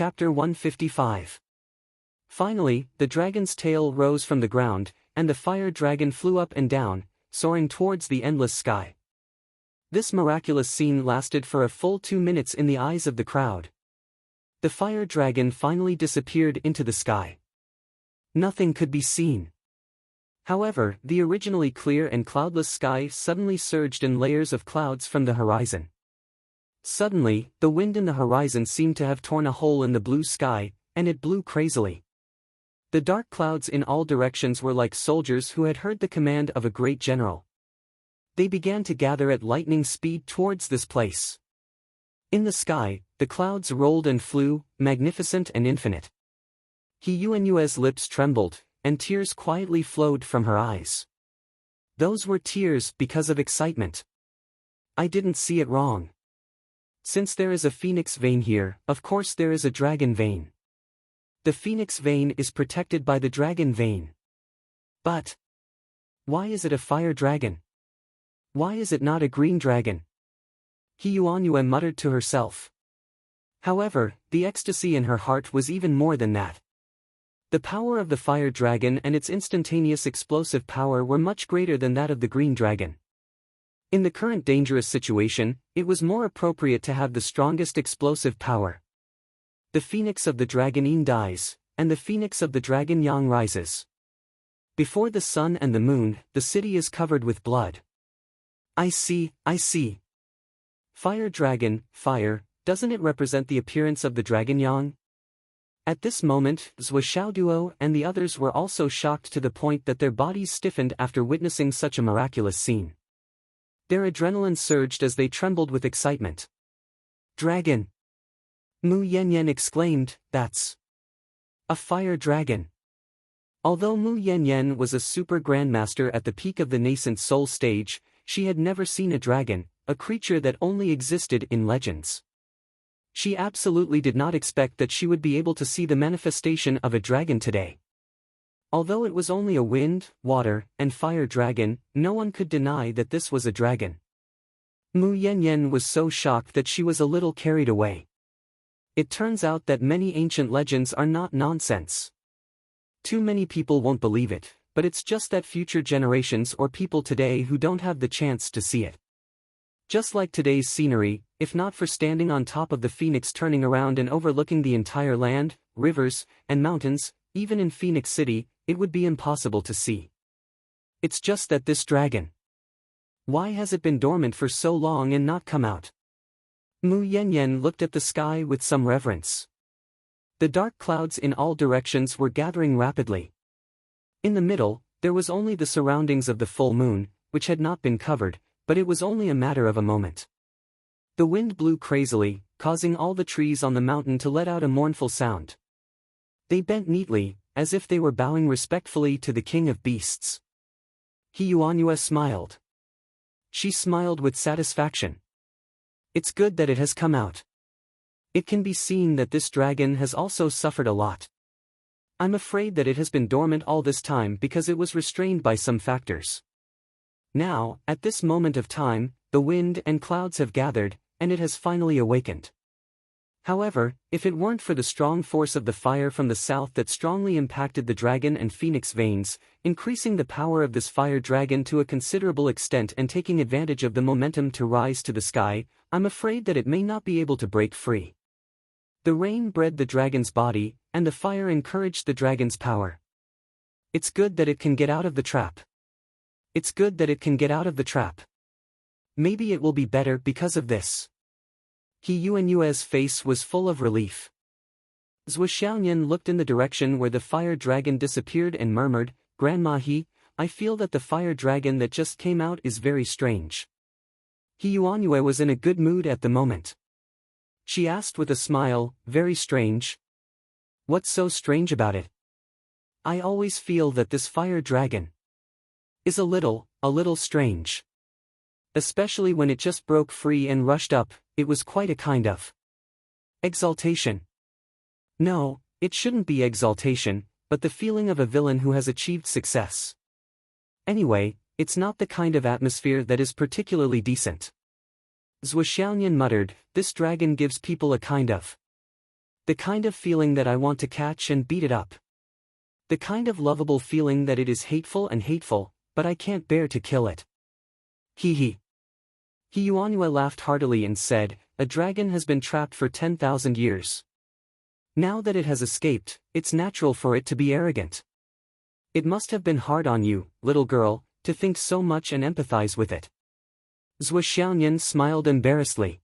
Chapter 155. Finally, the dragon's tail rose from the ground, and the fire dragon flew up and down, soaring towards the endless sky. This miraculous scene lasted for a full 2 minutes in the eyes of the crowd. The fire dragon finally disappeared into the sky. Nothing could be seen. However, the originally clear and cloudless sky suddenly surged in layers of clouds from the horizon. Suddenly, the wind in the horizon seemed to have torn a hole in the blue sky, and it blew crazily. The dark clouds in all directions were like soldiers who had heard the command of a great general. They began to gather at lightning speed towards this place. In the sky, the clouds rolled and flew, magnificent and infinite. Yuan's lips trembled, and tears quietly flowed from her eyes. Those were tears because of excitement. I didn't see it wrong. Since there is a phoenix vein here, of course there is a dragon vein. The phoenix vein is protected by the dragon vein. But why is it a fire dragon? Why is it not a green dragon? Yuan muttered to herself. However, the ecstasy in her heart was even more than that. The power of the fire dragon and its instantaneous explosive power were much greater than that of the green dragon. In the current dangerous situation, it was more appropriate to have the strongest explosive power. The phoenix of the dragon Yin dies, and the phoenix of the dragon Yang rises. Before the sun and the moon, the city is covered with blood. I see. Fire dragon, fire, doesn't it represent the appearance of the dragon Yang? At this moment, Zhou Xiaoduo and the others were also shocked to the point that their bodies stiffened after witnessing such a miraculous scene. Their adrenaline surged as they trembled with excitement. Dragon! Mu Yanyan exclaimed, that's a fire dragon. Although Mu Yanyan was a super grandmaster at the peak of the nascent soul stage, she had never seen a dragon, a creature that only existed in legends. She absolutely did not expect that she would be able to see the manifestation of a dragon today. Although it was only a wind, water, and fire dragon, no one could deny that this was a dragon. Mu Yanyan was so shocked that she was a little carried away. It turns out that many ancient legends are not nonsense. Too many people won't believe it, but it's just that future generations or people today who don't have the chance to see it. Just like today's scenery, if not for standing on top of the phoenix turning around and overlooking the entire land, rivers, and mountains, even in Phoenix City, it would be impossible to see. It's just that this dragon. Why has it been dormant for so long and not come out? Mu Yanyan looked at the sky with some reverence. The dark clouds in all directions were gathering rapidly. In the middle, there was only the surroundings of the full moon, which had not been covered, but it was only a matter of a moment. The wind blew crazily, causing all the trees on the mountain to let out a mournful sound. They bent neatly, as if they were bowing respectfully to the king of beasts. Yuan smiled. She smiled with satisfaction. It's good that it has come out. It can be seen that this dragon has also suffered a lot. I'm afraid that it has been dormant all this time because it was restrained by some factors. Now, at this moment of time, the wind and clouds have gathered, and it has finally awakened. However, if it weren't for the strong force of the fire from the south that strongly impacted the dragon and phoenix veins, increasing the power of this fire dragon to a considerable extent and taking advantage of the momentum to rise to the sky, I'm afraid that it may not be able to break free. The rain bred the dragon's body, and the fire encouraged the dragon's power. It's good that it can get out of the trap. It's good that it can get out of the trap. Maybe it will be better because of this. Yuan's face was full of relief. Zhou Xiaoyan looked in the direction where the fire dragon disappeared and murmured, Grandma I feel that the fire dragon that just came out is very strange. Yuan was in a good mood at the moment. She asked with a smile, very strange? What's so strange about it? I always feel that this fire dragon is a little strange. Especially when it just broke free and rushed up, it was quite a kind of exaltation. No, it shouldn't be exaltation, but the feeling of a villain who has achieved success. Anyway, it's not the kind of atmosphere that is particularly decent. Zhou Xiaoyan muttered, this dragon gives people a kind of The kind of feeling that I want to catch and beat it up. The kind of lovable feeling that it is hateful, but I can't bear to kill it. Hee hee. Yuanhua laughed heartily and said, a dragon has been trapped for 10,000 years. Now that it has escaped, it's natural for it to be arrogant. It must have been hard on you, little girl, to think so much and empathize with it. Zhou Xiaoyan smiled embarrassedly.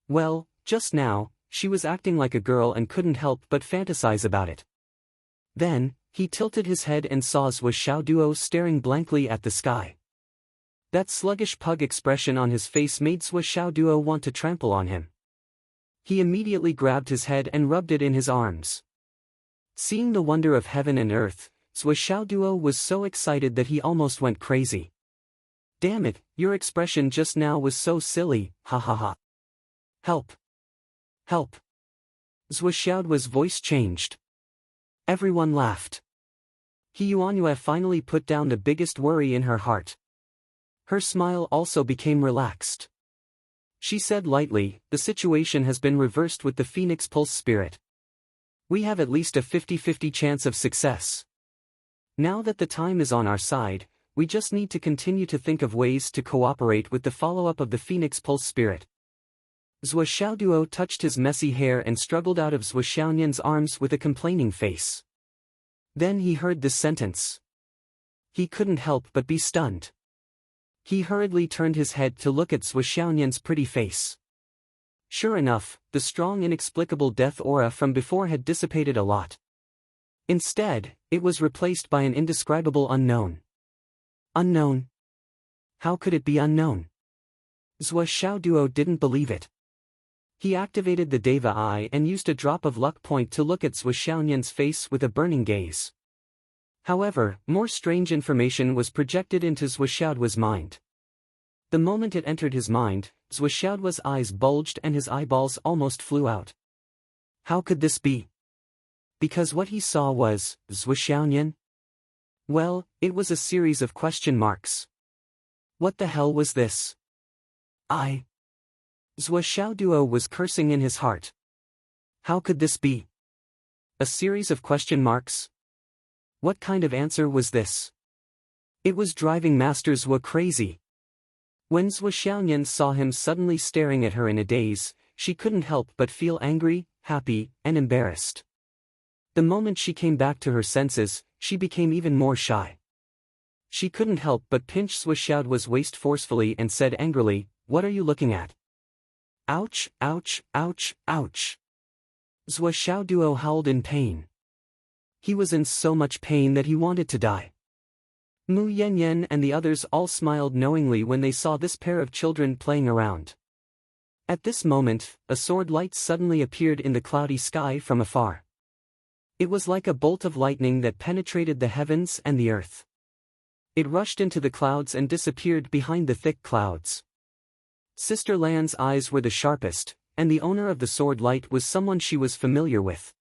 Well, just now, she was acting like a girl and couldn't help but fantasize about it. Then, he tilted his head and saw Zhou Xiaoduo staring blankly at the sky. That sluggish pug expression on his face made Zhou Xiaoduo want to trample on him. He immediately grabbed his head and rubbed it in his arms. Seeing the wonder of heaven and earth, Zhou Xiaoduo was so excited that he almost went crazy. Damn it, your expression just now was so silly, ha ha ha. Help! Help! Zhou Xiaoduo's voice changed. Everyone laughed. Yuanhua finally put down the biggest worry in her heart. Her smile also became relaxed. She said lightly, the situation has been reversed with the Phoenix Pulse spirit. We have at least a 50-50 chance of success. Now that the time is on our side, we just need to continue to think of ways to cooperate with the follow-up of the Phoenix Pulse spirit. Zhou Xiaoduo touched his messy hair and struggled out of Zhou Xiaoyan's arms with a complaining face. Then he heard this sentence. He couldn't help but be stunned. He hurriedly turned his head to look at Zhou Xiaoyan's pretty face. Sure enough, the strong inexplicable death aura from before had dissipated a lot. Instead, it was replaced by an indescribable unknown. Unknown? How could it be unknown? Zhou Xiaoduo didn't believe it. He activated the Deva Eye and used a drop of luck point to look at Zhou Xiaoyan's face with a burning gaze. However, more strange information was projected into Zhou Xiaoduo's mind. The moment it entered his mind, Zhou Xiaoduo's eyes bulged and his eyeballs almost flew out. How could this be? Because what he saw was, Zhou Xiaoyan? Well, it was a series of question marks. What the hell was this? Zhou Xiaoduo was cursing in his heart. How could this be? A series of question marks? What kind of answer was this? It was driving Master Zhou crazy. When Zhou Xiaoyan saw him suddenly staring at her in a daze, she couldn't help but feel angry, happy, and embarrassed. The moment she came back to her senses, she became even more shy. She couldn't help but pinch Zhou Xiaoduo's waist forcefully and said angrily, "What are you looking at?" Ouch, ouch, ouch, ouch. Zhou Xiaoduo howled in pain. He was in so much pain that he wanted to die. Mu Yanyan and the others all smiled knowingly when they saw this pair of children playing around. At this moment, a sword light suddenly appeared in the cloudy sky from afar. It was like a bolt of lightning that penetrated the heavens and the earth. It rushed into the clouds and disappeared behind the thick clouds. Sister Lan's eyes were the sharpest, and the owner of the sword light was someone she was familiar with.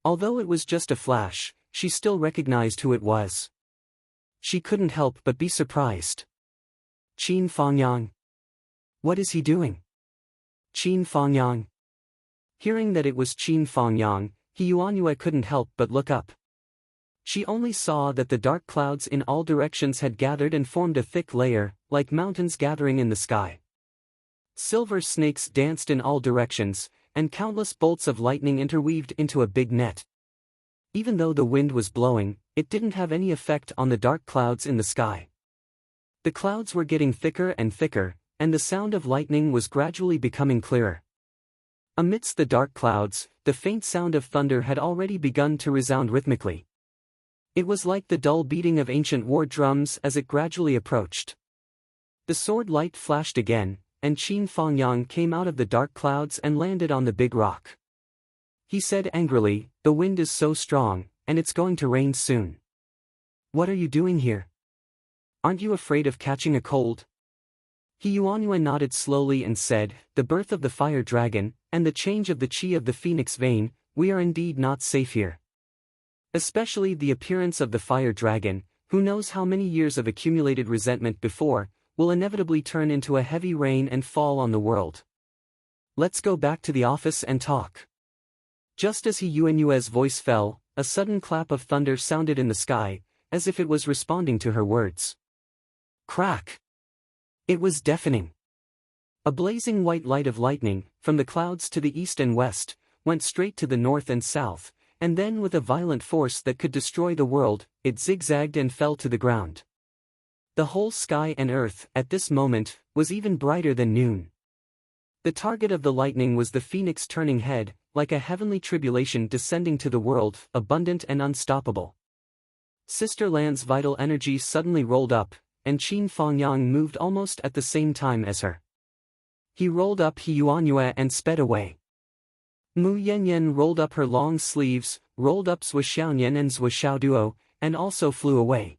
Although it was just a flash, she still recognized who it was. She couldn't help but be surprised. Qin Fangyang. What is he doing? Qin Fangyang. Hearing that it was Qin Fangyang, Yuanhua couldn't help but look up. She only saw that the dark clouds in all directions had gathered and formed a thick layer, like mountains gathering in the sky. Silver snakes danced in all directions, and countless bolts of lightning interweaved into a big net. Even though the wind was blowing, it didn't have any effect on the dark clouds in the sky. The clouds were getting thicker and thicker, and the sound of lightning was gradually becoming clearer. Amidst the dark clouds, the faint sound of thunder had already begun to resound rhythmically. It was like the dull beating of ancient war drums as it gradually approached. The sword light flashed again, and Qin Fangyang came out of the dark clouds and landed on the big rock. He said angrily, "The wind is so strong, and it's going to rain soon. What are you doing here? Aren't you afraid of catching a cold?" Yuanhua nodded slowly and said, "The birth of the fire dragon, and the change of the qi of the phoenix vein, we are indeed not safe here. Especially the appearance of the fire dragon, who knows how many years of accumulated resentment before, will inevitably turn into a heavy rain and fall on the world. Let's go back to the office and talk." Just as He Yuanyue's voice fell, a sudden clap of thunder sounded in the sky, as if it was responding to her words. Crack! It was deafening. A blazing white light of lightning, from the clouds to the east and west, went straight to the north and south, and then with a violent force that could destroy the world, it zigzagged and fell to the ground. The whole sky and earth, at this moment, was even brighter than noon. The target of the lightning was the phoenix turning head, like a heavenly tribulation descending to the world, abundant and unstoppable. Sister Lan's vital energy suddenly rolled up, and Qin Fangyang moved almost at the same time as her. He rolled up He Yuanyue and sped away. Mu Yanyan rolled up her long sleeves, rolled up Zhuo Xiaoyan and Zhuo Xiaoduo, and also flew away.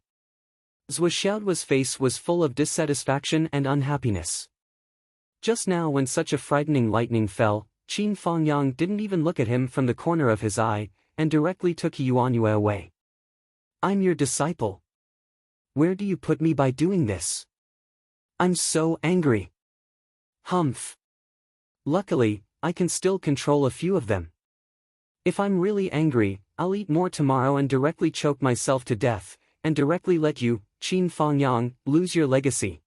Zhuo Xiaoduo's face was full of dissatisfaction and unhappiness. Just now when such a frightening lightning fell, Qin Fangyang didn't even look at him from the corner of his eye, and directly took He Yuanyue away. I'm your disciple. Where do you put me by doing this? I'm so angry. Humph. Luckily, I can still control a few of them. If I'm really angry, I'll eat more tomorrow and directly choke myself to death, and directly let you, Qin Fangyang, lose your legacy.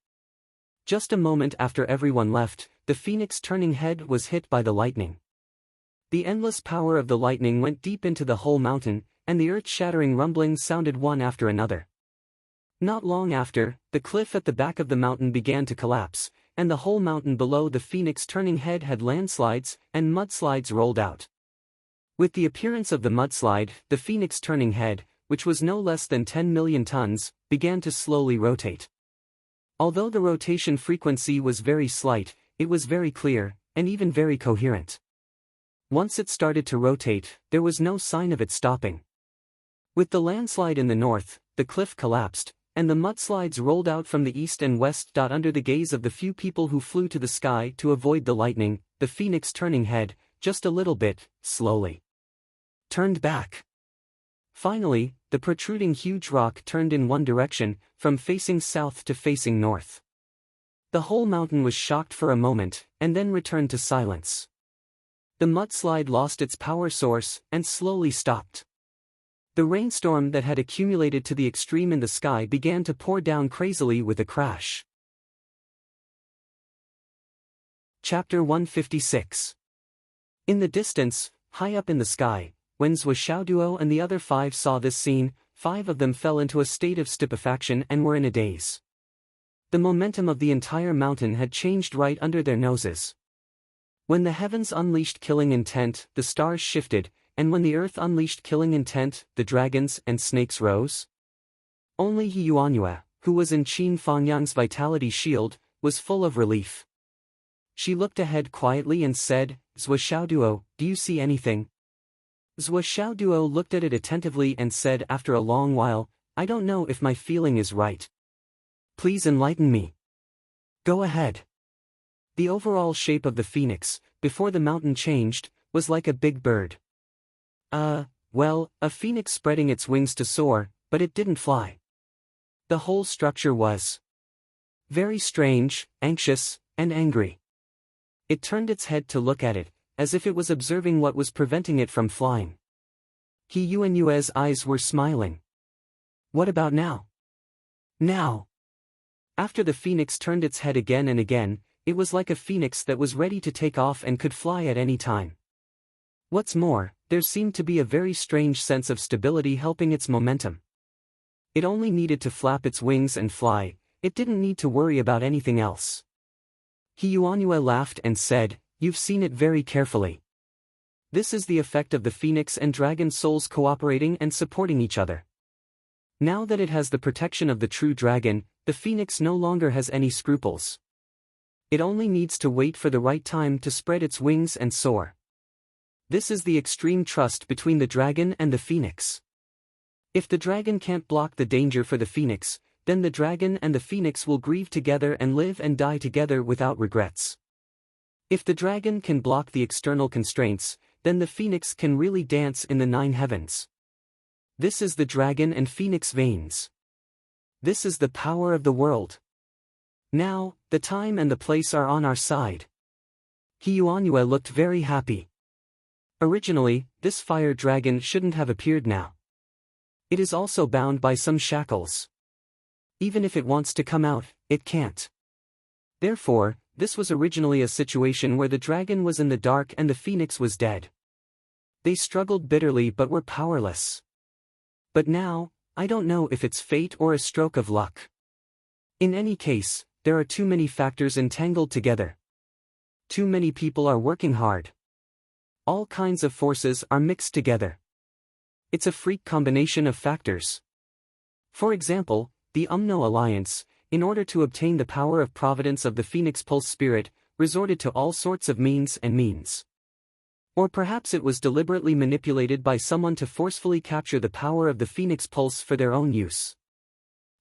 Just a moment after everyone left, the phoenix turning head was hit by the lightning. The endless power of the lightning went deep into the whole mountain, and the earth-shattering rumblings sounded one after another. Not long after, the cliff at the back of the mountain began to collapse, and the whole mountain below the phoenix turning head had landslides, and mudslides rolled out. With the appearance of the mudslide, the phoenix turning head, which was no less than 10 million tons, began to slowly rotate. Although the rotation frequency was very slight, it was very clear, and even very coherent. Once it started to rotate, there was no sign of it stopping. With the landslide in the north, the cliff collapsed, and the mudslides rolled out from the east and west. Under the gaze of the few people who flew to the sky to avoid the lightning, the phoenix turning head, just a little bit, slowly, turned back. Finally, the protruding huge rock turned in one direction, from facing south to facing north. The whole mountain was shocked for a moment, and then returned to silence. The mudslide lost its power source, and slowly stopped. The rainstorm that had accumulated to the extreme in the sky began to pour down crazily with a crash. Chapter 156. In the distance, high up in the sky, when Zhuo Xiaoduo and the other 5 saw this scene, 5 of them fell into a state of stupefaction and were in a daze. The momentum of the entire mountain had changed right under their noses. When the heavens unleashed killing intent, the stars shifted, and when the earth unleashed killing intent, the dragons and snakes rose. Only He Yuanyue, who was in Qin Fangyang's vitality shield, was full of relief. She looked ahead quietly and said, Zhuo Xiaoduo, do you see anything? Zhuo Xiaoduo looked at it attentively and said after a long while, I don't know if my feeling is right. Please enlighten me. Go ahead. The overall shape of the phoenix, before the mountain changed, was like a big bird. Well, a phoenix spreading its wings to soar, but it didn't fly. The whole structure was very strange, anxious, and angry. It turned its head to look at it, as if it was observing what was preventing it from flying. He Yuanyue's eyes were smiling. What about now? Now. After the phoenix turned its head again and again, it was like a phoenix that was ready to take off and could fly at any time. What's more, there seemed to be a very strange sense of stability helping its momentum. It only needed to flap its wings and fly, it didn't need to worry about anything else. He Yuanyue laughed and said, You've seen it very carefully. This is the effect of the phoenix and dragon souls cooperating and supporting each other. Now that it has the protection of the true dragon, the phoenix no longer has any scruples. It only needs to wait for the right time to spread its wings and soar. This is the extreme trust between the dragon and the phoenix. If the dragon can't block the danger for the phoenix, then the dragon and the phoenix will grieve together and live and die together without regrets. If the dragon can block the external constraints, then the phoenix can really dance in the 9 heavens. This is the dragon and phoenix veins. This is the power of the world. Now, the time and the place are on our side. He Yuanyue looked very happy. Originally, this fire dragon shouldn't have appeared now. It is also bound by some shackles. Even if it wants to come out, it can't. Therefore, this was originally a situation where the dragon was in the dark and the phoenix was dead. They struggled bitterly but were powerless. But now, I don't know if it's fate or a stroke of luck. In any case, there are too many factors entangled together. Too many people are working hard. All kinds of forces are mixed together. It's a freak combination of factors. For example, the UMNO Alliance, in order to obtain the power of providence of the Phoenix Pulse spirit, resorted to all sorts of means. Or perhaps it was deliberately manipulated by someone to forcefully capture the power of the Phoenix Pulse for their own use.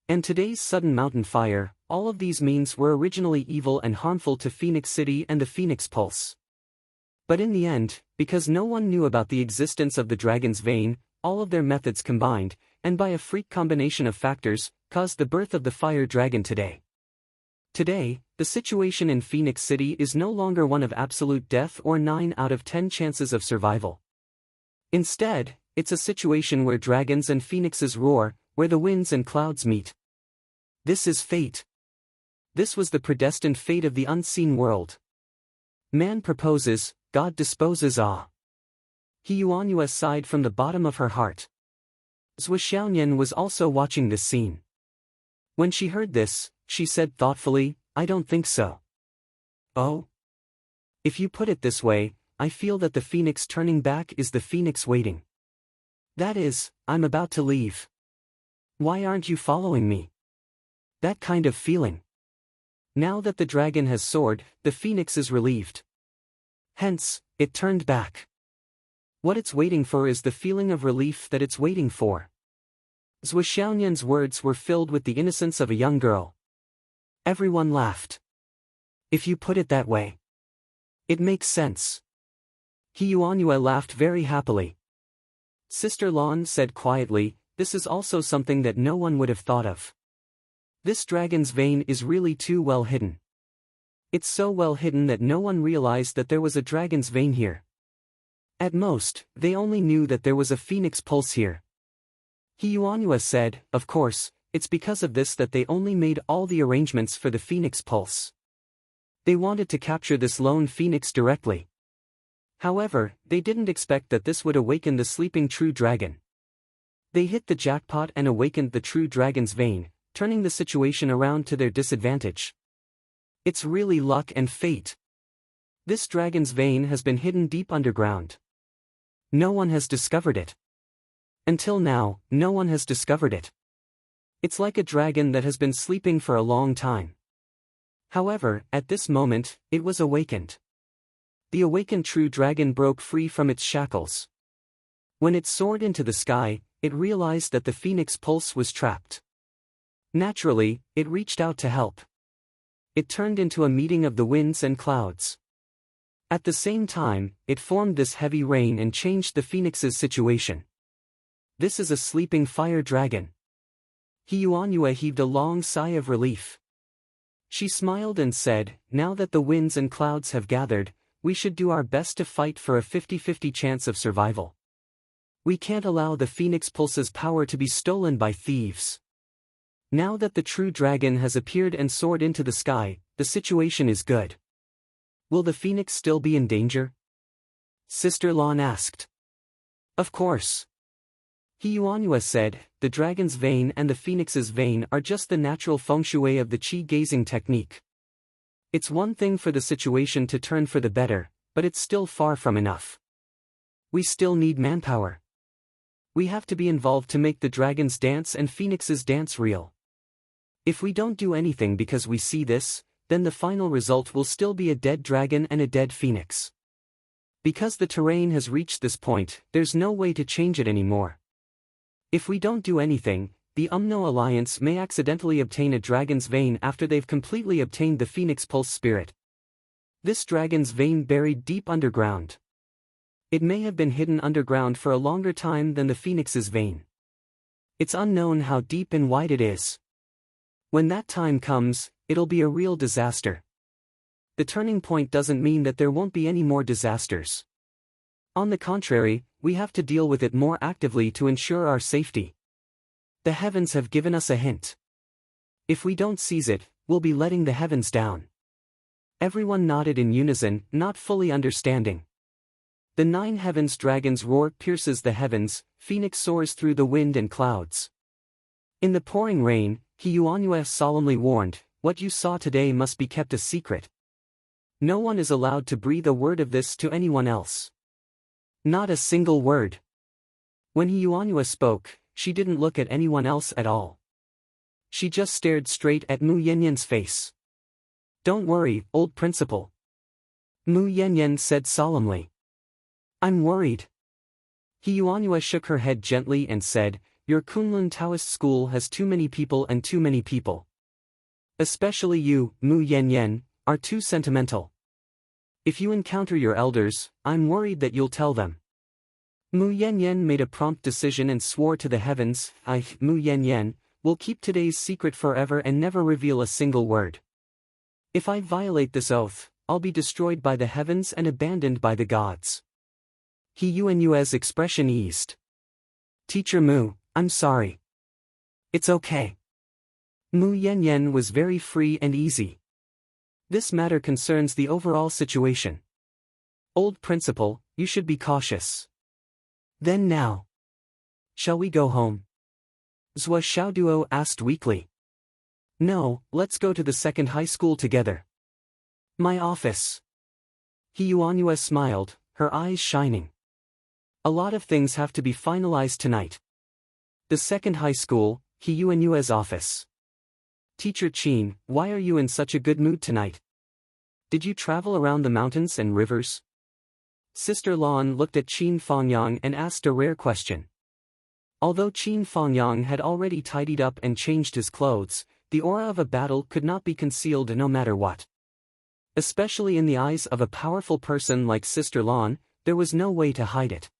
And today's sudden mountain fire, all of these means were originally evil and harmful to Phoenix City and the Phoenix Pulse. But in the end, because no one knew about the existence of the dragon's vein, all of their methods combined, and by a freak combination of factors, caused the birth of the fire dragon today. Today, the situation in Phoenix City is no longer one of absolute death or 9 out of 10 chances of survival. Instead, it's a situation where dragons and phoenixes roar, where the winds and clouds meet. This is fate. This was the predestined fate of the unseen world. Man proposes, God disposes. He Yuanyue sighed from the bottom of her heart. Zhou Xiaoyan was also watching this scene. When she heard this, she said thoughtfully, I don't think so. Oh? If you put it this way, I feel that the phoenix turning back is the phoenix waiting. That is, I'm about to leave. Why aren't you following me? That kind of feeling. Now that the dragon has soared, the phoenix is relieved. Hence, it turned back. What it's waiting for is the feeling of relief that it's waiting for. Zhou Xiaoyan's words were filled with the innocence of a young girl. Everyone laughed. If you put it that way. It makes sense. He Yuanyue laughed very happily. Sister Lan said quietly, this is also something that no one would have thought of. This dragon's vein is really too well hidden. It's so well hidden that no one realized that there was a dragon's vein here. At most, they only knew that there was a phoenix pulse here. He Yuanyue said, of course, it's because of this that they only made all the arrangements for the phoenix pulse. They wanted to capture this lone phoenix directly. However, they didn't expect that this would awaken the sleeping true dragon. They hit the jackpot and awakened the true dragon's vein, turning the situation around to their disadvantage. It's really luck and fate. This dragon's vein has been hidden deep underground. No one has discovered it. Until now, no one has discovered it. It's like a dragon that has been sleeping for a long time. However, at this moment, it was awakened. The awakened true dragon broke free from its shackles. When it soared into the sky, it realized that the phoenix pulse was trapped. Naturally, it reached out to help. It turned into a meeting of the winds and clouds. At the same time, it formed this heavy rain and changed the phoenix's situation. This is a sleeping fire dragon. He Yuanyue heaved a long sigh of relief. She smiled and said, now that the winds and clouds have gathered, we should do our best to fight for a 50-50 chance of survival. We can't allow the phoenix pulse's power to be stolen by thieves. Now that the true dragon has appeared and soared into the sky, the situation is good. Will the phoenix still be in danger? Sister Lan asked. Of course. He Yuanyue said, the dragon's vein and the phoenix's vein are just the natural feng shui of the qi-gazing technique. It's one thing for the situation to turn for the better, but it's still far from enough. We still need manpower. We have to be involved to make the dragon's dance and phoenix's dance real. If we don't do anything because we see this, then the final result will still be a dead dragon and a dead phoenix. Because the terrain has reached this point, there's no way to change it anymore. If we don't do anything, the UMNO Alliance may accidentally obtain a dragon's vein after they've completely obtained the Phoenix Pulse spirit. This dragon's vein buried deep underground. It may have been hidden underground for a longer time than the Phoenix's vein. It's unknown how deep and wide it is. When that time comes, it'll be a real disaster. The turning point doesn't mean that there won't be any more disasters. On the contrary, we have to deal with it more actively to ensure our safety. The heavens have given us a hint. If we don't seize it, we'll be letting the heavens down. Everyone nodded in unison, not fully understanding. The 9 heavens dragon's roar pierces the heavens, phoenix soars through the wind and clouds. In the pouring rain, Hyuanue solemnly warned, "What you saw today must be kept a secret. No one is allowed to breathe a word of this to anyone else. Not a single word." When Hyuanue spoke, she didn't look at anyone else at all. She just stared straight at Mu Yanyan's face. "Don't worry, old principal," Mu Yanyan said solemnly. "I'm worried." Hyuanue shook her head gently and said, "Your Kunlun Taoist school has too many people, and too many people. Especially you, Mu Yanyan, are too sentimental. If you encounter your elders, I'm worried that you'll tell them." Mu Yanyan made a prompt decision and swore to the heavens, Mu Yanyan, will keep today's secret forever and never reveal a single word. If I violate this oath, I'll be destroyed by the heavens and abandoned by the gods." Hyuanue's expression eased. "Teacher Mu, I'm sorry." "It's okay." Mu Yanyan was very free and easy. "This matter concerns the overall situation. Old principal, you should be cautious." "Then now, shall we go home?" Zhua Xiaoduo asked weakly. "No, let's go to the second high school together." "My office." Hyuanue smiled, her eyes shining. "A lot of things have to be finalized tonight." The second high school, Hyuanue's office. "Teacher Qin, why are you in such a good mood tonight? Did you travel around the mountains and rivers?" Sister Lan looked at Qin Fangyang and asked a rare question. Although Qin Fangyang had already tidied up and changed his clothes, the aura of a battle could not be concealed no matter what. Especially in the eyes of a powerful person like Sister Lan, there was no way to hide it.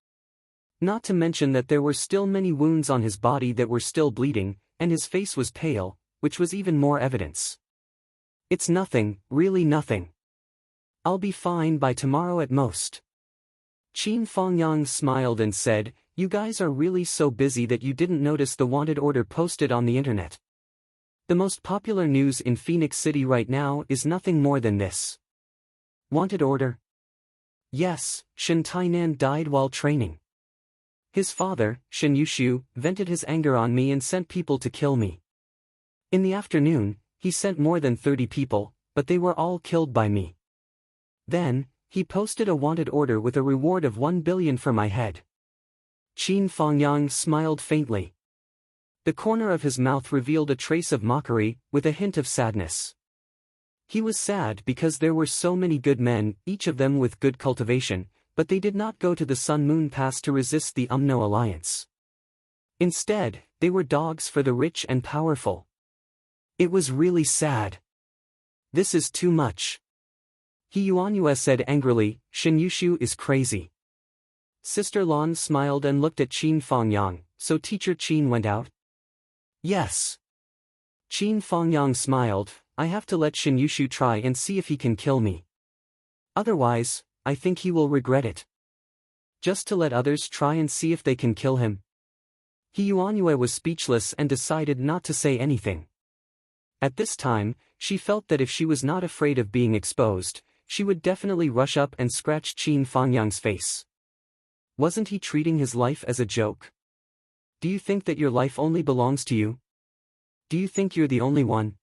Not to mention that there were still many wounds on his body that were still bleeding, and his face was pale, which was even more evidence. "It's nothing, really nothing. I'll be fine by tomorrow at most." Qin Fangyang smiled and said, "You guys are really so busy that you didn't notice the wanted order posted on the internet. The most popular news in Phoenix City right now is nothing more than this. Wanted order? Yes, Shen Tainan died while training. His father, Shen Yushu, vented his anger on me and sent people to kill me. In the afternoon, he sent more than 30 people, but they were all killed by me. Then, he posted a wanted order with a reward of 1 billion for my head." Qin Fangyang smiled faintly. The corner of his mouth revealed a trace of mockery, with a hint of sadness. He was sad because there were so many good men, each of them with good cultivation, but they did not go to the Sun-Moon Pass to resist the Umno alliance. Instead, they were dogs for the rich and powerful. It was really sad. "This is too much." Hyuanue said angrily, "Shen Yushu is crazy." Sister Lan smiled and looked at Qin Fangyang, "So Teacher Qin went out?" "Yes." Qin Fangyang smiled, "I have to let Shen Yushu try and see if he can kill me. Otherwise, I think he will regret it. Just to let others try and see if they can kill him." Hyuanue was speechless and decided not to say anything. At this time, she felt that if she was not afraid of being exposed, she would definitely rush up and scratch Qin Fangyang's face. Wasn't he treating his life as a joke? Do you think that your life only belongs to you? Do you think you're the only one?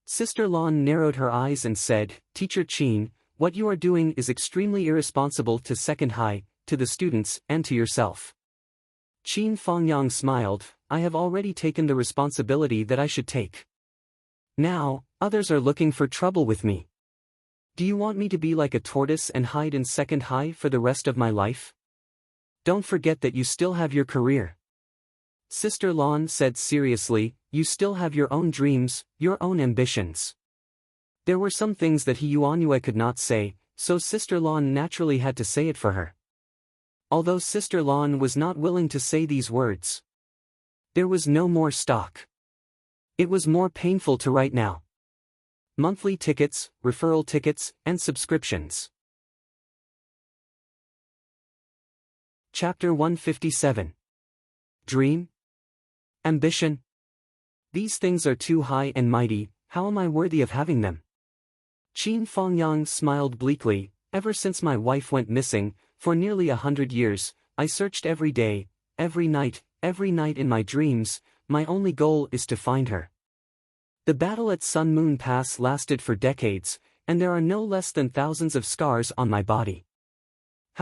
Sister Lan narrowed her eyes and said, "Teacher Qin, what you are doing is extremely irresponsible to Second High, to the students, and to yourself." Qin Fangyang smiled, "I have already taken the responsibility that I should take. Now, others are looking for trouble with me. Do you want me to be like a tortoise and hide in Second High for the rest of my life? Don't forget that you still have your career." Sister Lan said seriously, "You still have your own dreams, your own ambitions." There were some things that Hyuanue could not say, so Sister Lan naturally had to say it for her. Although Sister Lan was not willing to say these words. There was no more stock. It was more painful to write now. Monthly tickets, referral tickets, and subscriptions. Chapter 157. Dream? Ambition? These things are too high and mighty, how am I worthy of having them? Qin Fangyang smiled bleakly. Ever since my wife went missing, for nearly 100 years, I searched every day, every night in my dreams. My only goal is to find her. The battle at Sun Moon Pass lasted for decades, and there are no less than thousands of scars on my body.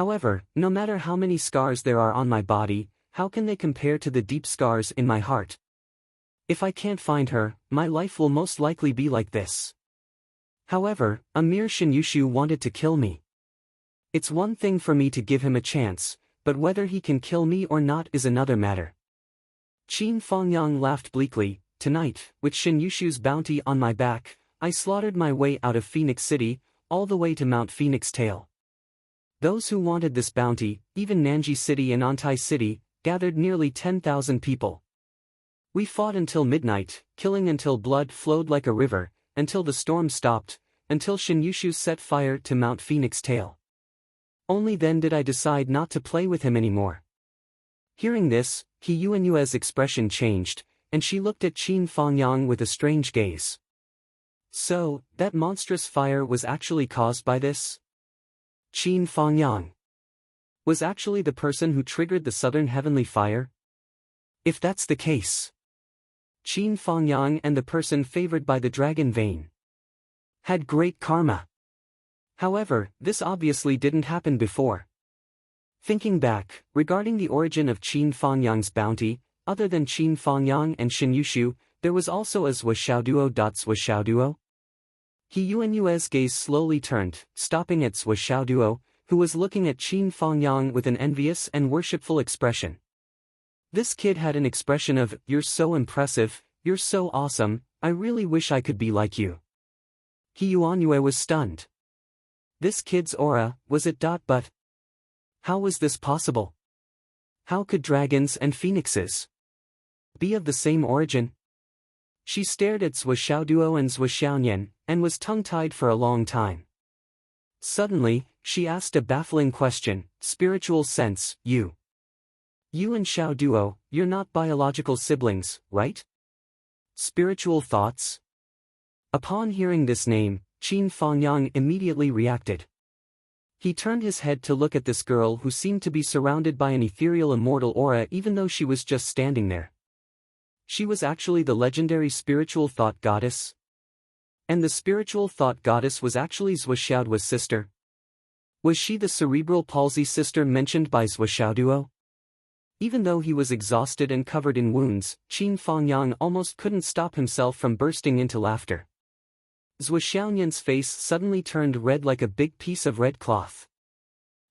However, no matter how many scars there are on my body, how can they compare to the deep scars in my heart? If I can't find her, my life will most likely be like this. However, Emir Shinyushu wanted to kill me. It's one thing for me to give him a chance, but whether he can kill me or not is another matter. Qin Fangyang laughed bleakly. Tonight, with Shinyushu's bounty on my back, I slaughtered my way out of Phoenix City, all the way to Mount Phoenix Tail. Those who wanted this bounty, even Nanji City and Antai City, gathered nearly 10,000 people. We fought until midnight, killing until blood flowed like a river, until the storm stopped, until Shinyushu set fire to Mount Phoenix Tail. Only then did I decide not to play with him anymore. Hearing this, He Yuanyue's expression changed, and she looked at Qin Fangyang with a strange gaze. So, that monstrous fire was actually caused by this? Qin Fangyang was actually the person who triggered the southern heavenly fire? If that's the case, Qin Fangyang and the person favored by the dragon vein had great karma. However, this obviously didn't happen before. Thinking back, regarding the origin of Qin Fangyang's bounty, other than Qin Fangyang and Shinyushu, there was also a Zhuo Xiaoduo. He Yuanyue's gaze slowly turned, stopping at Zhuo Xiaoduo, who was looking at Qin Fangyang with an envious and worshipful expression. This kid had an expression of, "You're so impressive, you're so awesome, I really wish I could be like you." He Yuanyue was stunned. This kid's aura, was it? But how was this possible? How could dragons and phoenixes be of the same origin? She stared at Zhuo Xiaoduo and Zhuo Xiaonian, and was tongue-tied for a long time. Suddenly, she asked a baffling question, "Spiritual sense, you and Xiaoduo, you're not biological siblings, right? Spiritual thoughts?" Upon hearing this name, Qin Fangyang immediately reacted. He turned his head to look at this girl who seemed to be surrounded by an ethereal immortal aura even though she was just standing there. She was actually the legendary spiritual thought goddess. And the spiritual thought goddess was actually Zhuo Xiaoduo's sister. Was she the cerebral palsy sister mentioned by Zhuo Xiaoduo? Even though he was exhausted and covered in wounds, Qin Fangyang almost couldn't stop himself from bursting into laughter. Zhuo Xiaonian's face suddenly turned red like a big piece of red cloth.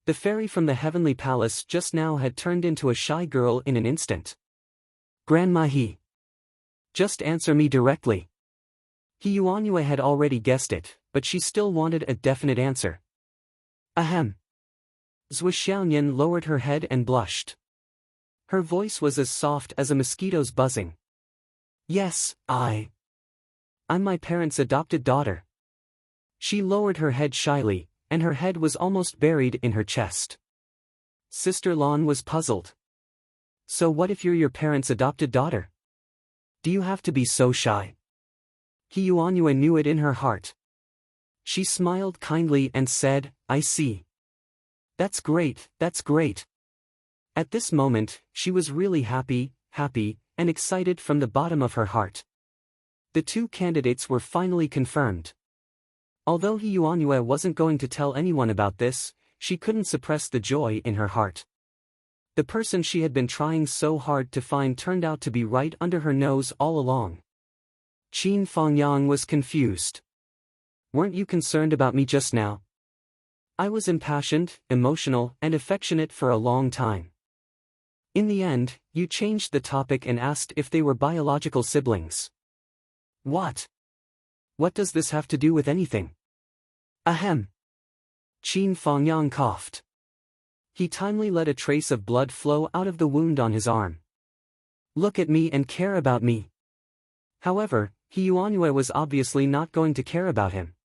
The fairy from the heavenly palace just now had turned into a shy girl in an instant. "Grandma He. Just answer me directly." He Yuanyue had already guessed it, but she still wanted a definite answer. "Ahem." Zhuo Xiaonian lowered her head and blushed. Her voice was as soft as a mosquito's buzzing. "Yes, I'm my parents' adopted daughter." She lowered her head shyly, and her head was almost buried in her chest. Sister Lan was puzzled. "So what if you're your parents' adopted daughter? Do you have to be so shy?" He Yuanyue knew it in her heart. She smiled kindly and said, "I see. That's great, that's great." At this moment, she was really happy, and excited from the bottom of her heart. The two candidates were finally confirmed. Although He Yuanyue wasn't going to tell anyone about this, she couldn't suppress the joy in her heart. The person she had been trying so hard to find turned out to be right under her nose all along. Qin Fangyang was confused. "Weren't you concerned about me just now? I was impassioned, emotional, and affectionate for a long time. In the end, you changed the topic and asked if they were biological siblings. What? What does this have to do with anything?" "Ahem." Qin Fangyang coughed. He timely let a trace of blood flow out of the wound on his arm. "Look at me and care about me." However, He Yuanyue was obviously not going to care about him.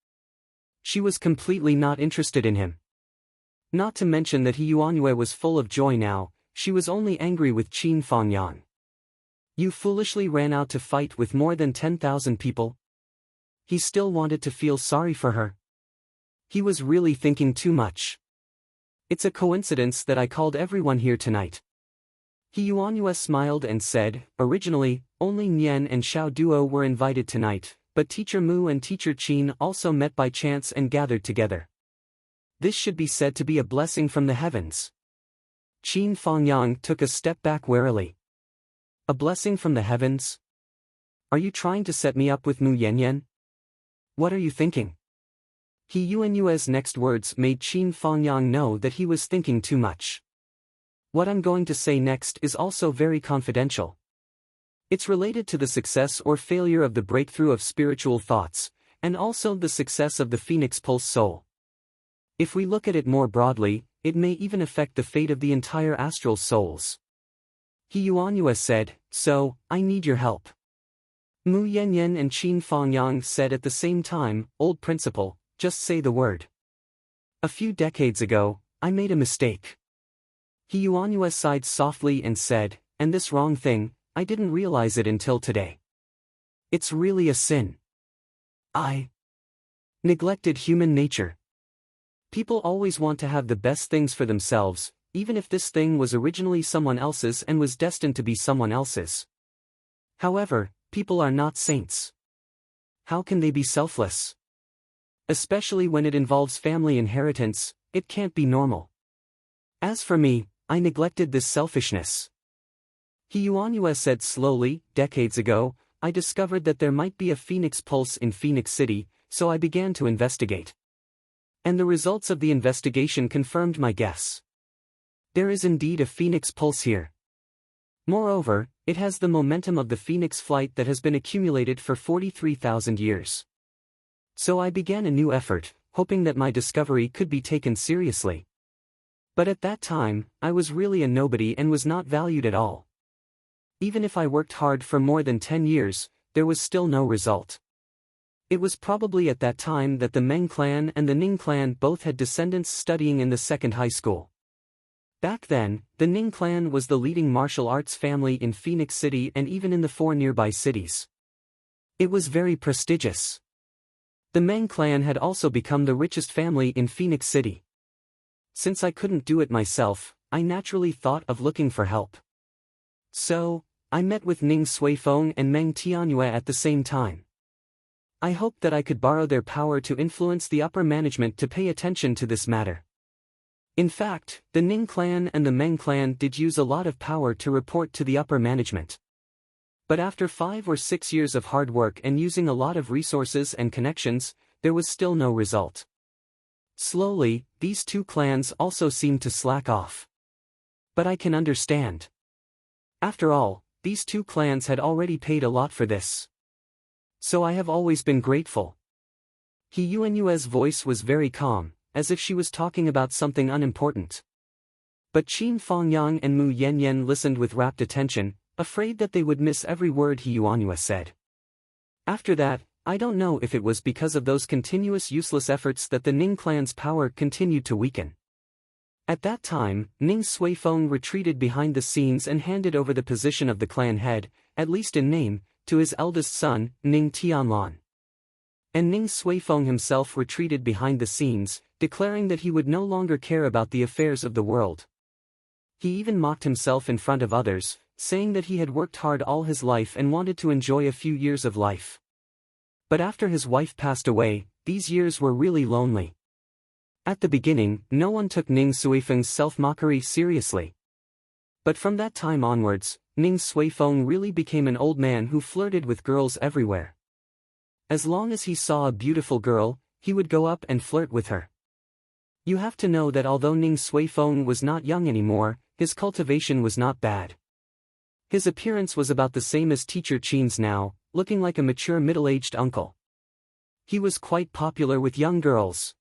She was completely not interested in him. Not to mention that He Yuanyue was full of joy now, she was only angry with Qin Fangyang. You foolishly ran out to fight with more than 10,000 people? He still wanted to feel sorry for her. He was really thinking too much. It's a coincidence that I called everyone here tonight. He Yuanyue smiled and said, originally, only Nian and Xiao Duo were invited tonight, but Teacher Mu and Teacher Qin also met by chance and gathered together. This should be said to be a blessing from the heavens. Qin Fangyang took a step back warily. A blessing from the heavens? Are you trying to set me up with Mu Yanyan? What are you thinking? He Yuanyue's next words made Qin Fangyang know that he was thinking too much. What I'm going to say next is also very confidential. It's related to the success or failure of the breakthrough of spiritual thoughts, and also the success of the Phoenix Pulse soul. If we look at it more broadly, it may even affect the fate of the entire astral souls. He Yuanyue said, so, I need your help. Mu Yanyan and Qin Fangyang said at the same time, old principal, just say the word. A few decades ago, I made a mistake. He Yuanyue sighed softly and said, and this wrong thing, I didn't realize it until today. It's really a sin. I neglected human nature. People always want to have the best things for themselves, even if this thing was originally someone else's and was destined to be someone else's. However, people are not saints. How can they be selfless? Especially when it involves family inheritance, it can't be normal. As for me, I neglected this selfishness. He Yuanyue said slowly, decades ago, I discovered that there might be a Phoenix Pulse in Phoenix City, so I began to investigate. And the results of the investigation confirmed my guess. There is indeed a Phoenix Pulse here. Moreover, it has the momentum of the Phoenix flight that has been accumulated for 43,000 years. So I began a new effort, hoping that my discovery could be taken seriously. But at that time, I was really a nobody and was not valued at all. Even if I worked hard for more than 10 years, there was still no result. It was probably at that time that the Meng clan and the Ning clan both had descendants studying in the second high school. Back then, the Ning clan was the leading martial arts family in Phoenix City and even in the 4 nearby cities. It was very prestigious. The Meng clan had also become the richest family in Phoenix City. Since I couldn't do it myself, I naturally thought of looking for help. So, I met with Ning Suifeng and Meng Tianyue at the same time. I hoped that I could borrow their power to influence the upper management to pay attention to this matter. In fact, the Ning clan and the Meng clan did use a lot of power to report to the upper management. But after 5 or 6 years of hard work and using a lot of resources and connections, there was still no result. Slowly, these two clans also seemed to slack off. But I can understand. After all, these two clans had already paid a lot for this. So I have always been grateful. He Yuanyue's voice was very calm, as if she was talking about something unimportant. But Qin Fangyang and Mu Yanyan listened with rapt attention, afraid that they would miss every word He Yuanyue said. After that, I don't know if it was because of those continuous useless efforts that the Ning clan's power continued to weaken. At that time, Ning Suifeng retreated behind the scenes and handed over the position of the clan head, at least in name, to his eldest son, Ning Tianlan. And Ning Suifeng himself retreated behind the scenes, declaring that he would no longer care about the affairs of the world. He even mocked himself in front of others, saying that he had worked hard all his life and wanted to enjoy a few years of life. But after his wife passed away, these years were really lonely. At the beginning, no one took Ning Suifeng's self-mockery seriously. But from that time onwards, Ning Suifeng really became an old man who flirted with girls everywhere. As long as he saw a beautiful girl, he would go up and flirt with her. You have to know that although Ning Suifeng was not young anymore, his cultivation was not bad. His appearance was about the same as Teacher Qin's now, looking like a mature middle-aged uncle. He was quite popular with young girls.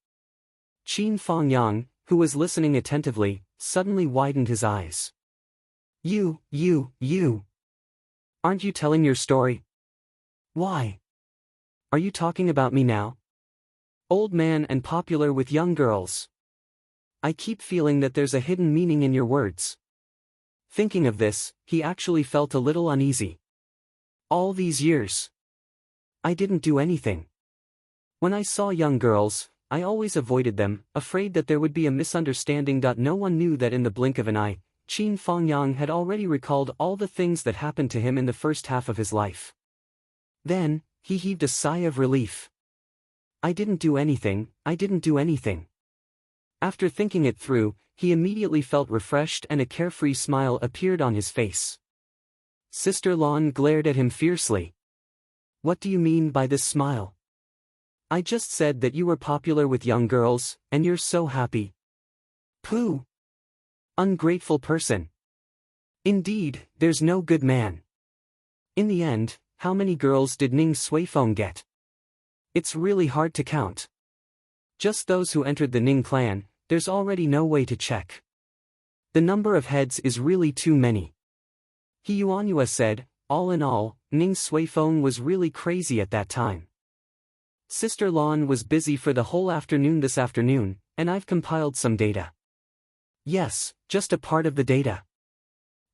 Qin Fangyang, who was listening attentively, suddenly widened his eyes. You. Aren't you telling your story? Why? Are you talking about me now? Old man and popular with young girls. I keep feeling that there's a hidden meaning in your words. Thinking of this, he actually felt a little uneasy. All these years, I didn't do anything. When I saw young girls, I always avoided them, afraid that there would be a misunderstanding. No one knew that in the blink of an eye, Qin Fengyang had already recalled all the things that happened to him in the first half of his life. Then, he heaved a sigh of relief. I didn't do anything. After thinking it through, he immediately felt refreshed and a carefree smile appeared on his face. Sister Lan glared at him fiercely. What do you mean by this smile? I just said that you were popular with young girls, and you're so happy. Pooh! Ungrateful person. Indeed, there's no good man. In the end, how many girls did Ning Suifeng get? It's really hard to count. Just those who entered the Ning clan, there's already no way to check. The number of heads is really too many. He Yuanyue said, all in all, Ning Suifeng was really crazy at that time. Sister Lan was busy for the whole afternoon this afternoon, and I've compiled some data. Yes, just a part of the data.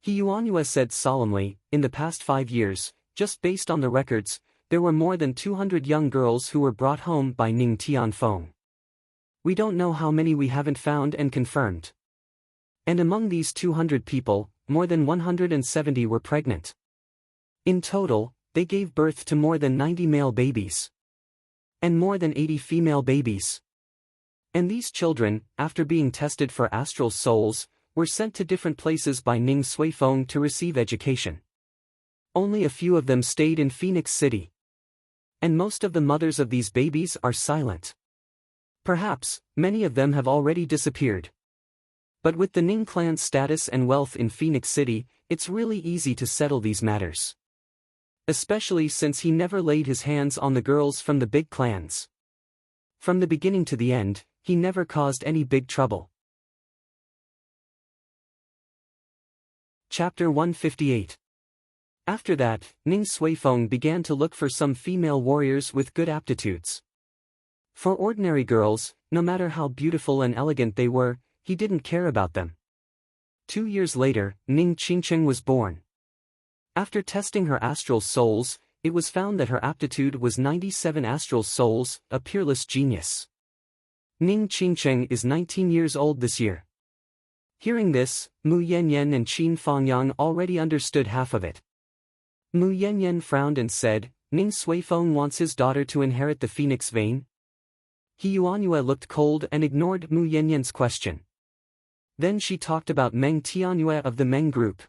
He Yuanyue said solemnly, in the past 5 years, just based on the records, there were more than 200 young girls who were brought home by Ning Tianfeng. We don't know how many we haven't found and confirmed. And among these 200 people, more than 170 were pregnant. In total, they gave birth to more than 90 male babies. And more than 80 female babies. And these children, after being tested for astral souls, were sent to different places by Ning Suifeng to receive education. Only a few of them stayed in Phoenix City. And most of the mothers of these babies are silent. Perhaps, many of them have already disappeared. But with the Ning clan's status and wealth in Phoenix City, it's really easy to settle these matters. Especially since he never laid his hands on the girls from the big clans. From the beginning to the end, he never caused any big trouble. Chapter 158. After that, Ning Suifeng began to look for some female warriors with good aptitudes. For ordinary girls, no matter how beautiful and elegant they were, he didn't care about them. 2 years later, Ning Qingcheng was born. After testing her astral souls, it was found that her aptitude was 97 astral souls, a peerless genius. Ning Qingcheng is 19 years old this year. Hearing this, Mu Yanyan and Qin Fengyang already understood half of it. Mu Yanyan frowned and said, Ning Suifeng wants his daughter to inherit the phoenix vein? He Yuanyue looked cold and ignored Mu Yanyan's question. Then she talked about Meng Tianyue of the Meng group.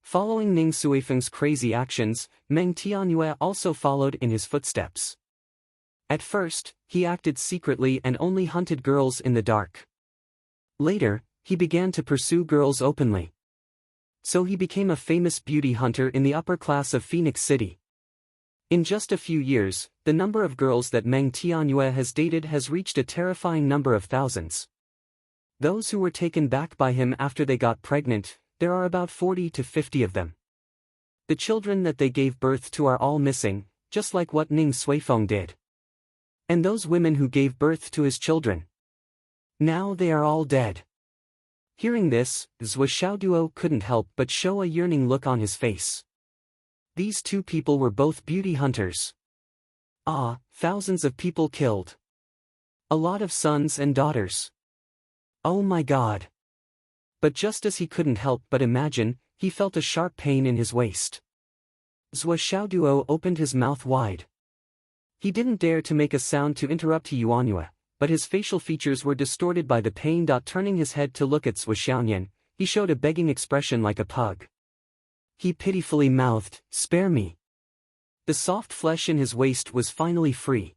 Following Ning Suifeng's crazy actions, Meng Tianyue also followed in his footsteps. At first, he acted secretly and only hunted girls in the dark. Later, he began to pursue girls openly. So he became a famous beauty hunter in the upper class of Phoenix City. In just a few years, the number of girls that Meng Tianyue has dated has reached a terrifying number of thousands. Those who were taken back by him after they got pregnant, there are about 40 to 50 of them. The children that they gave birth to are all missing, just like what Ning Suifeng did. And those women who gave birth to his children, now they are all dead. Hearing this, Zhou Xiaoduo couldn't help but show a yearning look on his face. These two people were both beauty hunters. Ah, thousands of people killed. A lot of sons and daughters. Oh my God. But just as he couldn't help but imagine, he felt a sharp pain in his waist. Zhou Xiaoduo opened his mouth wide. He didn't dare to make a sound to interrupt He Yuanyue, but his facial features were distorted by the pain. Turning his head to look at Zhou Xiaoyan, he showed a begging expression like a pug. He pitifully mouthed, "Spare me." The soft flesh in his waist was finally free.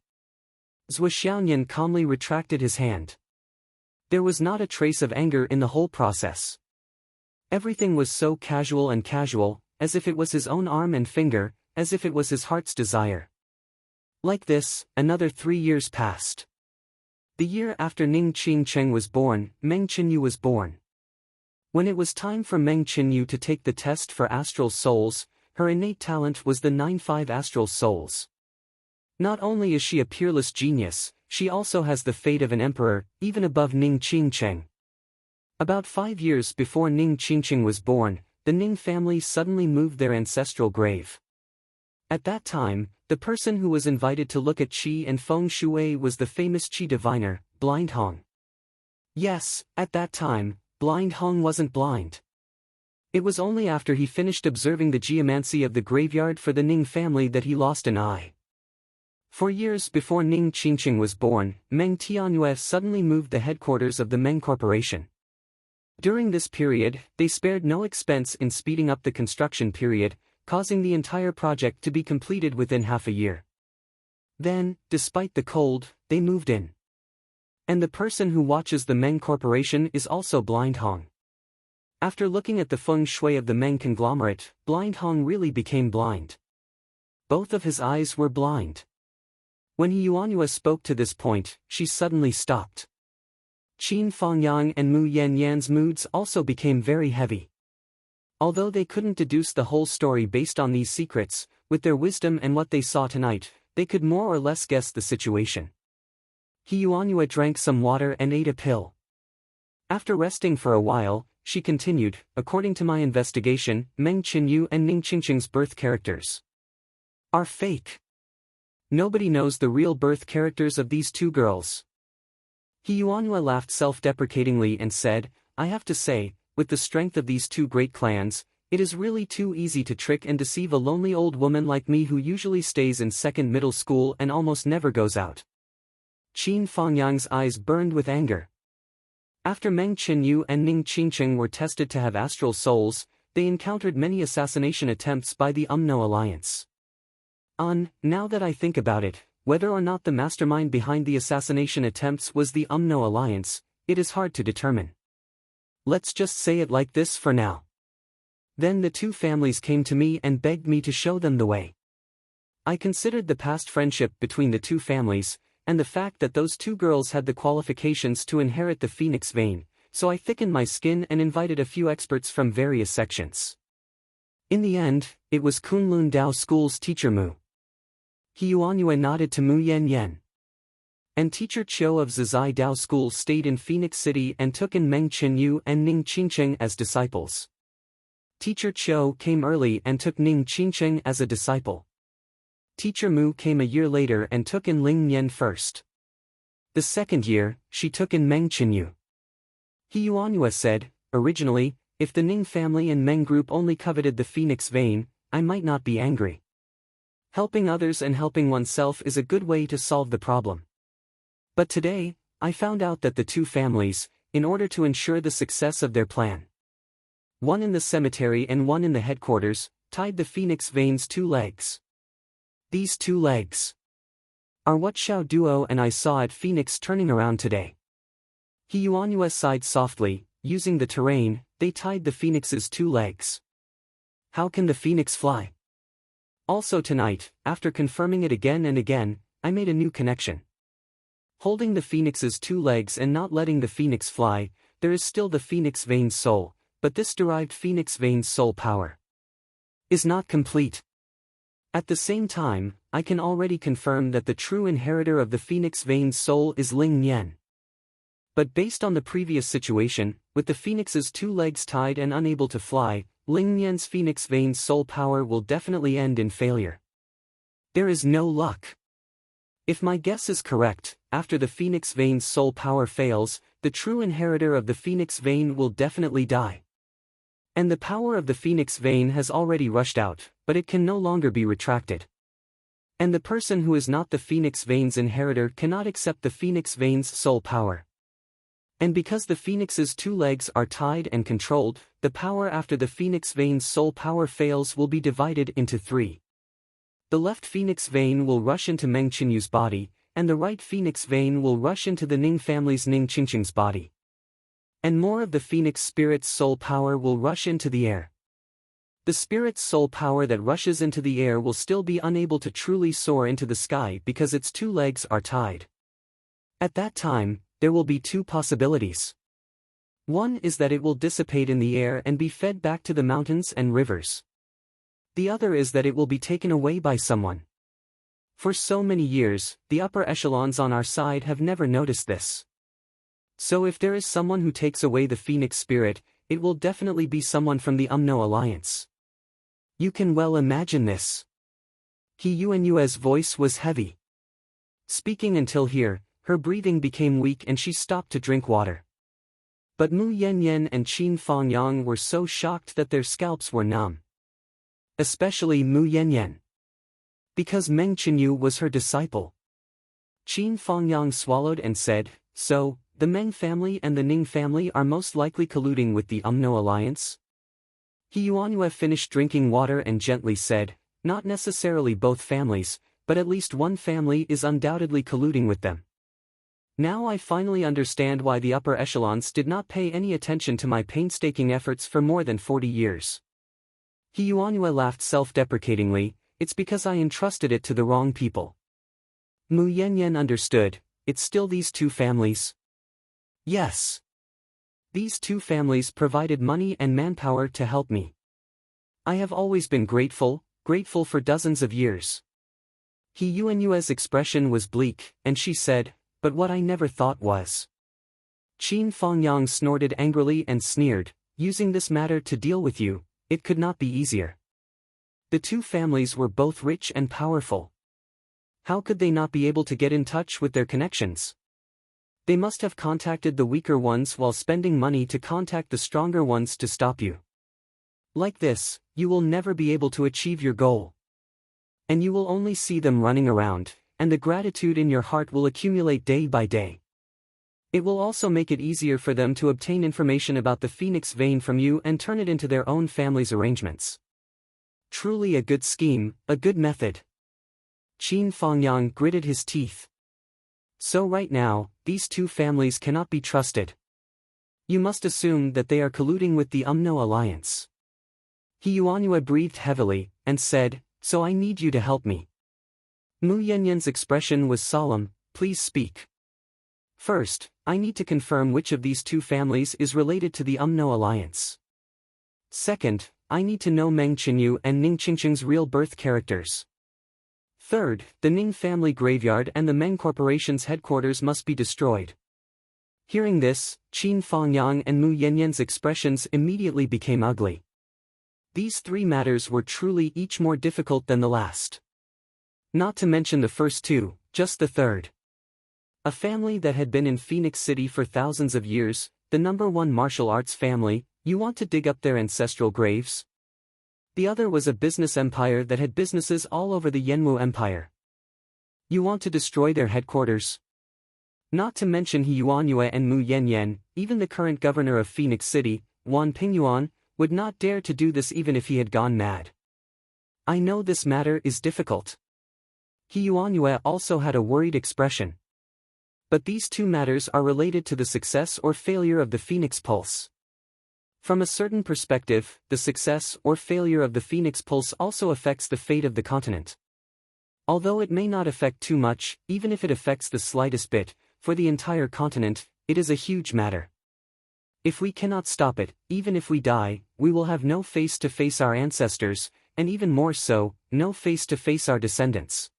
Zhou Xiaoyan calmly retracted his hand. There was not a trace of anger in the whole process. Everything was so casual, as if it was his own arm and finger, as if it was his heart's desire. Like this, another 3 years passed. The year after Ning Qingcheng was born, Meng Qinyu was born. When it was time for Meng Qinyu to take the test for astral souls, her innate talent was the 9-5 astral souls. Not only is she a peerless genius, she also has the fate of an emperor, even above Ning Qingcheng. About 5 years before Ning Qingcheng was born, the Ning family suddenly moved their ancestral grave. At that time, the person who was invited to look at qi and feng shui was the famous qi diviner, Blind Hong. Yes, at that time, Blind Hong wasn't blind. It was only after he finished observing the geomancy of the graveyard for the Ning family that he lost an eye. For years before Ning Qingcheng was born, Meng Tianyue suddenly moved the headquarters of the Meng Corporation. During this period, they spared no expense in speeding up the construction period, causing the entire project to be completed within half a year. Then, despite the cold, they moved in. And the person who watches the Meng Corporation is also Blind Hong. After looking at the feng shui of the Meng conglomerate, Blind Hong really became blind. Both of his eyes were blind. When He Yuanyue spoke to this point, she suddenly stopped. Qin Fangyang and Mu Yanyan's moods also became very heavy. Although they couldn't deduce the whole story based on these secrets, with their wisdom and what they saw tonight, they could more or less guess the situation. He Yuanyue drank some water and ate a pill. After resting for a while, she continued, according to my investigation, Meng Qinyu and Ning Qingcheng's birth characters are fake. Nobody knows the real birth characters of these two girls. He Yuanyue laughed self-deprecatingly and said, I have to say, with the strength of these two great clans, it is really too easy to trick and deceive a lonely old woman like me who usually stays in second middle school and almost never goes out. Qin Fangyang's eyes burned with anger. After Meng Qinyu and Ning Qingcheng were tested to have astral souls, they encountered many assassination attempts by the Umno Alliance. Now that I think about it, whether or not the mastermind behind the assassination attempts was the Umno Alliance, it is hard to determine. Let's just say it like this for now. Then the two families came to me and begged me to show them the way. I considered the past friendship between the two families, and the fact that those two girls had the qualifications to inherit the phoenix vein, so I thickened my skin and invited a few experts from various sections. In the end, it was Kunlun Dao School's teacher Mu. He Yuanyue nodded to Mu Yanyan. And teacher Qiu of Zizai Dao School stayed in Phoenix City and took in Meng Qinyu and Ning Qingcheng as disciples. Teacher Qiu came early and took Ning Qingcheng as a disciple. Teacher Mu came a year later and took in Ling Nian first. The second year, she took in Meng Qinyu. He Yuanyue said, originally, if the Ning family and Meng group only coveted the phoenix vein, I might not be angry. Helping others and helping oneself is a good way to solve the problem. But today, I found out that the two families, in order to ensure the success of their plan, one in the cemetery and one in the headquarters, tied the phoenix vein's two legs. These two legs are what Xiao Duo and I saw at Phoenix turning around today. He Yuanyue sighed softly, using the terrain, they tied the phoenix's two legs. How can the phoenix fly? Also tonight, after confirming it again and again, I made a new connection. Holding the phoenix's two legs and not letting the phoenix fly, there is still the phoenix vein's soul, but this derived phoenix vein's soul power is not complete. At the same time, I can already confirm that the true inheritor of the phoenix vein's soul is Ling Nian. But based on the previous situation, with the phoenix's two legs tied and unable to fly, Ling Nian's phoenix vein's soul power will definitely end in failure. There is no luck. If my guess is correct, after the phoenix vein's soul power fails, the true inheritor of the phoenix vein will definitely die. And the power of the phoenix vein has already rushed out, but it can no longer be retracted. And the person who is not the phoenix vein's inheritor cannot accept the phoenix vein's soul power. And because the phoenix's two legs are tied and controlled, the power after the phoenix vein's soul power fails will be divided into three. The left phoenix vein will rush into Meng Qinyu's body, and the right phoenix vein will rush into the Ning family's Ning Qingcheng's body. And more of the phoenix spirit's soul power will rush into the air. The spirit's soul power that rushes into the air will still be unable to truly soar into the sky because its two legs are tied. At that time, there will be two possibilities. One is that it will dissipate in the air and be fed back to the mountains and rivers. The other is that it will be taken away by someone. For so many years, the upper echelons on our side have never noticed this. So if there is someone who takes away the phoenix spirit, it will definitely be someone from the Umno Alliance. You can well imagine this. He Yuan's voice was heavy. Speaking until here, her breathing became weak and she stopped to drink water. But Mu Yanyan and Qin Fangyang were so shocked that their scalps were numb. Especially Mu Yanyan. Because Meng Qinyu was her disciple. Qin Fangyang swallowed and said, "So, the Meng family and the Ning family are most likely colluding with the Umno Alliance?" He Yuanyue finished drinking water and gently said, "Not necessarily both families, but at least one family is undoubtedly colluding with them. Now I finally understand why the upper echelons did not pay any attention to my painstaking efforts for more than 40 years. He Yuanyue laughed self-deprecatingly, "It's because I entrusted it to the wrong people." Mu Yanyan understood, "It's still these two families?" "Yes. These two families provided money and manpower to help me. I have always been grateful for dozens of years." He Yuanyue's expression was bleak, and she said, "But what I never thought was." Qin Fangyang snorted angrily and sneered, "Using this matter to deal with you, it could not be easier." The two families were both rich and powerful. How could they not be able to get in touch with their connections? They must have contacted the weaker ones while spending money to contact the stronger ones to stop you. Like this, you will never be able to achieve your goal. And you will only see them running around, and the gratitude in your heart will accumulate day by day. It will also make it easier for them to obtain information about the phoenix vein from you and turn it into their own family's arrangements. Truly a good scheme, a good method. Qin Fangyang gritted his teeth. So right now, these two families cannot be trusted. You must assume that they are colluding with the Umno Alliance. He Yuanyue breathed heavily, and said, "So I need you to help me." Mu Yanyan's expression was solemn, "Please speak." "First, I need to confirm which of these two families is related to the Umno Alliance. Second, I need to know Meng Qinyu and Ning Qingqing's real birth characters. Third, the Ning family graveyard and the Meng Corporation's headquarters must be destroyed." Hearing this, Qin Fangyang and Mu Yanyan's expressions immediately became ugly. These three matters were truly each more difficult than the last. Not to mention the first two, just the third. A family that had been in Phoenix City for thousands of years, the #1 martial arts family, you want to dig up their ancestral graves? The other was a business empire that had businesses all over the Yanwu Empire. You want to destroy their headquarters? Not to mention He Yuanyue and Mu Yanyan, even the current governor of Phoenix City, Wan Pingyuan, would not dare to do this even if he had gone mad. I know this matter is difficult. He Yuanyue also had a worried expression. But these two matters are related to the success or failure of the Phoenix Pulse. From a certain perspective, the success or failure of the Phoenix Pulse also affects the fate of the continent. Although it may not affect too much, even if it affects the slightest bit, for the entire continent, it is a huge matter. If we cannot stop it, even if we die, we will have no face to face our ancestors, and even more so, no face to face our descendants.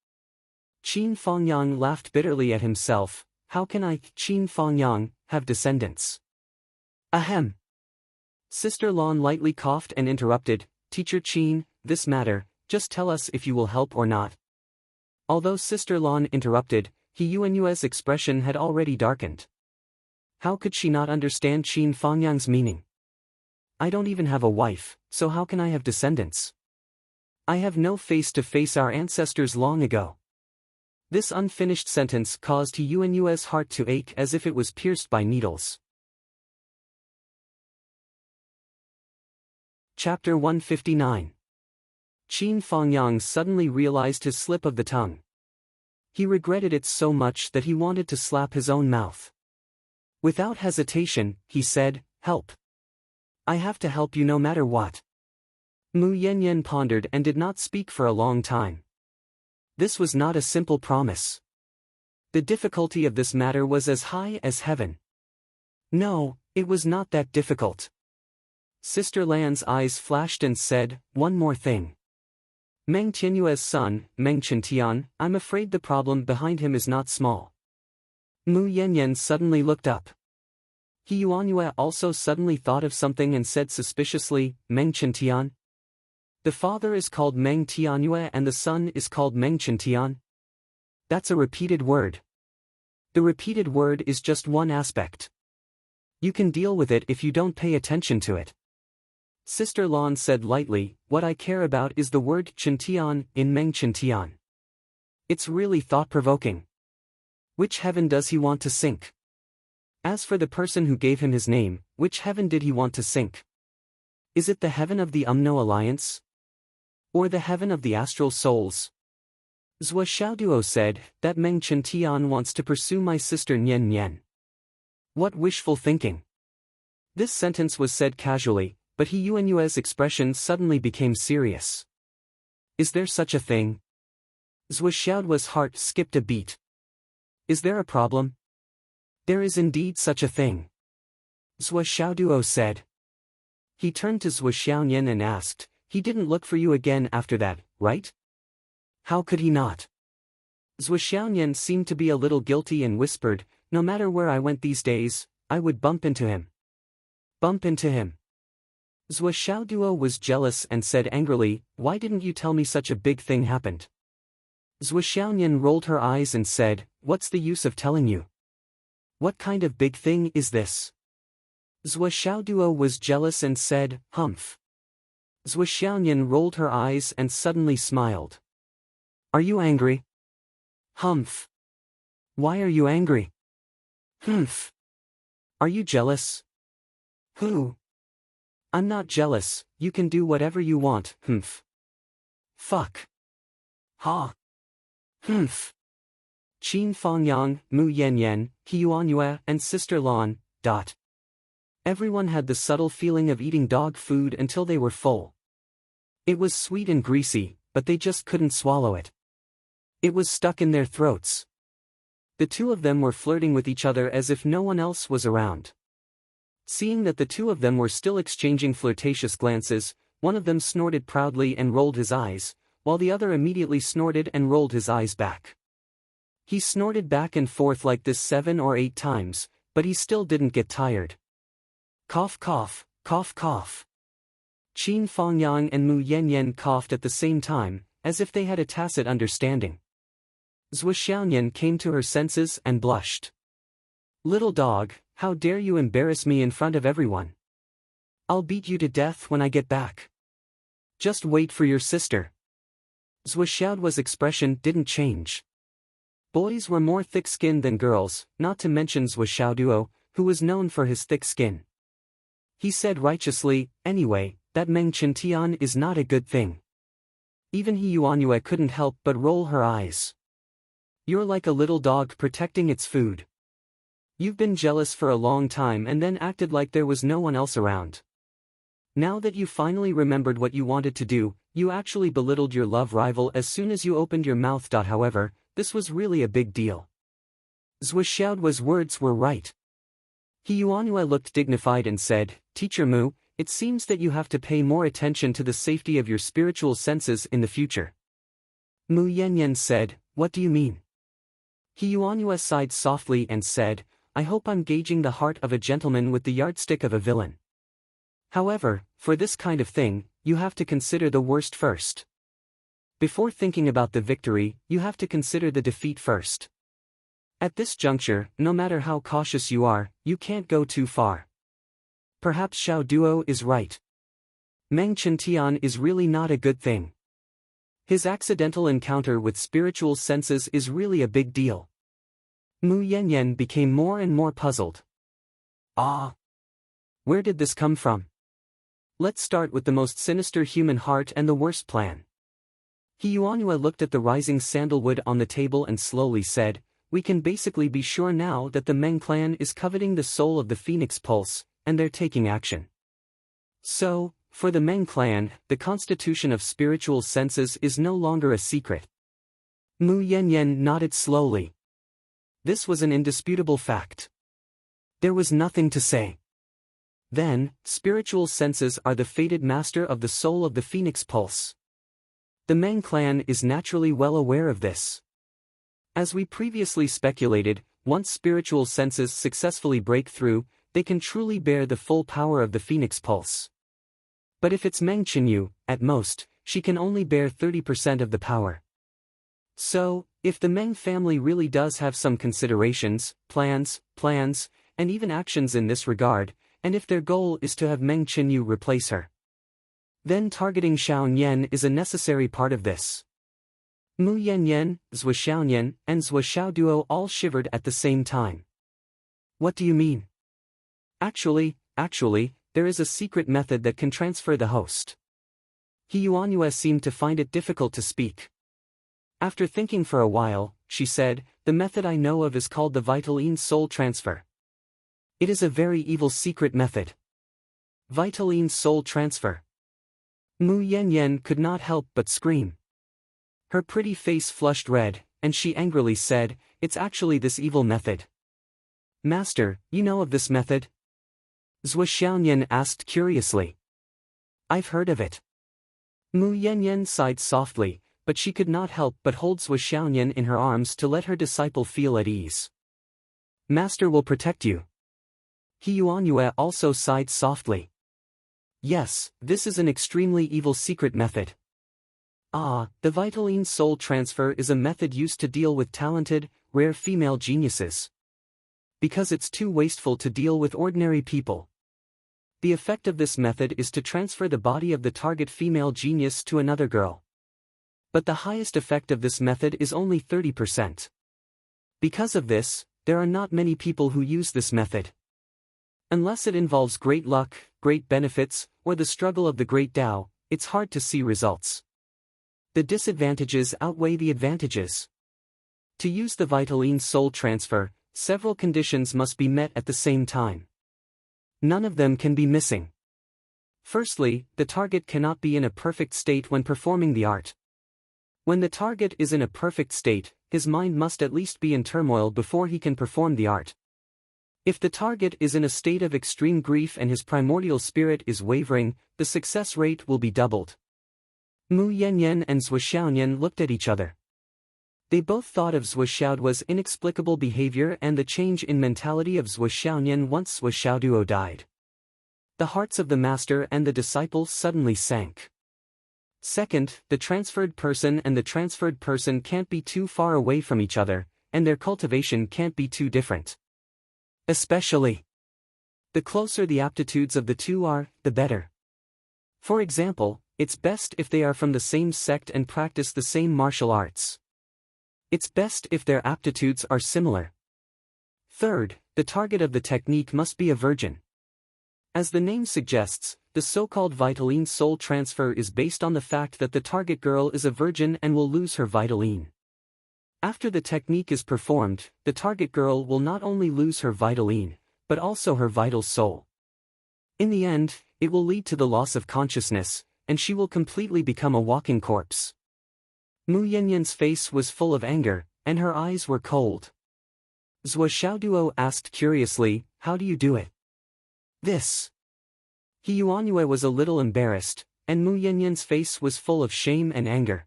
Qin Fangyang laughed bitterly at himself. How can I, Qin Fangyang, have descendants? Ahem. Sister Lan lightly coughed and interrupted, "Teacher Qin, this matter, just tell us if you will help or not." Although Sister Lan interrupted, He Yuanyue's expression had already darkened. How could she not understand Qin Fangyang's meaning? I don't even have a wife, so how can I have descendants? I have no face to face our ancestors long ago. This unfinished sentence caused He Yuanyue's heart to ache as if it was pierced by needles. Chapter 159. Qin Fangyang suddenly realized his slip of the tongue. He regretted it so much that he wanted to slap his own mouth. Without hesitation, he said, "Help. I have to help you no matter what." Mu Yanyan pondered and did not speak for a long time. This was not a simple promise. The difficulty of this matter was as high as heaven. No, it was not that difficult. Sister Lan's eyes flashed and said, "One more thing. Meng Tianyue's son, Meng Chintian, I'm afraid the problem behind him is not small. Mu Yanyan suddenly looked up. He Yuanyue also suddenly thought of something and said suspiciously, Meng Chintian? The father is called Meng Tianyue and the son is called Meng Chintian? That's a repeated word. The repeated word is just one aspect. You can deal with it if you don't pay attention to it. Sister Lan said lightly, what I care about is the word Chintian in Meng Chintian. It's really thought-provoking. Which heaven does he want to sink? As for the person who gave him his name, which heaven did he want to sink? Is it the heaven of the Umno Alliance? Or the heaven of the astral souls? Zhua Xiaoduo said, that Meng Chintian wants to pursue my sister Nian Nian. What wishful thinking. This sentence was said casually, but He Yuanyue's expression suddenly became serious. Is there such a thing? Zhua Xiaoduo's heart skipped a beat. Is there a problem? There is indeed such a thing. Zhua Xiaoduo said. He turned to Zhua Xiaonian and asked, he didn't look for you again after that, right? How could he not? Zhua Xiaonian seemed to be a little guilty and whispered, no matter where I went these days, I would bump into him. Bump into him. Zhua Xiaoduo was jealous and said angrily, why didn't you tell me such a big thing happened? Zhua Xiaonian rolled her eyes and said, what's the use of telling you? What kind of big thing is this? Zhua Xiaoduo was jealous and said, humph. Zhua Xiaonian rolled her eyes and suddenly smiled. Are you angry? Humph. Why are you angry? Humph. Are you jealous? Who? I'm not jealous, you can do whatever you want, humph. Fuck. Ha. Humph. Qin Fangyang, Mu Yanyan, He Yuanyue, and Sister Lan. Everyone had the subtle feeling of eating dog food until they were full. It was sweet and greasy, but they just couldn't swallow it. It was stuck in their throats. The two of them were flirting with each other as if no one else was around. Seeing that the two of them were still exchanging flirtatious glances, one of them snorted proudly and rolled his eyes, while the other immediately snorted and rolled his eyes back. He snorted back and forth like this 7 or 8 times, but he still didn't get tired. Cough cough, cough cough. Qin Fangyang and Mu Yanyan coughed at the same time, as if they had a tacit understanding. Zhua Xiaonian came to her senses and blushed. Little dog, how dare you embarrass me in front of everyone? I'll beat you to death when I get back. Just wait for your sister. Zhua Xiaoduo's expression didn't change. Boys were more thick-skinned than girls, not to mention Zhua Xiaoduo, who was known for his thick skin. He said righteously, anyway, that Meng Chintian is not a good thing. Even He Yuanyue couldn't help but roll her eyes. You're like a little dog protecting its food. You've been jealous for a long time and then acted like there was no one else around. Now that you finally remembered what you wanted to do, you actually belittled your love rival as soon as you opened your mouth. However, this was really a big deal. Zhua Xiaoduo's words were right. He Yuanyue looked dignified and said, Teacher Mu, it seems that you have to pay more attention to the safety of your spiritual senses in the future. Mu Yanyan said, what do you mean? He Yuanyue sighed softly and said, I hope I'm gauging the heart of a gentleman with the yardstick of a villain. However, for this kind of thing, you have to consider the worst first. Before thinking about the victory, you have to consider the defeat first. At this juncture, no matter how cautious you are, you can't go too far. Perhaps Xiao Duo is right. Meng Chintian is really not a good thing. His accidental encounter with spiritual senses is really a big deal. Mu Yanyan became more and more puzzled. Ah! Where did this come from? Let's start with the most sinister human heart and the worst plan. He Yuanyue looked at the rising sandalwood on the table and slowly said, we can basically be sure now that the Meng clan is coveting the soul of the Phoenix Pulse, and they're taking action. So, for the Meng clan, the constitution of spiritual senses is no longer a secret. Mu Yanyan nodded slowly. This was an indisputable fact. There was nothing to say. Then, spiritual senses are the fated master of the soul of the Phoenix Pulse. The Meng clan is naturally well aware of this. As we previously speculated, once spiritual senses successfully break through, they can truly bear the full power of the Phoenix Pulse. But if it's Meng Qinyu, at most, she can only bear 30% of the power. So, if the Meng family really does have some considerations, plans, and even actions in this regard, and if their goal is to have Meng Qinyu replace her, then targeting Xiao Nian is a necessary part of this. Mu Yanyan, Zhou Xiaonian, and Zhou Xiaoduo all shivered at the same time. What do you mean? Actually, there is a secret method that can transfer the host. He Yuanyue seemed to find it difficult to speak. After thinking for a while, she said, the method I know of is called the Vitaline Soul Transfer. It is a very evil secret method. Vitaline Soul Transfer. Mu Yanyan could not help but scream. Her pretty face flushed red, and she angrily said, it's actually this evil method. Master, you know of this method? Zhou Xiaonian asked curiously. I've heard of it. Mu Yanyan sighed softly, but she could not help but hold Zhou Xiaonian in her arms to let her disciple feel at ease. Master will protect you. He Yuanyue also sighed softly. Yes, this is an extremely evil secret method. The Vitaline Soul Transfer is a method used to deal with talented, rare female geniuses. Because it's too wasteful to deal with ordinary people. The effect of this method is to transfer the body of the target female genius to another girl. But the highest effect of this method is only 30%. Because of this, there are not many people who use this method. Unless it involves great luck, great benefits, or the struggle of the great Tao, it's hard to see results. The disadvantages outweigh the advantages. To use the Vitaline Soul Transfer, several conditions must be met at the same time. None of them can be missing. Firstly, the target cannot be in a perfect state when performing the art. When the target is in a perfect state, his mind must at least be in turmoil before he can perform the art. If the target is in a state of extreme grief and his primordial spirit is wavering, the success rate will be doubled. Mu Yanyan and Zhou Xiaonian looked at each other. They both thought of Zhou Xiaoduo's inexplicable behavior and the change in mentality of Zhou Xiaonian once Zhou Xiaoduo died. The hearts of the master and the disciple suddenly sank. Second, the transferred person and the transferred person can't be too far away from each other, and their cultivation can't be too different. Especially, the closer the aptitudes of the two are, the better. For example, it's best if they are from the same sect and practice the same martial arts. It's best if their aptitudes are similar. Third, the target of the technique must be a virgin. As the name suggests, the so-called Vitaline Soul Transfer is based on the fact that the target girl is a virgin and will lose her Vitaline. After the technique is performed, the target girl will not only lose her Vitaline, but also her vital soul. In the end, it will lead to the loss of consciousness, and she will completely become a walking corpse. Mu Yanyan's face was full of anger, and her eyes were cold. Zhou Xiaoduo asked curiously, how do you do it? This. He Yuanyue was a little embarrassed, and Mu Yanyan's face was full of shame and anger.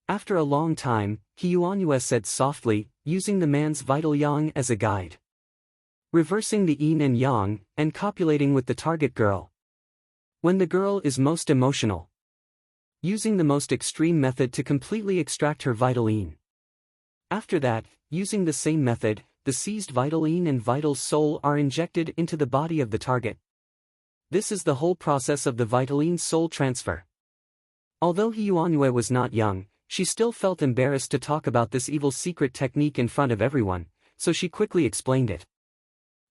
After a long time, He Yuanyue said softly, using the man's vital yang as a guide. Reversing the yin and yang, and copulating with the target girl. When the girl is most emotional. Using the most extreme method to completely extract her Vitaline. After that, using the same method, the seized Vitaline and vital soul are injected into the body of the target. This is the whole process of the Vitaline Soul Transfer. Although He Yuanyue was not young, she still felt embarrassed to talk about this evil secret technique in front of everyone, so she quickly explained it.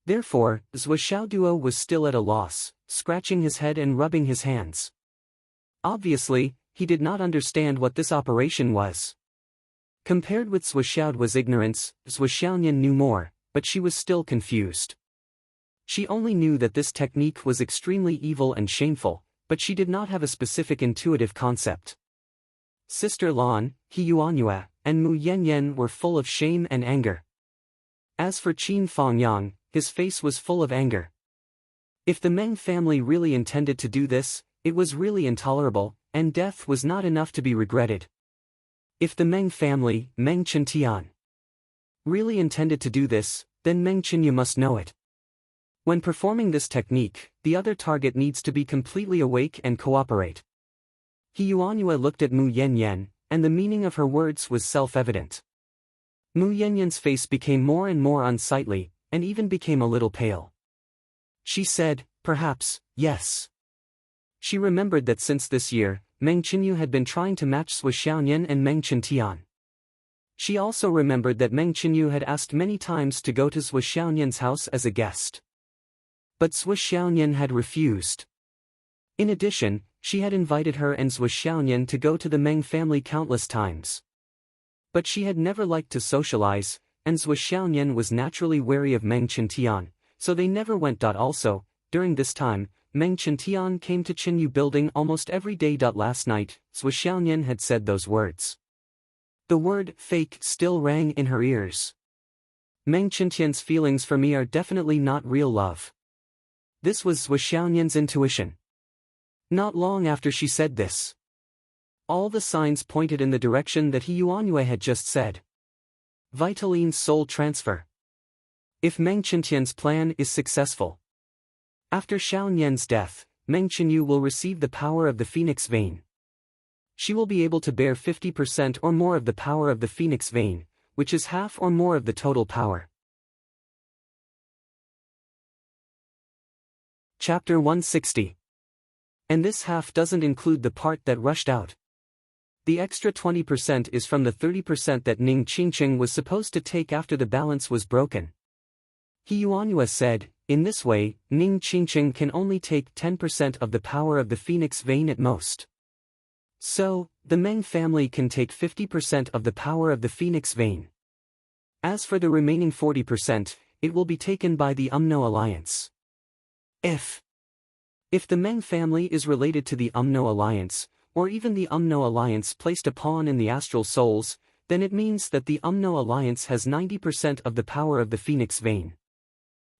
Therefore, Zhou Xiaoduo was still at a loss, scratching his head and rubbing his hands. Obviously, he did not understand what this operation was. Compared with Zhou Xiaoduo's ignorance, Zhou Xiaonian knew more, but she was still confused. She only knew that this technique was extremely evil and shameful, but she did not have a specific intuitive concept. Sister Lan, He Yuanyue, and Mu Yanyan were full of shame and anger. As for Qin Fangyang, his face was full of anger. If the Meng family really intended to do this, it was really intolerable, and death was not enough to be regretted. If the Meng family, Meng Chintian, really intended to do this, then Meng Qinyu must know it. When performing this technique, the other target needs to be completely awake and cooperate. He Yuanyue looked at Mu Yanyan, and the meaning of her words was self-evident. Mu Yanyan's face became more and more unsightly, and even became a little pale. She said, "Perhaps, yes." She remembered that since this year, Meng Qinyu had been trying to match Sui Xiaoyan and Meng Qintian. She also remembered that Meng Qinyu had asked many times to go to Sui Xiaoyan's house as a guest. But Sui Xiaoyan had refused. In addition, she had invited her and Sui Xiaoyan to go to the Meng family countless times. But she had never liked to socialize, and Sui Xiaoyan was naturally wary of Meng Qintian, so they never went. Also, during this time, Meng Qintian came to Qinyu building almost every day. Last night, Sui Xiaoyan had said those words. The word fake still rang in her ears. Meng Qintian's feelings for me are definitely not real love. This was Sui Xiaoyan's intuition. Not long after she said this, all the signs pointed in the direction that He Yuanyue had just said. Vitaline soul transfer. If Meng Qintian's plan is successful, after Xiaoyan's death, Meng Qinyu will receive the power of the Phoenix Vein. She will be able to bear 50% or more of the power of the Phoenix Vein, which is half or more of the total power. Chapter 160. And this half doesn't include the part that rushed out. The extra 20% is from the 30% that Ning Qingqing was supposed to take after the balance was broken. He Yuanyue said, in this way, Ning Qingqing can only take 10% of the power of the Phoenix Vein at most. So, the Meng family can take 50% of the power of the Phoenix Vein. As for the remaining 40%, it will be taken by the Umno Alliance. If the Meng family is related to the Umno Alliance, or even the Umno Alliance placed a pawn in the astral souls, then it means that the Umno Alliance has 90% of the power of the Phoenix Vein.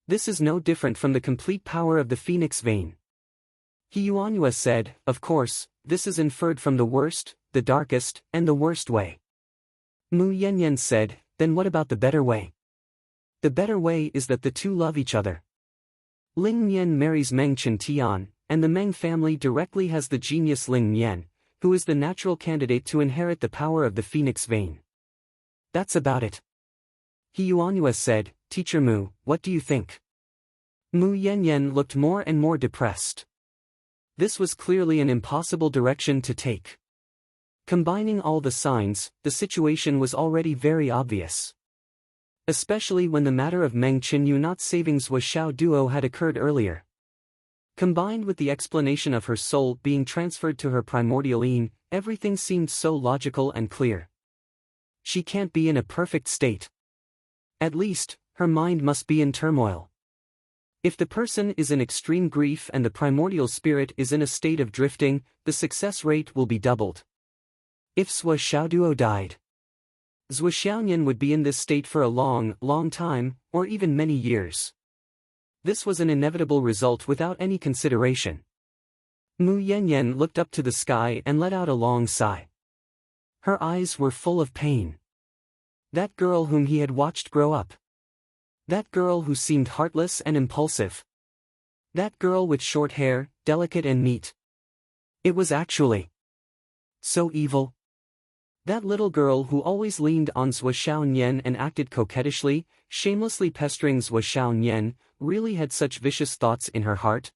This is no different from the complete power of the Phoenix Vein. He Yuanyue said, of course, this is inferred from the worst, the darkest, and the worst way. Mu Yanyan said, then what about the better way? The better way is that the two love each other. Ling Mian marries Meng Qintian, and the Meng family directly has the genius Ling Mian, who is the natural candidate to inherit the power of the Phoenix Vein. That's about it. He Yuanyue said, Teacher Mu, what do you think? Mu Yanyan looked more and more depressed. This was clearly an impossible direction to take. Combining all the signs, the situation was already very obvious. Especially when the matter of Meng Qinyu not saving Zhou Xiao Duo had occurred earlier. Combined with the explanation of her soul being transferred to her primordial yin, everything seemed so logical and clear. She can't be in a perfect state. At least, her mind must be in turmoil. If the person is in extreme grief and the primordial spirit is in a state of drifting, the success rate will be doubled. If Zhou Xiao Duo died, Zhou Xiaoyan would be in this state for a long, long time, or even many years. This was an inevitable result without any consideration. Mu Yanyan looked up to the sky and let out a long sigh. Her eyes were full of pain. That girl whom he had watched grow up. That girl who seemed heartless and impulsive. That girl with short hair, delicate and neat. It was actually so evil. That little girl who always leaned on Zhou Xiaoyan and acted coquettishly, shamelessly pestering Zhou Xiaoyan, really had such vicious thoughts in her heart.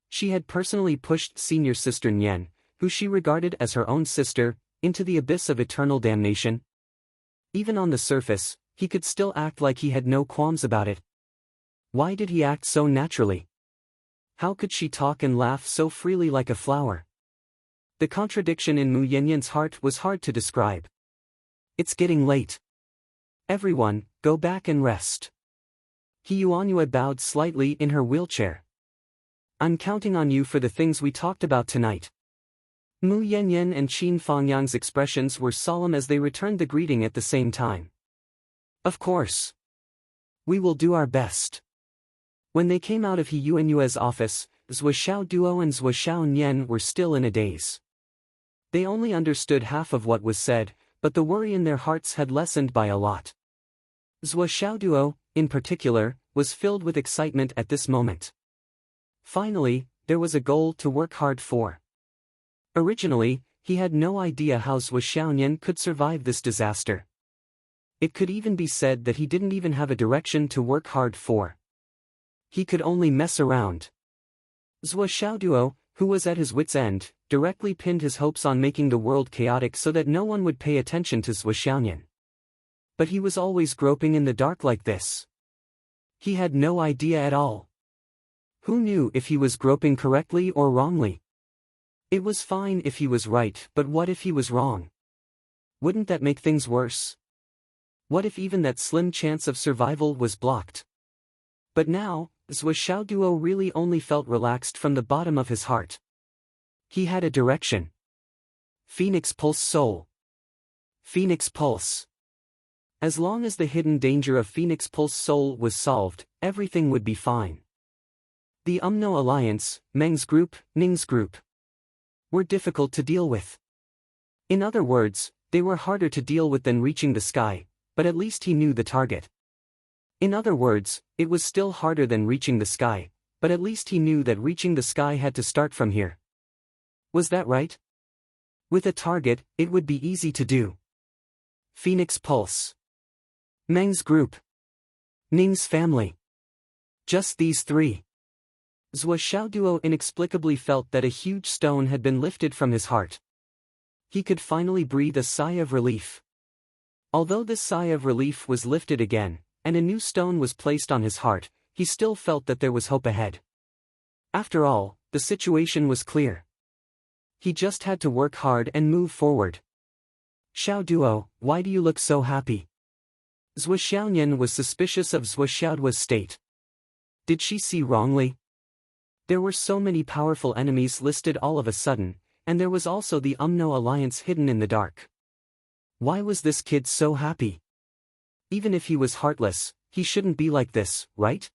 She had personally pushed senior sister Nian, who she regarded as her own sister, into the abyss of eternal damnation. Even on the surface, he could still act like he had no qualms about it. Why did he act so naturally? How could she talk and laugh so freely like a flower? The contradiction in Mu Yanyan's heart was hard to describe. It's getting late. Everyone, go back and rest. He Yuanyue bowed slightly in her wheelchair. I'm counting on you for the things we talked about tonight. Mu Yanyan and Qin Fangyang's expressions were solemn as they returned the greeting at the same time. Of course. We will do our best. When they came out of He Yuanyue's office, Zhou Xiao Duo and Zhou Xiaoyan were still in a daze. They only understood half of what was said, but the worry in their hearts had lessened by a lot. Zhou Xiaoduo, in particular, was filled with excitement at this moment. Finally, there was a goal to work hard for. Originally, he had no idea how Zhou Xiaoyan could survive this disaster. It could even be said that he didn't even have a direction to work hard for. He could only mess around. Zhou Xiaoduo, who was at his wit's end, directly pinned his hopes on making the world chaotic so that no one would pay attention to Zhou Xiaoyan. But he was always groping in the dark like this. He had no idea at all. Who knew if he was groping correctly or wrongly? It was fine if he was right, but what if he was wrong? Wouldn't that make things worse? What if even that slim chance of survival was blocked? But now, Zhou Xiaoduo really only felt relaxed from the bottom of his heart. He had a direction. Phoenix Pulse Soul. Phoenix Pulse. As long as the hidden danger of Phoenix Pulse Soul was solved, everything would be fine. The Umno Alliance, Meng's group, Ning's group, were difficult to deal with. In other words, they were harder to deal with than reaching the sky, but at least he knew the target. In other words, it was still harder than reaching the sky, but at least he knew that reaching the sky had to start from here. Was that right? With a target, it would be easy to do. Phoenix Pulse. Meng's group. Ning's family. Just these three. Zhou Xiaoduo inexplicably felt that a huge stone had been lifted from his heart. He could finally breathe a sigh of relief. Although this sigh of relief was lifted again, and a new stone was placed on his heart, he still felt that there was hope ahead. After all, the situation was clear. He just had to work hard and move forward. Xiaoduo, why do you look so happy? Zhou Xiaoyan was suspicious of Zhou Xiaoduo's state. Did she see wrongly? There were so many powerful enemies listed all of a sudden, and there was also the Umno Alliance hidden in the dark. Why was this kid so happy? Even if he was heartless, he shouldn't be like this, right?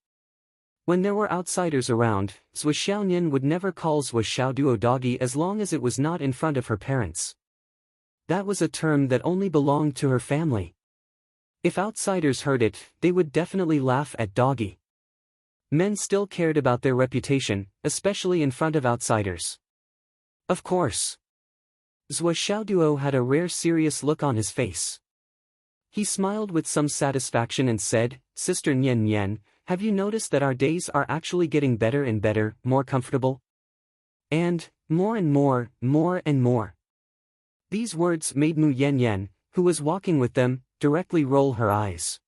When there were outsiders around, Zhou Xiaoyan would never call Zhou Xiaoduo doggy as long as it was not in front of her parents. That was a term that only belonged to her family. If outsiders heard it, they would definitely laugh at doggy. Men still cared about their reputation, especially in front of outsiders. Of course. Zhou Xiaoduo had a rare serious look on his face. He smiled with some satisfaction and said, Sister Nian Nian, have you noticed that our days are actually getting better and better, more comfortable? And more and more, more and more. These words made Mu Yanyan, who was walking with them, directly roll her eyes.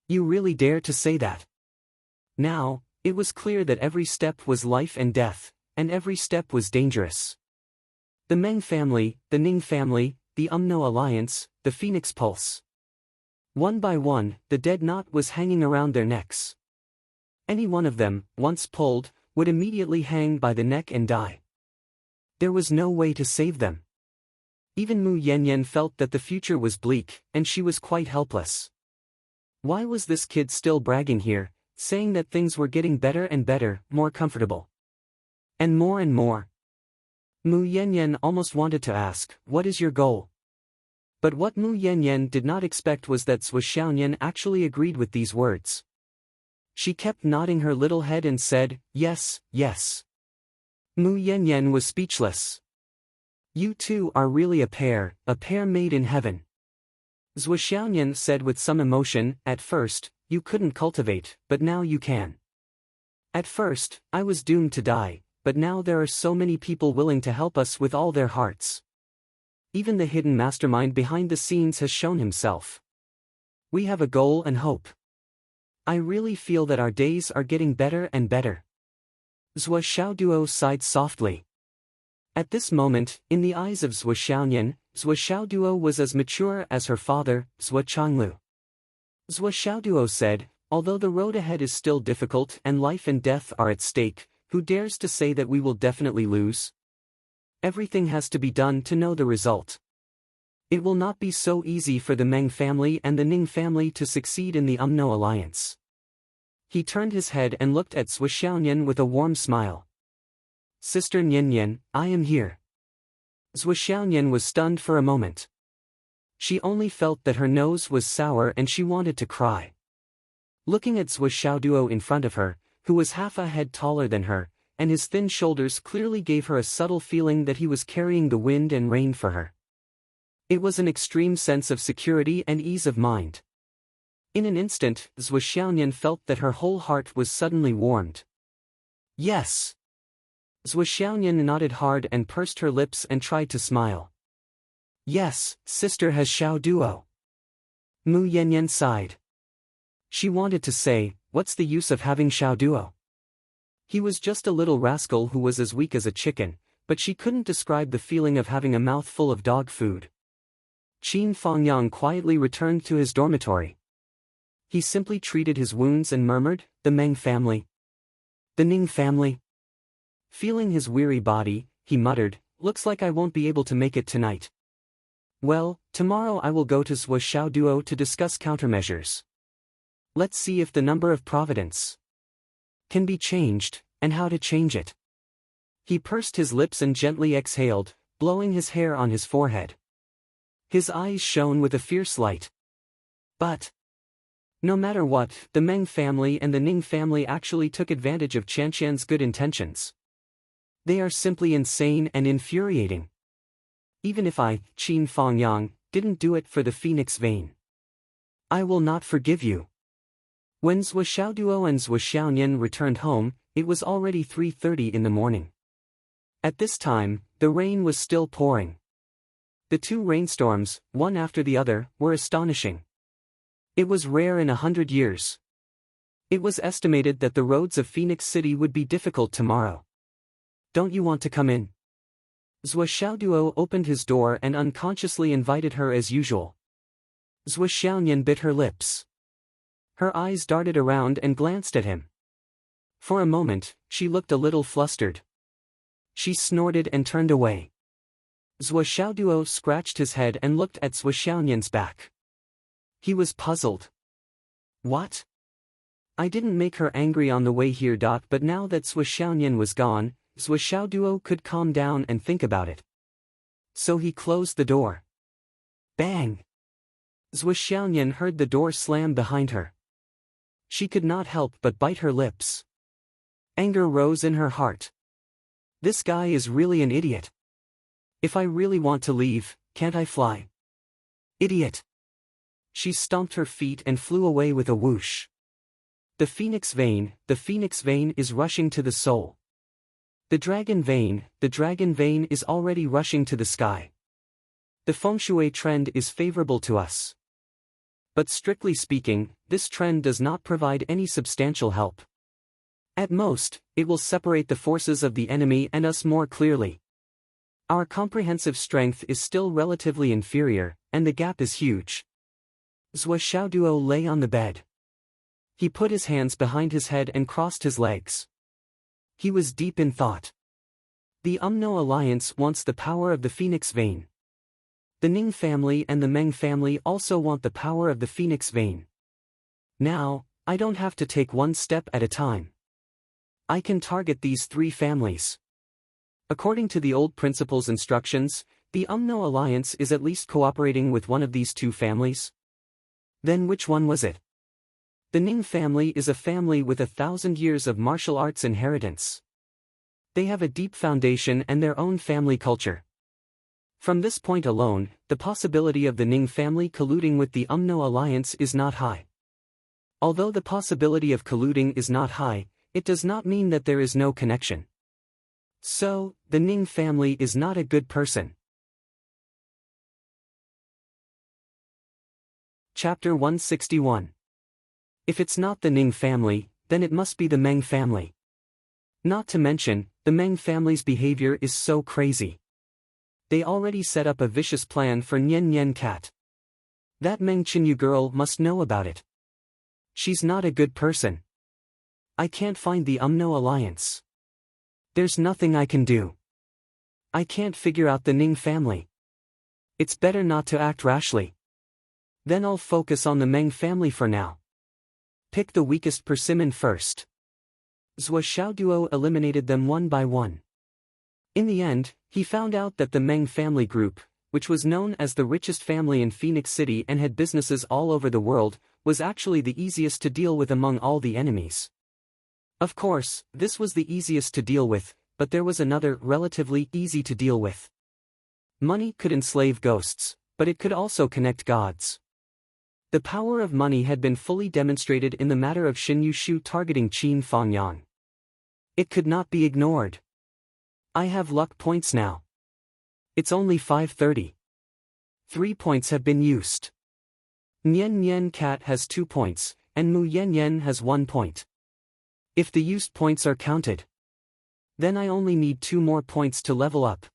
You really dare to say that? Now, it was clear that every step was life and death, and every step was dangerous. The Meng family, the Ning family, the Umno Alliance, the Phoenix Pulse. One by one, the dead knot was hanging around their necks. Any one of them, once pulled, would immediately hang by the neck and die. There was no way to save them. Even Mu Yanyan felt that the future was bleak, and she was quite helpless. Why was this kid still bragging here, saying that things were getting better and better, more comfortable? And more and more. Mu Yanyan almost wanted to ask, what is your goal? But what Mu Yanyan did not expect was that Zhou Xiaoyan actually agreed with these words. She kept nodding her little head and said, yes, yes. Mu Yanyan was speechless. You two are really a pair made in heaven. Zhou Xiaoyan said with some emotion, at first, you couldn't cultivate, but now you can. At first, I was doomed to die, but now there are so many people willing to help us with all their hearts. Even the hidden mastermind behind the scenes has shown himself. We have a goal and hope. I really feel that our days are getting better and better. Zhou Xiaoduo sighed softly. At this moment, in the eyes of Zhou Xiaoyan, Zhou Xiaoduo was as mature as her father, Zhou Changlu. Zhou Xiaoduo said, although the road ahead is still difficult and life and death are at stake, who dares to say that we will definitely lose? Everything has to be done to know the result. It will not be so easy for the Meng family and the Ning family to succeed in the Umno Alliance. He turned his head and looked at Zhou Xiaoyan with a warm smile. Sister Nian Nian, I am here. Zhou Xiaoyan was stunned for a moment. She only felt that her nose was sour and she wanted to cry. Looking at Zhou Xiaoduo in front of her, who was half a head taller than her, and his thin shoulders clearly gave her a subtle feeling that he was carrying the wind and rain for her. It was an extreme sense of security and ease of mind. In an instant, Zhou Xiaoyan felt that her whole heart was suddenly warmed. Yes. Zhou Xiaoyan nodded hard and pursed her lips and tried to smile. Yes, sister has Xiaoduo. Mu Yanyan sighed. She wanted to say, what's the use of having Xiaoduo? He was just a little rascal who was as weak as a chicken, but she couldn't describe the feeling of having a mouthful of dog food. Qin Fangyang quietly returned to his dormitory. He simply treated his wounds and murmured, the Meng family. The Ning family. Feeling his weary body, he muttered, looks like I won't be able to make it tonight. Well, tomorrow I will go to Zhou Xiaoduo to discuss countermeasures. Let's see if the number of providence can be changed, and how to change it. He pursed his lips and gently exhaled, blowing his hair on his forehead. His eyes shone with a fierce light. But no matter what, the Meng family and the Ning family actually took advantage of Qianqian's good intentions. They are simply insane and infuriating. Even if I, Qin Fangyang, didn't do it for the phoenix vein, I will not forgive you. When Zhou Xiaoduo and Zhou Xiaoyan returned home, it was already 3:30 in the morning. At this time, the rain was still pouring. The two rainstorms, one after the other, were astonishing. It was rare in 100 years. It was estimated that the roads of Phoenix City would be difficult tomorrow. Don't you want to come in? Zhou Xiaoduo opened his door and unconsciously invited her as usual. Zhou Xiaoyan bit her lips. Her eyes darted around and glanced at him. For a moment, she looked a little flustered. She snorted and turned away. Zhou Xiaoduo scratched his head and looked at Zhou Xiaoyan's back. He was puzzled. What? I didn't make her angry on the way here. But now that Zhou Xiaoyan was gone, Zhou Xiaoduo could calm down and think about it. So he closed the door. Bang! Zhou Xiaoyan heard the door slam behind her. She could not help but bite her lips. Anger rose in her heart. This guy is really an idiot. If I really want to leave, can't I fly? Idiot! She stomped her feet and flew away with a whoosh. The phoenix vein is rushing to the soul. The dragon vein is already rushing to the sky. The feng shui trend is favorable to us. But strictly speaking, this trend does not provide any substantial help. At most, it will separate the forces of the enemy and us more clearly. Our comprehensive strength is still relatively inferior, and the gap is huge. Zhou Xiaoduo lay on the bed. He put his hands behind his head and crossed his legs. He was deep in thought. The Umno Alliance wants the power of the Phoenix Vein. The Ning family and the Meng family also want the power of the Phoenix Vein. Now, I don't have to take one step at a time. I can target these three families. According to the old principal's instructions, the Umno Alliance is at least cooperating with one of these two families. Then which one was it? The Ning family is a family with 1,000 years of martial arts inheritance. They have a deep foundation and their own family culture. From this point alone, the possibility of the Ning family colluding with the Umno Alliance is not high. Although the possibility of colluding is not high, it does not mean that there is no connection. So, the Ning family is not a good person. Chapter 161. If it's not the Ning family, then it must be the Meng family. Not to mention, the Meng family's behavior is so crazy. They already set up a vicious plan for Nian Nian Cat. That Meng Qinyu girl must know about it. She's not a good person. I can't find the Umno Alliance. There's nothing I can do. I can't figure out the Ning family. It's better not to act rashly. Then I'll focus on the Meng family for now. Pick the weakest persimmon first. Zhou Xiaoduo eliminated them one by one. In the end, he found out that the Meng family group, which was known as the richest family in Phoenix City and had businesses all over the world, was actually the easiest to deal with among all the enemies. Of course, this was the easiest to deal with, but there was another relatively easy to deal with. Money could enslave ghosts, but it could also connect gods. The power of money had been fully demonstrated in the matter of Xin Yushu targeting Qin Fangyang. It could not be ignored. I have luck points now. It's only 5:30. 3 points have been used. Nian Nian Cat has 2 points, and Mu Yen Yen has 1 point. If the used points are counted, then I only need 2 more points to level up.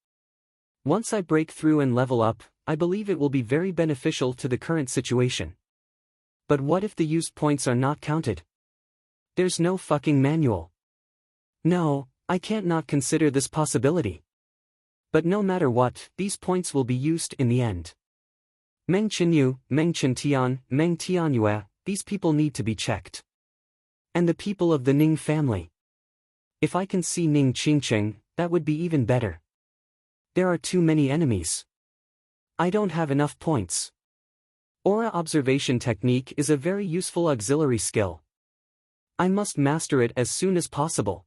Once I break through and level up, I believe it will be very beneficial to the current situation. But what if the used points are not counted? There's no fucking manual. No, I can't not consider this possibility. But no matter what, these points will be used in the end. Meng Qinyu, Meng Qintian, Meng Tianyue, these people need to be checked. And the people of the Ning family. If I can see Ning Qingqing, that would be even better. There are too many enemies. I don't have enough points. Aura observation technique is a very useful auxiliary skill. I must master it as soon as possible.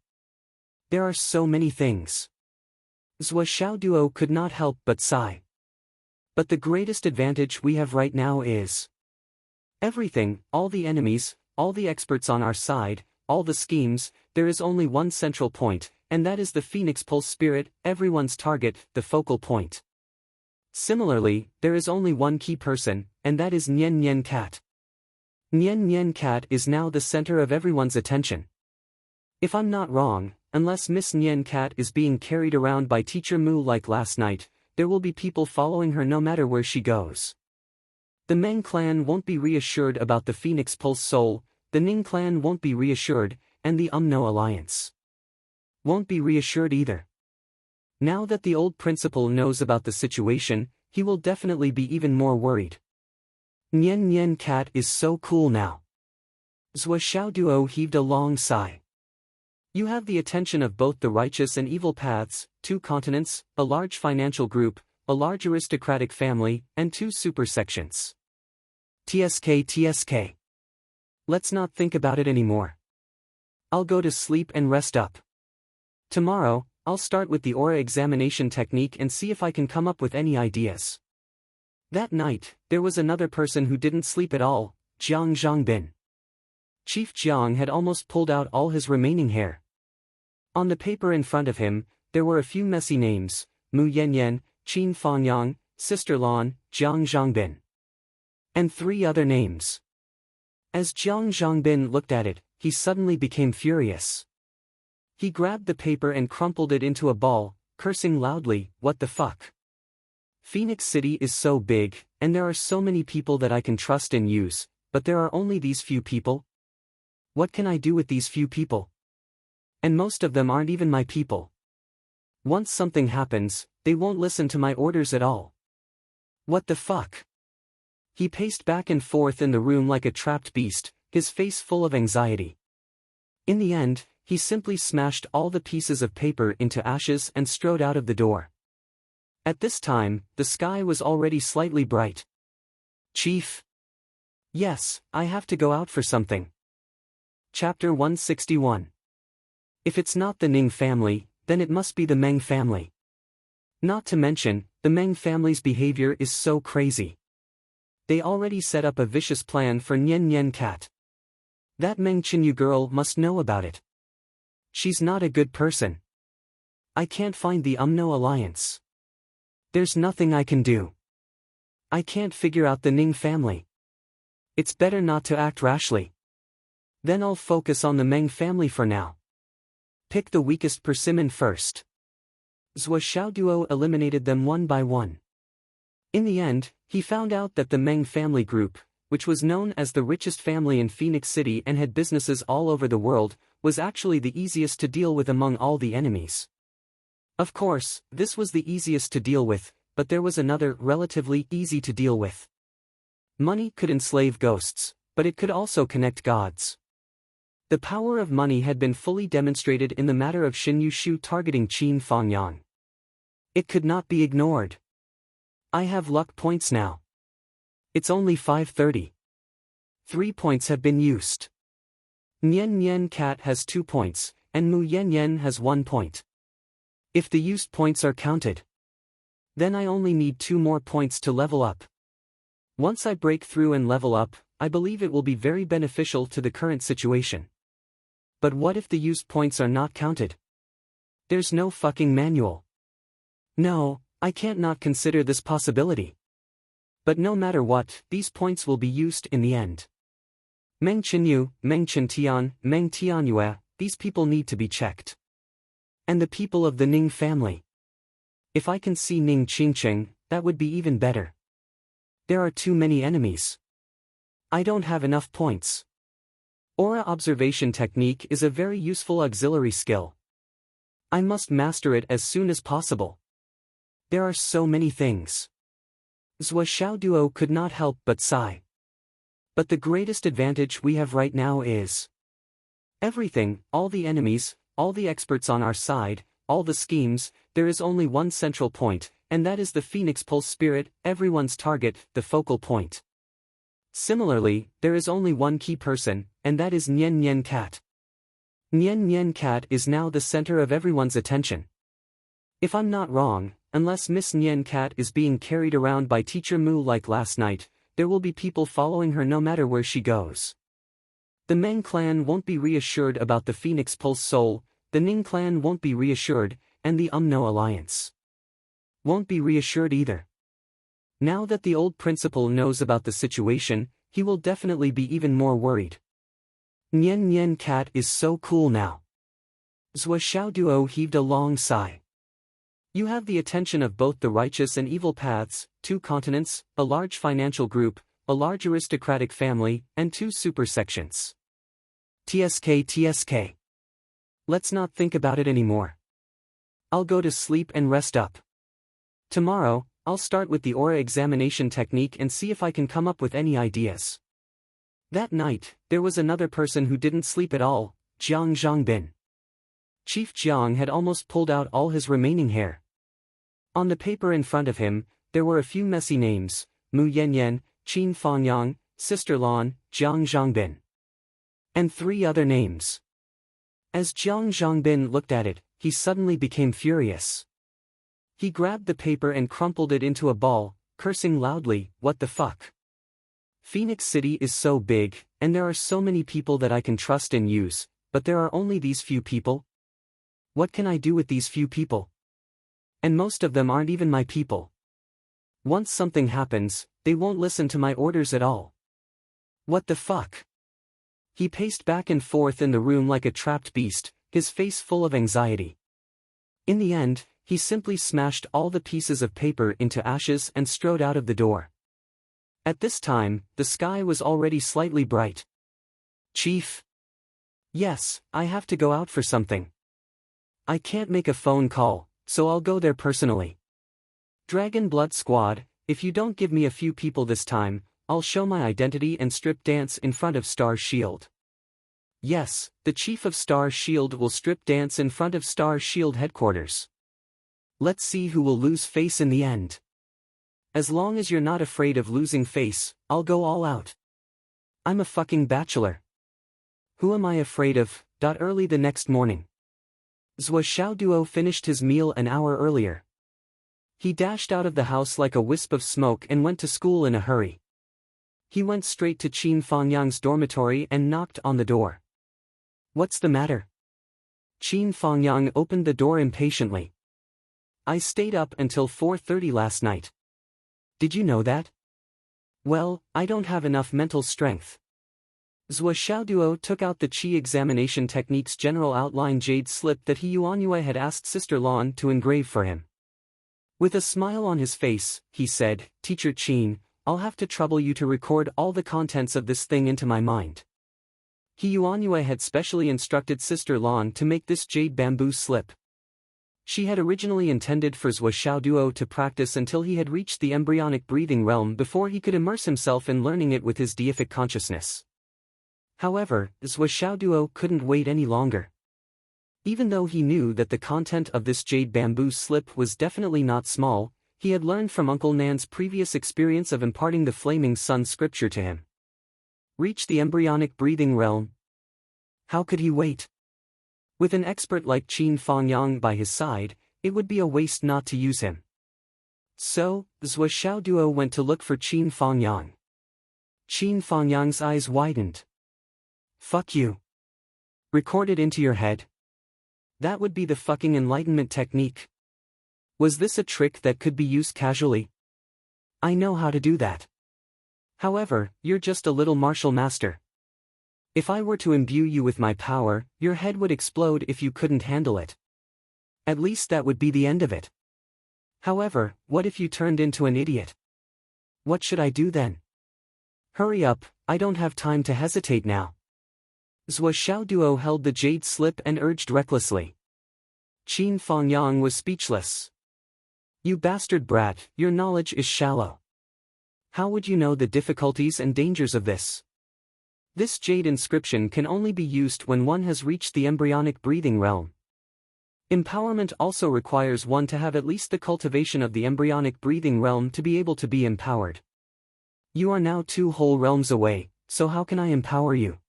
There are so many things. Zhua Xiaoduo could not help but sigh. But the greatest advantage we have right now is everything, all the enemies, all the experts on our side, all the schemes. There is only one central point, and that is the Phoenix Pulse Spirit, everyone's target, the focal point. Similarly, there is only one key person, and that is Nian Nian Cat. Nian Nian Cat is now the center of everyone's attention. If I'm not wrong, unless Miss Nian Cat is being carried around by Teacher Mu like last night, there will be people following her no matter where she goes. The Meng clan won't be reassured about the Phoenix Pulse Soul, the Ning clan won't be reassured, and the Umno Alliance won't be reassured either. Now that the old principal knows about the situation, he will definitely be even more worried. Nian Nian Cat is so cool now. Zhua Xiaoduo heaved a long sigh. You have the attention of both the righteous and evil paths, 2 continents, a large financial group, a large aristocratic family, and 2 super sections. TSK. Let's not think about it anymore. I'll go to sleep and rest up. Tomorrow, I'll start with the aura examination technique and see if I can come up with any ideas. That night, there was another person who didn't sleep at all, Jiang Zhangbin. Chief Jiang had almost pulled out all his remaining hair. On the paper in front of him, there were a few messy names, Mu Yanyan, Qin Fangyang, Sister Lan, Jiang Zhangbin. And 3 other names. As Jiang Zhangbin looked at it, he suddenly became furious. He grabbed the paper and crumpled it into a ball, cursing loudly, "What the fuck? Phoenix City is so big, and there are so many people that I can trust and use, but there are only these few people? What can I do with these few people? And most of them aren't even my people. Once something happens, they won't listen to my orders at all. What the fuck?" He paced back and forth in the room like a trapped beast, his face full of anxiety. In the end, he simply smashed all the pieces of paper into ashes and strode out of the door. At this time, the sky was already slightly bright. "Chief?" "Yes, I have to go out for something." Chapter 161. If it's not the Ning family, then it must be the Meng family. Not to mention, the Meng family's behavior is so crazy. They already set up a vicious plan for Nian Nian Cat. That Meng Qinyu girl must know about it. She's not a good person. I can't find the Umno Alliance. There's nothing I can do. I can't figure out the Ning family. It's better not to act rashly. Then I'll focus on the Meng family for now. Pick the weakest persimmon first. Zhua Xiaoduo eliminated them one by one. In the end, he found out that the Meng family group, which was known as the richest family in Phoenix City and had businesses all over the world, was actually the easiest to deal with among all the enemies. Of course, this was the easiest to deal with, but there was another relatively easy to deal with. Money could enslave ghosts, but it could also connect gods. The power of money had been fully demonstrated in the matter of Xin Yushu targeting Qin Fangyang. It could not be ignored. I have luck points now. It's only 5:30. 3 points have been used. Nian Nian Cat has 2 points, and Mu Yen Yen has 1 point. If the used points are counted, then I only need 2 more points to level up. Once I break through and level up, I believe it will be very beneficial to the current situation. But what if the used points are not counted? There's no fucking manual. No, I can't not consider this possibility. But no matter what, these points will be used in the end. Meng Qinyu, Meng Qintian, Meng Tianyue, these people need to be checked. And the people of the Ning family. If I can see Ning Qingqing, that would be even better. There are too many enemies. I don't have enough points. Aura observation technique is a very useful auxiliary skill. I must master it as soon as possible. There are so many things. Zhou Xiaoduo could not help but sigh. But the greatest advantage we have right now is everything, all the enemies, all the experts on our side, all the schemes. There is only one central point, and that is the Phoenix Pulse Spirit, everyone's target, the focal point. Similarly, there is only one key person, and that is Nian Nian Cat. Nian Nian Cat is now the center of everyone's attention. If I'm not wrong, unless Miss Nian Cat is being carried around by Teacher Mu like last night, there will be people following her no matter where she goes. The Meng clan won't be reassured about the Phoenix Pulse Soul, the Ning clan won't be reassured, and the Umno Alliance won't be reassured either. Now that the old principal knows about the situation, he will definitely be even more worried. Nian Nian Cat is so cool now. Zhou Xiaoduo heaved a long sigh. You have the attention of both the righteous and evil paths, 2 continents, a large financial group, a large aristocratic family, and 2 super sections. TSK. Let's not think about it anymore. I'll go to sleep and rest up. Tomorrow, I'll start with the aura examination technique and see if I can come up with any ideas. That night, there was another person who didn't sleep at all, Jiang Zhangbin. Chief Jiang had almost pulled out all his remaining hair. On the paper in front of him, there were a few messy names, Mu Yanyan, Qin Fangyang, Sister Lan, Jiang Zhangbin. And 3 other names. As Jiang Zhangbin looked at it, he suddenly became furious. He grabbed the paper and crumpled it into a ball, cursing loudly, "What the fuck? Phoenix City is so big, and there are so many people that I can trust and use, but there are only these few people? What can I do with these few people? And most of them aren't even my people. Once something happens, they won't listen to my orders at all. What the fuck?" He paced back and forth in the room like a trapped beast, his face full of anxiety. In the end, he simply smashed all the pieces of paper into ashes and strode out of the door. At this time, the sky was already slightly bright. "Chief?" "Yes, I have to go out for something. I can't make a phone call, so I'll go there personally. Dragon Blood Squad, if you don't give me a few people this time, I'll show my identity and strip dance in front of Star Shield." Yes, the chief of Star Shield will strip dance in front of Star Shield headquarters. Let's see who will lose face in the end. As long as you're not afraid of losing face, I'll go all out. I'm a fucking bachelor. Who am I afraid of? Early the next morning, Zhou Xiaoduo finished his meal an hour earlier. He dashed out of the house like a wisp of smoke and went to school in a hurry. He went straight to Qin Fangyang's dormitory and knocked on the door. "What's the matter?" Qin Fangyang opened the door impatiently. "I stayed up until 4:30 last night. Did you know that?" "Well, I don't have enough mental strength." Zhou Xiaoduo took out the Qi examination technique's general outline jade slip that he Yuanyue had asked Sister Lan to engrave for him. With a smile on his face, he said, "Teacher Qin, I'll have to trouble you to record all the contents of this thing into my mind." He Yuanyue had specially instructed Sister Lan to make this jade bamboo slip. She had originally intended for Zhou Xiaoduo to practice until he had reached the embryonic breathing realm before he could immerse himself in learning it with his deific consciousness. However, Zhou Xiaoduo couldn't wait any longer. Even though he knew that the content of this jade bamboo slip was definitely not small, he had learned from Uncle Nan's previous experience of imparting the flaming sun scripture to him. Reach the embryonic breathing realm. How could he wait? With an expert like Qin Fangyang by his side, it would be a waste not to use him. So, Zhou Xiaoduo went to look for Qin Fangyang. Qin Fangyang's eyes widened. Fuck you. Record it into your head. That would be the fucking enlightenment technique. Was this a trick that could be used casually? I know how to do that. However, you're just a little martial master. If I were to imbue you with my power, your head would explode if you couldn't handle it. At least that would be the end of it. However, what if you turned into an idiot? What should I do then? Hurry up, I don't have time to hesitate now. Zhou Xiaoduo held the jade slip and urged recklessly. Qin Fangyang was speechless. You bastard brat, your knowledge is shallow. How would you know the difficulties and dangers of this? This jade inscription can only be used when one has reached the embryonic breathing realm. Empowerment also requires one to have at least the cultivation of the embryonic breathing realm to be able to be empowered. You are now 2 whole realms away, so how can I empower you?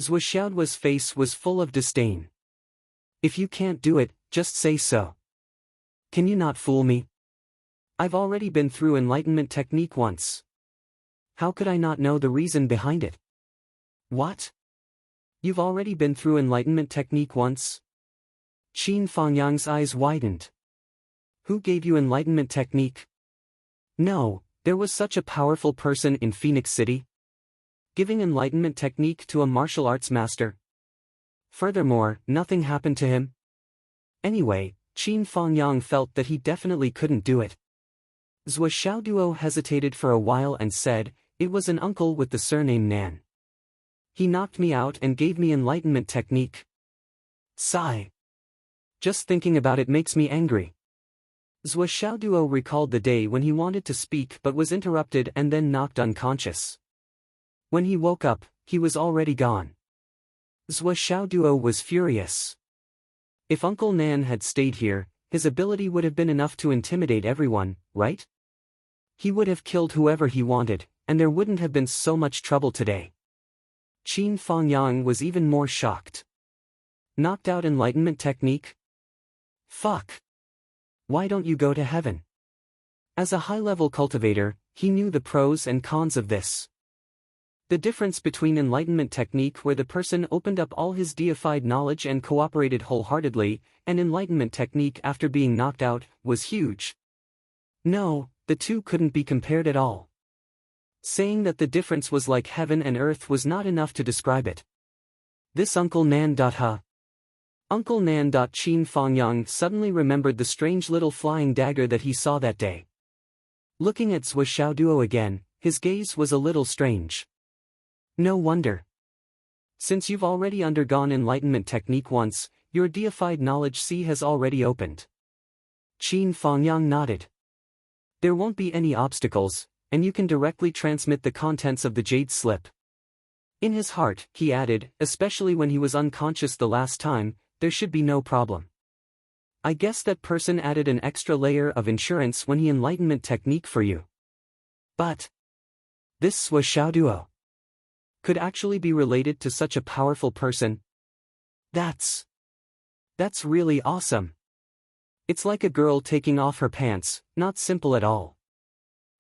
Zhou Xiaoduo's face was full of disdain. If you can't do it, just say so. Can you not fool me? I've already been through enlightenment technique once. How could I not know the reason behind it? What? You've already been through enlightenment technique once? Qin Fangyang's eyes widened. Who gave you enlightenment technique? No, there was such a powerful person in Phoenix City. Giving enlightenment technique to a martial arts master. Furthermore, nothing happened to him. Anyway, Qin Fangyang felt that he definitely couldn't do it. Zhou Xiaoduo hesitated for a while and said, it was an uncle with the surname Nan. He knocked me out and gave me enlightenment technique. Sigh. Just thinking about it makes me angry. Zhou Xiaoduo recalled the day when he wanted to speak but was interrupted and then knocked unconscious. When he woke up, he was already gone. Zhou Xiaoduo was furious. If Uncle Nan had stayed here, his ability would have been enough to intimidate everyone, right? He would have killed whoever he wanted, and there wouldn't have been so much trouble today. Qin Fangyang was even more shocked. Knocked out enlightenment technique? Fuck. Why don't you go to heaven? As a high-level cultivator, he knew the pros and cons of this. The difference between enlightenment technique where the person opened up all his deified knowledge and cooperated wholeheartedly, and enlightenment technique after being knocked out, was huge. No, the two couldn't be compared at all. Saying that the difference was like heaven and earth was not enough to describe it. This Uncle Nan. Uncle Nan. Qin Fangyang suddenly remembered the strange little flying dagger that he saw that day. Looking at Zhou Xiaoduo again, his gaze was a little strange. No wonder. Since you've already undergone enlightenment technique once, your deified knowledge sea has already opened. Qin Fangyang nodded. There won't be any obstacles, and you can directly transmit the contents of the jade slip. In his heart, he added, especially when he was unconscious the last time, there should be no problem. I guess that person added an extra layer of insurance when he enlightenment technique for you. But this Zhou Xiaoduo could actually be related to such a powerful person. That's really awesome. It's like a girl taking off her pants, not simple at all.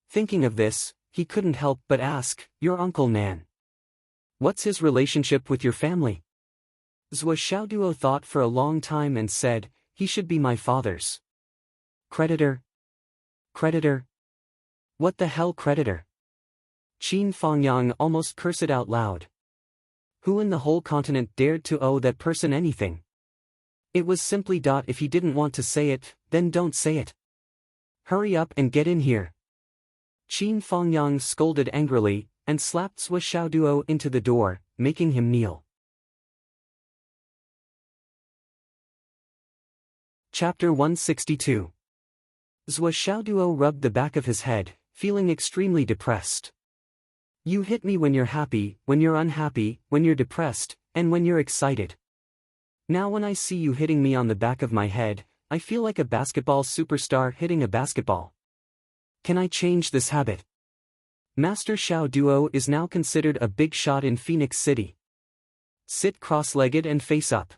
Thinking of this, he couldn't help but ask, your Uncle Nan. What's his relationship with your family? Zhou Xiaoduo thought for a long time and said, he should be my father's creditor. Creditor? What the hell creditor? Qin Fangyang almost cursed out loud. Who in the whole continent dared to owe that person anything? It was simply. If he didn't want to say it, then don't say it. Hurry up and get in here. Qin Fangyang scolded angrily, and slapped Zhou Xiaoduo into the door, making him kneel. Chapter 162. Zhou Xiaoduo rubbed the back of his head, feeling extremely depressed. You hit me when you're happy, when you're unhappy, when you're depressed, and when you're excited. Now when I see you hitting me on the back of my head, I feel like a basketball superstar hitting a basketball. Can I change this habit? Master Xiao Duo is now considered a big shot in Phoenix City. Sit cross-legged and face up.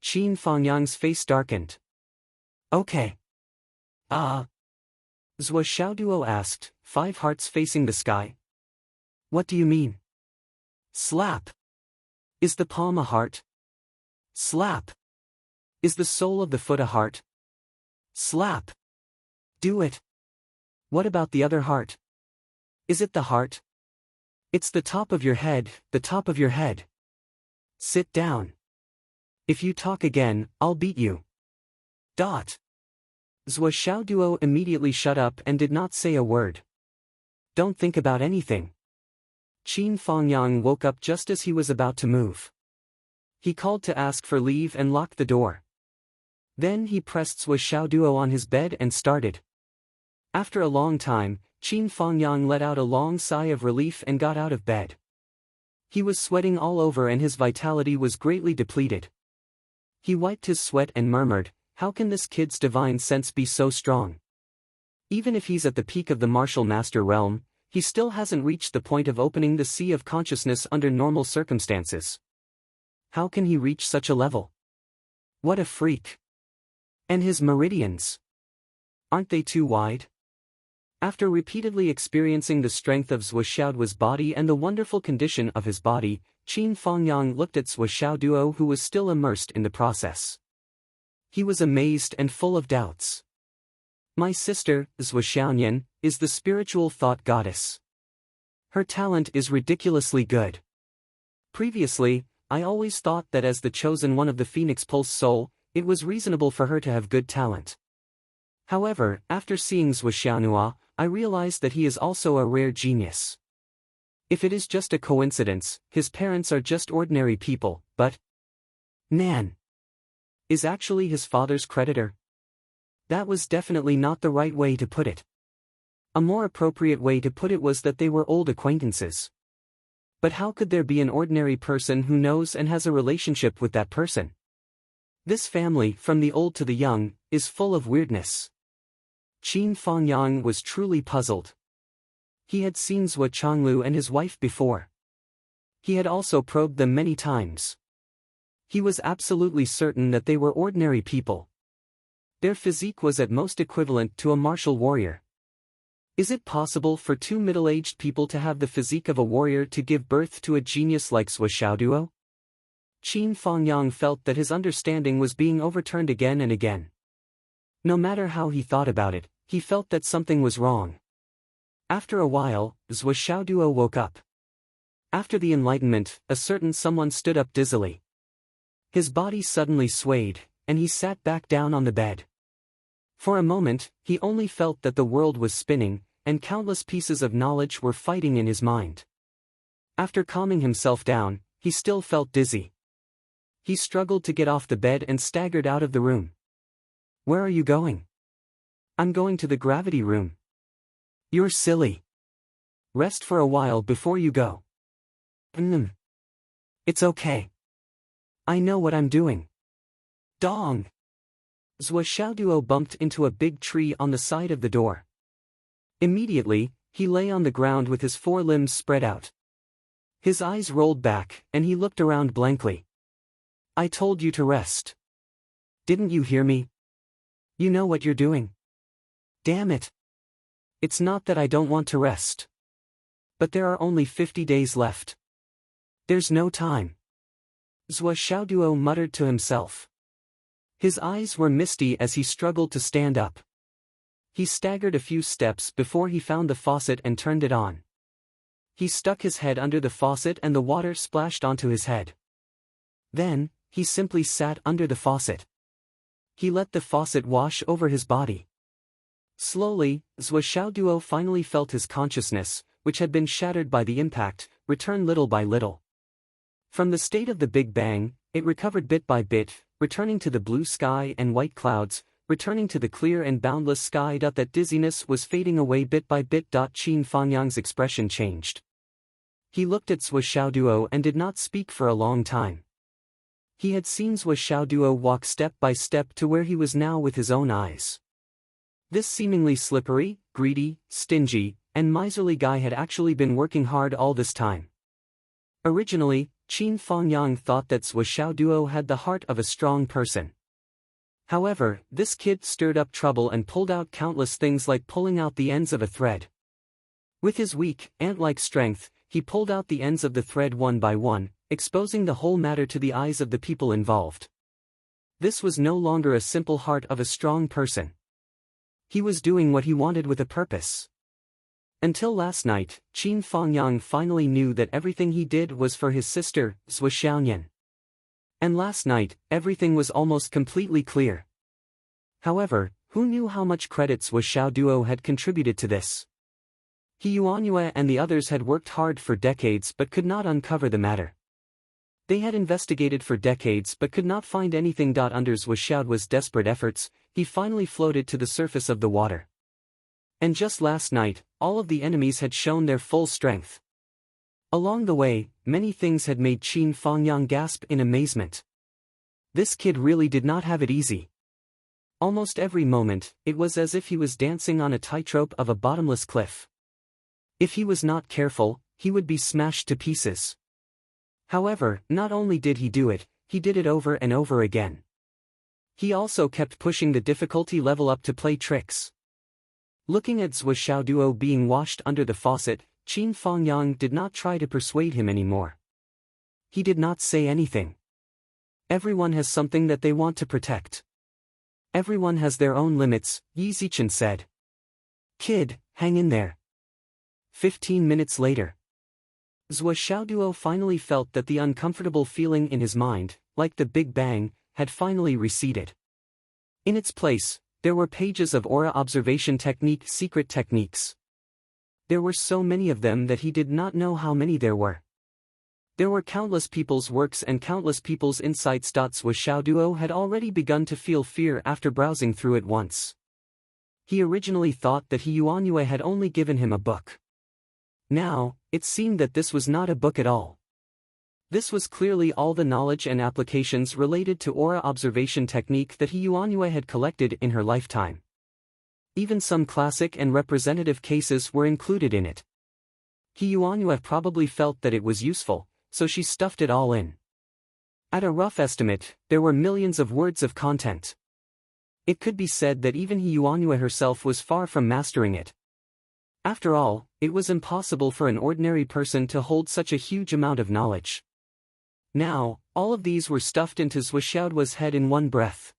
Qin Fangyang's face darkened. Okay. Zhou Xiaoduo asked, 5 hearts facing the sky. What do you mean? Slap. Is the palm a heart? Slap. Is the sole of the foot a heart? Slap. Do it. What about the other heart? Is it the heart? It's the top of your head, the top of your head. Sit down. If you talk again, I'll beat you. Zhou Xiaoduo immediately shut up and did not say a word. Don't think about anything. Qin Fangyang woke up just as he was about to move. He called to ask for leave and locked the door. Then he pressed Zhou Xiaoduo on his bed and started. After a long time, Qin Fangyang let out a long sigh of relief and got out of bed. He was sweating all over and his vitality was greatly depleted. He wiped his sweat and murmured, "How can this kid's divine sense be so strong? Even if he's at the peak of the martial master realm, he still hasn't reached the point of opening the sea of consciousness under normal circumstances. How can he reach such a level? What a freak! And his meridians. Aren't they too wide?" After repeatedly experiencing the strength of Zhou Xiaoduo's body and the wonderful condition of his body, Qin Fangyang looked at Zhou Xiaoduo who was still immersed in the process. He was amazed and full of doubts. My sister, Zhou Xiaonian, is the spiritual thought goddess. Her talent is ridiculously good. Previously, I always thought that as the chosen one of the Phoenix Pulse Soul, it was reasonable for her to have good talent. However, after seeing Zhou Xiaonua, I realized that he is also a rare genius. If it is just a coincidence, his parents are just ordinary people, but Nan is actually his father's creditor. That was definitely not the right way to put it. A more appropriate way to put it was that they were old acquaintances. But how could there be an ordinary person who knows and has a relationship with that person? This family, from the old to the young, is full of weirdness. Qin Fangyang was truly puzzled. He had seen Zhou Changlu and his wife before. He had also probed them many times. He was absolutely certain that they were ordinary people. Their physique was at most equivalent to a martial warrior. Is it possible for 2 middle-aged people to have the physique of a warrior to give birth to a genius like Zhou Xiaoduo? Qin Fangyang felt that his understanding was being overturned again and again. No matter how he thought about it, he felt that something was wrong. After a while, Zhou Xiaoduo woke up. After the enlightenment, a certain someone stood up dizzily. His body suddenly swayed, and he sat back down on the bed. For a moment, he only felt that the world was spinning, and countless pieces of knowledge were fighting in his mind. After calming himself down, he still felt dizzy. He struggled to get off the bed and staggered out of the room. Where are you going? I'm going to the gravity room. You're silly. Rest for a while before you go. It's okay. I know what I'm doing. Dong! Zhou Xiaoduo bumped into a big tree on the side of the door. Immediately, he lay on the ground with his 4 limbs spread out. His eyes rolled back, and he looked around blankly. I told you to rest. Didn't you hear me? You know what you're doing. Damn it. It's not that I don't want to rest. But there are only 50 days left. There's no time. Zhou Xiaoduo muttered to himself. His eyes were misty as he struggled to stand up. He staggered a few steps before he found the faucet and turned it on. He stuck his head under the faucet and the water splashed onto his head. Then, he simply sat under the faucet. He let the faucet wash over his body. Slowly, Zhou Xiaoduo finally felt his consciousness, which had been shattered by the impact, return little by little. From the state of the Big Bang, it recovered bit by bit, returning to the blue sky and white clouds, returning to the clear and boundless sky. That dizziness was fading away bit by bit. Qin Fangyang's expression changed. He looked at Zhou Xiaoduo and did not speak for a long time. He had seen Zhou Xiaoduo walk step by step to where he was now with his own eyes. This seemingly slippery, greedy, stingy, and miserly guy had actually been working hard all this time. Originally, Qin Fengyang thought that Zhou Xiaoduo had the heart of a strong person. However, this kid stirred up trouble and pulled out countless things like pulling out the ends of a thread. With his weak, ant-like strength, he pulled out the ends of the thread one by one, exposing the whole matter to the eyes of the people involved. This was no longer a simple heart of a strong person. He was doing what he wanted with a purpose. Until last night, Qin Fengyang finally knew that everything he did was for his sister, Zhou Xiaoyan. And last night, everything was almost completely clear. However, who knew how much credit Zhou Xiaoduo had contributed to this? He Yuanyue and the others had worked hard for decades but could not uncover the matter. They had investigated for decades but could not find anything. Under Zhou Xiaoduo's desperate efforts, he finally floated to the surface of the water. And just last night, all of the enemies had shown their full strength. Along the way, many things had made Qin Fengyang gasp in amazement. This kid really did not have it easy. Almost every moment, it was as if he was dancing on a tightrope of a bottomless cliff. If he was not careful, he would be smashed to pieces. However, not only did he do it, he did it over and over again. He also kept pushing the difficulty level up to play tricks. Looking at Zhou Xiaoduo being washed under the faucet, Qin Fengyang did not try to persuade him anymore. He did not say anything. Everyone has something that they want to protect. Everyone has their own limits, Yi Zichen said. Kid, hang in there. 15 minutes later. Zhou Xiaoduo finally felt that the uncomfortable feeling in his mind, like the Big Bang, had finally receded. In its place, there were pages of aura observation technique secret techniques. There were so many of them that he did not know how many there were. There were countless people's works and countless people's insights. Zhou Xiaoduo had already begun to feel fear after browsing through it once. He originally thought that He Yuanyue had only given him a book. Now, it seemed that this was not a book at all. This was clearly all the knowledge and applications related to aura observation technique that He Yuanyue had collected in her lifetime. Even some classic and representative cases were included in it. He Yuanyue probably felt that it was useful, so she stuffed it all in. At a rough estimate, there were millions of words of content. It could be said that even He Yuanyue herself was far from mastering it. After all, it was impossible for an ordinary person to hold such a huge amount of knowledge. Now, all of these were stuffed into Zhou Xiaoduo's head in one breath.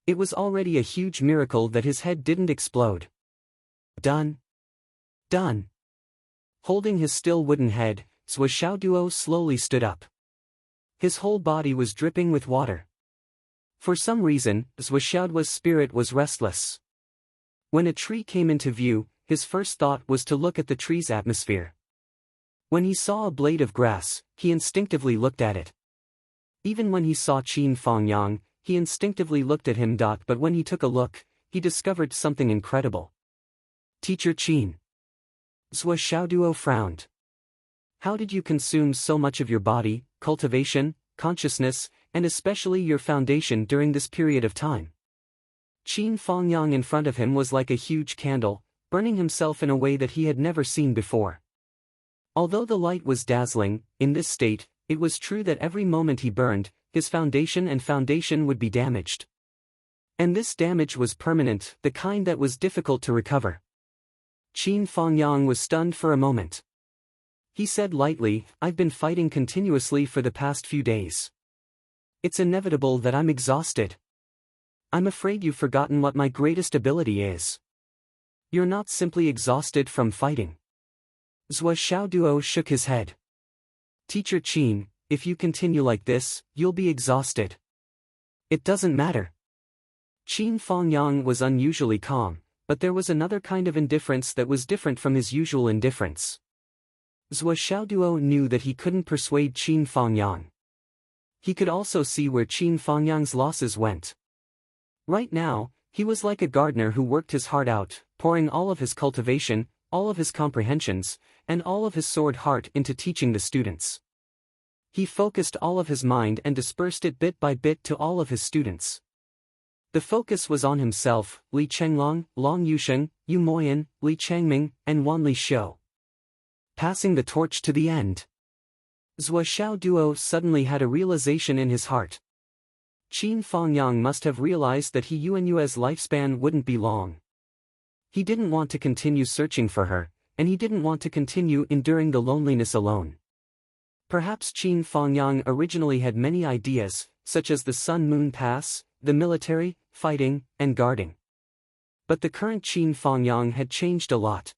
It was already a huge miracle that his head didn't explode. Done. Done. Holding his still wooden head, Zhou Xiaoduo slowly stood up. His whole body was dripping with water. For some reason, Zhou Xiaoduo's spirit was restless. When a tree came into view, his first thought was to look at the tree's atmosphere. When he saw a blade of grass, he instinctively looked at it. Even when he saw Qin Fengyang, he instinctively looked at him. But when he took a look, he discovered something incredible. Teacher Qin. Zhou Xiaoduo frowned. How did you consume so much of your body, cultivation, consciousness, and especially your foundation during this period of time? Qin Fengyang in front of him was like a huge candle, burning himself in a way that he had never seen before. Although the light was dazzling, in this state, it was true that every moment he burned, his foundation would be damaged. And this damage was permanent, the kind that was difficult to recover. Qin Fengyang was stunned for a moment. He said lightly, "I've been fighting continuously for the past few days. It's inevitable that I'm exhausted. I'm afraid you've forgotten what my greatest ability is. You're not simply exhausted from fighting." Zhou Xiaoduo shook his head. Teacher Qin, if you continue like this, you'll be exhausted. It doesn't matter. Qin Fengyang was unusually calm, but there was another kind of indifference that was different from his usual indifference. Zhou Xiaoduo knew that he couldn't persuade Qin Fengyang. He could also see where Qin Fengyang's losses went. Right now, he was like a gardener who worked his heart out, pouring all of his cultivation, all of his comprehensions, and all of his sword heart into teaching the students. He focused all of his mind and dispersed it bit by bit to all of his students. The focus was on himself, Li Chenglong, Long Yusheng, Yu Moyan, Li Changming, and Wan Li Shou. Passing the torch to the end. Zhou Xiaoduo suddenly had a realization in his heart. Qin Fengyang must have realized that He Yuanyue's lifespan wouldn't be long. He didn't want to continue searching for her, and he didn't want to continue enduring the loneliness alone. Perhaps Qin Fengyang originally had many ideas, such as the Sun-Moon Pass, the military, fighting, and guarding. But the current Qin Fengyang had changed a lot.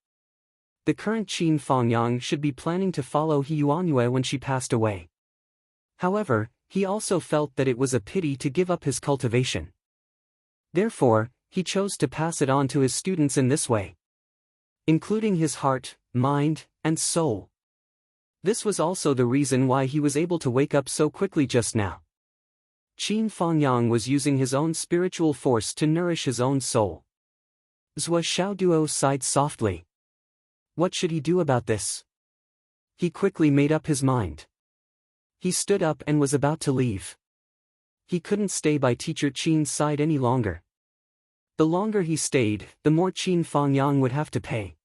The current Qin Fengyang should be planning to follow He Yuanyue when she passed away. However, he also felt that it was a pity to give up his cultivation. Therefore, he chose to pass it on to his students in this way, including his heart, mind, and soul. This was also the reason why he was able to wake up so quickly just now. Qin Fengyang was using his own spiritual force to nourish his own soul. Zhou Xiaoduo sighed softly. What should he do about this? He quickly made up his mind. He stood up and was about to leave. He couldn't stay by teacher Qin's side any longer. The longer he stayed, the more Qin Fengyang would have to pay.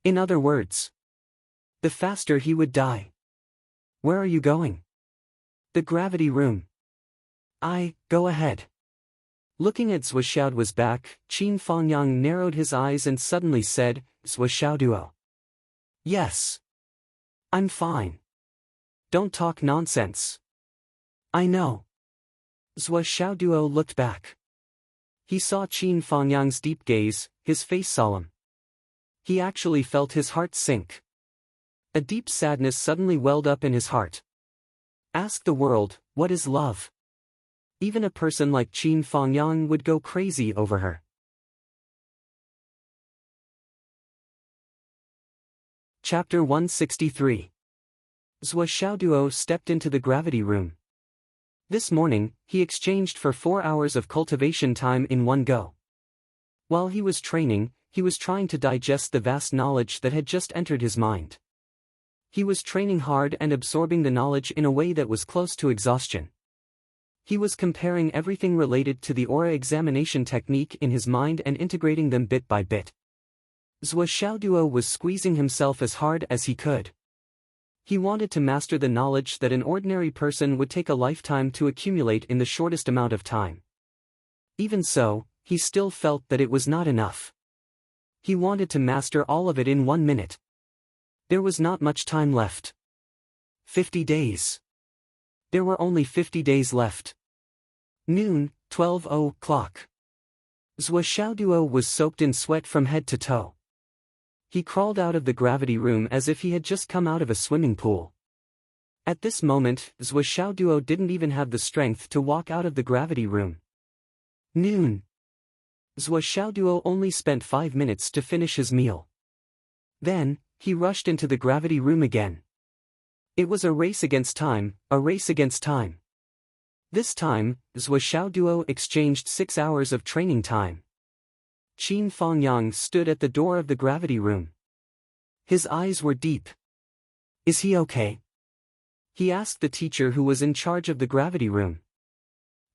In other words, the faster he would die. Where are you going? The gravity room. Go ahead. Looking at Zhou Xiaoduo's back, Qin Fengyang narrowed his eyes and suddenly said, Zhou Xiaoduo. Yes. I'm fine. Don't talk nonsense. I know. Zhou Xiaoduo looked back. He saw Qin Fengyang's deep gaze, his face solemn. He actually felt his heart sink. A deep sadness suddenly welled up in his heart. Ask the world, what is love? Even a person like Qin Fengyang would go crazy over her. Chapter 163. Zhou Xiaoduo stepped into the gravity room. This morning, he exchanged for 4 hours of cultivation time in one go. While he was training, he was trying to digest the vast knowledge that had just entered his mind. He was training hard and absorbing the knowledge in a way that was close to exhaustion. He was comparing everything related to the aura examination technique in his mind and integrating them bit by bit. Zhou Xiaoduo was squeezing himself as hard as he could. He wanted to master the knowledge that an ordinary person would take a lifetime to accumulate in the shortest amount of time. Even so, he still felt that it was not enough. He wanted to master all of it in 1 minute. There was not much time left. 50 days. There were only 50 days left. Noon, 12 o'clock. Zhou Xiaoduo was soaked in sweat from head to toe. He crawled out of the gravity room as if he had just come out of a swimming pool. At this moment, Zhou Xiaoduo didn't even have the strength to walk out of the gravity room. Noon. Zhou Xiaoduo only spent 5 minutes to finish his meal. Then, he rushed into the gravity room again. It was a race against time, a race against time. This time, Zhou Xiaoduo exchanged 6 hours of training time. Qin Fengyang stood at the door of the gravity room. His eyes were deep. Is he okay? He asked the teacher who was in charge of the gravity room.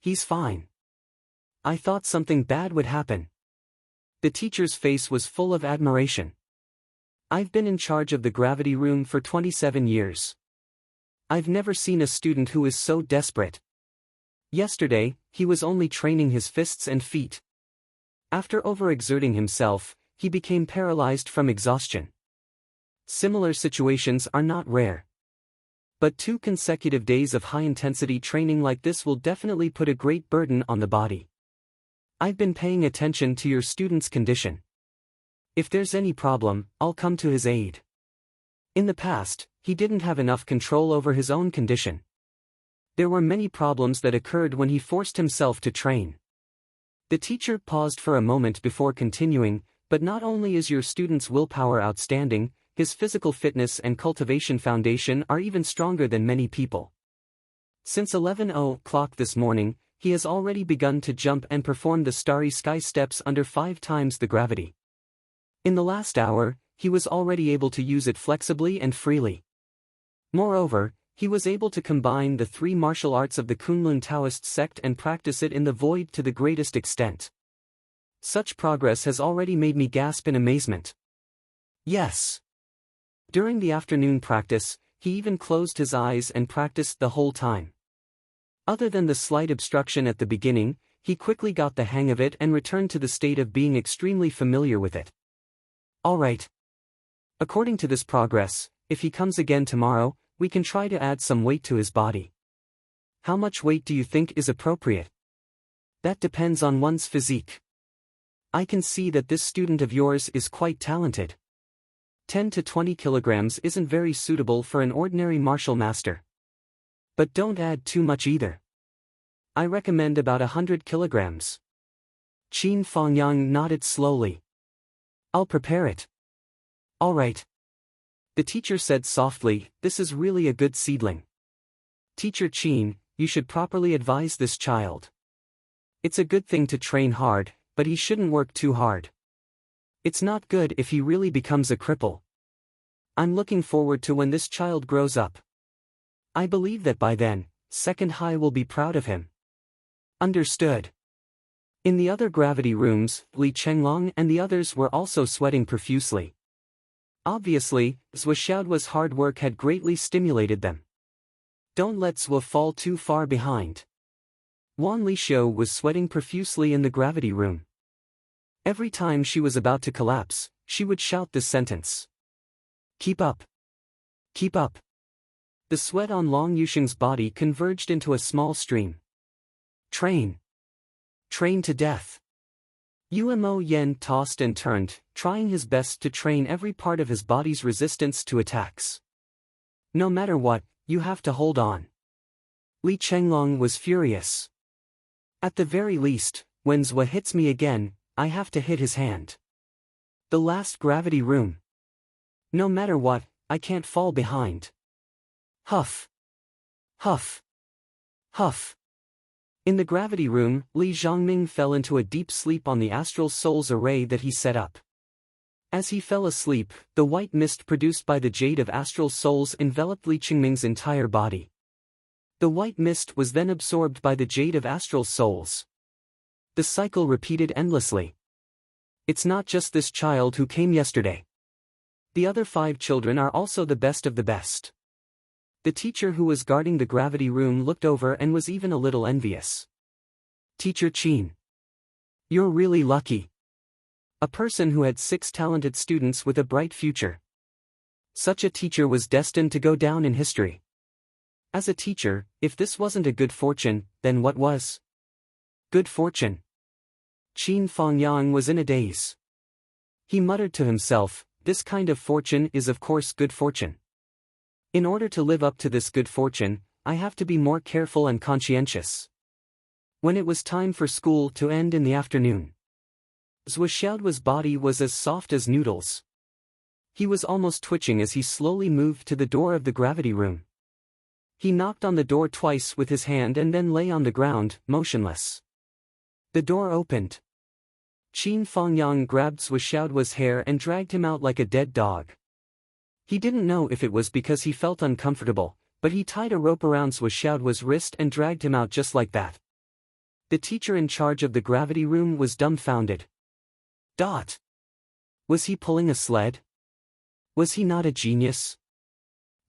He's fine. I thought something bad would happen. The teacher's face was full of admiration. I've been in charge of the gravity room for 27 years. I've never seen a student who is so desperate. Yesterday, he was only training his fists and feet. After overexerting himself, he became paralyzed from exhaustion. Similar situations are not rare. But 2 consecutive days of high-intensity training like this will definitely put a great burden on the body. I've been paying attention to your student's condition. If there's any problem, I'll come to his aid. In the past, he didn't have enough control over his own condition. There were many problems that occurred when he forced himself to train. The teacher paused for a moment before continuing, but not only is your student's willpower outstanding, his physical fitness and cultivation foundation are even stronger than many people. Since 11 o'clock this morning, he has already begun to jump and perform the starry sky steps under 5 times the gravity. In the last hour, he was already able to use it flexibly and freely. Moreover, He was able to combine the three martial arts of the Kunlun Taoist sect and practice it in the void to the greatest extent. Such progress has already made me gasp in amazement. Yes. During the afternoon practice, he even closed his eyes and practiced the whole time. Other than the slight obstruction at the beginning, he quickly got the hang of it and returned to the state of being extremely familiar with it. Alright. According to this progress, if he comes again tomorrow, we can try to add some weight to his body. How much weight do you think is appropriate? That depends on one's physique. I can see that this student of yours is quite talented. 10 to 20 kilograms isn't very suitable for an ordinary martial master. But don't add too much either. I recommend about 100 kilograms. Qin Fangyang nodded slowly. I'll prepare it. All right. The teacher said softly, this is really a good seedling. Teacher Qin, you should properly advise this child. It's a good thing to train hard, but he shouldn't work too hard. It's not good if he really becomes a cripple. I'm looking forward to when this child grows up. I believe that by then, Second High will be proud of him. Understood. In the other gravity rooms, Li Chenglong and the others were also sweating profusely. Obviously, Zhou Xiaoduo's hard work had greatly stimulated them. Don't let Zhou fall too far behind. Wan Lishou was sweating profusely in the gravity room. Every time she was about to collapse, she would shout this sentence. Keep up. Keep up. The sweat on Long Yusheng's body converged into a small stream. Train. Train to death. Umo Yen tossed and turned, trying his best to train every part of his body's resistance to attacks. No matter what, you have to hold on. Li Chenglong was furious. At the very least, when Zhou hits me again, I have to hit his hand. The last gravity room. No matter what, I can't fall behind. Huff. Huff. Huff. In the gravity room, Li Zhongming fell into a deep sleep on the astral souls array that he set up. As he fell asleep, the white mist produced by the jade of astral souls enveloped Li Qingming's entire body. The white mist was then absorbed by the jade of astral souls. The cycle repeated endlessly. It's not just this child who came yesterday. The other 5 children are also the best of the best. The teacher who was guarding the gravity room looked over and was even a little envious. Teacher Qin. You're really lucky. A person who had 6 talented students with a bright future. Such a teacher was destined to go down in history. As a teacher, if this wasn't a good fortune, then what was? Good fortune. Qin Fangyang was in a daze. He muttered to himself, this kind of fortune is of course good fortune. In order to live up to this good fortune, I have to be more careful and conscientious. When it was time for school to end in the afternoon, Zhou Xiaoduo's body was as soft as noodles. He was almost twitching as he slowly moved to the door of the gravity room. He knocked on the door twice with his hand and then lay on the ground, motionless. The door opened. Qin Fangyang grabbed Zhou Xiaoduo's hair and dragged him out like a dead dog. He didn't know if it was because he felt uncomfortable, but he tied a rope around Zhou Xiaoduo's wrist and dragged him out just like that. The teacher in charge of the gravity room was dumbfounded. Was he pulling a sled? Was he not a genius?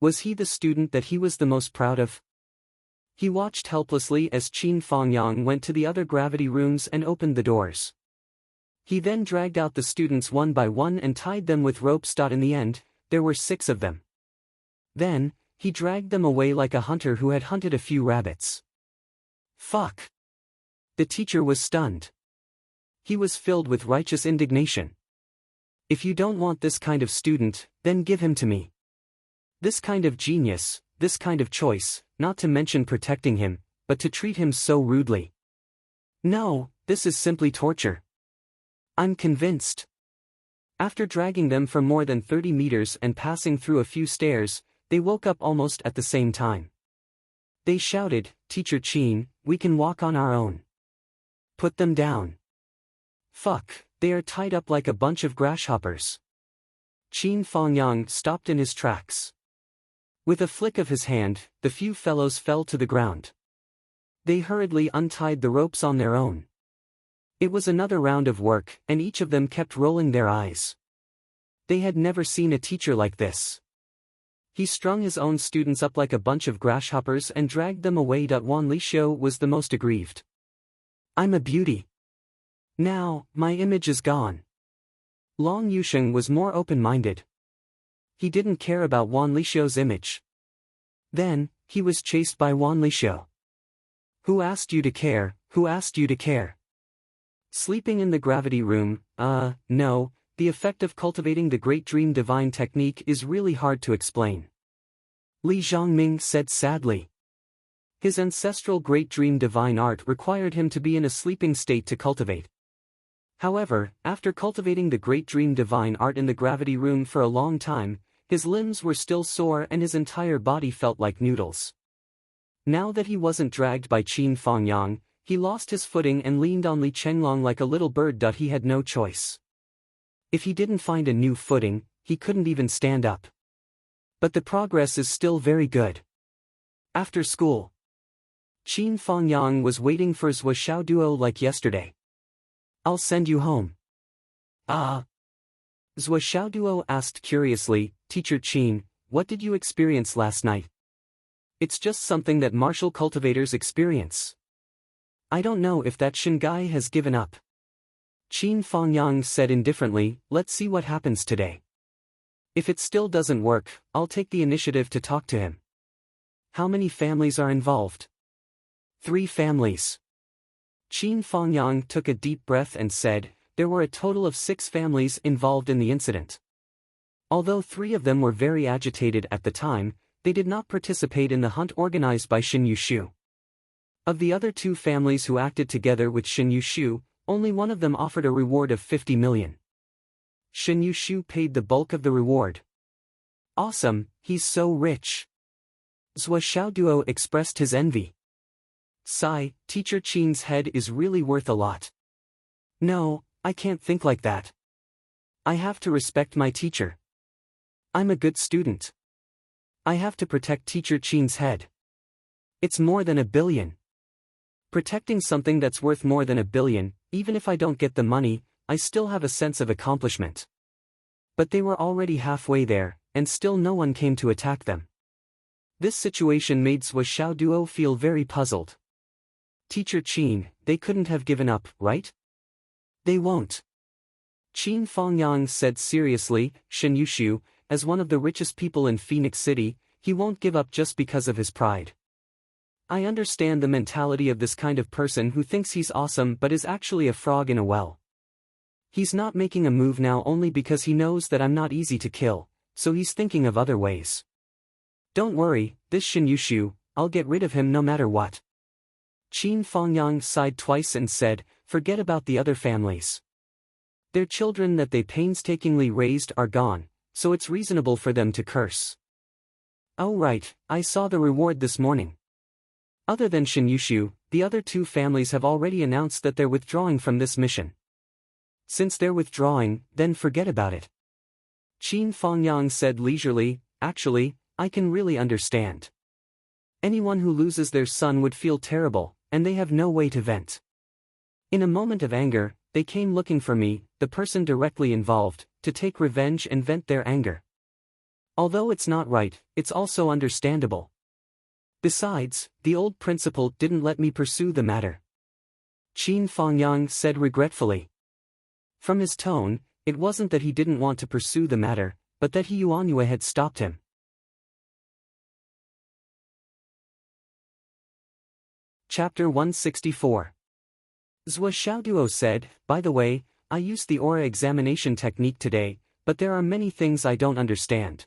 Was he the student that he was the most proud of? He watched helplessly as Qin Fangyang went to the other gravity rooms and opened the doors. He then dragged out the students one by one and tied them with ropes. In the end, there were 6 of them. Then, he dragged them away like a hunter who had hunted a few rabbits. Fuck! The teacher was stunned. He was filled with righteous indignation. If you don't want this kind of student, then give him to me. This kind of genius, this kind of choice, not to mention protecting him, but to treat him so rudely. No, this is simply torture. I'm convinced. After dragging them for more than 30 meters and passing through a few stairs, they woke up almost at the same time. They shouted, Teacher Qin, we can walk on our own. Put them down. Fuck, they are tied up like a bunch of grasshoppers. Qin Fangyang stopped in his tracks. With a flick of his hand, the few fellows fell to the ground. They hurriedly untied the ropes on their own. It was another round of work, and each of them kept rolling their eyes. They had never seen a teacher like this. He strung his own students up like a bunch of grasshoppers and dragged them away. Wan Lishio was the most aggrieved. I'm a beauty. Now, my image is gone. Long Yusheng was more open-minded. He didn't care about Wan Lishio's image. Then, he was chased by Wan Lishio. Who asked you to care? Who asked you to care? Sleeping in the gravity room, no, the effect of cultivating the Great Dream Divine technique is really hard to explain. Li Zhongming said sadly. His ancestral Great Dream Divine art required him to be in a sleeping state to cultivate. However, after cultivating the Great Dream Divine art in the gravity room for a long time, his limbs were still sore and his entire body felt like noodles. Now that he wasn't dragged by Qin Fangyang, he lost his footing and leaned on Li Chenglong like a little bird. He had no choice. If he didn't find a new footing, he couldn't even stand up. But the progress is still very good. After school, Qin Fangyang was waiting for Zhou Xiaoduo like yesterday. I'll send you home. Ah. Zhou Xiaoduo asked curiously, Teacher Qin, what did you experience last night? It's just something that martial cultivators experience. I don't know if that Shingai has given up. Qin Fangyang said indifferently, let's see what happens today. If it still doesn't work, I'll take the initiative to talk to him. How many families are involved? 3 families. Qin Fangyang took a deep breath and said, there were a total of 6 families involved in the incident. Although 3 of them were very agitated at the time, they did not participate in the hunt organized by Shin Yushu. Of the other 2 families who acted together with Shin Yushu, only one of them offered a reward of 50 million. Shin Yushu paid the bulk of the reward. Awesome, he's so rich. Zhou Xiaoduo expressed his envy. Sigh, Teacher Qin's head is really worth a lot. No, I can't think like that. I have to respect my teacher. I'm a good student. I have to protect Teacher Qin's head. It's more than $1 billion. Protecting something that's worth more than $1 billion, even if I don't get the money, I still have a sense of accomplishment. But they were already halfway there, and still no one came to attack them. This situation made Zhou Xiaoduo feel very puzzled. Teacher Qin, they couldn't have given up, right? They won't. Qin Fangyang said seriously, Shin Yushu, as one of the richest people in Phoenix City, he won't give up just because of his pride. I understand the mentality of this kind of person who thinks he's awesome but is actually a frog in a well. He's not making a move now only because he knows that I'm not easy to kill, so he's thinking of other ways. Don't worry, this Shin Yushu, I'll get rid of him no matter what. Qin Fangyang sighed twice and said, forget about the other families. Their children that they painstakingly raised are gone, so it's reasonable for them to curse. Oh right, I saw the reward this morning. Other than Shin Yushu, the other 2 families have already announced that they're withdrawing from this mission. Since they're withdrawing, then forget about it. Qin Fangyang said leisurely, actually, I can really understand. Anyone who loses their son would feel terrible, and they have no way to vent. In a moment of anger, they came looking for me, the person directly involved, to take revenge and vent their anger. Although it's not right, it's also understandable. Besides, the old principal didn't let me pursue the matter. Qin Fangyang said regretfully. From his tone, it wasn't that he didn't want to pursue the matter, but that he Yuanyue had stopped him. Chapter 164. Zhou Xiaoduo said, by the way, I used the aura examination technique today, but there are many things I don't understand.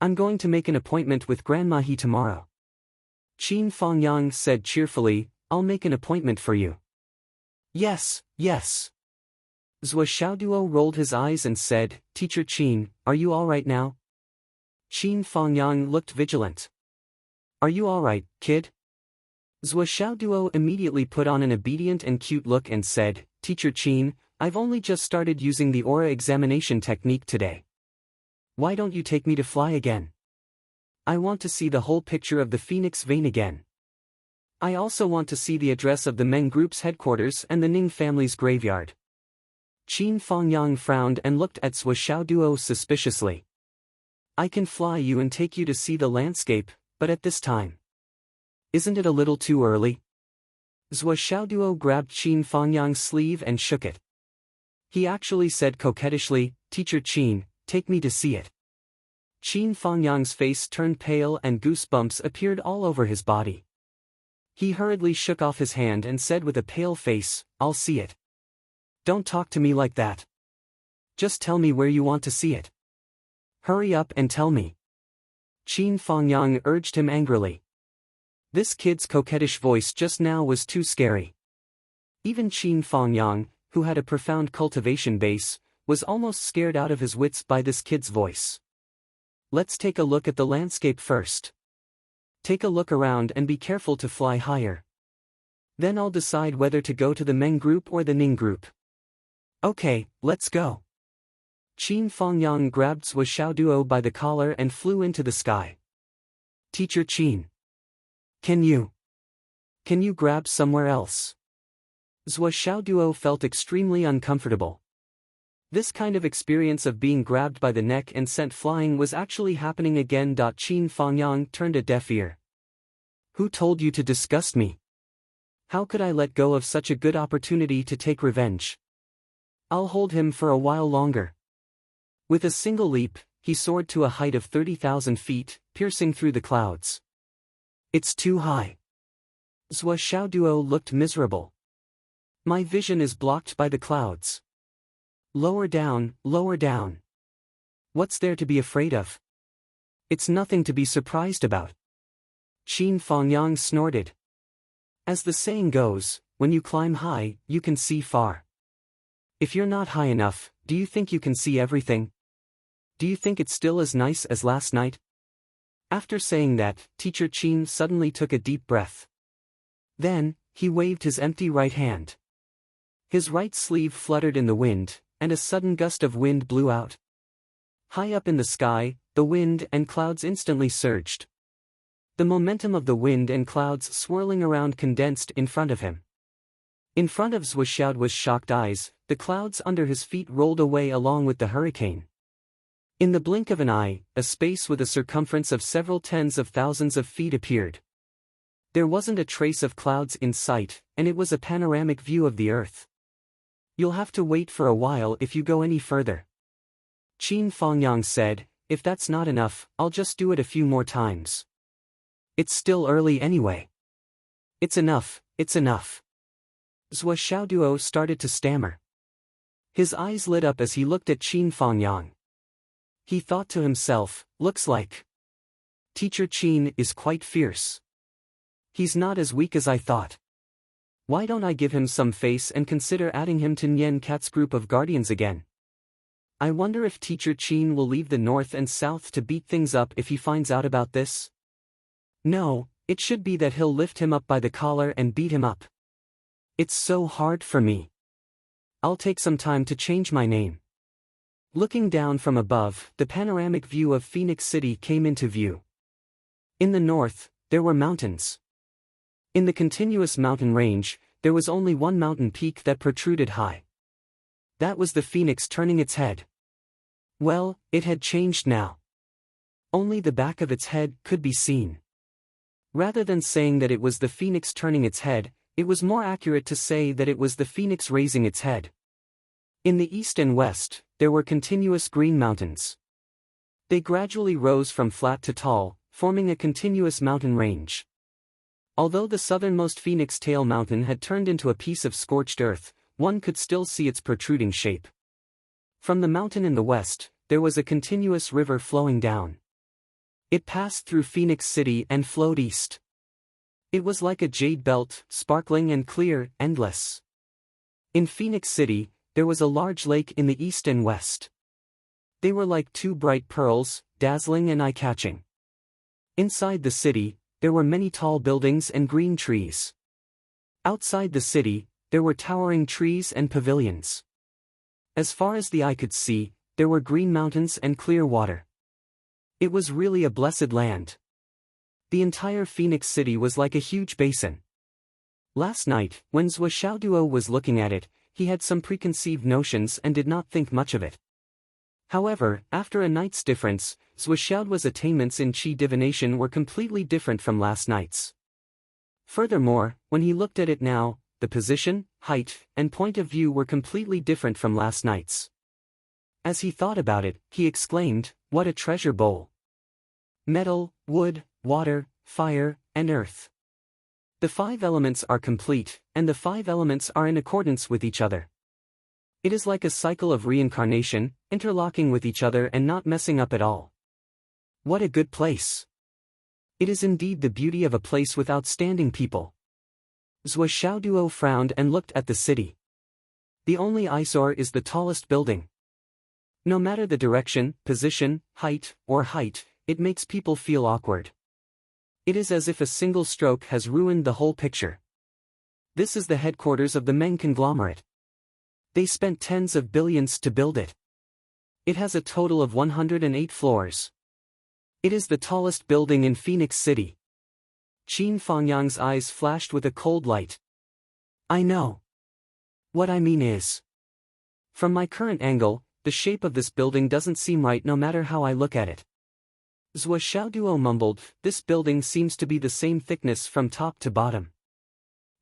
I'm going to make an appointment with Grandma He tomorrow. Qin Fangyang said cheerfully, I'll make an appointment for you. Yes, yes. Zhou Xiaoduo rolled his eyes and said, Teacher Qin, are you all right now? Qin Fangyang looked vigilant. Are you all right, kid? Zhou Xiaoduo immediately put on an obedient and cute look and said, Teacher Qin, I've only just started using the aura examination technique today. Why don't you take me to fly again? I want to see the whole picture of the Phoenix vein again. I also want to see the address of the Meng Group's headquarters and the Ning family's graveyard. Qin Fangyang frowned and looked at Zhou Xiaoduo suspiciously. I can fly you and take you to see the landscape, but at this time. Isn't it a little too early? Zhou Xiaoduo grabbed Qin Fangyang's sleeve and shook it. He actually said coquettishly, Teacher Qin, take me to see it. Qin Fangyang's face turned pale and goosebumps appeared all over his body. He hurriedly shook off his hand and said with a pale face, I'll see it. Don't talk to me like that. Just tell me where you want to see it. Hurry up and tell me. Qin Fangyang urged him angrily. This kid's coquettish voice just now was too scary. Even Qin Fangyang, who had a profound cultivation base, was almost scared out of his wits by this kid's voice. Let's take a look at the landscape first. Take a look around and be careful to fly higher. Then I'll decide whether to go to the Meng Group or the Ning Group. Okay, let's go. Qin Fangyang grabbed Zhou Xiaoduo by the collar and flew into the sky. Teacher Qin. Can you grab somewhere else? Zhou Xiaoduo felt extremely uncomfortable. This kind of experience of being grabbed by the neck and sent flying was actually happening again. Qin Fangyang turned a deaf ear. Who told you to disgust me? How could I let go of such a good opportunity to take revenge? I'll hold him for a while longer. With a single leap, he soared to a height of 30,000 feet, piercing through the clouds. It's too high. Zhou Xiaoduo looked miserable. My vision is blocked by the clouds. Lower down, lower down. What's there to be afraid of? It's nothing to be surprised about. Qin Fangyang snorted. As the saying goes, when you climb high, you can see far. If you're not high enough, do you think you can see everything? Do you think it's still as nice as last night? After saying that, Teacher Qin suddenly took a deep breath. Then, he waved his empty right hand. His right sleeve fluttered in the wind, and a sudden gust of wind blew out. High up in the sky, the wind and clouds instantly surged. The momentum of the wind and clouds swirling around condensed in front of him. In front of Zhou Xiaoduo's shocked eyes, the clouds under his feet rolled away along with the hurricane. In the blink of an eye, a space with a circumference of several tens of thousands of feet appeared. There wasn't a trace of clouds in sight, and it was a panoramic view of the earth. You'll have to wait for a while if you go any further. Qin Fangyang said, if that's not enough, I'll just do it a few more times. It's still early anyway. It's enough, it's enough. Zhou Xiaoduo started to stammer. His eyes lit up as he looked at Qin Fangyang. He thought to himself, looks like Teacher Qin is quite fierce. He's not as weak as I thought. Why don't I give him some face and consider adding him to Nian Cat's group of guardians again? I wonder if Teacher Qin will leave the north and south to beat things up if he finds out about this? No, it should be that he'll lift him up by the collar and beat him up. It's so hard for me. I'll take some time to change my name. Looking down from above, the panoramic view of Phoenix City came into view. In the north, there were mountains. In the continuous mountain range, there was only one mountain peak that protruded high. That was the Phoenix turning its head. Well, it had changed now. Only the back of its head could be seen. Rather than saying that it was the Phoenix turning its head, it was more accurate to say that it was the Phoenix raising its head. In the east and west, there were continuous green mountains. They gradually rose from flat to tall, forming a continuous mountain range. Although the southernmost Phoenix Tail Mountain had turned into a piece of scorched earth, one could still see its protruding shape. From the mountain in the west, there was a continuous river flowing down. It passed through Phoenix City and flowed east. It was like a jade belt, sparkling and clear, endless. In Phoenix City, there was a large lake in the east and west. They were like two bright pearls, dazzling and eye-catching. Inside the city, there were many tall buildings and green trees. Outside the city, there were towering trees and pavilions. As far as the eye could see, there were green mountains and clear water. It was really a blessed land. The entire Phoenix City was like a huge basin. Last night, when Zhou Xiaoduo was looking at it, he had some preconceived notions and did not think much of it. However, after a night's difference, Zhou Xiaoduo's attainments in qi divination were completely different from last night's. Furthermore, when he looked at it now, the position, height, and point of view were completely different from last night's. As he thought about it, he exclaimed, "What a treasure bowl! Metal, wood, water, fire, and earth. The 5 elements are complete, and the 5 elements are in accordance with each other. It is like a cycle of reincarnation, interlocking with each other and not messing up at all. What a good place! It is indeed the beauty of a place with outstanding people." Zhou Xiaoduo frowned and looked at the city. The only eyesore is the tallest building. No matter the direction, position, height, it makes people feel awkward. It is as if a single stroke has ruined the whole picture. This is the headquarters of the Meng conglomerate. They spent tens of billions to build it. It has a total of 108 floors. It is the tallest building in Phoenix City. Qin Fangyang's eyes flashed with a cold light. "I know. What I mean is, from my current angle, the shape of this building doesn't seem right no matter how I look at it." Zhou Xiaoduo mumbled, "This building seems to be the same thickness from top to bottom.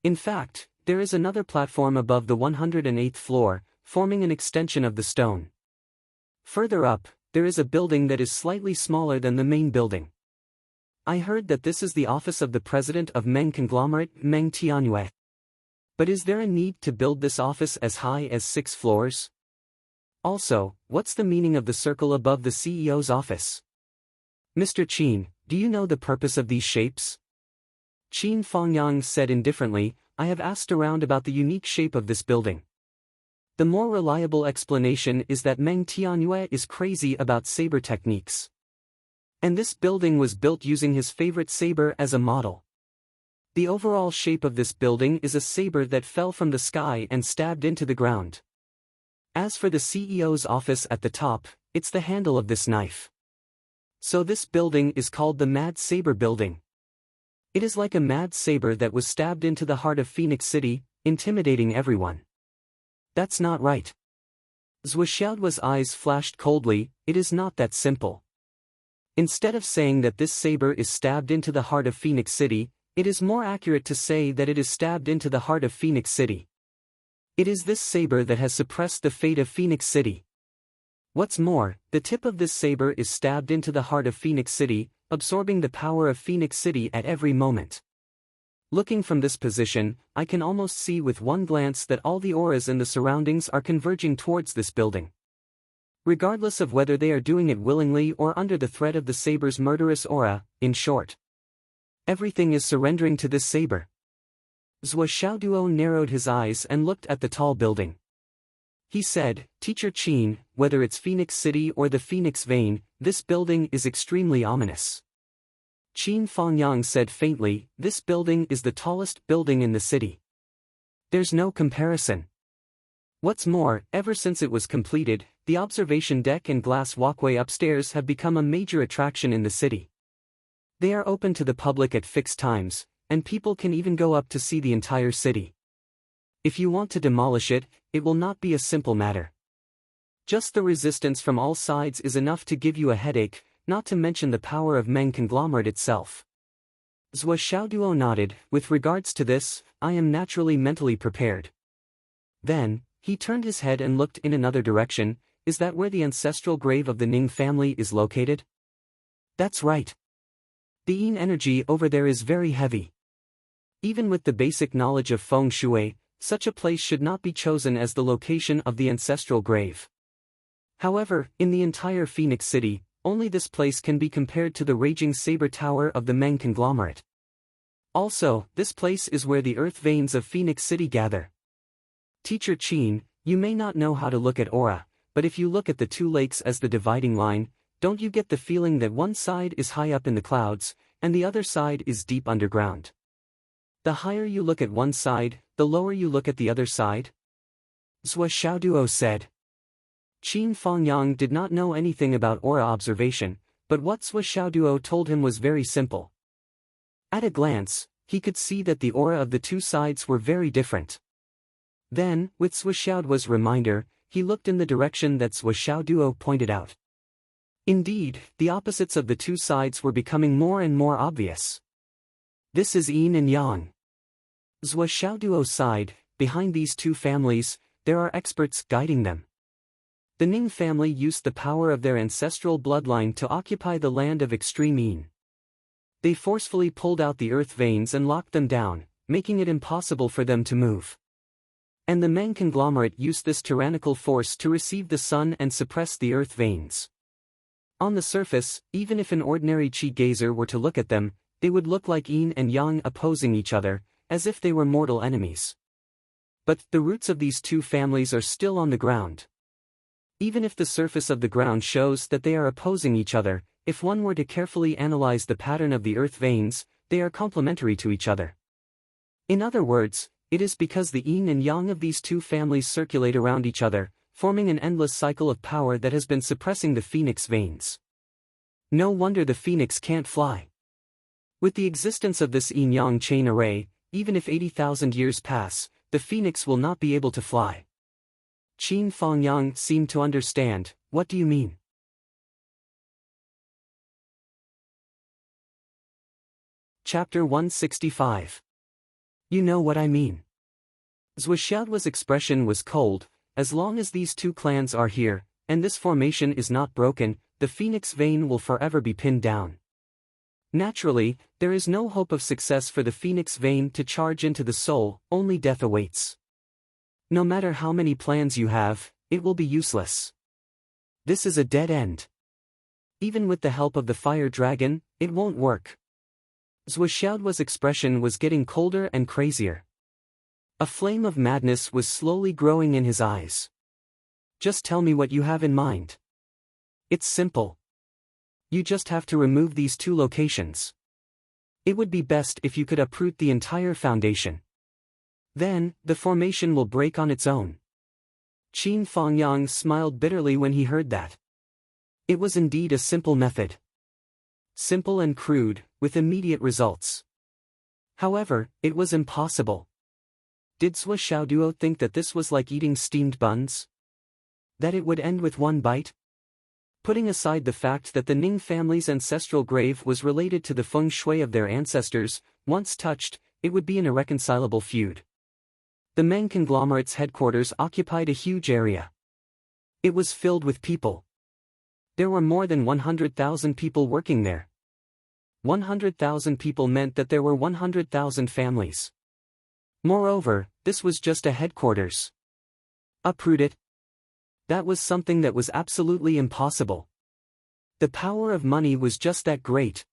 In fact, there is another platform above the 108th floor, forming an extension of the stone. Further up, there is a building that is slightly smaller than the main building. I heard that this is the office of the president of Meng conglomerate, Meng Tianyue. But is there a need to build this office as high as 6 floors? Also, what's the meaning of the circle above the CEO's office? Mr. Qin, do you know the purpose of these shapes?" Qin Fangyang said indifferently, "I have asked around about the unique shape of this building. The more reliable explanation is that Meng Tianyue is crazy about saber techniques. And this building was built using his favorite saber as a model. The overall shape of this building is a saber that fell from the sky and stabbed into the ground. As for the CEO's office at the top, it's the handle of this knife. So this building is called the Mad Saber Building. It is like a mad saber that was stabbed into the heart of Phoenix City, intimidating everyone." "That's not right." Zhou Xiaoduo's eyes flashed coldly, "It is not that simple. Instead of saying that this saber is stabbed into the heart of Phoenix City, it is more accurate to say that it is stabbed into the heart of Phoenix City. It is this saber that has suppressed the fate of Phoenix City. What's more, the tip of this saber is stabbed into the heart of Phoenix City, absorbing the power of Phoenix City at every moment. Looking from this position, I can almost see with one glance that all the auras in the surroundings are converging towards this building. Regardless of whether they are doing it willingly or under the threat of the saber's murderous aura, in short. Everything is surrendering to this saber." Zhou Xiaoduo narrowed his eyes and looked at the tall building. He said, "Teacher Qin, whether it's Phoenix City or the Phoenix Vein, this building is extremely ominous." Qin Fangyang said faintly, "This building is the tallest building in the city. There's no comparison. What's more, ever since it was completed, the observation deck and glass walkway upstairs have become a major attraction in the city. They are open to the public at fixed times, and people can even go up to see the entire city. If you want to demolish it, it will not be a simple matter. Just the resistance from all sides is enough to give you a headache, not to mention the power of Meng conglomerate itself." Zhou Xiaoduo nodded, "With regards to this, I am naturally mentally prepared." Then, he turned his head and looked in another direction. "Is that where the ancestral grave of the Ning family is located?" "That's right. The yin energy over there is very heavy. Even with the basic knowledge of feng shui, such a place should not be chosen as the location of the ancestral grave. However, in the entire Phoenix City, only this place can be compared to the raging saber tower of the Meng conglomerate. Also, this place is where the earth veins of Phoenix City gather. Teacher Qin, you may not know how to look at aura, but if you look at the 2 lakes as the dividing line, don't you get the feeling that one side is high up in the clouds, and the other side is deep underground? The higher you look at one side, the lower you look at the other side?" Zhou Xiaoduo said. Qin Fangyang did not know anything about aura observation, But what Zhuo Xiaoduo told him was very simple. At a glance, he could see that the aura of the two sides were very different. Then, with Zhuo Xiaoduo's reminder, he looked in the direction that Zhuo Xiaoduo pointed out. Indeed, the opposites of the two sides were becoming more and more obvious. This is yin and yang. Zhuo Xiaoduo sighed. Behind these two families, there are experts guiding them. The Ning family used the power of their ancestral bloodline to occupy the land of extreme yin. They forcefully pulled out the earth veins and locked them down, making it impossible for them to move. And the Meng conglomerate used this tyrannical force to receive the sun and suppress the earth veins. On the surface, even if an ordinary qi gazer were to look at them, they would look like yin and yang opposing each other, as if they were mortal enemies. But the roots of these two families are still on the ground. Even if the surface of the ground shows that they are opposing each other, if one were to carefully analyze the pattern of the earth veins, they are complementary to each other. In other words, it is because the yin and yang of these two families circulate around each other, forming an endless cycle of power that has been suppressing the phoenix veins. No wonder the phoenix can't fly. With the existence of this yin-yang chain array, even if 80,000 years pass, the phoenix will not be able to fly. Qin Fengyang seemed to understand. What do you mean? Chapter 165. You know what I mean. Zhuo Xiaoduo's expression was cold. As long as these two clans are here, and this formation is not broken, the phoenix vein will forever be pinned down. Naturally, there is no hope of success for the phoenix vein to charge into the soul, only death awaits. No matter how many plans you have, it will be useless. This is a dead end. Even with the help of the fire dragon, it won't work. Zhuo Xiaoduo's expression was getting colder and crazier. A flame of madness was slowly growing in his eyes. Just tell me what you have in mind. It's simple. You just have to remove these two locations. It would be best if you could uproot the entire foundation. Then, the formation will break on its own. Qin Fengyang smiled bitterly when he heard that. It was indeed a simple method. Simple and crude, with immediate results. However, it was impossible. Did Zhuo Xiaoduo think that this was like eating steamed buns? That it would end with one bite? Putting aside the fact that the Ning family's ancestral grave was related to the feng shui of their ancestors, once touched, it would be an irreconcilable feud. The Meng conglomerate's headquarters occupied a huge area. It was filled with people. There were more than 100,000 people working there. 100,000 people meant that there were 100,000 families. Moreover, this was just a headquarters. Uproot it? That was something that was absolutely impossible. The power of money was just that great.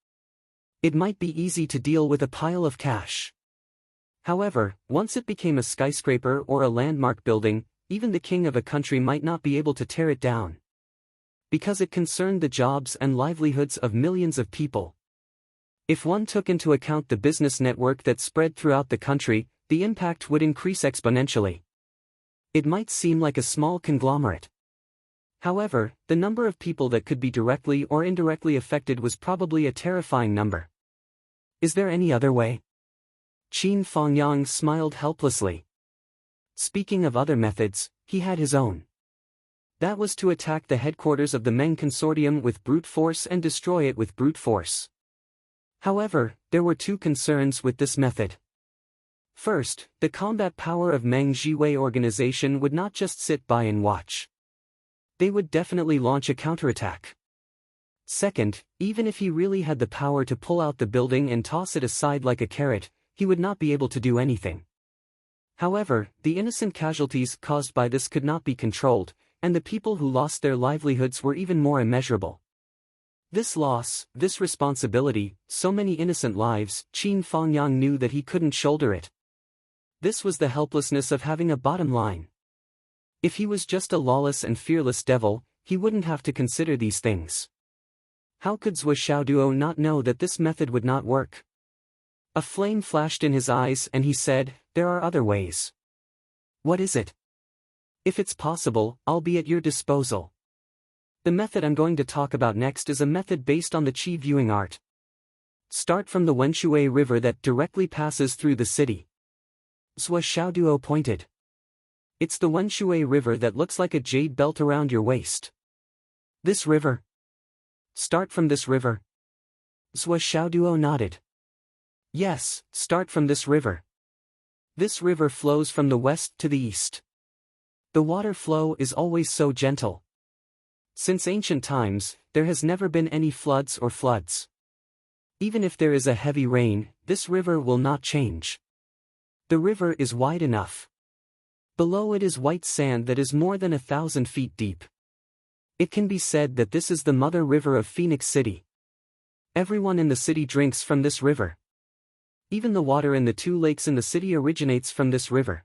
It might be easy to deal with a pile of cash. However, once it became a skyscraper or a landmark building, even the king of a country might not be able to tear it down. Because it concerned the jobs and livelihoods of millions of people. If one took into account the business network that spread throughout the country, the impact would increase exponentially. It might seem like a small conglomerate. However, the number of people that could be directly or indirectly affected was probably a terrifying number. Is there any other way? Qin Fengyang smiled helplessly. Speaking of other methods, he had his own. That was to attack the headquarters of the Meng Consortium with brute force and destroy it with brute force. However, there were two concerns with this method. First, the combat power of Meng Jiwei organization would not just sit by and watch. They would definitely launch a counterattack. Second, even if he really had the power to pull out the building and toss it aside like a carrot, he would not be able to do anything. However, the innocent casualties caused by this could not be controlled, and the people who lost their livelihoods were even more immeasurable. This loss, this responsibility, so many innocent lives, Qin Fengyang knew that he couldn't shoulder it. This was the helplessness of having a bottom line. If he was just a lawless and fearless devil, he wouldn't have to consider these things. How could Zhuo Xiaoduo not know that this method would not work? A flame flashed in his eyes and he said, "There are other ways." What is it? If it's possible, I'll be at your disposal. The method I'm going to talk about next is a method based on the Qi viewing art. Start from the Wenshui River that directly passes through the city. Zhua Xiaoduo pointed. It's the Wenshui River that looks like a jade belt around your waist. This river? Start from this river. Zhua Xiaoduo nodded. Yes, start from this river. This river flows from the west to the east. The water flow is always so gentle. Since ancient times, there has never been any floods or floods. Even if there is a heavy rain, this river will not change. The river is wide enough. Below it is white sand that is more than 1,000 feet deep. It can be said that this is the mother river of Phoenix City. Everyone in the city drinks from this river. Even the water in the 2 lakes in the city originates from this river.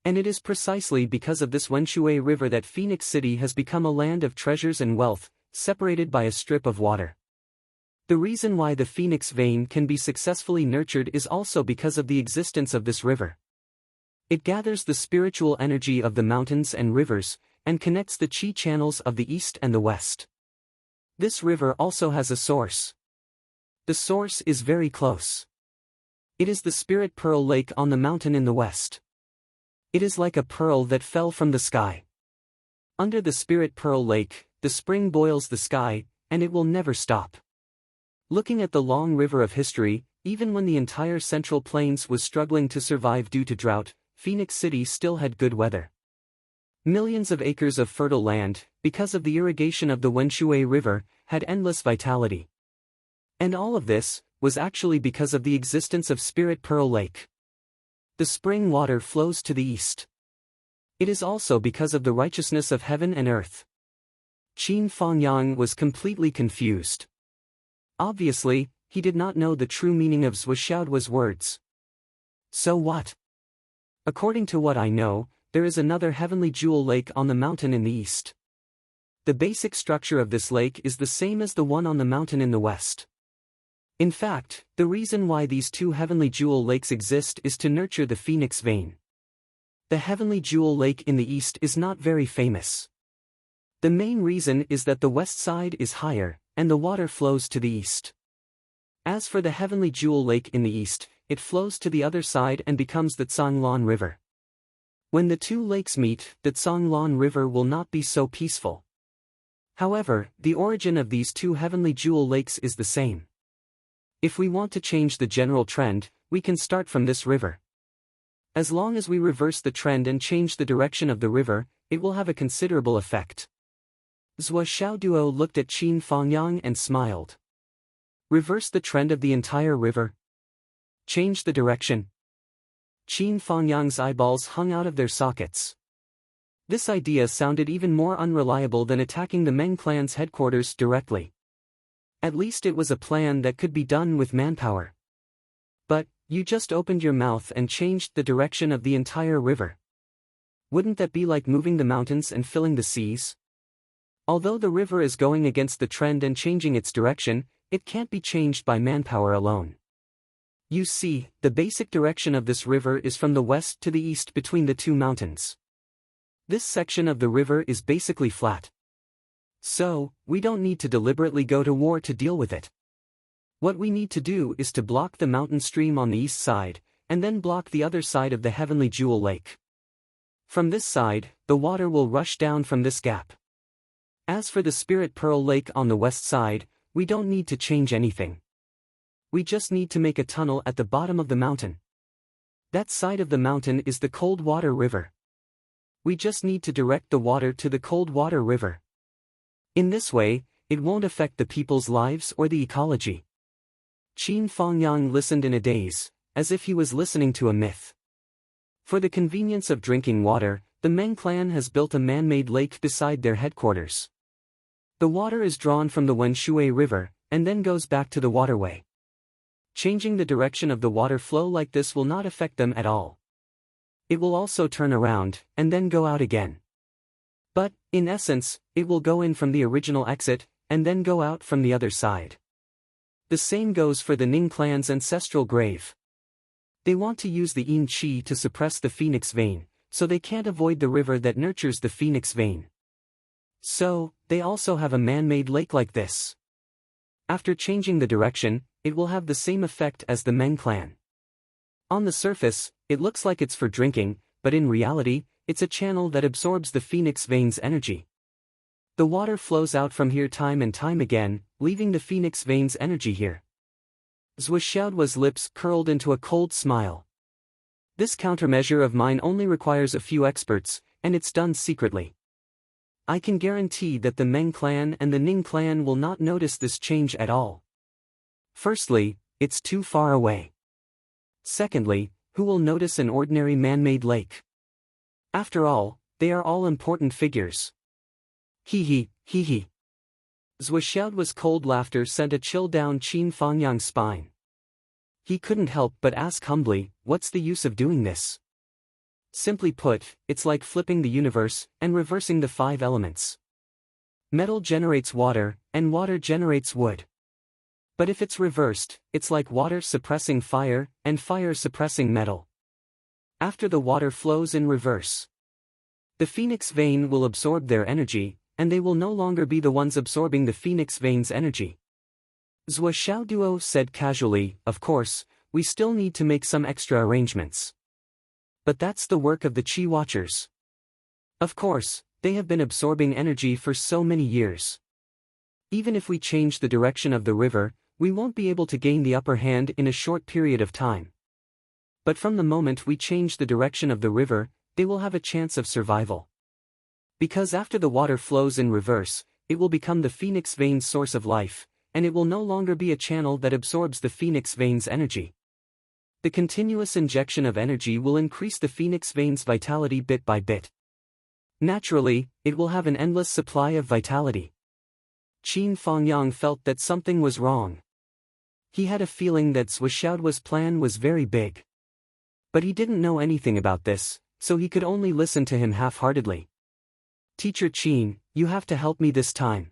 And it is precisely because of this Wenshui River that Phoenix City has become a land of treasures and wealth, separated by a strip of water. The reason why the Phoenix vein can be successfully nurtured is also because of the existence of this river. It gathers the spiritual energy of the mountains and rivers, and connects the Qi channels of the east and the west. This river also has a source. The source is very close. It is the Spirit Pearl Lake on the mountain in the west. It is like a pearl that fell from the sky. Under the Spirit Pearl Lake, the spring boils the sky, and it will never stop. Looking at the long river of history, even when the entire Central Plains was struggling to survive due to drought, Phoenix City still had good weather. Millions of acres of fertile land, because of the irrigation of the Wenshui River, had endless vitality. And all of this was actually because of the existence of Spirit Pearl Lake. The spring water flows to the east. It is also because of the righteousness of heaven and earth. Qin Fangyang was completely confused. Obviously, he did not know the true meaning of Zhua Xiaoduo's words. So what? According to what I know, there is another heavenly jewel lake on the mountain in the east. The basic structure of this lake is the same as the one on the mountain in the west. In fact, the reason why these 2 heavenly jewel lakes exist is to nurture the Phoenix vein. The heavenly jewel lake in the east is not very famous. The main reason is that the west side is higher, and the water flows to the east. As for the heavenly jewel lake in the east, it flows to the other side and becomes the Zhanglan River. When the 2 lakes meet, the Zhanglan River will not be so peaceful. However, the origin of these 2 heavenly jewel lakes is the same. If we want to change the general trend, we can start from this river. As long as we reverse the trend and change the direction of the river, it will have a considerable effect. Zhua Xiaoduo looked at Qin Fangyang and smiled. Reverse the trend of the entire river. Change the direction. Qin Fangyang's eyeballs hung out of their sockets. This idea sounded even more unreliable than attacking the Meng clan's headquarters directly. At least it was a plan that could be done with manpower. But, you just opened your mouth and changed the direction of the entire river. Wouldn't that be like moving the mountains and filling the seas? Although the river is going against the trend and changing its direction, it can't be changed by manpower alone. You see, the basic direction of this river is from the west to the east between the 2 mountains. This section of the river is basically flat. So, we don't need to deliberately go to war to deal with it. What we need to do is to block the mountain stream on the east side, and then block the other side of the heavenly jewel lake. From this side, the water will rush down from this gap. As for the Spirit Pearl Lake on the west side, we don't need to change anything. We just need to make a tunnel at the bottom of the mountain. That side of the mountain is the Cold Water River. We just need to direct the water to the Cold Water River. In this way, it won't affect the people's lives or the ecology. Qin Fangyang listened in a daze, as if he was listening to a myth. For the convenience of drinking water, the Meng clan has built a man-made lake beside their headquarters. The water is drawn from the Wenshui River, and then goes back to the waterway. Changing the direction of the water flow like this will not affect them at all. It will also turn around, and then go out again. But, in essence, it will go in from the original exit, and then go out from the other side. The same goes for the Ning clan's ancestral grave. They want to use the Yin Qi to suppress the Phoenix vein, so they can't avoid the river that nurtures the Phoenix vein. So, they also have a man-made lake like this. After changing the direction, it will have the same effect as the Meng clan. On the surface, it looks like it's for drinking, but in reality, it's a channel that absorbs the Phoenix Vein's energy. The water flows out from here time and time again, leaving the Phoenix Vein's energy here. Zhuo Xiaoduo's lips curled into a cold smile. This countermeasure of mine only requires a few experts, and it's done secretly. I can guarantee that the Meng clan and the Ning clan will not notice this change at all. Firstly, it's too far away. Secondly, who will notice an ordinary man-made lake? After all, they are all important figures. Hee hee, hee hee. Zhuo Xiaoduo's cold laughter sent a chill down Qin Fangyang's spine. He couldn't help but ask humbly, what's the use of doing this? Simply put, it's like flipping the universe and reversing the 5 elements. Metal generates water, and water generates wood. But if it's reversed, it's like water suppressing fire, and fire suppressing metal. After the water flows in reverse, the Phoenix Vein will absorb their energy, and they will no longer be the ones absorbing the Phoenix Vein's energy. Zhuo Xiaoduo said casually, of course, we still need to make some extra arrangements. But that's the work of the Qi Watchers. Of course, they have been absorbing energy for so many years. Even if we change the direction of the river, we won't be able to gain the upper hand in a short period of time. But from the moment we change the direction of the river, they will have a chance of survival. Because after the water flows in reverse, it will become the Phoenix Vein's source of life, and it will no longer be a channel that absorbs the Phoenix Vein's energy. The continuous injection of energy will increase the Phoenix Vein's vitality bit by bit. Naturally, it will have an endless supply of vitality. Qin Fangyang felt that something was wrong. He had a feeling that Zhuo Xiaoduo's plan was very big. But he didn't know anything about this, so he could only listen to him half-heartedly. Teacher Qin, you have to help me this time.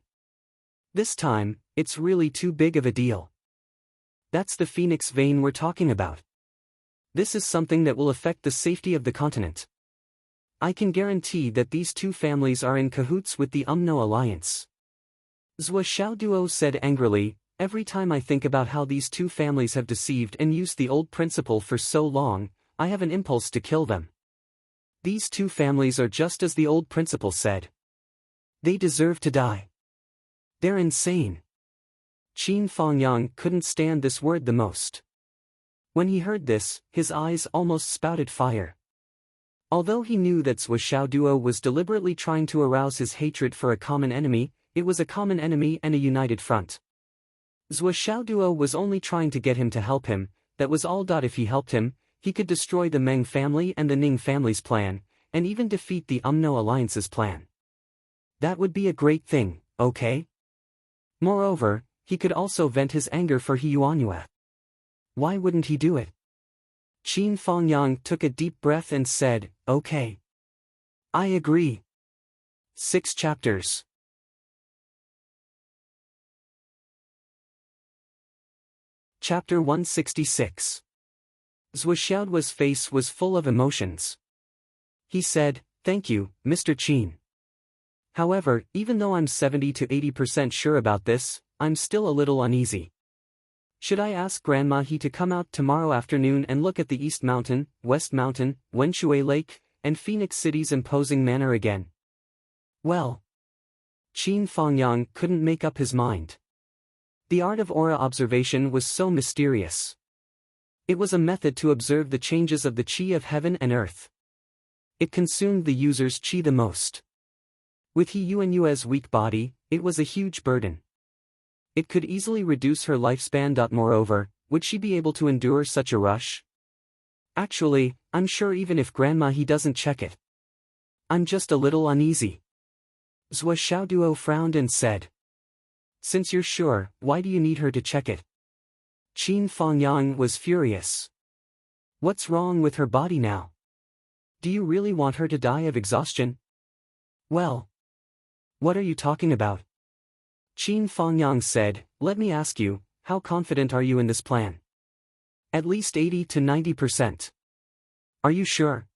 This time, it's really too big of a deal. That's the Phoenix Vein we're talking about. This is something that will affect the safety of the continent. I can guarantee that these two families are in cahoots with the UMNO alliance. Zhuo Xiaoduo said angrily, every time I think about how these two families have deceived and used the old principle for so long, I have an impulse to kill them. These two families are just as the old principle said. They deserve to die. They're insane. Qin Fangyang couldn't stand this word the most. When he heard this, his eyes almost spouted fire. Although he knew that Zhuo Xiaoduo was deliberately trying to arouse his hatred for a common enemy, it was a common enemy and a united front. Zhuo Xiaoduo was only trying to get him to help him, that was all. If he helped him, he could destroy the Meng family and the Ning family's plan, and even defeat the UMNO alliance's plan. That would be a great thing, okay? Moreover, he could also vent his anger for He Yuanyue. Why wouldn't he do it? Qin Fangyang took a deep breath and said, okay. I agree. 6 chapters. Chapter 166. Zhuo Xiaoduo's face was full of emotions. He said, thank you, Mr. Qin. However, even though I'm 70 to 80% sure about this, I'm still a little uneasy. Should I ask Grandma He to come out tomorrow afternoon and look at the East Mountain, West Mountain, Wenshui Lake, and Phoenix City's imposing manor again? Well, Qin Fangyang couldn't make up his mind. The art of aura observation was so mysterious. It was a method to observe the changes of the qi of heaven and earth. It consumed the user's qi the most. With He Yuanyue's weak body, it was a huge burden. It could easily reduce her lifespan. Moreover, would she be able to endure such a rush? Actually, I'm sure even if Grandma He doesn't check it. I'm just a little uneasy. Zhuo Xiaoduo frowned and said. Since you're sure, why do you need her to check it? Qin Fangyang was furious. What's wrong with her body now? Do you really want her to die of exhaustion? Well, what are you talking about? Qin Fangyang said, let me ask you, how confident are you in this plan? At least 80 to 90%. Are you sure?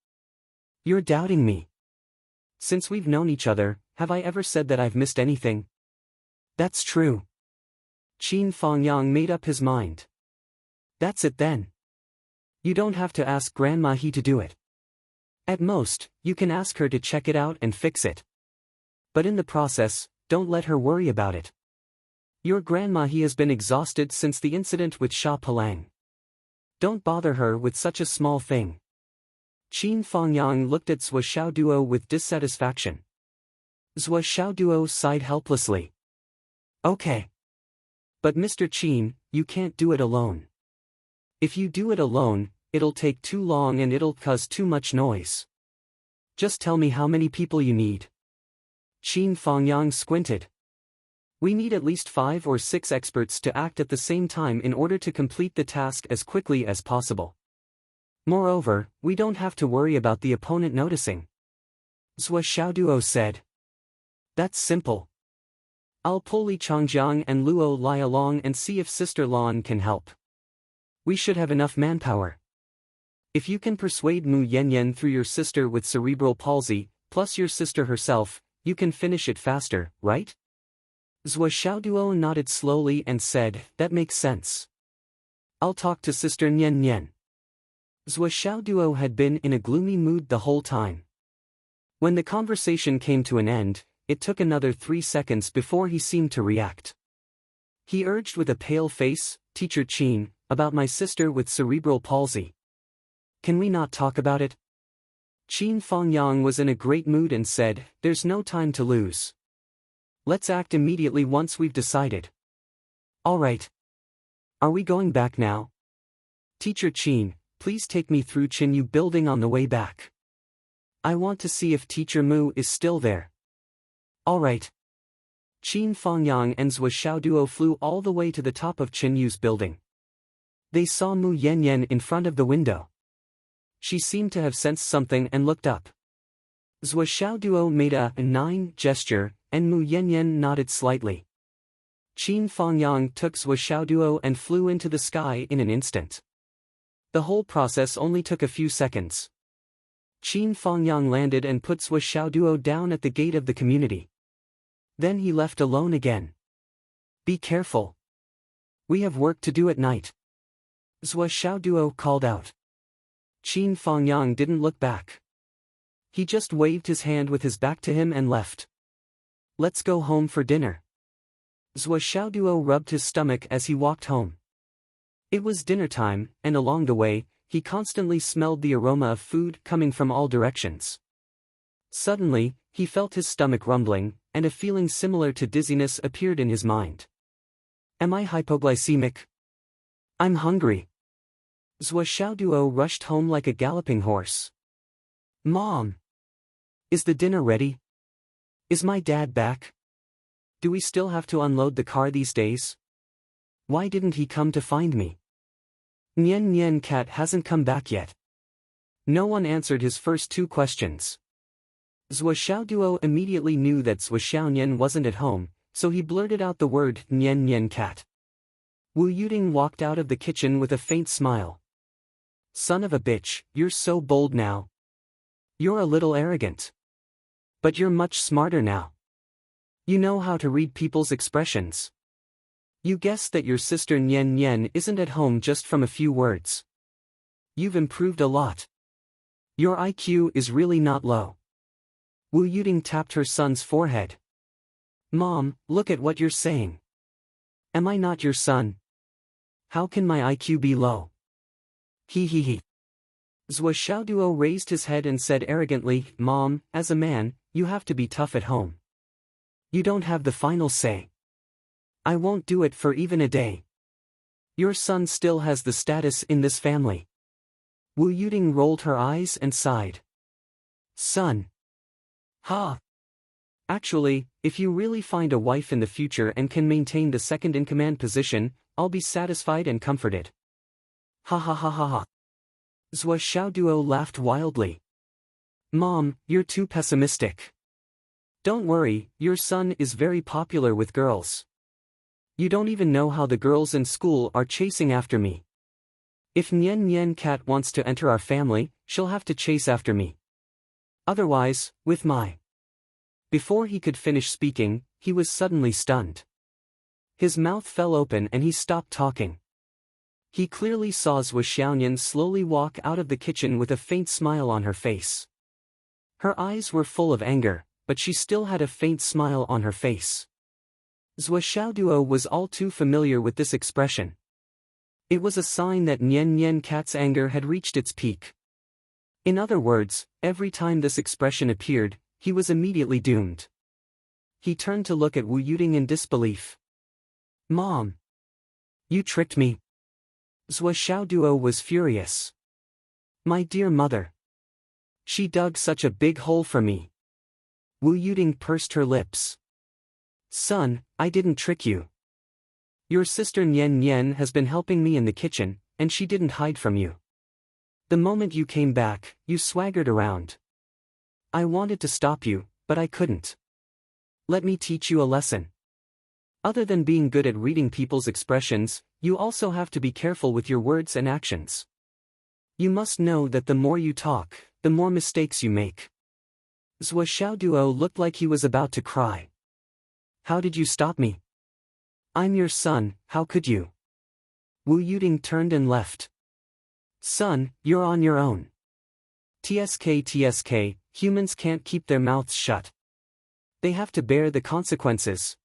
You're doubting me. Since we've known each other, have I ever said that I've missed anything? That's true. Qin Fangyang made up his mind. That's it then. You don't have to ask Grandma He to do it. At most, you can ask her to check it out and fix it. But in the process, don't let her worry about it. Your Grandma He has been exhausted since the incident with Sha Palang. Don't bother her with such a small thing. Qin Fangyang looked at Zhou Xiaoduo with dissatisfaction. Zhou Xiaoduo sighed helplessly. Okay. But Mr. Qin, you can't do it alone. If you do it alone, it'll take too long and it'll cause too much noise. Just tell me how many people you need. Qin Fangyang squinted. We need at least 5 or 6 experts to act at the same time in order to complete the task as quickly as possible. Moreover, we don't have to worry about the opponent noticing. Zhou Xiaoduo said. That's simple. I'll pull Li Changjiang and Luo Lai along and see if Sister Lan can help. We should have enough manpower. If you can persuade Mu Yanyan through your sister with cerebral palsy, plus your sister herself, you can finish it faster, right? Zhou Xiaoduo nodded slowly and said, that makes sense. I'll talk to Sister Nian Nian. Zhou Xiaoduo had been in a gloomy mood the whole time. When the conversation came to an end, it took another 3 seconds before he seemed to react. He urged with a pale face, Teacher Qin, about my sister with cerebral palsy. Can we not talk about it? Qin Fangyang was in a great mood and said, there's no time to lose. Let's act immediately once we've decided. All right. Are we going back now? Teacher Qin, please take me through Qinyu Building on the way back. I want to see if Teacher Mu is still there. All right. Qin Fangyang and Zhou Xiaoduo flew all the way to the top of Qinyu's building. They saw Mu Yanyan in front of the window. She seemed to have sensed something and looked up. Zhou Xiaoduo made a 9 gesture, and Mu Yanyan nodded slightly. Qin Fangyang took Zhou Xiaoduo and flew into the sky in an instant. The whole process only took a few seconds. Qin Fangyang landed and put Zhou Xiaoduo down at the gate of the community. Then he left alone again. Be careful. We have work to do at night. Zhou Xiaoduo called out. Qin Fangyang didn't look back. He just waved his hand with his back to him and left. Let's go home for dinner. Zhou Xiaoduo rubbed his stomach as he walked home. It was dinner time, and along the way, he constantly smelled the aroma of food coming from all directions. Suddenly, he felt his stomach rumbling, and a feeling similar to dizziness appeared in his mind. Am I hypoglycemic? I'm hungry. Zhou Xiaoduo rushed home like a galloping horse. Mom! Is the dinner ready? Is my dad back? Do we still have to unload the car these days? Why didn't he come to find me? Nian Nian Cat hasn't come back yet. No one answered his first 2 questions. Zhou Xiaoduo immediately knew that Zhou Xiaonian wasn't at home, so he blurted out the word Nian Nian Cat. Wu Yuding walked out of the kitchen with a faint smile. Son of a bitch, you're so bold now. You're a little arrogant. But you're much smarter now. You know how to read people's expressions. You guessed that your sister Nian Nian isn't at home just from a few words. You've improved a lot. Your IQ is really not low. Wu Yuding tapped her son's forehead. Mom, look at what you're saying. Am I not your son? How can my IQ be low? He. Zhou Xiaoduo raised his head and said arrogantly, Mom, as a man, you have to be tough at home. You don't have the final say. I won't do it for even a day. Your son still has the status in this family. Wu Yuding rolled her eyes and sighed. Son. Ha. Actually, if you really find a wife in the future and can maintain the second-in-command position, I'll be satisfied and comforted. Ha ha ha ha ha. Zhou Xiaoduo laughed wildly. Mom, you're too pessimistic. Don't worry, your son is very popular with girls. You don't even know how the girls in school are chasing after me. If Nian Nian Cat wants to enter our family, she'll have to chase after me. Otherwise, with my Before he could finish speaking, he was suddenly stunned. His mouth fell open and he stopped talking. He clearly saw Zhuo Xiaoyan slowly walk out of the kitchen with a faint smile on her face. Her eyes were full of anger, but she still had a faint smile on her face. Zhuo Xiaoduo was all too familiar with this expression. It was a sign that Nian Nian Cat's anger had reached its peak. In other words, every time this expression appeared, he was immediately doomed. He turned to look at Wu Yuding in disbelief. "Mom! You tricked me!" Zhuo Xiaoduo was furious. "My dear mother! She dug such a big hole for me." Wu Yuding pursed her lips. "Son, I didn't trick you. Your sister Nian Nian has been helping me in the kitchen, and she didn't hide from you. The moment you came back, you swaggered around. I wanted to stop you, but I couldn't. Let me teach you a lesson. Other than being good at reading people's expressions, you also have to be careful with your words and actions. You must know that the more you talk, the more mistakes you make." Zhuo Xiaoduo looked like he was about to cry. "How did you stop me? I'm your son, how could you?" Wu Yuding turned and left. "Son, you're on your own. TSK, humans can't keep their mouths shut. They have to bear the consequences."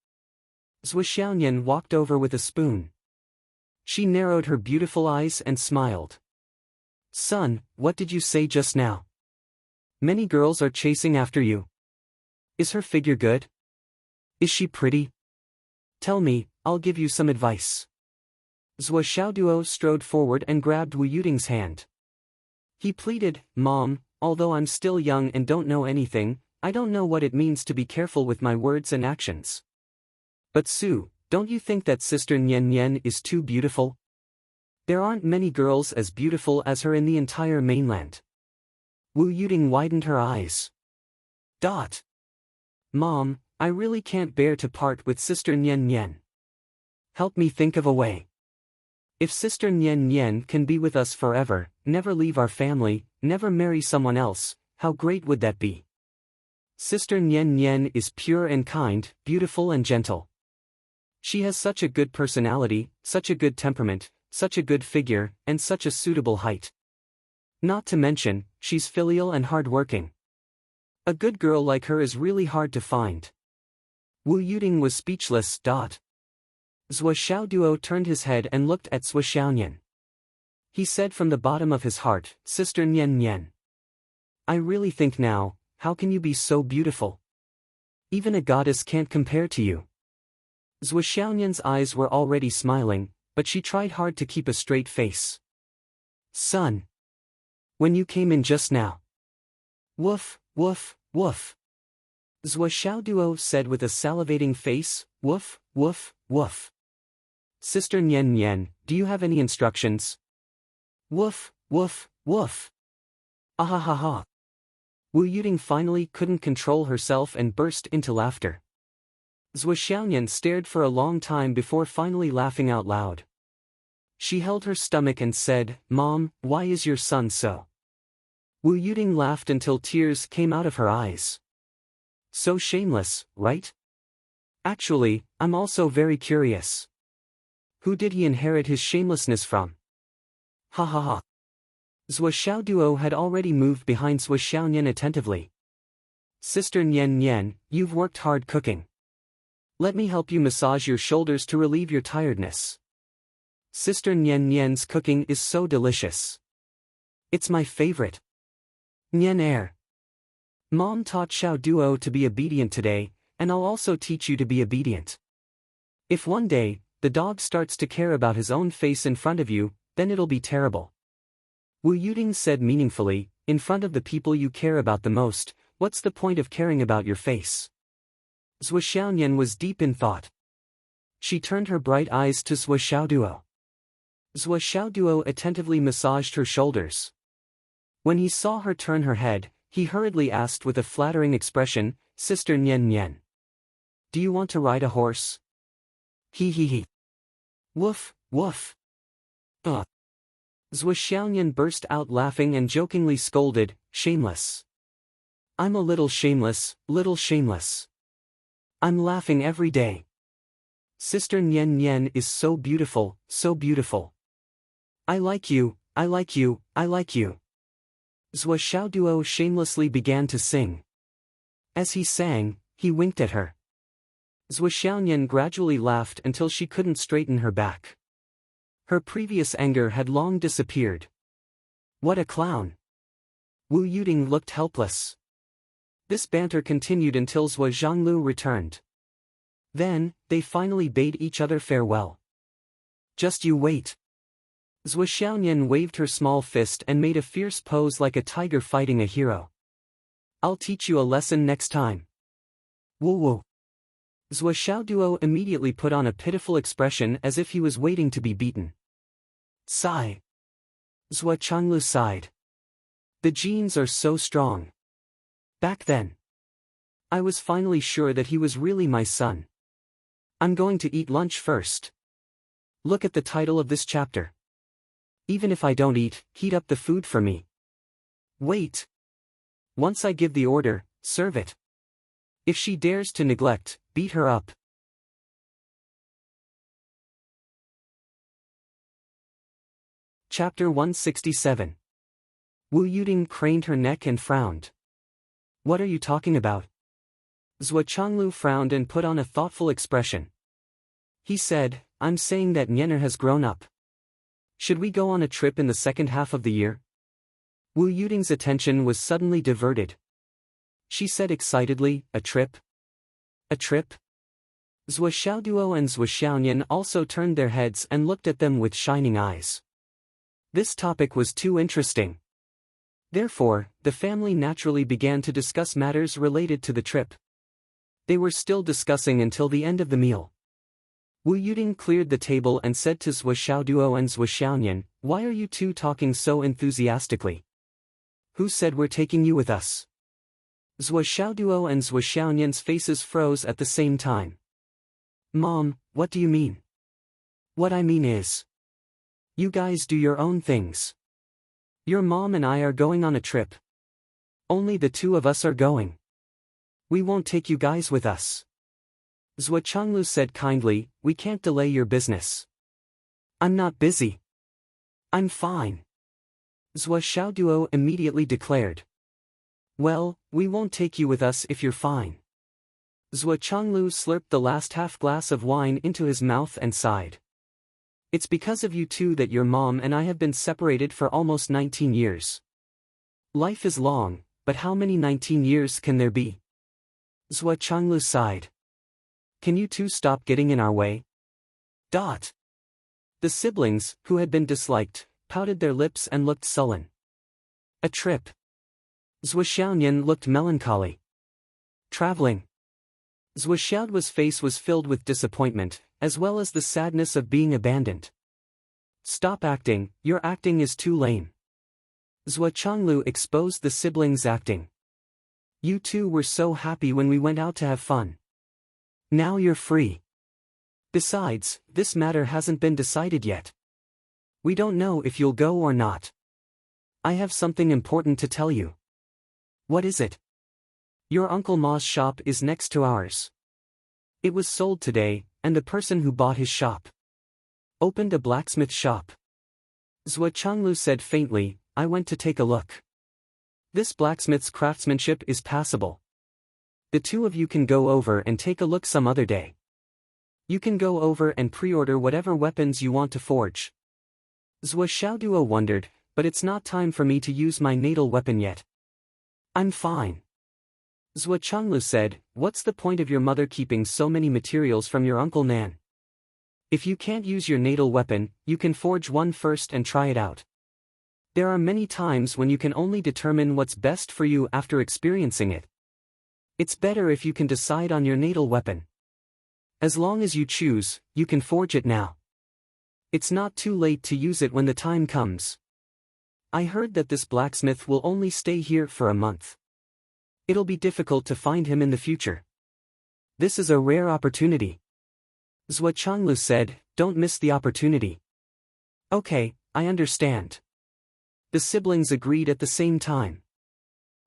Zhuo Xiaoyan walked over with a spoon. She narrowed her beautiful eyes and smiled. "Son, what did you say just now? Many girls are chasing after you. Is her figure good? Is she pretty? Tell me, I'll give you some advice." Zhuo Xiaoduo strode forward and grabbed Wu Yuding's hand. He pleaded, "Mom, although I'm still young and don't know anything, I don't know what it means to be careful with my words and actions. But Su, don't you think that Sister Nian Nian is too beautiful? There aren't many girls as beautiful as her in the entire mainland." Wu Yuding widened her eyes. "Mom, I really can't bear to part with Sister Nian Nian. Help me think of a way. If Sister Nian Nian can be with us forever, never leave our family, never marry someone else, how great would that be? Sister Nian Nian is pure and kind, beautiful and gentle. She has such a good personality, such a good temperament, such a good figure, and such a suitable height. Not to mention, she's filial and hard-working. A good girl like her is really hard to find." Wu Yuding was speechless. Zhuo Xiaoduo turned his head and looked at Zhuo Xiaoyan. He said from the bottom of his heart, "Sister Nian Nian. I really think now, how can you be so beautiful? Even a goddess can't compare to you." Zhuo Xiaoyan's eyes were already smiling, but she tried hard to keep a straight face. "Son. When you came in just now." "Woof, woof, woof." Zhuo Xiaoduo said with a salivating face, "Woof, woof, woof. Sister Nian Nian, do you have any instructions?" "Woof, woof, woof." "Ahahaha." Wu Yuding finally couldn't control herself and burst into laughter. Zhuo Xiaoyan stared for a long time before finally laughing out loud. She held her stomach and said, "Mom, why is your son so?" Wu Yuding laughed until tears came out of her eyes. "So shameless, right? Actually, I'm also very curious. Who did he inherit his shamelessness from?" "Ha ha ha." Zhuo Xiaoduo had already moved behind Zhuo Xiaoyan attentively. "Sister Nian Nian, you've worked hard cooking. Let me help you massage your shoulders to relieve your tiredness. Sister Nian Nian's cooking is so delicious. It's my favorite. Nian Er. Mom taught Xiaoduo to be obedient today, and I'll also teach you to be obedient. If one day, the dog starts to care about his own face in front of you, then it'll be terrible." Wu Yuding said meaningfully, "In front of the people you care about the most, what's the point of caring about your face?" Zhuo Xiaoyan was deep in thought. She turned her bright eyes to Zhuo Xiaoduo. Zhuo Xiaoduo attentively massaged her shoulders. When he saw her turn her head, he hurriedly asked with a flattering expression, "Sister Nian Nian. Do you want to ride a horse?" He. "Woof, woof." Zhuo Xiaoyan burst out laughing and jokingly scolded, "Shameless. I'm a little shameless, little shameless. I'm laughing every day. Sister Nian Nian is so beautiful, so beautiful. I like you, I like you, I like you. Zhua Xiaoduo shamelessly began to sing. As he sang, he winked at her. Zhua Xiaonian gradually laughed until she couldn't straighten her back. Her previous anger had long disappeared. What a clown! Wu Yuding looked helpless. This banter continued until Zhua Zhanglu returned. Then, they finally bade each other farewell. Just you wait. Zhua Xiaonian waved her small fist and made a fierce pose like a tiger fighting a hero. I'll teach you a lesson next time. Woo woo. Zhua Xiaoduo immediately put on a pitiful expression as if he was waiting to be beaten. Sigh. Zhua Changlu sighed. The genes are so strong. Back then, I was finally sure that he was really my son. I'm going to eat lunch first. Look at the title of this chapter. Even if I don't eat, heat up the food for me. Wait. Once I give the order, serve it. If she dares to neglect, beat her up. Chapter 167. Wu Yuding craned her neck and frowned. What are you talking about? Zhua Changlu frowned and put on a thoughtful expression. He said, I'm saying that Nianer has grown up. Should we go on a trip in the second half of the year? Wu Yuding's attention was suddenly diverted. She said excitedly, a trip? A trip? Zhua Xiaoduo and Zhua Xiaonian also turned their heads and looked at them with shining eyes. This topic was too interesting. Therefore, the family naturally began to discuss matters related to the trip. They were still discussing until the end of the meal. Wu Yuding cleared the table and said to Zhua Xiaoduo and Zhua Xiaonian, why are you two talking so enthusiastically? Who said we're taking you with us? Zhua Xiaoduo and Zhua Xiaonian's faces froze at the same time. Mom, what do you mean? What I mean is, you guys do your own things. Your mom and I are going on a trip. Only the two of us are going. We won't take you guys with us. Zhua Changlu said kindly, we can't delay your business. I'm not busy. I'm fine. Zhua Xiaoduo immediately declared. Well, we won't take you with us if you're fine. Zhua Changlu slurped the last half glass of wine into his mouth and sighed. It's because of you two that your mom and I have been separated for almost 19 years. Life is long, but how many 19 years can there be? Zhua Changlu sighed. Can you two stop getting in our way? The siblings, who had been disliked, pouted their lips and looked sullen. A trip. Zhua Xiaonian looked melancholy. Traveling. Zhua Xiaoduo's face was filled with disappointment, as well as the sadness of being abandoned. Stop acting, your acting is too lame. Zhua Changlu exposed the siblings' acting. You two were so happy when we went out to have fun. Now you're free. Besides, this matter hasn't been decided yet. We don't know if you'll go or not. I have something important to tell you. What is it? Your Uncle Ma's shop is next to ours. It was sold today, and the person who bought his shop opened a blacksmith shop. Zhua Changlu said faintly, I went to take a look. This blacksmith's craftsmanship is passable. The two of you can go over and take a look some other day. You can go over and pre-order whatever weapons you want to forge. Zhua Xiaoduo wondered, but it's not time for me to use my natal weapon yet. I'm fine. Zhua Changlu said, what's the point of your mother keeping so many materials from your Uncle Nan? If you can't use your natal weapon, you can forge one first and try it out. There are many times when you can only determine what's best for you after experiencing it. It's better if you can decide on your natal weapon. As long as you choose, you can forge it now. It's not too late to use it when the time comes. I heard that this blacksmith will only stay here for a month. It'll be difficult to find him in the future. This is a rare opportunity. Zhua Changlu said, don't miss the opportunity. Okay, I understand. The siblings agreed at the same time.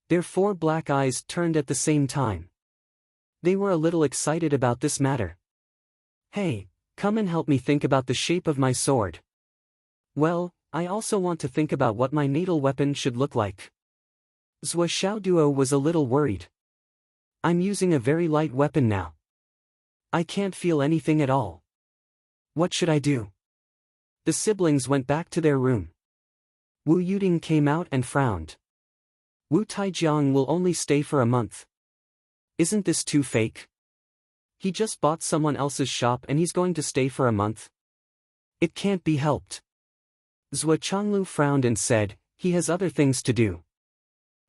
Their 4 black eyes turned at the same time. They were a little excited about this matter. Hey, come and help me think about the shape of my sword. Well, I also want to think about what my natal weapon should look like. Zhou Xiaoduo was a little worried. I'm using a very light weapon now. I can't feel anything at all. What should I do? The siblings went back to their room. Wu Yuding came out and frowned. Wu Taijiang will only stay for a month. Isn't this too fake? He just bought someone else's shop and he's going to stay for a month. It can't be helped. Zhou Changlu frowned and said, he has other things to do.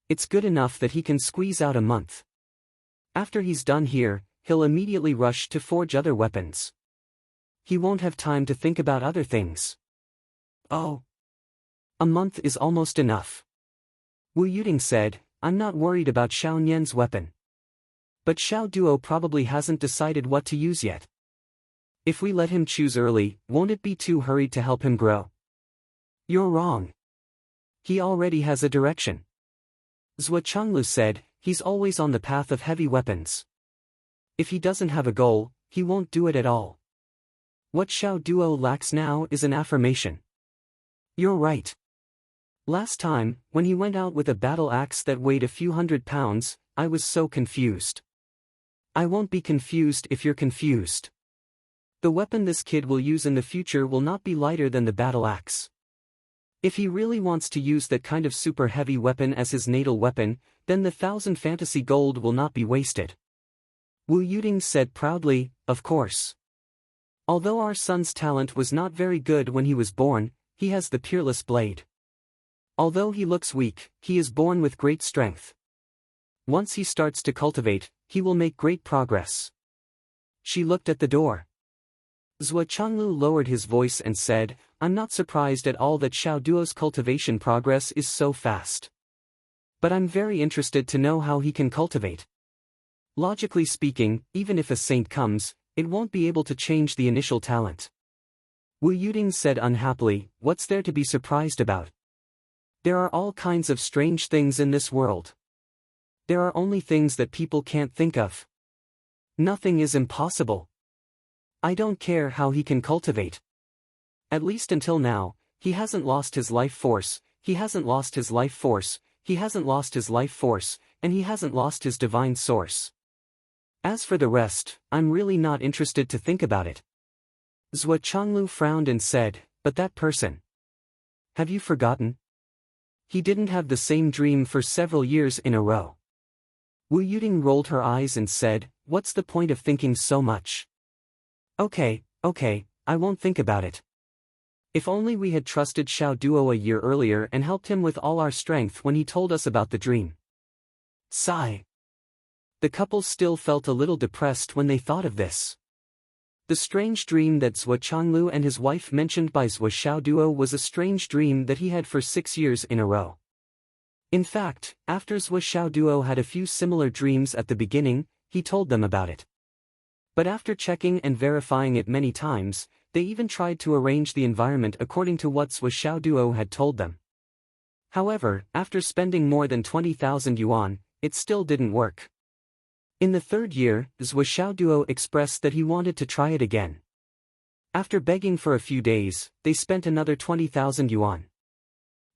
It's good enough that he can squeeze out a month. After he's done here, he'll immediately rush to forge other weapons. He won't have time to think about other things. Oh. A month is almost enough. Wu Yuding said, I'm not worried about Xiao Nian's weapon. But Xiao Duo probably hasn't decided what to use yet. If we let him choose early, won't it be too hurried to help him grow? You're wrong. He already has a direction. Zhou Changlu said, he's always on the path of heavy weapons. If he doesn't have a goal, he won't do it at all. What Xiao Duo lacks now is an affirmation. You're right. Last time, when he went out with a battle axe that weighed a few hundred pounds, I was so confused. I won't be confused if you're confused. The weapon this kid will use in the future will not be lighter than the battle axe. If he really wants to use that kind of super heavy weapon as his natal weapon, then the 1,000 fantasy gold will not be wasted. Wu Yuding said proudly, of course. Although our son's talent was not very good when he was born, he has the peerless blade. Although he looks weak, he is born with great strength. Once he starts to cultivate, he will make great progress. She looked at the door. Zhou Changlu lowered his voice and said, I'm not surprised at all that Xiao Duo's cultivation progress is so fast. But I'm very interested to know how he can cultivate. Logically speaking, even if a saint comes, it won't be able to change the initial talent. Wu Yuding said unhappily, what's there to be surprised about? There are all kinds of strange things in this world. There are only things that people can't think of. Nothing is impossible. I don't care how he can cultivate. At least until now, he hasn't lost his life force, he hasn't lost his life force, he hasn't lost his life force, and he hasn't lost his divine source. As for the rest, I'm really not interested to think about it. Zhou Changlu frowned and said, but that person. Have you forgotten? He didn't have the same dream for several years in a row. Wu Yuding rolled her eyes and said, what's the point of thinking so much? Okay, I won't think about it. If only we had trusted Xiao Duo a year earlier and helped him with all our strength when he told us about the dream. Sigh. The couple still felt a little depressed when they thought of this. The strange dream that Zhou Changlu and his wife mentioned by Zhou Xiaoduo was a strange dream that he had for 6 years in a row. In fact, after Zhou Xiaoduo had a few similar dreams at the beginning, he told them about it. But after checking and verifying it many times, they even tried to arrange the environment according to what Zhou Xiaoduo had told them. However, after spending more than 20,000 yuan, it still didn't work. In the 3rd year, Zhou Xiaoduo expressed that he wanted to try it again. After begging for a few days, they spent another 20,000 yuan.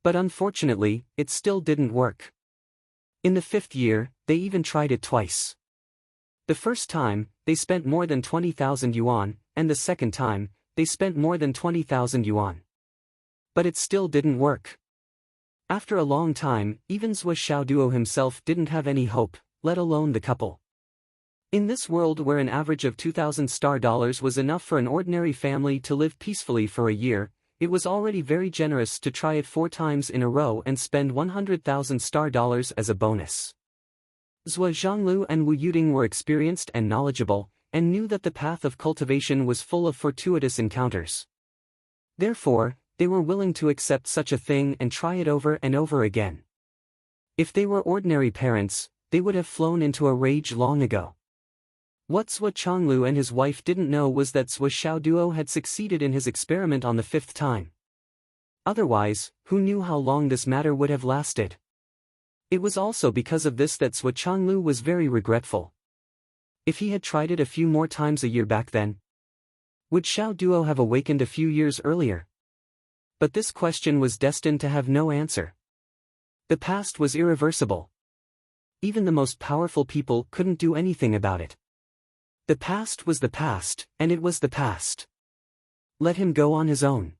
But unfortunately, it still didn't work. In the 5th year, they even tried it twice. The first time, they spent more than 20,000 yuan, and the second time, they spent more than 20,000 yuan. But it still didn't work. After a long time, even Zhou Xiaoduo himself didn't have any hope, let alone the couple. In this world where an average of 2,000 star dollars was enough for an ordinary family to live peacefully for a year, it was already very generous to try it 4 times in a row and spend 100,000 star dollars as a bonus. Zhou Zhanglu and Wu Yuding were experienced and knowledgeable, and knew that the path of cultivation was full of fortuitous encounters. Therefore, they were willing to accept such a thing and try it over and over again. If they were ordinary parents, they would have flown into a rage long ago. What Zhou Changlu and his wife didn't know was that Zhou Xiaoduo had succeeded in his experiment on the 5th time. Otherwise, who knew how long this matter would have lasted? It was also because of this that Zhou Changlu was very regretful. If he had tried it a few more times a year back then, would Xiao Duo have awakened a few years earlier? But this question was destined to have no answer. The past was irreversible. Even the most powerful people couldn't do anything about it. The past was the past, and it was the past. Let him go on his own.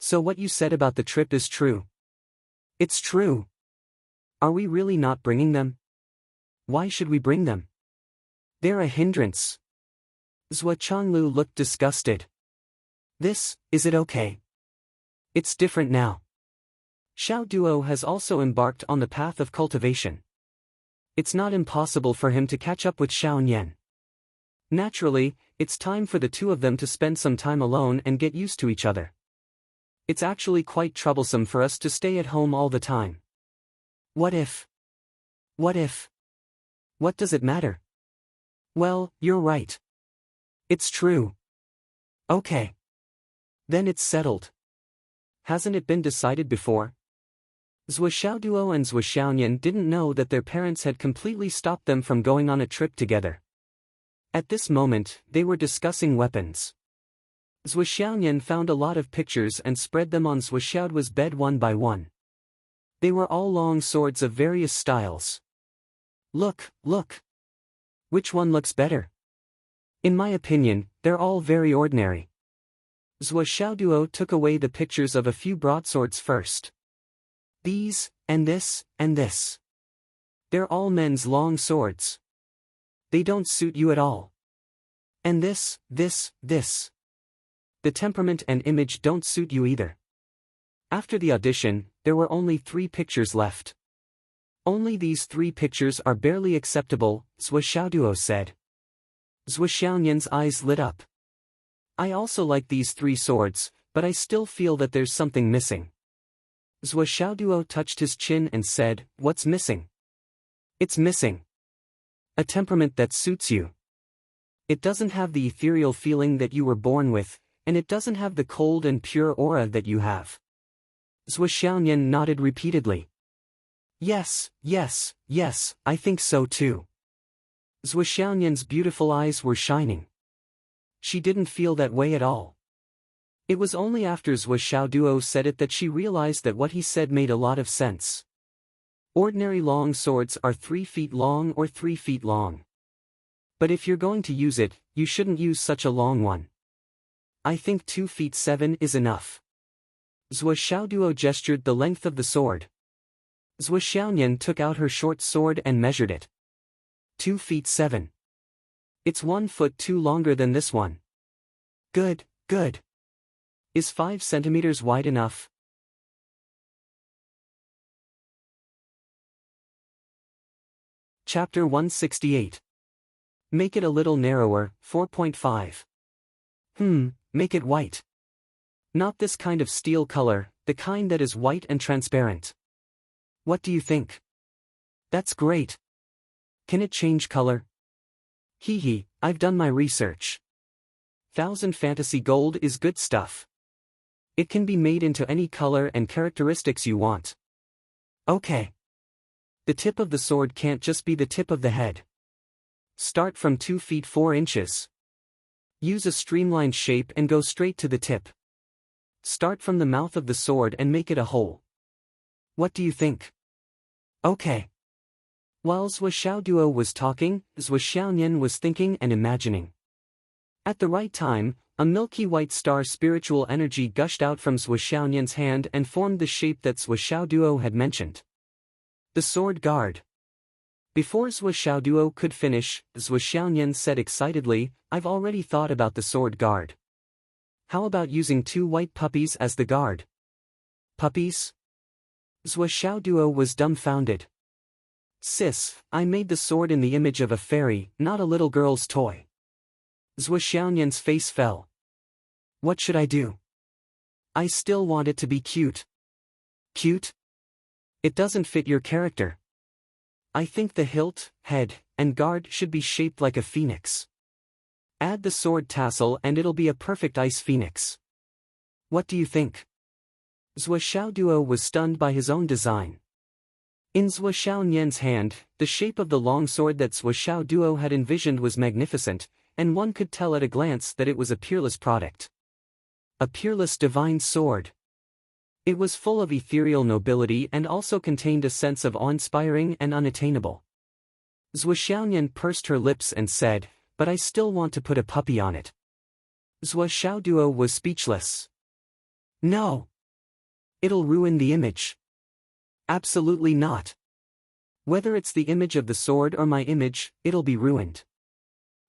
So what you said about the trip is true. It's true. Are we really not bringing them? Why should we bring them? They're a hindrance. Zhou Changlu looked disgusted. Is it okay? It's different now. Xiao Duo has also embarked on the path of cultivation. It's not impossible for him to catch up with Xiao Nian. Naturally, it's time for the two of them to spend some time alone and get used to each other. It's actually quite troublesome for us to stay at home all the time. What if? What does it matter? Well, you're right. It's true. Okay. Then it's settled. Hasn't it been decided before? Zhou Xiaoduo and Zhou Xiaonian didn't know that their parents had completely stopped them from going on a trip together. At this moment, they were discussing weapons. Zhou Xiaonian found a lot of pictures and spread them on Zhou Xiaoduo's bed one by one. They were all long swords of various styles. Look. Which one looks better? In my opinion, they're all very ordinary. Zhou Xiaoduo took away the pictures of a few broadswords first. These, and this, and this. They're all men's long swords. They don't suit you at all. And this. The temperament and image don't suit you either. After the audition, there were only 3 pictures left. Only these 3 pictures are barely acceptable, Zhou Xiaoduo said. Zhou Xiaonian's eyes lit up. I also like these 3 swords, but I still feel that there's something missing. Zhou Xiaoduo touched his chin and said, What's missing? It's missing a temperament that suits you. It doesn't have the ethereal feeling that you were born with, and it doesn't have the cold and pure aura that you have. Zhou Xiaonian nodded repeatedly. Yes, I think so too. Zhou Xiaonian's beautiful eyes were shining. She didn't feel that way at all. It was only after Zhou Xiaoduo said it that she realized that what he said made a lot of sense. Ordinary long swords are 3 feet long or 3 feet long. But if you're going to use it, you shouldn't use such a long one. I think 2 feet 7 is enough. Zhou Xiaoduo gestured the length of the sword. Zhou Xiaonian took out her short sword and measured it. 2 feet 7. It's 1 foot 2 longer than this one. Good. Is 5 centimeters wide enough? Chapter 168. Make it a little narrower, 4.5. Make it white. Not this kind of steel color, the kind that is white and transparent. What do you think? That's great. Can it change color? I've done my research. 1000 Fantasy Gold is good stuff. It can be made into any color and characteristics you want. Okay. The tip of the sword can't just be the tip of the head. Start from 2 feet 4 inches. Use a streamlined shape and go straight to the tip. Start from the mouth of the sword and make it a hole. What do you think? Okay. While Zhou Xiaoduo was talking, Zhou Xiaonian was thinking and imagining. At the right time, a milky white star spiritual energy gushed out from Zhou Xiaonian's hand and formed the shape that Zhou Xiaoduo had mentioned. The sword guard. Before Zhou Xiaoduo could finish, Zhou Xiaonian said excitedly, I've already thought about the sword guard. How about using 2 white puppies as the guard? Puppies? Zhou Xiaoduo was dumbfounded. Sis, I made the sword in the image of a fairy, not a little girl's toy. Zhou Xiaonian's face fell. What should I do? I still want it to be cute. Cute? It doesn't fit your character. I think the hilt, head, and guard should be shaped like a phoenix. Add the sword tassel and it'll be a perfect ice phoenix. What do you think? Zhou Xiaoduo was stunned by his own design. In Zhou Xiaonian's hand, the shape of the long sword that Zhou Xiaoduo had envisioned was magnificent, and one could tell at a glance that it was a peerless product. A peerless divine sword. It was full of ethereal nobility and also contained a sense of awe-inspiring and unattainable. Zhou Xiaonian pursed her lips and said, "But I still want to put a puppy on it." Zhou Xiaoduo was speechless. "No. It'll ruin the image." "Absolutely not. Whether it's the image of the sword or my image, it'll be ruined."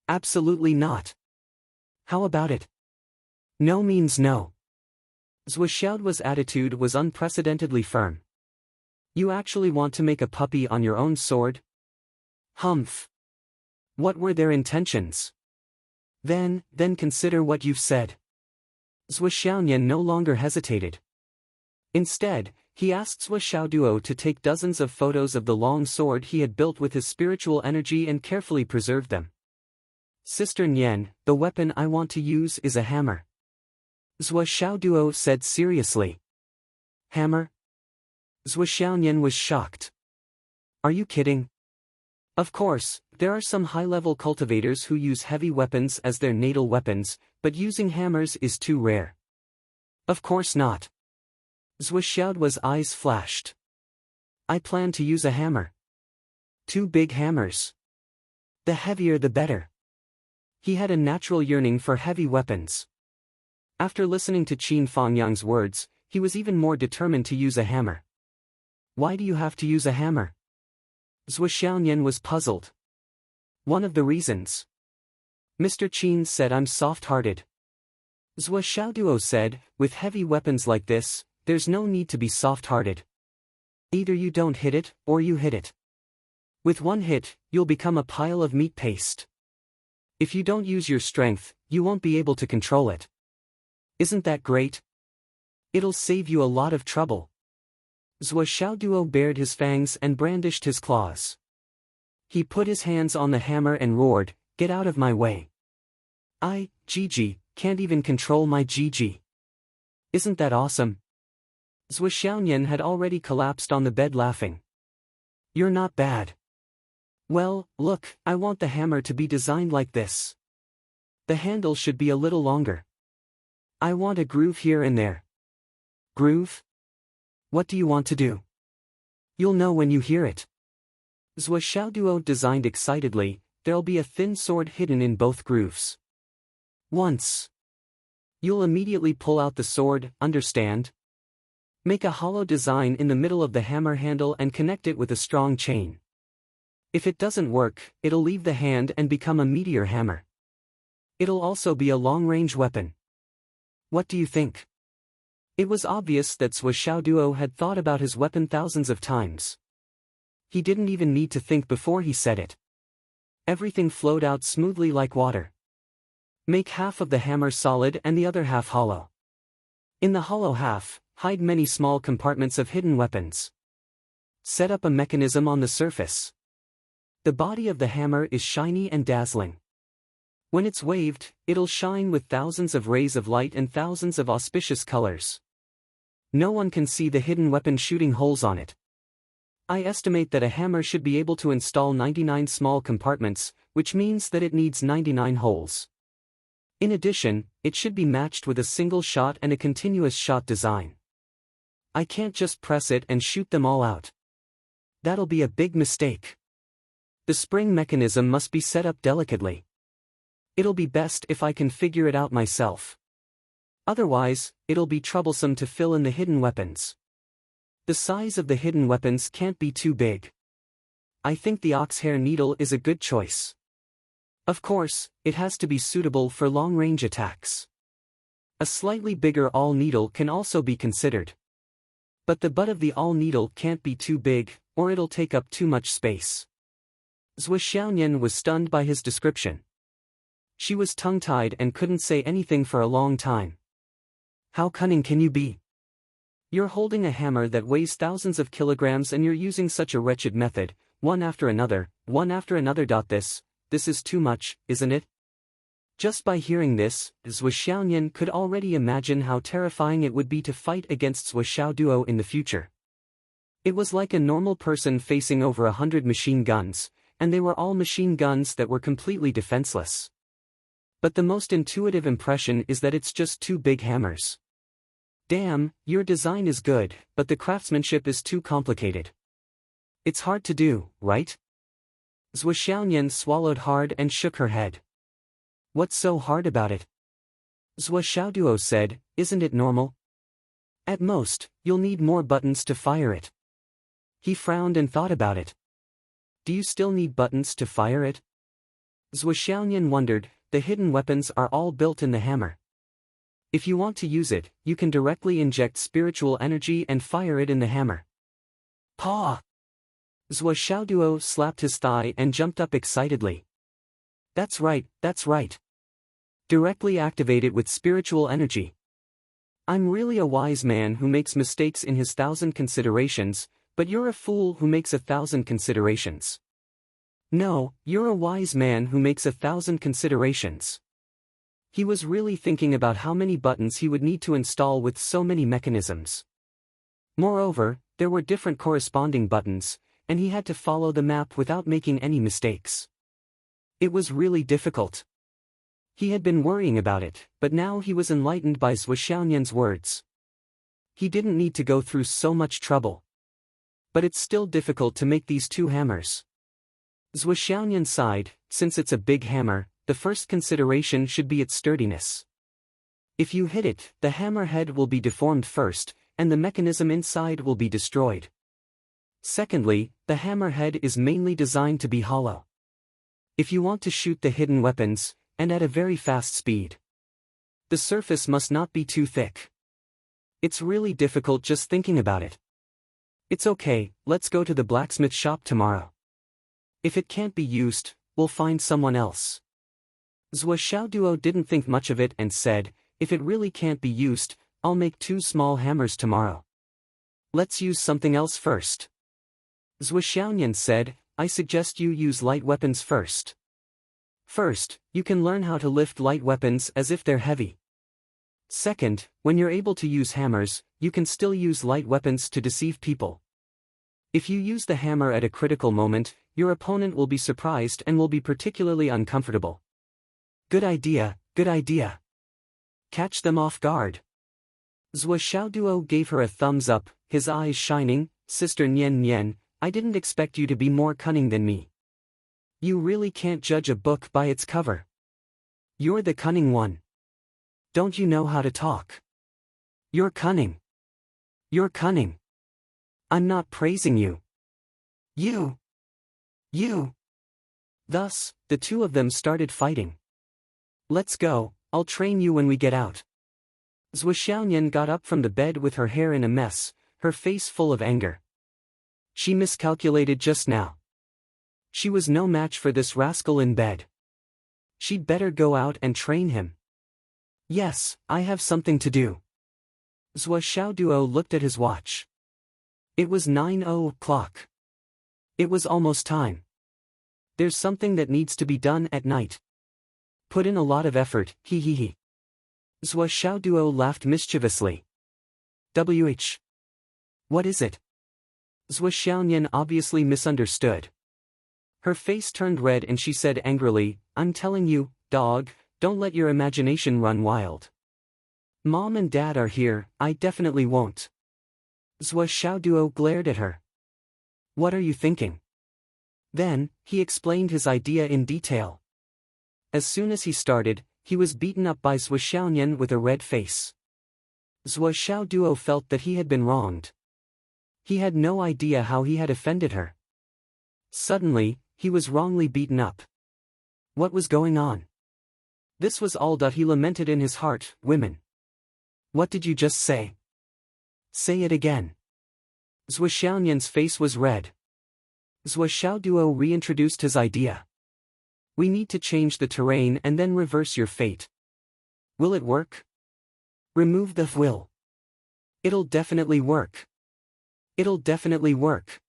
"Absolutely not. How about it?" "No means no." Zhou Xiaoduo's attitude was unprecedentedly firm. "You actually want to make a puppy on your own sword?" "Humph. What were their intentions?" Then consider what you've said." Zhou Xiaonian no longer hesitated. Instead, he asked Zhou Xiaoduo to take dozens of photos of the long sword he had built with his spiritual energy and carefully preserve them. "Sister Nian, the weapon I want to use is a hammer." Zhou Xiaoduo said seriously. "Hammer?" Zhou Xiaonian was shocked. "Are you kidding?" Of course, there are some high-level cultivators who use heavy weapons as their natal weapons, but using hammers is too rare. "Of course not." Zhou Xiaoduo's eyes flashed. "I plan to use a hammer. 2 big hammers. The heavier the better." He had a natural yearning for heavy weapons. After listening to Qin Fangyang's words, he was even more determined to use a hammer. "Why do you have to use a hammer?" Zhou Xiaonian was puzzled. "One of the reasons. Mr. Qin said I'm soft-hearted." Zhou Xiaoduo said, "With heavy weapons like this, there's no need to be soft-hearted. Either you don't hit it, or you hit it. With one hit, you'll become a pile of meat paste. If you don't use your strength, you won't be able to control it. Isn't that great? It'll save you a lot of trouble." Zhou Xiaoduo bared his fangs and brandished his claws. He put his hands on the hammer and roared, "Get out of my way. Gigi, can't even control my Gigi. Isn't that awesome?" Zhou Xiaonian had already collapsed on the bed laughing. "You're not bad. Well, look, I want the hammer to be designed like this. The handle should be a little longer. I want a groove here and there." "Groove? What do you want to do?" "You'll know when you hear it." Zhou Xiaoduo designed excitedly, "There'll be a thin sword hidden in both grooves. Once you'll immediately pull out the sword, understand? Make a hollow design in the middle of the hammer handle and connect it with a strong chain. If it doesn't work, it'll leave the hand and become a meteor hammer. It'll also be a long-range weapon. What do you think?" It was obvious that Zhou Xiaoduo had thought about his weapon thousands of times. He didn't even need to think before he said it. Everything flowed out smoothly like water. "Make half of the hammer solid and the other half hollow. In the hollow half, hide many small compartments of hidden weapons. Set up a mechanism on the surface. The body of the hammer is shiny and dazzling. When it's waved, it'll shine with thousands of rays of light and thousands of auspicious colors. No one can see the hidden weapon shooting holes on it. I estimate that a hammer should be able to install 99 small compartments, which means that it needs 99 holes. In addition, it should be matched with a single shot and a continuous shot design. I can't just press it and shoot them all out. That'll be a big mistake. The spring mechanism must be set up delicately. It'll be best if I can figure it out myself. Otherwise, it'll be troublesome to fill in the hidden weapons. The size of the hidden weapons can't be too big. I think the ox-hair needle is a good choice. Of course, it has to be suitable for long-range attacks. A slightly bigger awl needle can also be considered. But the butt of the awl needle can't be too big, or it'll take up too much space." Zhou Xiaonian was stunned by his description. She was tongue-tied and couldn't say anything for a long time. "How cunning can you be? You're holding a hammer that weighs thousands of kilograms and you're using such a wretched method, one after another. This is too much, isn't it?" Just by hearing this, Zhuo Xiaoyan could already imagine how terrifying it would be to fight against Zhuo Xiaoduo in the future. It was like a normal person facing over 100 machine guns, and they were all machine guns that were completely defenseless. But the most intuitive impression is that it's just two big hammers. Damn, your design is good, but the craftsmanship is too complicated. It's hard to do, right? Zhuo Xiaoyan swallowed hard and shook her head. What's so hard about it? Zhuo Xiaoduo said, isn't it normal? At most, you'll need more buttons to fire it. He frowned and thought about it. Do you still need buttons to fire it? Zhuo Xiaoyan wondered. The hidden weapons are all built in the hammer. If you want to use it, you can directly inject spiritual energy and fire it in the hammer. Paw! Zhuo Xiaoduo slapped his thigh and jumped up excitedly. That's right, that's right. Directly activate it with spiritual energy. I'm really a wise man who makes mistakes in his 1,000 considerations, but you're a fool who makes 1,000 considerations. No, you're a wise man who makes 1,000 considerations. He was really thinking about how many buttons he would need to install with so many mechanisms. Moreover, there were different corresponding buttons, and he had to follow the map without making any mistakes. It was really difficult. He had been worrying about it, but now he was enlightened by Zhuo Xiaoyan's words. He didn't need to go through so much trouble. But it's still difficult to make these two hammers. Zhuo Xiaoyan sighed. Since it's a big hammer, the first consideration should be its sturdiness. If you hit it, the hammer head will be deformed first, and the mechanism inside will be destroyed. Secondly, the hammer head is mainly designed to be hollow. If you want to shoot the hidden weapons, and at a very fast speed, the surface must not be too thick. It's really difficult just thinking about it. It's okay, let's go to the blacksmith shop tomorrow. If it can't be used, we'll find someone else. Zhuo Xiaoduo didn't think much of it and said, if it really can't be used, I'll make 2 small hammers tomorrow. Let's use something else first. Zhuo Xiaoyan said, I suggest you use light weapons first. First, you can learn how to lift light weapons as if they're heavy. Second, when you're able to use hammers, you can still use light weapons to deceive people. If you use the hammer at a critical moment, your opponent will be surprised and will be particularly uncomfortable. Good idea, good idea. Catch them off guard. Zhuo Xiaoduo gave her a thumbs up, his eyes shining. Sister Nian Nian, I didn't expect you to be more cunning than me. You really can't judge a book by its cover. You're the cunning one. Don't you know how to talk? You're cunning. You're cunning. I'm not praising you. You. Thus, the two of them started fighting. Let's go, I'll train you when we get out. Zhuo Xiaoyan got up from the bed with her hair in a mess, her face full of anger. She miscalculated just now. She was no match for this rascal in bed. She'd better go out and train him. Yes, I have something to do. Zhuo Xiaoduo looked at his watch. It was 9:00. It was almost time. There's something that needs to be done at night. Put in a lot of effort, he. Zhuo Xiaoduo laughed mischievously. What is it? Zhuo Xiaoyan obviously misunderstood. Her face turned red and she said angrily, I'm telling you, dog, don't let your imagination run wild. Mom and Dad are here, I definitely won't. Zhuo Xiaoduo glared at her. What are you thinking? Then, he explained his idea in detail. As soon as he started, he was beaten up by Zhuo Xiaoyan with a red face. Zhuo Xiaoduo felt that he had been wronged. He had no idea how he had offended her. Suddenly, he was wrongly beaten up. What was going on? This was all that he lamented in his heart. Women. What did you just say? Say it again. Zhuo Xiaoyan's face was red. Zhuo Xiaoduo reintroduced his idea. We need to change the terrain and then reverse your fate. Will it work? Remove the will. It'll definitely work. It'll definitely work.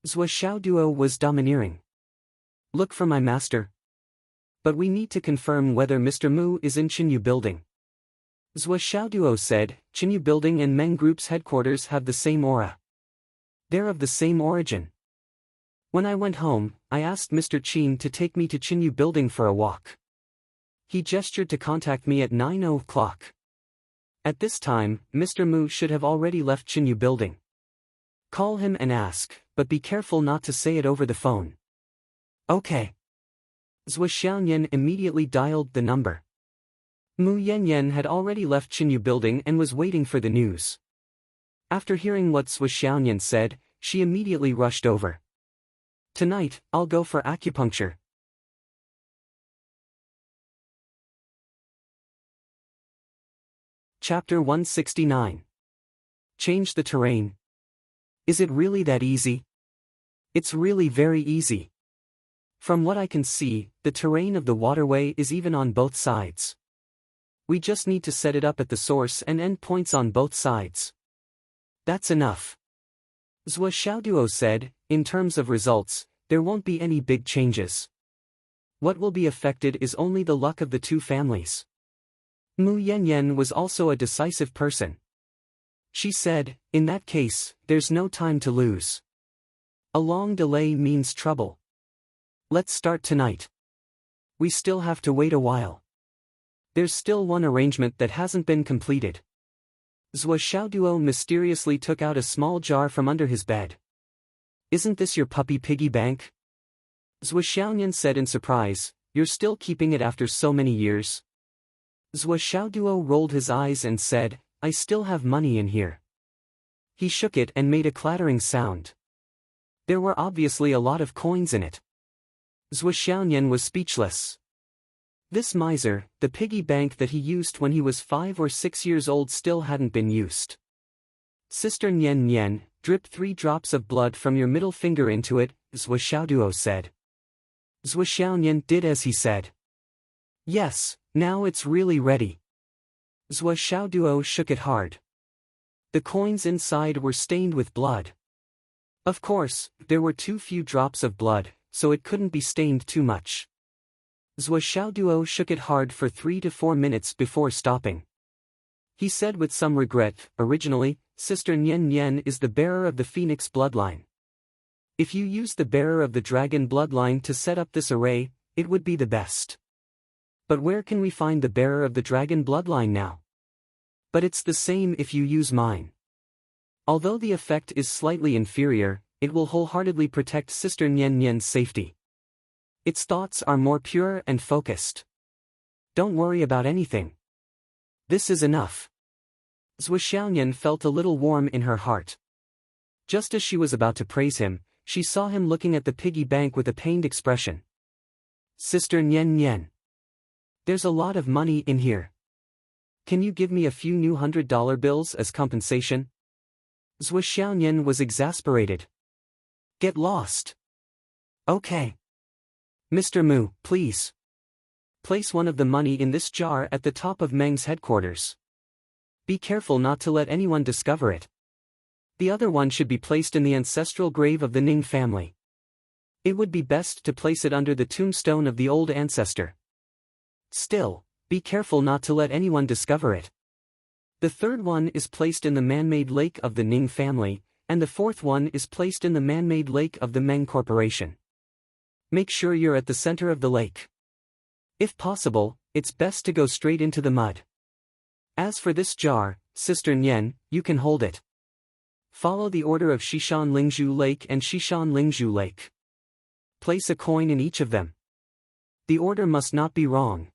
Zhuo Xiaoduo was domineering. Look for my master. But we need to confirm whether Mr. Mu is in Chinyu Building. Zhou Xiaoduo said, Chinyu Building and Meng Group's headquarters have the same aura. They're of the same origin. When I went home, I asked Mr. Qin to take me to Chinyu Building for a walk. He gestured to contact me at 9 o'clock. At this time, Mr. Mu should have already left Chinyu Building. Call him and ask, but be careful not to say it over the phone. Okay. Zhou Xiaoyan immediately dialed the number. Mu Yanyan had already left Chinyu Building and was waiting for the news. After hearing what Zhou Xiaoyan said, she immediately rushed over. Tonight, I'll go for acupuncture. Chapter 169. Change the terrain. Is it really that easy? It's really very easy. From what I can see, the terrain of the waterway is even on both sides. We just need to set it up at the source and end points on both sides. That's enough. Zhou Xiaoduo said, in terms of results, there won't be any big changes. What will be affected is only the luck of the two families. Mu Yanyan was also a decisive person. She said, in that case, there's no time to lose. A long delay means trouble. Let's start tonight. We still have to wait a while. There's still one arrangement that hasn't been completed. Zhou Xiaoduo mysteriously took out a small jar from under his bed. Isn't this your puppy piggy bank? Zhou Xiaoyan said in surprise, you're still keeping it after so many years? Zhou Xiaoduo rolled his eyes and said, I still have money in here. He shook it and made a clattering sound. There were obviously a lot of coins in it. Zhou Xiaoyan was speechless. This miser, the piggy bank that he used when he was 5 or 6 years old, still hadn't been used. Sister Nian Nian, drip 3 drops of blood from your middle finger into it, Zhou Xiaoduo said. Zhou Xiaoyan did as he said. Yes, now it's really ready. Zhou Xiaoduo shook it hard. The coins inside were stained with blood. Of course, there were too few drops of blood, so it couldn't be stained too much. Zhou Xiaoduo shook it hard for 3 to 4 minutes before stopping. He said with some regret, originally, Sister Nian Nian is the bearer of the Phoenix bloodline. If you use the bearer of the dragon bloodline to set up this array, it would be the best. But where can we find the bearer of the dragon bloodline now? But it's the same if you use mine. Although the effect is slightly inferior, it will wholeheartedly protect Sister Nian Nian's safety. Its thoughts are more pure and focused. Don't worry about anything. This is enough. Zhou Xiaoyan felt a little warm in her heart. Just as she was about to praise him, she saw him looking at the piggy bank with a pained expression. Sister Nian Nian. There's a lot of money in here. Can you give me a few new $100 bills as compensation? Zhou Xiaoyan was exasperated. Get lost. Okay. Mr. Mu, please. Place one of the money in this jar at the top of Meng's headquarters. Be careful not to let anyone discover it. The other one should be placed in the ancestral grave of the Ning family. It would be best to place it under the tombstone of the old ancestor. Still, be careful not to let anyone discover it. The third one is placed in the man-made lake of the Ning family, and the fourth one is placed in the man-made lake of the Meng Corporation. Make sure you're at the center of the lake. If possible, it's best to go straight into the mud. As for this jar, Sister Nian, you can hold it. Follow the order of Shishan Lingzhu Lake and Shishan Lingzhu Lake. Place a coin in each of them. The order must not be wrong.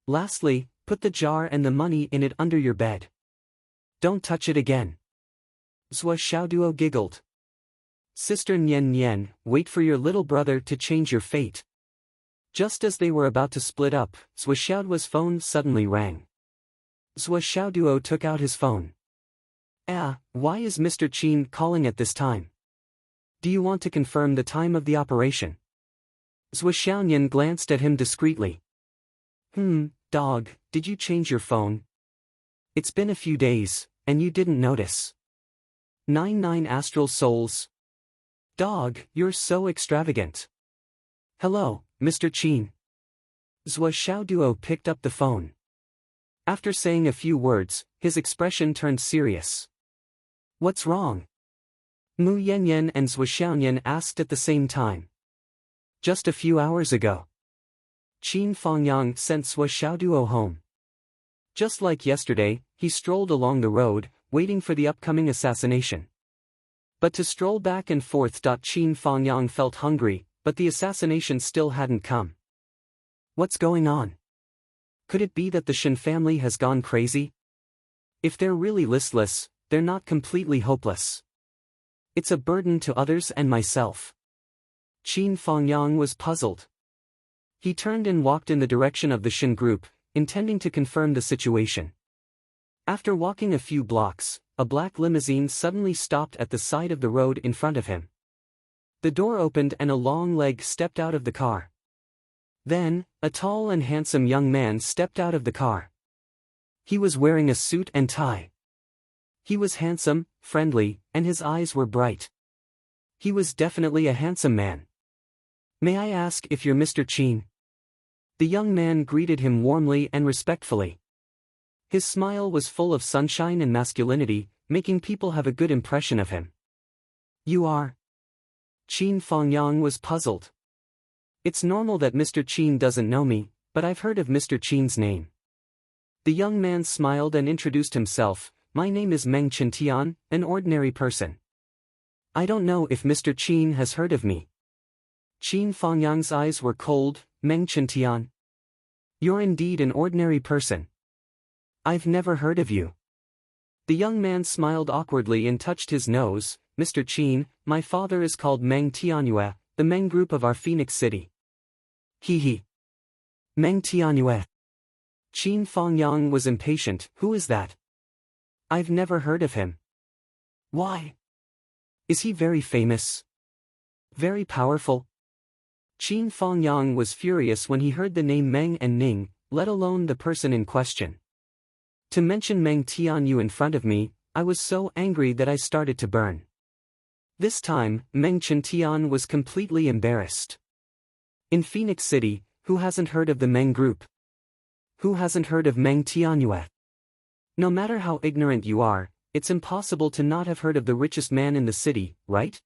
Lastly, put the jar and the money in it under your bed. Don't touch it again. Zhou Xiaoduo giggled. Sister Nian Nian, wait for your little brother to change your fate. Just as they were about to split up, Zhou Xiaoduo's phone suddenly rang. Zhou Xiaoduo took out his phone. Why is Mr. Qin calling at this time? Do you want to confirm the time of the operation? Zhou Xiaoyan glanced at him discreetly. Dog, did you change your phone? It's been a few days, and you didn't notice. 99 astral souls. Dog, you're so extravagant. Hello, Mr. Qin. Zhou Xiaoduo picked up the phone. After saying a few words, his expression turned serious. What's wrong? Mu Yanyan and Zhou Xiaoyan asked at the same time. Just a few hours ago, Qin Fengyang sent Zhou Xiaoduo home. Just like yesterday, he strolled along the road, waiting for the upcoming assassination. But to stroll back and forth. Qin Fengyang felt hungry, but the assassination still hadn't come. What's going on? Could it be that the Shen family has gone crazy? If they're really listless, they're not completely hopeless. It's a burden to others and myself. Qin Fengyang was puzzled. He turned and walked in the direction of the Shen group, intending to confirm the situation. After walking a few blocks, a black limousine suddenly stopped at the side of the road in front of him. The door opened and a long leg stepped out of the car. Then, a tall and handsome young man stepped out of the car. He was wearing a suit and tie. He was handsome, friendly, and his eyes were bright. He was definitely a handsome man. May I ask if you're Mr. Qin? The young man greeted him warmly and respectfully. His smile was full of sunshine and masculinity, making people have a good impression of him. You are? Qin Fengyang was puzzled. It's normal that Mr. Qin doesn't know me, but I've heard of Mr. Qin's name. The young man smiled and introduced himself. My name is Meng Qintian, an ordinary person. I don't know if Mr. Qin has heard of me. Qin Fengyang's eyes were cold. Meng Qintian. You're indeed an ordinary person. I've never heard of you. The young man smiled awkwardly and touched his nose. Mr. Qin, my father is called Meng Tianyue, the Meng group of our Phoenix City. He. Meng Tianyue. Qin Fengyang was impatient. Who is that? I've never heard of him. Why? Is he very famous? Very powerful? Qin Fengyang was furious when he heard the name Meng and Ning, let alone the person in question. To mention Meng Tianyue in front of me, I was so angry that I started to burn. This time, Meng Qintian was completely embarrassed. In Phoenix City, who hasn't heard of the Meng group? Who hasn't heard of Meng Tianyue? No matter how ignorant you are, it's impossible to not have heard of the richest man in the city, right?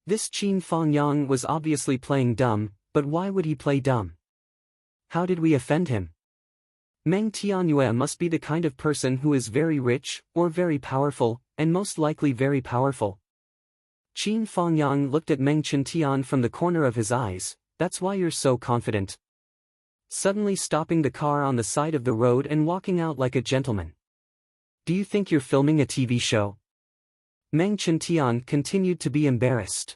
This Qin Fengyang was obviously playing dumb, but why would he play dumb? How did we offend him? Meng Tianyue must be the kind of person who is very rich, or very powerful, and most likely very powerful. Qin Fengyang looked at Meng Qintian from the corner of his eyes. That's why you're so confident. Suddenly stopping the car on the side of the road and walking out like a gentleman. Do you think you're filming a TV show? Meng Qintian continued to be embarrassed.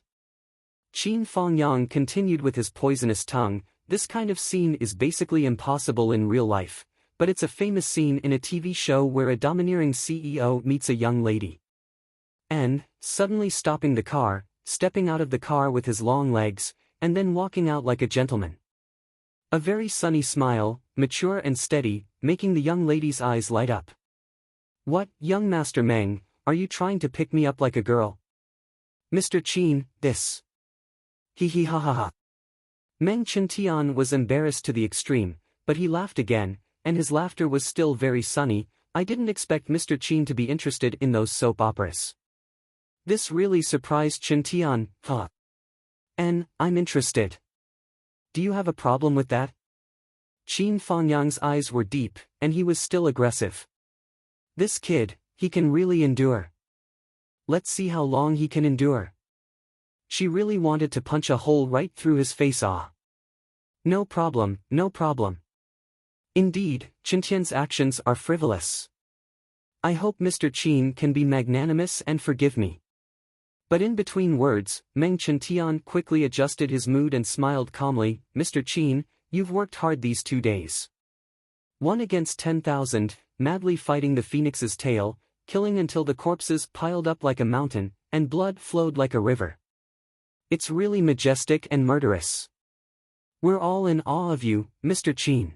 Qin Fengyang continued with his poisonous tongue. This kind of scene is basically impossible in real life, but it's a famous scene in a TV show where a domineering CEO meets a young lady. And, suddenly stopping the car, stepping out of the car with his long legs, and then walking out like a gentleman. A very sunny smile, mature and steady, making the young lady's eyes light up. What, young Master Meng, are you trying to pick me up like a girl? Mr. Qin, this. He ha ha ha. Meng Qintian was embarrassed to the extreme, but he laughed again, and his laughter was still very sunny. I didn't expect Mr. Qin to be interested in those soap operas. This really surprised Qintian, huh? And, I'm interested. Do you have a problem with that? Qin Fengyang's eyes were deep, and he was still aggressive. This kid, he can really endure. Let's see how long he can endure. She really wanted to punch a hole right through his face. No problem, no problem. Indeed, Qintian's actions are frivolous. I hope Mr. Qin can be magnanimous and forgive me. But in between words, Meng Qintian quickly adjusted his mood and smiled calmly. Mr. Qin, you've worked hard these 2 days. 1 against 10,000, madly fighting the phoenix's tail, killing until the corpses piled up like a mountain, and blood flowed like a river. It's really majestic and murderous. We're all in awe of you, Mr. Qin.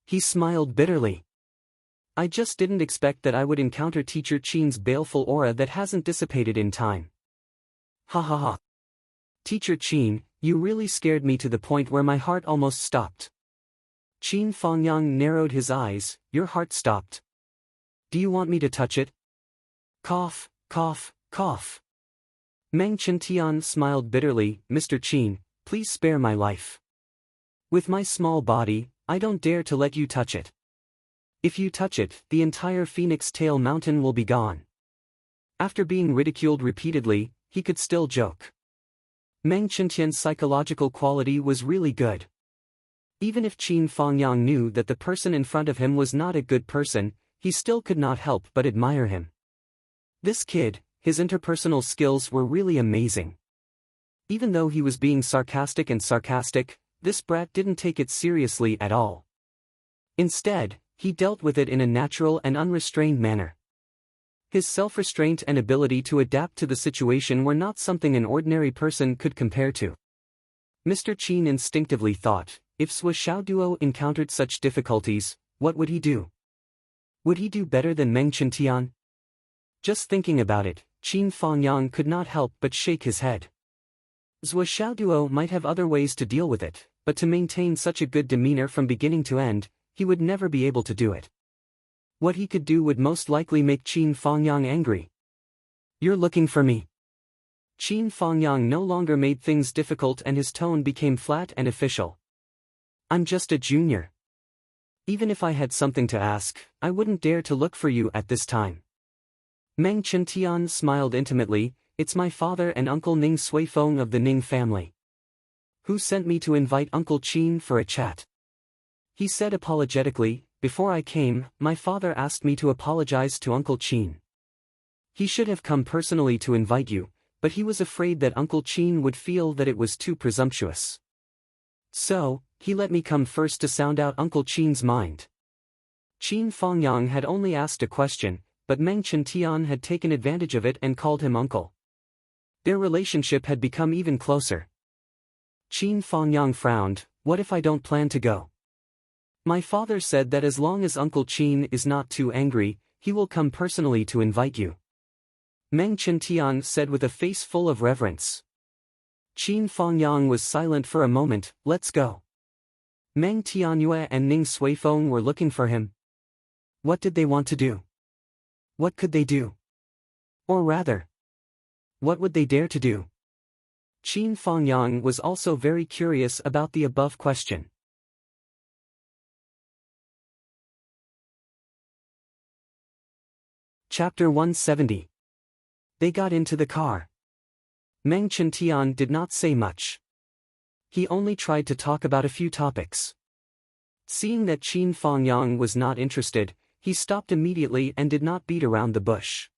He smiled bitterly. I just didn't expect that I would encounter Teacher Qin's baleful aura that hasn't dissipated in time. Ha ha ha. Teacher Qin, you really scared me to the point where my heart almost stopped. Qin Fangyang narrowed his eyes. Your heart stopped. Do you want me to touch it? Cough, cough, cough. Meng Qiantian smiled bitterly. Mr. Qin, please spare my life. With my small body, I don't dare to let you touch it. If you touch it, the entire Phoenix Tail Mountain will be gone. After being ridiculed repeatedly, he could still joke. Meng Qiantian's psychological quality was really good. Even if Qin Fangyang knew that the person in front of him was not a good person, he still could not help but admire him. This kid, his interpersonal skills were really amazing. Even though he was being sarcastic, this brat didn't take it seriously at all. Instead, he dealt with it in a natural and unrestrained manner. His self-restraint and ability to adapt to the situation were not something an ordinary person could compare to. Mr. Qin instinctively thought, if Sui Xiaoduo encountered such difficulties, what would he do? Would he do better than Meng Qiantian? Just thinking about it, Qin Fangyang could not help but shake his head. Sui Xiaoduo might have other ways to deal with it, but to maintain such a good demeanor from beginning to end, he would never be able to do it. What he could do would most likely make Qin Fangyang angry. You're looking for me. Qin Fangyang no longer made things difficult and his tone became flat and official. I'm just a junior. Even if I had something to ask, I wouldn't dare to look for you at this time. Meng Qiantian smiled intimately. It's my father and Uncle Ning Suifeng of the Ning family. Who sent me to invite Uncle Qin for a chat? He said apologetically, before I came, my father asked me to apologize to Uncle Qin. He should have come personally to invite you, but he was afraid that Uncle Qin would feel that it was too presumptuous. So, he let me come first to sound out Uncle Qin's mind. Qin Fangyang had only asked a question, but Meng Qiantian had taken advantage of it and called him uncle. Their relationship had become even closer. Qin Fangyang frowned. What if I don't plan to go? My father said that as long as Uncle Qin is not too angry, he will come personally to invite you. Meng Qiantian said with a face full of reverence. Qin Fangyang was silent for a moment. Let's go. Meng Tianyue and Ning Suifeng were looking for him. What did they want to do? What could they do? Or rather, what would they dare to do? Qin Fangyang was also very curious about the above question. Chapter 170. They got into the car. Meng Qiantian did not say much. He only tried to talk about a few topics. Seeing that Qin Fangyang was not interested, he stopped immediately and did not beat around the bush.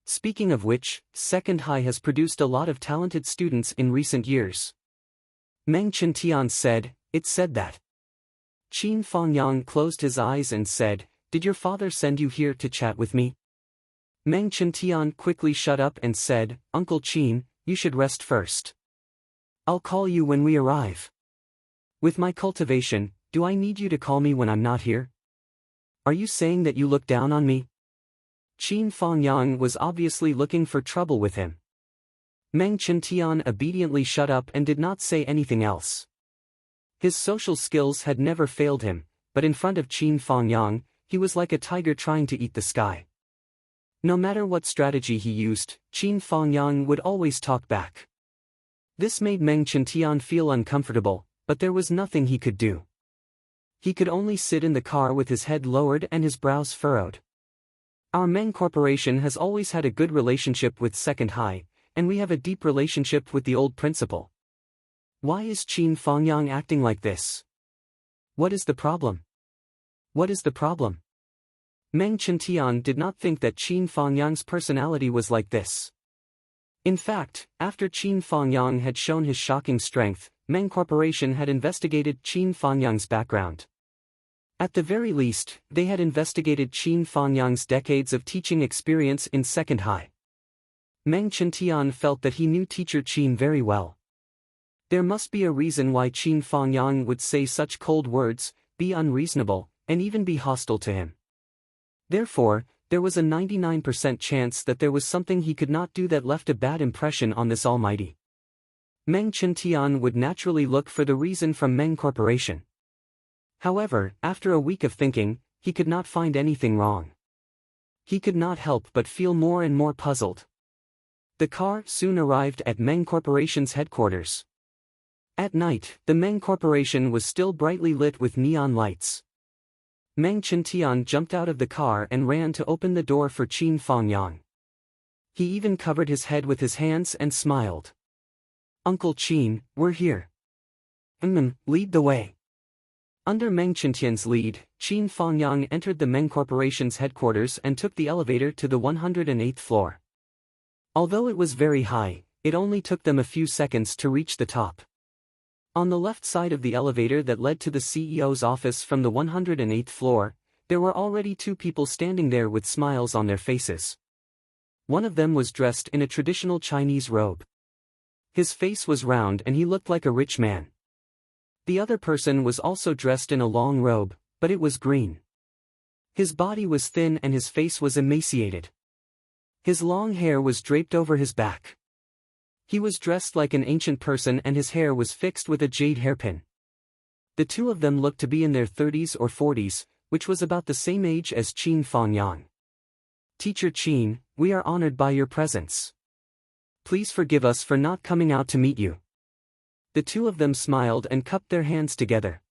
Speaking of which, Second High has produced a lot of talented students in recent years. Meng Qiantian said, it said that. Qin Fangyang closed his eyes and said, did your father send you here to chat with me? Meng Qiantian quickly shut up and said, Uncle Qin, you should rest first. I'll call you when we arrive. With my cultivation, do I need you to call me when I'm not here? Are you saying that you look down on me? Qin Fangyang was obviously looking for trouble with him. Meng Qiantian obediently shut up and did not say anything else. His social skills had never failed him, but in front of Qin Fangyang, he was like a tiger trying to eat the sky. No matter what strategy he used, Qin Fangyang would always talk back. This made Meng Qiantian feel uncomfortable, but there was nothing he could do. He could only sit in the car with his head lowered and his brows furrowed. Our Meng Corporation has always had a good relationship with Second High, and we have a deep relationship with the old principal. Why is Qin Fangyang acting like this? What is the problem? What is the problem? Meng Qiantian did not think that Qin Fangyang's personality was like this. In fact, after Qin Fangyang had shown his shocking strength, Meng Corporation had investigated Qin Fangyang's background. At the very least, they had investigated Qin Fangyang's decades of teaching experience in Second High. Meng Qiantian felt that he knew teacher Qin very well. There must be a reason why Qin Fangyang would say such cold words, be unreasonable, and even be hostile to him. Therefore, there was a 99% chance that there was something he could not do that left a bad impression on this almighty. Meng Qiantian would naturally look for the reason from Meng Corporation. However, after a week of thinking, he could not find anything wrong. He could not help but feel more and more puzzled. The car soon arrived at Meng Corporation's headquarters. At night, the Meng Corporation was still brightly lit with neon lights. Meng Chintian jumped out of the car and ran to open the door for Qin Fongyang. He even covered his head with his hands and smiled. "Uncle Qin, we're here." Lead the way." Under Meng Chintian's lead, Qin Fongyang entered the Meng Corporation's headquarters and took the elevator to the 108th floor. Although it was very high, it only took them a few seconds to reach the top. On the left side of the elevator that led to the CEO's office from the 108th floor, there were already two people standing there with smiles on their faces. One of them was dressed in a traditional Chinese robe. His face was round and he looked like a rich man. The other person was also dressed in a long robe, but it was green. His body was thin and his face was emaciated. His long hair was draped over his back. He was dressed like an ancient person and his hair was fixed with a jade hairpin. The two of them looked to be in their 30s or 40s, which was about the same age as Qin Fongyang. "Teacher Qin, we are honored by your presence. Please forgive us for not coming out to meet you." The two of them smiled and cupped their hands together.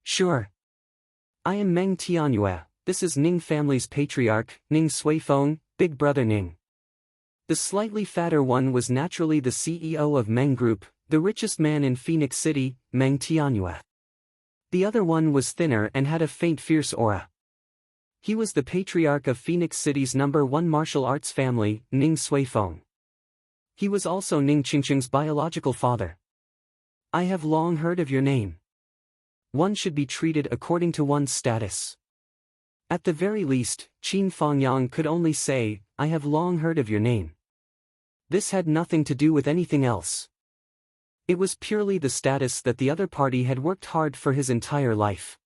"Sure. I am Meng Tianyue, this is Ning family's patriarch, Ning Suifeng, big brother Ning." The slightly fatter one was naturally the CEO of Meng Group, the richest man in Phoenix City, Meng Tianyue. The other one was thinner and had a faint fierce aura. He was the patriarch of Phoenix City's #1 martial arts family, Ning Suifeng. He was also Ning Qingqing's biological father. "I have long heard of your name. One should be treated according to one's status." At the very least, Qin Fongyang could only say, "I have long heard of your name." This had nothing to do with anything else. It was purely the status that the other party had worked hard for his entire life.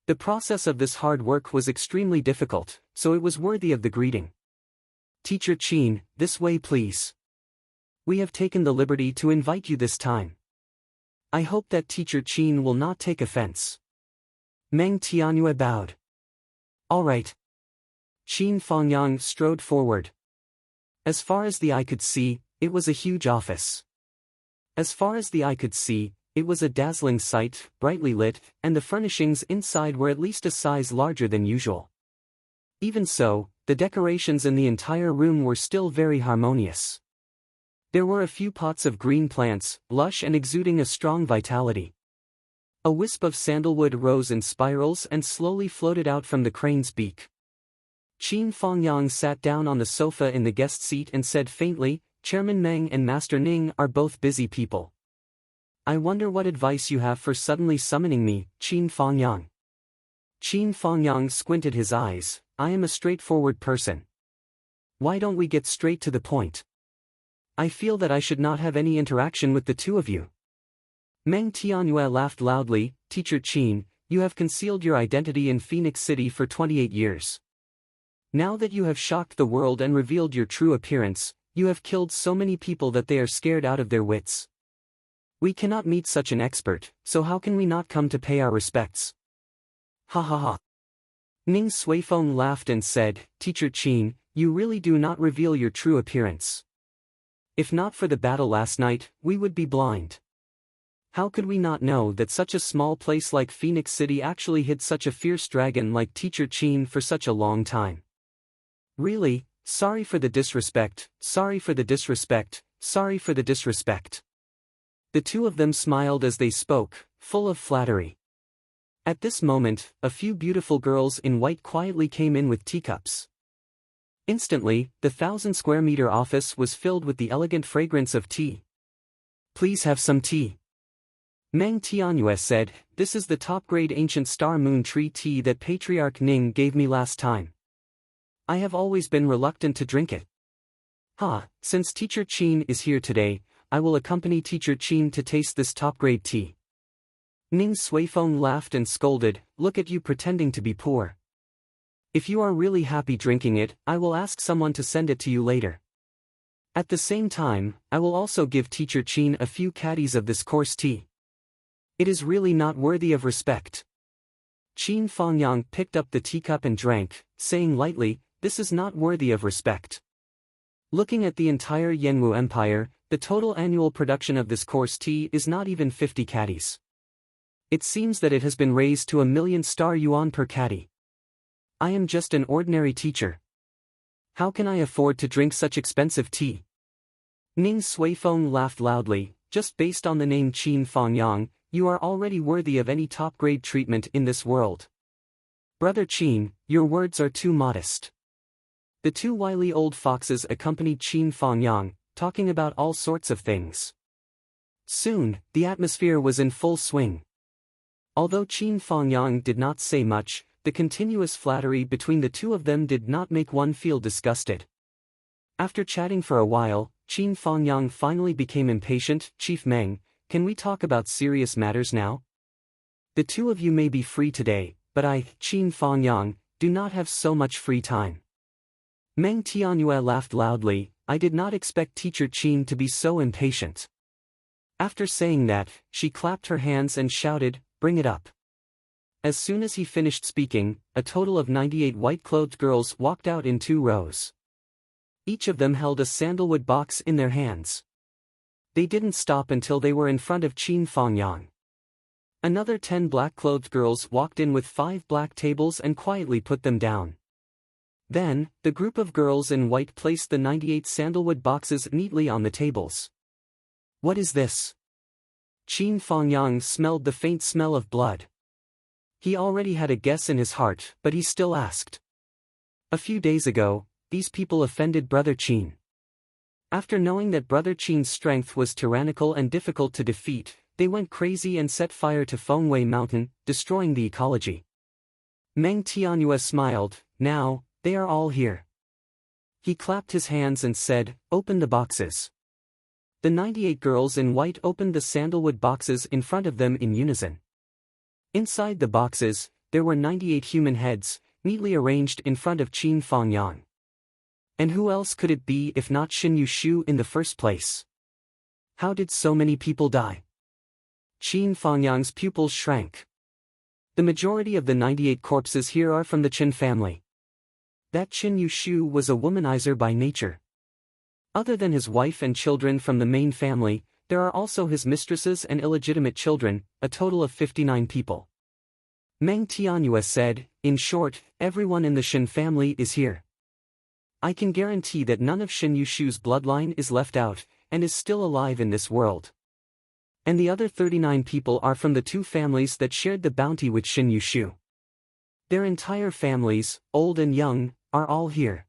The process of this hard work was extremely difficult, so it was worthy of the greeting. "Teacher Qin, this way please. We have taken the liberty to invite you this time. I hope that Teacher Qin will not take offense." Meng Tianyue bowed. "All right." Qin Fongyang strode forward. As far as the eye could see, it was a huge office. As far as the eye could see, it was a dazzling sight, brightly lit, and the furnishings inside were at least a size larger than usual. Even so, the decorations in the entire room were still very harmonious. There were a few pots of green plants, lush and exuding a strong vitality. A wisp of sandalwood rose in spirals and slowly floated out from the crane's beak. Qin Fongyang sat down on the sofa in the guest seat and said faintly, "Chairman Meng and Master Ning are both busy people. I wonder what advice you have for suddenly summoning me, Qin Fongyang." Qin Fongyang squinted his eyes. "I am a straightforward person. Why don't we get straight to the point? I feel that I should not have any interaction with the two of you." Meng Tianyue laughed loudly. "Teacher Qin, you have concealed your identity in Phoenix City for 28 years. Now that you have shocked the world and revealed your true appearance, you have killed so many people that they are scared out of their wits. We cannot meet such an expert, so how can we not come to pay our respects?" "Ha ha ha." Ning Suifeng laughed and said, "Teacher Qin, you really do not reveal your true appearance. If not for the battle last night, we would be blind. How could we not know that such a small place like Phoenix City actually hid such a fierce dragon like Teacher Qin for such a long time? Really, sorry for the disrespect, sorry for the disrespect, sorry for the disrespect." The two of them smiled as they spoke, full of flattery. At this moment, a few beautiful girls in white quietly came in with teacups. Instantly, the 1,000-square-meter office was filled with the elegant fragrance of tea. "Please have some tea." Meng Tianyue said, "This is the top-grade ancient star moon tree tea that Patriarch Ning gave me last time. I have always been reluctant to drink it. Since Teacher Qin is here today, I will accompany Teacher Qin to taste this top-grade tea." Ning Suifeng laughed and scolded, "Look at you pretending to be poor. If you are really happy drinking it, I will ask someone to send it to you later. At the same time, I will also give Teacher Qin a few caddies of this coarse tea. It is really not worthy of respect." Qin Fangyang picked up the teacup and drank, saying lightly, "This is not worthy of respect." Looking at the entire Yanwu Empire, the total annual production of this coarse tea is not even 50 caddies. It seems that it has been raised to 1,000,000 star yuan per caddy. I am just an ordinary teacher. How can I afford to drink such expensive tea? Ning Suifeng laughed loudly. Just based on the name Qin Fangyang, you are already worthy of any top-grade treatment in this world. Brother Qin, your words are too modest. The two wily old foxes accompanied Qin Fangyang, talking about all sorts of things. Soon, the atmosphere was in full swing. Although Qin Fangyang did not say much, the continuous flattery between the two of them did not make one feel disgusted. After chatting for a while, Qin Fangyang finally became impatient. "Chief Meng, can we talk about serious matters now? The two of you may be free today, but I, Qin Fangyang, do not have so much free time." Meng Tianyue laughed loudly. "I did not expect Teacher Qin to be so impatient." After saying that, she clapped her hands and shouted, "Bring it up." As soon as he finished speaking, a total of 98 white-clothed girls walked out in 2 rows. Each of them held a sandalwood box in their hands. They didn't stop until they were in front of Qin Fangyang. Another 10 black-clothed girls walked in with 5 black tables and quietly put them down. Then, the group of girls in white placed the 98 sandalwood boxes neatly on the tables. "What is this?" Qin Fangyang smelled the faint smell of blood. He already had a guess in his heart, but he still asked. "A few days ago, these people offended Brother Qin. After knowing that Brother Qin's strength was tyrannical and difficult to defeat, they went crazy and set fire to Fengwei Mountain, destroying the ecology." Meng Tianyue smiled. "Now, they are all here." He clapped his hands and said, "Open the boxes." The 98 girls in white opened the sandalwood boxes in front of them in unison. Inside the boxes, there were 98 human heads, neatly arranged in front of Qin Fangyang. And who else could it be if not Shin Yushu in the first place? How did so many people die? Qin Fangyang's pupils shrank. The majority of the 98 corpses here are from the Qin family. That Qin Yushu was a womanizer by nature. Other than his wife and children from the main family, there are also his mistresses and illegitimate children, a total of 59 people. Meng Tianyue said, "In short, everyone in the Shin family is here. I can guarantee that none of Shin Yushu's bloodline is left out, and is still alive in this world. And the other 39 people are from the 2 families that shared the bounty with Shin Yushu. Their entire families, old and young, are all here.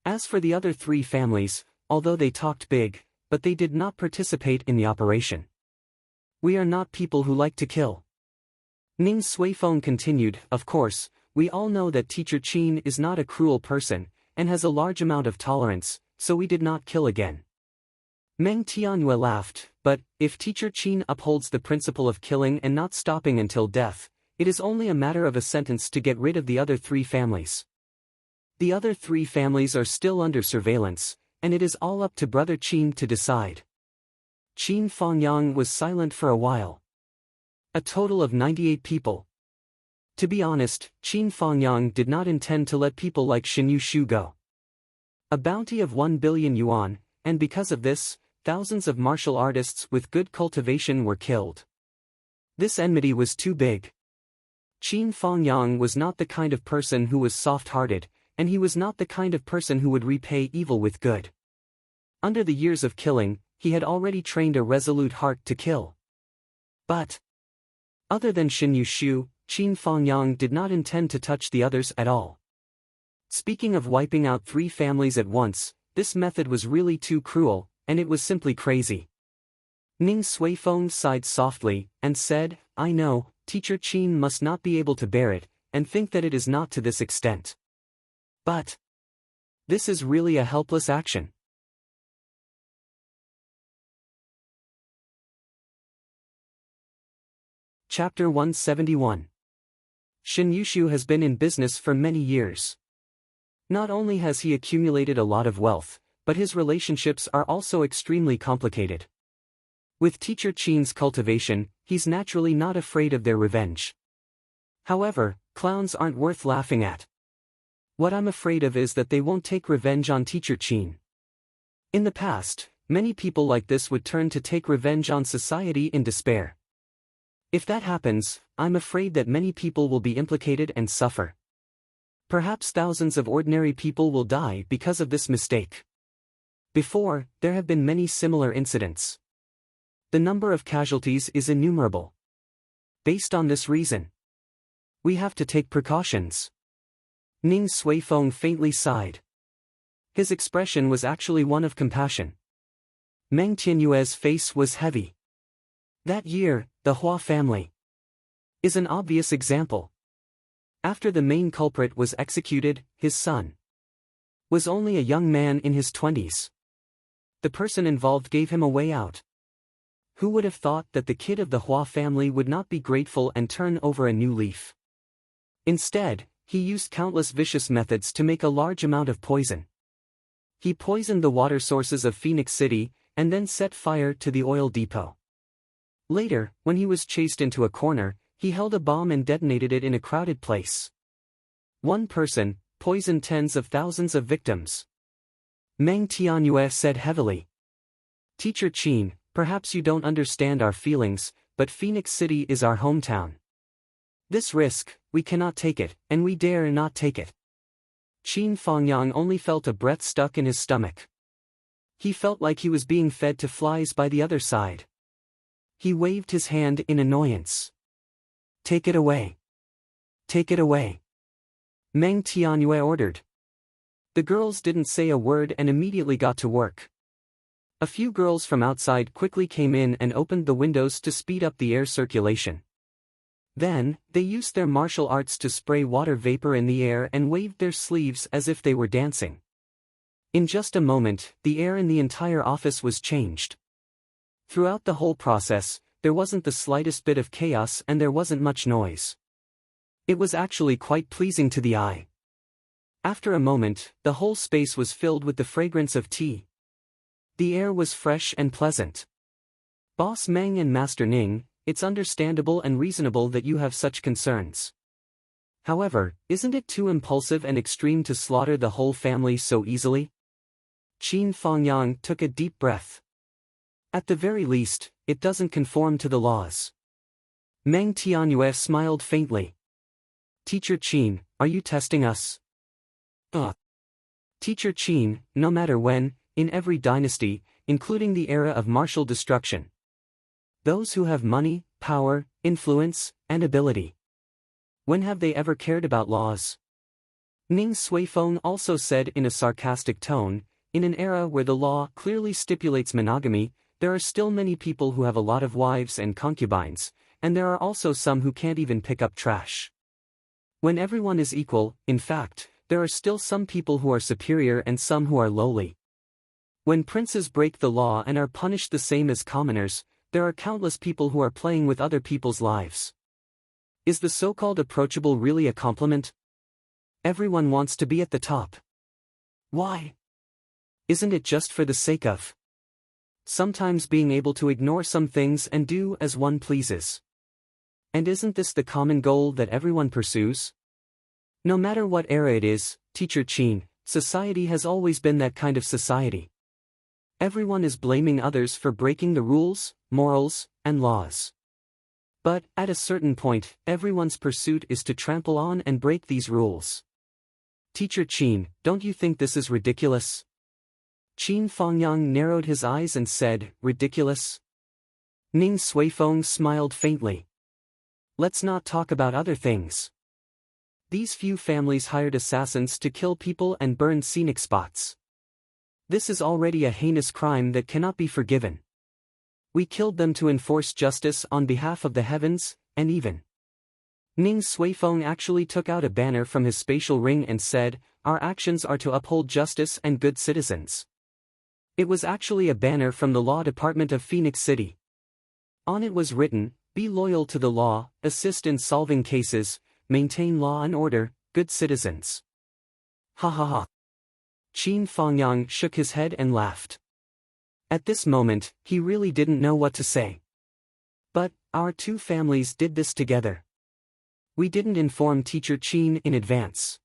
As for the other 3 families, although they talked big, but they did not participate in the operation. We are not people who like to kill." Ning Suifeng continued, "Of course, we all know that Teacher Qin is not a cruel person, and has a large amount of tolerance, so we did not kill again." Meng Tianyue laughed, "But, if Teacher Qin upholds the principle of killing and not stopping until death, it is only a matter of a sentence to get rid of the other 3 families. The other 3 families are still under surveillance, and it is all up to Brother Qin to decide." Qin Fangyang was silent for a while. A total of 98 people. To be honest, Qin Fangyang did not intend to let people like Shin Yushu go. A bounty of 1 billion yuan, and because of this, thousands of martial artists with good cultivation were killed. This enmity was too big. Qin Fangyang was not the kind of person who was soft-hearted, and he was not the kind of person who would repay evil with good. Under the years of killing, he had already trained a resolute heart to kill. But, other than Shin Yushu, Qin Fangyang did not intend to touch the others at all. Speaking of wiping out 3 families at once, this method was really too cruel, and it was simply crazy. Ning Suifeng sighed softly, and said, "I know, Teacher Qin must not be able to bear it, and think that it is not to this extent. But this is really a helpless action." Chapter 171. Shin Yushu has been in business for many years. Not only has he accumulated a lot of wealth, but his relationships are also extremely complicated. With Teacher Qin's cultivation, he's naturally not afraid of their revenge. However, clowns aren't worth laughing at. What I'm afraid of is that they won't take revenge on Teacher Chin. In the past, many people like this would turn to take revenge on society in despair. If that happens, I'm afraid that many people will be implicated and suffer. Perhaps thousands of ordinary people will die because of this mistake. Before, there have been many similar incidents. The number of casualties is innumerable. Based on this reason, we have to take precautions. Ning Suifeng faintly sighed. His expression was actually one of compassion. Meng Tianyue's face was heavy. That year, the Hua family is an obvious example. After the main culprit was executed, his son was only a young man in his 20s. The person involved gave him a way out. Who would have thought that the kid of the Hua family would not be grateful and turn over a new leaf? Instead, he used countless vicious methods to make a large amount of poison. He poisoned the water sources of Phoenix City, and then set fire to the oil depot. Later, when he was chased into a corner, he held a bomb and detonated it in a crowded place. One person poisoned tens of thousands of victims. Meng Tianyue said heavily. Teacher Chin, perhaps you don't understand our feelings, but Phoenix City is our hometown. This risk, we cannot take it, and we dare not take it. Qin Fengyang only felt a breath stuck in his stomach. He felt like he was being fed to flies by the other side. He waved his hand in annoyance. Take it away. Take it away. Meng Tianyue ordered. The girls didn't say a word and immediately got to work. A few girls from outside quickly came in and opened the windows to speed up the air circulation. Then, they used their martial arts to spray water vapor in the air and waved their sleeves as if they were dancing. In just a moment, the air in the entire office was changed. Throughout the whole process, there wasn't the slightest bit of chaos and there wasn't much noise. It was actually quite pleasing to the eye. After a moment, the whole space was filled with the fragrance of tea. The air was fresh and pleasant. Boss Meng and Master Ning, it's understandable and reasonable that you have such concerns. However, isn't it too impulsive and extreme to slaughter the whole family so easily? Qin Fengyang took a deep breath. At the very least, it doesn't conform to the laws. Meng Tianyue smiled faintly. Teacher Qin, are you testing us? Teacher Qin, no matter when, in every dynasty, including the era of martial destruction, those who have money, power, influence, and ability, when have they ever cared about laws? Ning Suifeng also said in a sarcastic tone, in an era where the law clearly stipulates monogamy, there are still many people who have a lot of wives and concubines, and there are also some who can't even pick up trash. When everyone is equal, in fact, there are still some people who are superior and some who are lowly. When princes break the law and are punished the same as commoners, there are countless people who are playing with other people's lives. Is the so-called approachable really a compliment? Everyone wants to be at the top. Why? Isn't it just for the sake of sometimes being able to ignore some things and do as one pleases? And isn't this the common goal that everyone pursues? No matter what era it is, Teacher Qin, society has always been that kind of society. Everyone is blaming others for breaking the rules, morals, and laws. But, at a certain point, everyone's pursuit is to trample on and break these rules. Teacher Qin, don't you think this is ridiculous? Qin Fengyang narrowed his eyes and said, ridiculous? Ning Suifeng smiled faintly. Let's not talk about other things. These few families hired assassins to kill people and burn scenic spots. This is already a heinous crime that cannot be forgiven. We killed them to enforce justice on behalf of the heavens, and even. Ning Suifeng actually took out a banner from his spatial ring and said, our actions are to uphold justice and good citizens. It was actually a banner from the law department of Phoenix City. On it was written, be loyal to the law, assist in solving cases, maintain law and order, good citizens. Ha ha ha. Qin Fengyang shook his head and laughed. At this moment, he really didn't know what to say. But, our two families did this together. We didn't inform Teacher Qin in advance.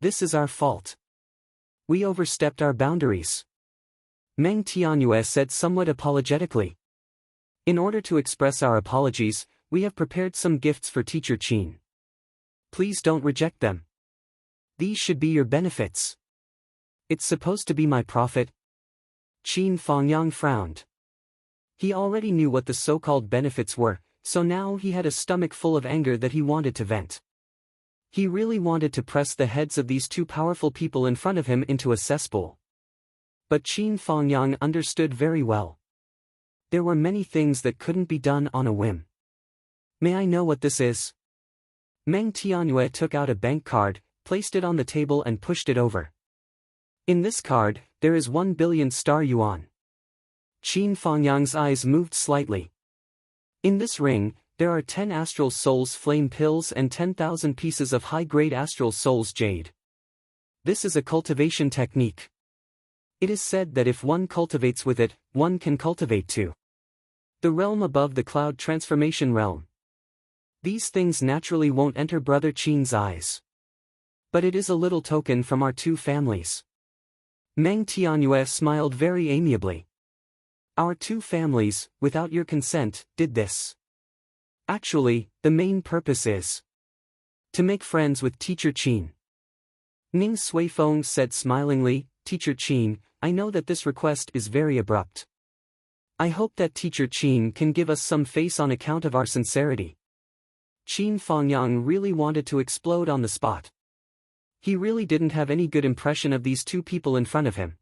This is our fault. We overstepped our boundaries. Meng Tianyue said somewhat apologetically. In order to express our apologies, we have prepared some gifts for Teacher Qin. Please don't reject them. These should be your benefits. It's supposed to be my profit. Qin Fangyang frowned. He already knew what the so-called benefits were, so now he had a stomach full of anger that he wanted to vent. He really wanted to press the heads of these two powerful people in front of him into a cesspool. But Qin Fangyang understood very well. There were many things that couldn't be done on a whim. May I know what this is? Meng Tianyue took out a bank card, placed it on the table and pushed it over. In this card, there is 1 billion star yuan. Qin Fangyang's eyes moved slightly. In this ring, there are 10 astral souls flame pills and 10,000 pieces of high-grade astral souls jade. This is a cultivation technique. It is said that if one cultivates with it, one can cultivate too. The realm above the cloud transformation realm. These things naturally won't enter Brother Qin's eyes. But it is a little token from our two families. Meng Tianyue smiled very amiably. Our two families, without your consent, did this. Actually, the main purpose is to make friends with Teacher Qin. Ning Suifeng said smilingly, Teacher Qin, I know that this request is very abrupt. I hope that Teacher Qin can give us some face on account of our sincerity. Qin Fangyang really wanted to explode on the spot. He really didn't have any good impression of these two people in front of him.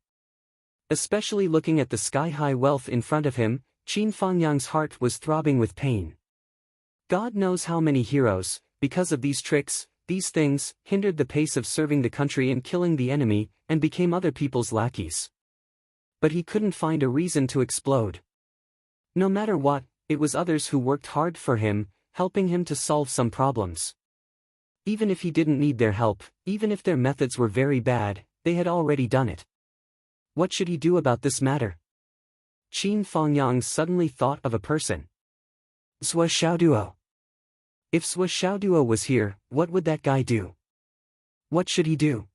Especially looking at the sky-high wealth in front of him, Qin Fangyang's heart was throbbing with pain. God knows how many heroes, because of these tricks, these things, hindered the pace of serving the country and killing the enemy, and became other people's lackeys. But he couldn't find a reason to explode. No matter what, it was others who worked hard for him, helping him to solve some problems. Even if he didn't need their help, even if their methods were very bad, they had already done it. What should he do about this matter? Qin Fangyang suddenly thought of a person. Zhou Xiaoduo. If Zhou Xiaoduo was here, what would that guy do? What should he do?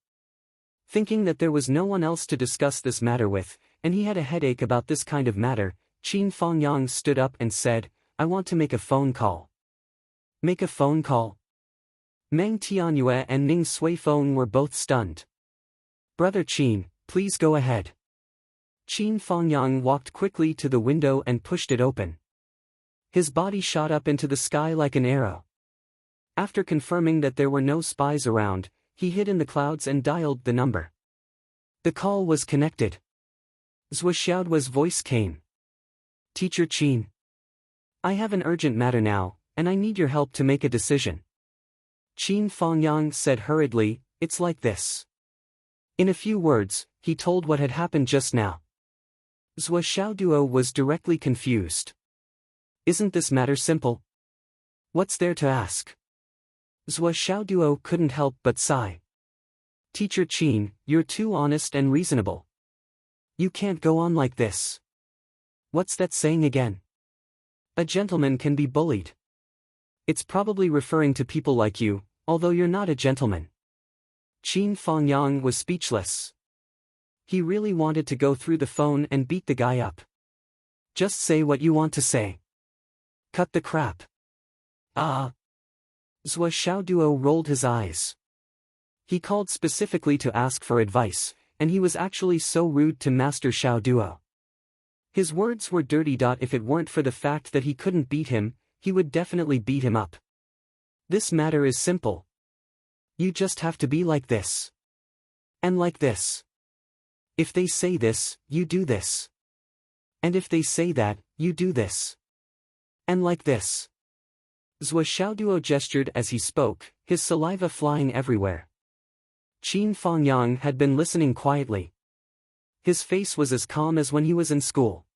Thinking that there was no one else to discuss this matter with, and he had a headache about this kind of matter, Qin Fangyang stood up and said, I want to make a phone call. Make a phone call? Meng Tianyue and Ning Suifeng were both stunned. Brother Qin, please go ahead. Qin Fangyang walked quickly to the window and pushed it open. His body shot up into the sky like an arrow. After confirming that there were no spies around, he hid in the clouds and dialed the number. The call was connected. Zhou Xiaoduo's voice came. Teacher Qin. I have an urgent matter now, and I need your help to make a decision. Qin Fangyang said hurriedly, it's like this. In a few words, he told what had happened just now. Zhou Xiaoduo was directly confused. Isn't this matter simple? What's there to ask? Zhou Xiaoduo couldn't help but sigh. Teacher Qin, you're too honest and reasonable. You can't go on like this. What's that saying again? A gentleman can be bullied. It's probably referring to people like you, although you're not a gentleman. Qin Fangyang was speechless. He really wanted to go through the phone and beat the guy up. Just say what you want to say. Cut the crap. Ah. Zhou Xiaoduo rolled his eyes. He called specifically to ask for advice, and he was actually so rude to Master Xiaoduo. His words were dirty. If it weren't for the fact that he couldn't beat him, he would definitely beat him up. This matter is simple. You just have to be like this. And like this. If they say this, you do this. And if they say that, you do this. And like this. Zhou Xiaoduo gestured as he spoke, his saliva flying everywhere. Qin Fangyang had been listening quietly. His face was as calm as when he was in school.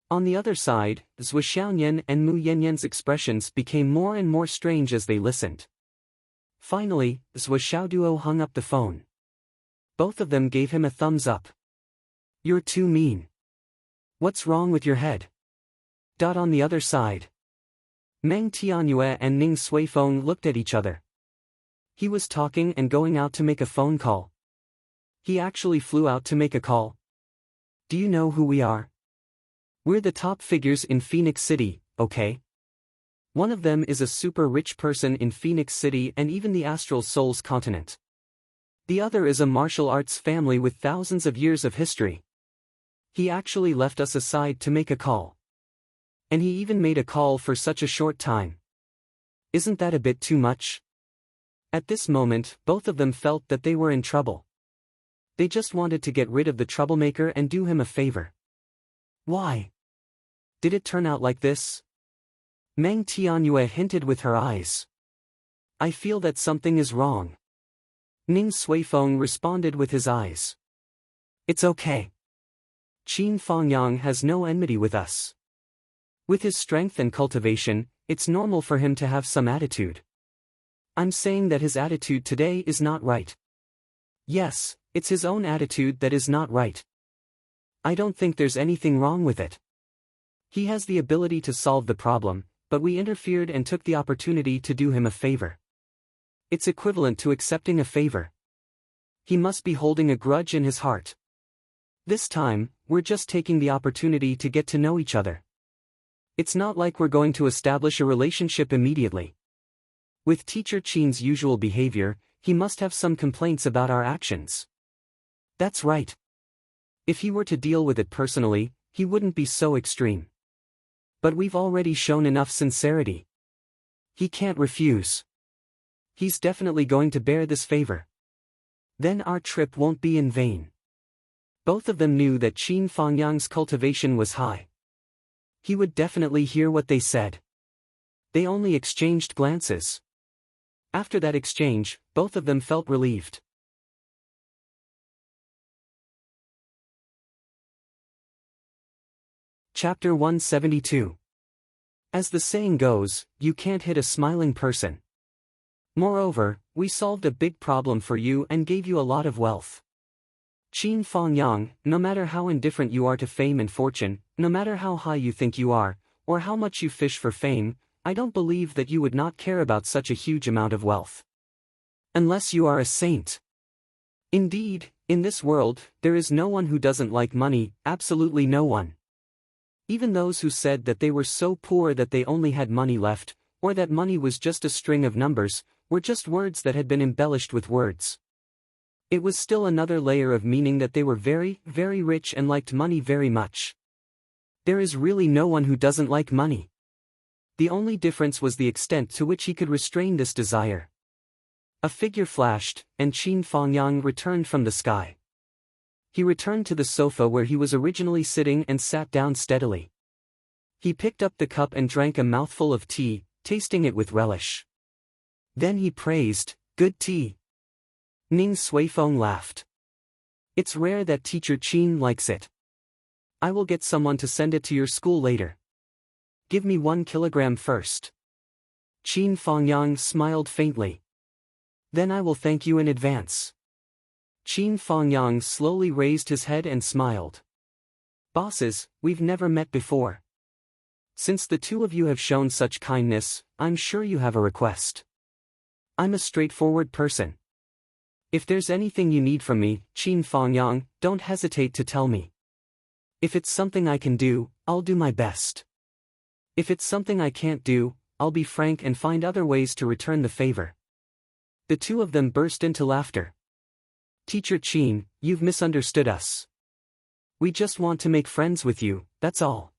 On the other side, Zhou Xiaoyan and Mu Yanyan's expressions became more and more strange as they listened. Finally, Zhou Xiaoduo hung up the phone. Both of them gave him a thumbs up. You're too mean. What's wrong with your head? On the other side. Meng Tianyue and Ning Suifeng looked at each other. He was talking and going out to make a phone call. He actually flew out to make a call. Do you know who we are? We're the top figures in Phoenix City, okay? One of them is a super rich person in Phoenix City and even the Astral Souls continent. The other is a martial arts family with thousands of years of history. He actually left us aside to make a call. And he even made a call for such a short time. Isn't that a bit too much? At this moment, both of them felt that they were in trouble. They just wanted to get rid of the troublemaker and do him a favor. Why? Did it turn out like this? Meng Tianyue hinted with her eyes. I feel that something is wrong. Ning Suifeng responded with his eyes. It's okay. Qin Fangyang has no enmity with us. With his strength and cultivation, it's normal for him to have some attitude. I'm saying that his attitude today is not right. Yes, it's his own attitude that is not right. I don't think there's anything wrong with it. He has the ability to solve the problem, but we interfered and took the opportunity to do him a favor. It's equivalent to accepting a favor. He must be holding a grudge in his heart. This time, we're just taking the opportunity to get to know each other. It's not like we're going to establish a relationship immediately. With Teacher Qin's usual behavior, he must have some complaints about our actions. That's right. If he were to deal with it personally, he wouldn't be so extreme. But we've already shown enough sincerity. He can't refuse. He's definitely going to bear this favor. Then our trip won't be in vain. Both of them knew that Qin Fangyang's cultivation was high. He would definitely hear what they said. They only exchanged glances. After that exchange, both of them felt relieved. Chapter 172. As the saying goes, you can't hit a smiling person. Moreover, we solved a big problem for you and gave you a lot of wealth. Qin Fangyang, no matter how indifferent you are to fame and fortune, no matter how high you think you are, or how much you fish for fame, I don't believe that you would not care about such a huge amount of wealth. Unless you are a saint. Indeed, in this world, there is no one who doesn't like money, absolutely no one. Even those who said that they were so poor that they only had money left, or that money was just a string of numbers, were just words that had been embellished with words. It was still another layer of meaning that they were very, very rich and liked money very much. There is really no one who doesn't like money. The only difference was the extent to which he could restrain this desire. A figure flashed, and Qin Fangyang returned from the sky. He returned to the sofa where he was originally sitting and sat down steadily. He picked up the cup and drank a mouthful of tea, tasting it with relish. Then he praised, "Good tea." Ning Suifeng laughed. It's rare that Teacher Qin likes it. I will get someone to send it to your school later. Give me 1 kilogram first. Qin Fangyang smiled faintly. Then I will thank you in advance. Qin Fangyang slowly raised his head and smiled. Bosses, we've never met before. Since the two of you have shown such kindness, I'm sure you have a request. I'm a straightforward person. If there's anything you need from me, Qin Fangyang, don't hesitate to tell me. If it's something I can do, I'll do my best. If it's something I can't do, I'll be frank and find other ways to return the favor. The two of them burst into laughter. Teacher Qin, you've misunderstood us. We just want to make friends with you, that's all.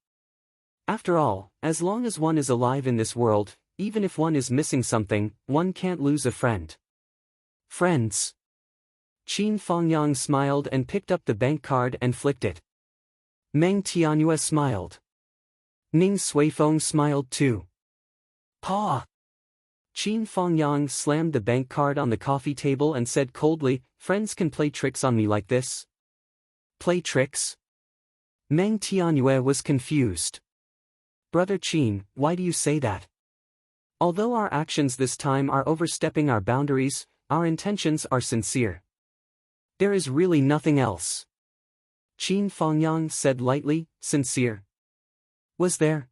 After all, as long as one is alive in this world, even if one is missing something, one can't lose a friend. Friends. Qin Fangyang smiled and picked up the bank card and flicked it. Meng Tianyue smiled. Ning Suifeng smiled too. Pa! Qin Fangyang slammed the bank card on the coffee table and said coldly, friends can play tricks on me like this? Play tricks? Meng Tianyue was confused. Brother Qin, why do you say that? Although our actions this time are overstepping our boundaries, our intentions are sincere. There is really nothing else. Qin Fangyang said lightly, sincere. Was there?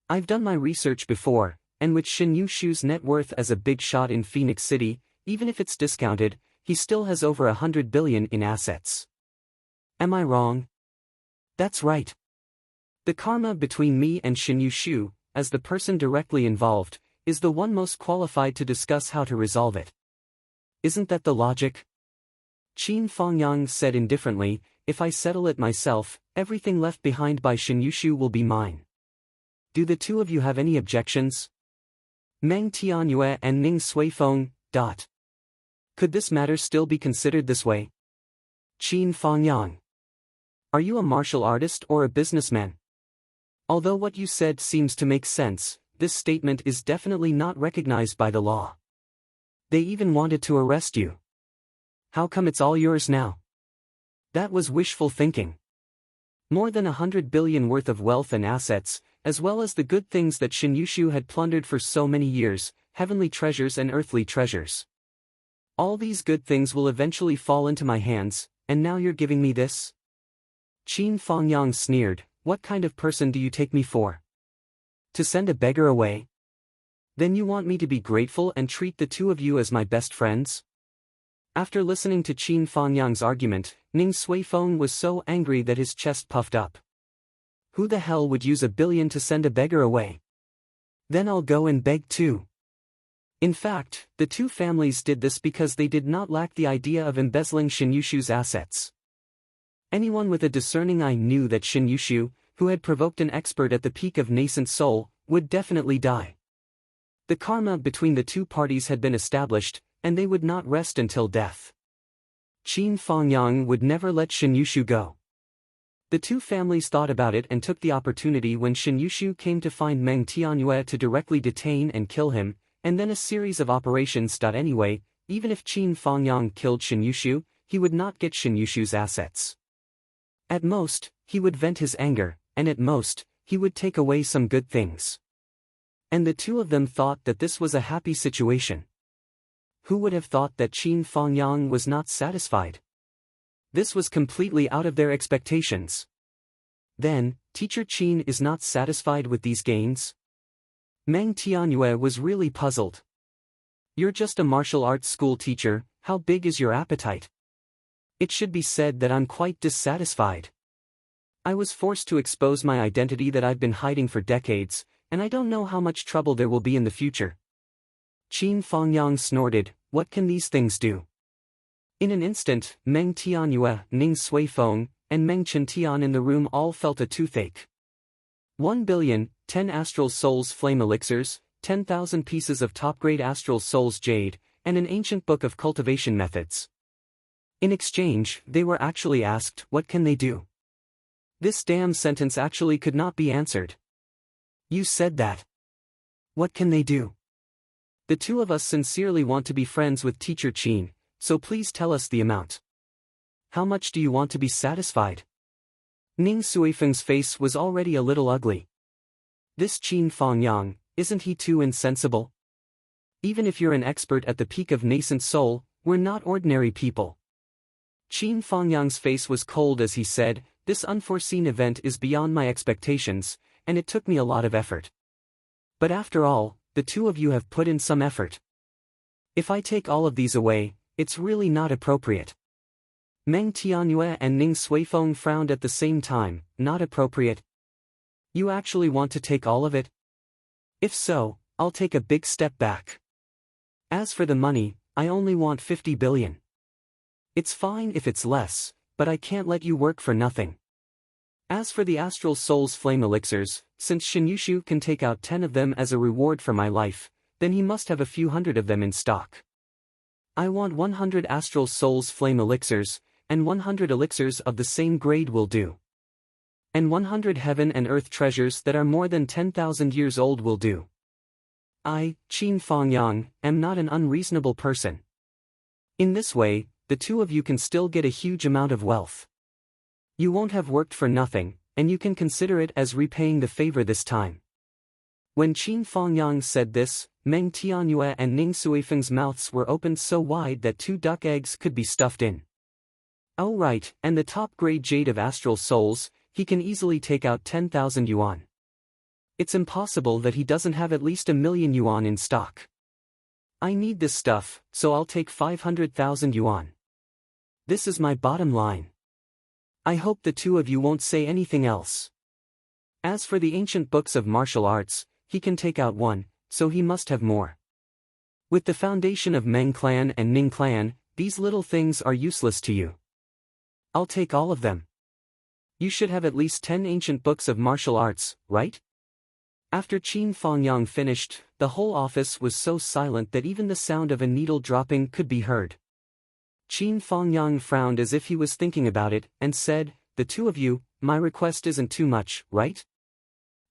I've done my research before, and with Shin Yushu's net worth as a big shot in Phoenix City, even if it's discounted, he still has over 100 billion in assets. Am I wrong? That's right. The karma between me and Shin Yushu, as the person directly involved, is the one most qualified to discuss how to resolve it. Isn't that the logic? Qin Fangyang said indifferently, if I settle it myself, everything left behind by Shin Yushu will be mine. Do the two of you have any objections? Meng Tianyue and Ning Suifeng. Could this matter still be considered this way? Qin Fangyang. Are you a martial artist or a businessman? Although what you said seems to make sense, this statement is definitely not recognized by the law. They even wanted to arrest you. How come it's all yours now? That was wishful thinking. More than 100 billion worth of wealth and assets, as well as the good things that Shin Yushu had plundered for so many years, heavenly treasures and earthly treasures. All these good things will eventually fall into my hands, and now you're giving me this? Qin Fangyang sneered, what kind of person do you take me for? To send a beggar away? Then you want me to be grateful and treat the two of you as my best friends? After listening to Qin Fangyang's argument, Ning Suifeng was so angry that his chest puffed up. Who the hell would use 1 billion to send a beggar away? Then I'll go and beg too. In fact, the two families did this because they did not lack the idea of embezzling Shin Yushu's assets. Anyone with a discerning eye knew that Shin Yushu, who had provoked an expert at the peak of nascent soul, would definitely die. The karma between the two parties had been established, and they would not rest until death. Qin Fangyang would never let Shin Yushu go. The two families thought about it and took the opportunity when Shin Yushu came to find Meng Tianyue to directly detain and kill him, and then a series of operations. Anyway, even if Qin Fangyang killed Shin Yushu, he would not get Shin Yushu's assets. At most, he would vent his anger, and at most, he would take away some good things. And the two of them thought that this was a happy situation. Who would have thought that Qin Fangyang was not satisfied? This was completely out of their expectations. Then, Teacher Qin is not satisfied with these gains? Meng Tianyue was really puzzled. You're just a martial arts school teacher, how big is your appetite? It should be said that I'm quite dissatisfied. I was forced to expose my identity that I've been hiding for decades, and I don't know how much trouble there will be in the future. Qin Fangyang snorted, what can these things do? In an instant, Meng Tianyue, Ning Suifeng, and Meng Chintian in the room all felt a toothache. 1 billion, 10 astral souls flame elixirs, 10,000 pieces of top-grade astral souls jade, and an ancient book of cultivation methods. In exchange, they were actually asked, what can they do? This damn sentence actually could not be answered. You said that. What can they do? The two of us sincerely want to be friends with Teacher Qin, so please tell us the amount. How much do you want to be satisfied? Ning Suifeng's face was already a little ugly. This Qin Fangyang, isn't he too insensible? Even if you're an expert at the peak of nascent soul, we're not ordinary people. Qin Fangyang's face was cold as he said, this unforeseen event is beyond my expectations, and it took me a lot of effort. But after all, the two of you have put in some effort. If I take all of these away, it's really not appropriate. Meng Tianyue and Ning Suifeng frowned at the same time, not appropriate. You actually want to take all of it? If so, I'll take a big step back. As for the money, I only want 50 billion. It's fine if it's less, but I can't let you work for nothing. As for the astral soul's flame elixirs, since Shin Yushu can take out 10 of them as a reward for my life, then he must have a few hundred of them in stock. I want 100 astral soul's flame elixirs, and 100 elixirs of the same grade will do. And 100 heaven and earth treasures that are more than 10,000 years old will do. I, Qin Fangyang, am not an unreasonable person. In this way, the two of you can still get a huge amount of wealth. You won't have worked for nothing, and you can consider it as repaying the favor this time. When Qin Fangyang said this, Meng Tianyue and Ning Suifeng's mouths were opened so wide that 2 duck eggs could be stuffed in. Oh right, and the top-grade jade of astral souls, he can easily take out 10,000 yuan. It's impossible that he doesn't have at least 1 million yuan in stock. I need this stuff, so I'll take 500,000 yuan. This is my bottom line. I hope the two of you won't say anything else. As for the ancient books of martial arts, he can take out one, so he must have more. With the foundation of Meng clan and Ning clan, these little things are useless to you. I'll take all of them. You should have at least 10 ancient books of martial arts, right? After Qin Fangyang finished, the whole office was so silent that even the sound of a needle dropping could be heard. Qin Fangyang frowned as if he was thinking about it, and said, "The two of you, my request isn't too much, right?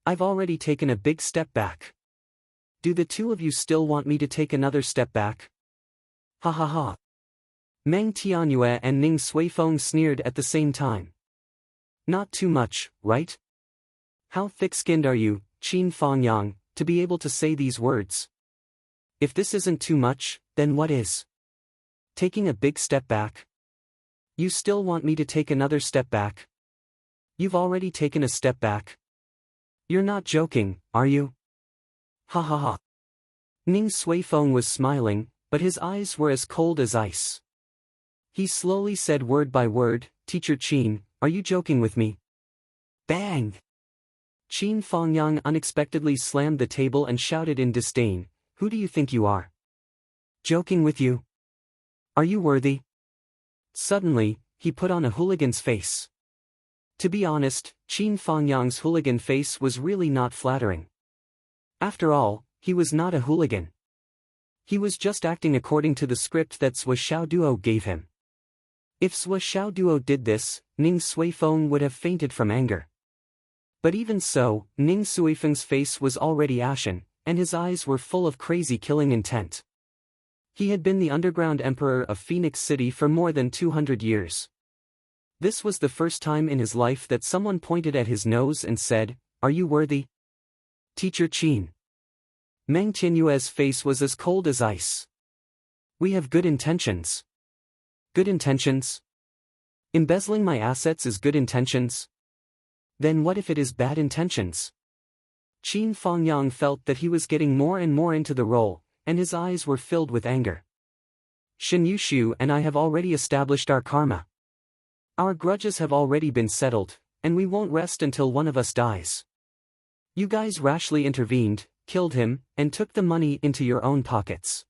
I've already taken a big step back. Do the two of you still want me to take another step back?" Ha ha ha. Meng Tianyue and Ning Suifeng sneered at the same time. Not too much, right? How thick-skinned are you, Qin Fangyang, to be able to say these words? If this isn't too much, then what is? Taking a big step back? You still want me to take another step back? You've already taken a step back. You're not joking, are you? Ha ha ha. Ning Suifeng was smiling, but his eyes were as cold as ice. He slowly said word by word, "Teacher Qin, are you joking with me?" Bang! Qin Fangyang unexpectedly slammed the table and shouted in disdain, "Who do you think you are? Joking with you? Are you worthy?" Suddenly, he put on a hooligan's face. To be honest, Qin Fangyang's hooligan face was really not flattering. After all, he was not a hooligan. He was just acting according to the script that Sui Xiaoduo gave him. If Sui Xiaoduo did this, Ning Suifeng would have fainted from anger. But even so, Ning Suifeng's face was already ashen, and his eyes were full of crazy killing intent. He had been the underground emperor of Phoenix City for more than 200 years. This was the first time in his life that someone pointed at his nose and said, "Are you worthy? Teacher Qin." Meng Tianyue's face was as cold as ice. "We have good intentions." Good intentions? Embezzling my assets is good intentions? Then what if it is bad intentions? Qin Fangyang felt that he was getting more and more into the role, and his eyes were filled with anger. Shen Yushu and I have already established our karma. Our grudges have already been settled, and we won't rest until one of us dies. You guys rashly intervened, killed him, and took the money into your own pockets.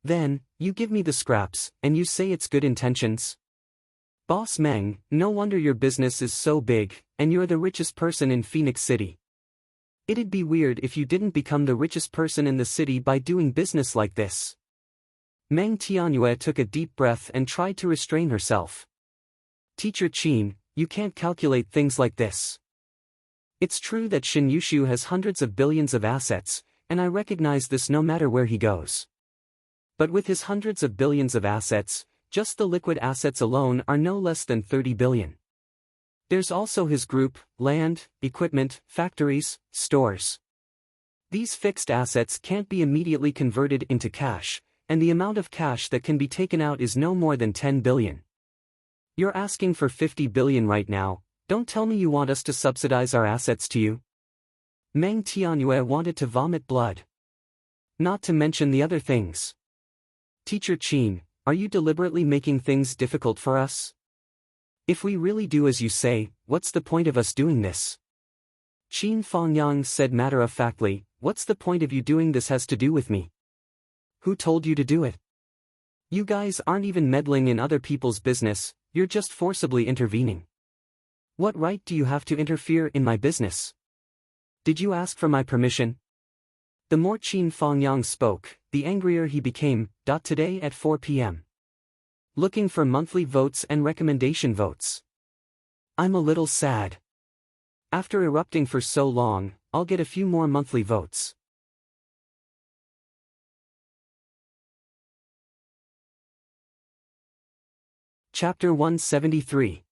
Then, you give me the scraps, and you say it's good intentions? Boss Meng, no wonder your business is so big, and you're the richest person in Phoenix City. It'd be weird if you didn't become the richest person in the city by doing business like this. Meng Tianyue took a deep breath and tried to restrain herself. Teacher Qin, you can't calculate things like this. It's true that Shen Yushu has hundreds of billions of assets, and I recognize this no matter where he goes. But with his hundreds of billions of assets, just the liquid assets alone are no less than 30 billion. There's also his group, land, equipment, factories, stores. These fixed assets can't be immediately converted into cash, and the amount of cash that can be taken out is no more than 10 billion. You're asking for 50 billion right now, don't tell me you want us to subsidize our assets to you. Meng Tianyue wanted to vomit blood. Not to mention the other things. Teacher Qin, are you deliberately making things difficult for us? If we really do as you say, what's the point of us doing this? Qin Fangyang said matter-of-factly, what's the point of you doing this has to do with me? Who told you to do it? You guys aren't even meddling in other people's business, you're just forcibly intervening. What right do you have to interfere in my business? Did you ask for my permission? The more Qin Fangyang spoke, the angrier he became. Today at 4 p.m. Looking for monthly votes and recommendation votes. I'm a little sad. After erupting for so long, I'll get a few more monthly votes. Chapter 173.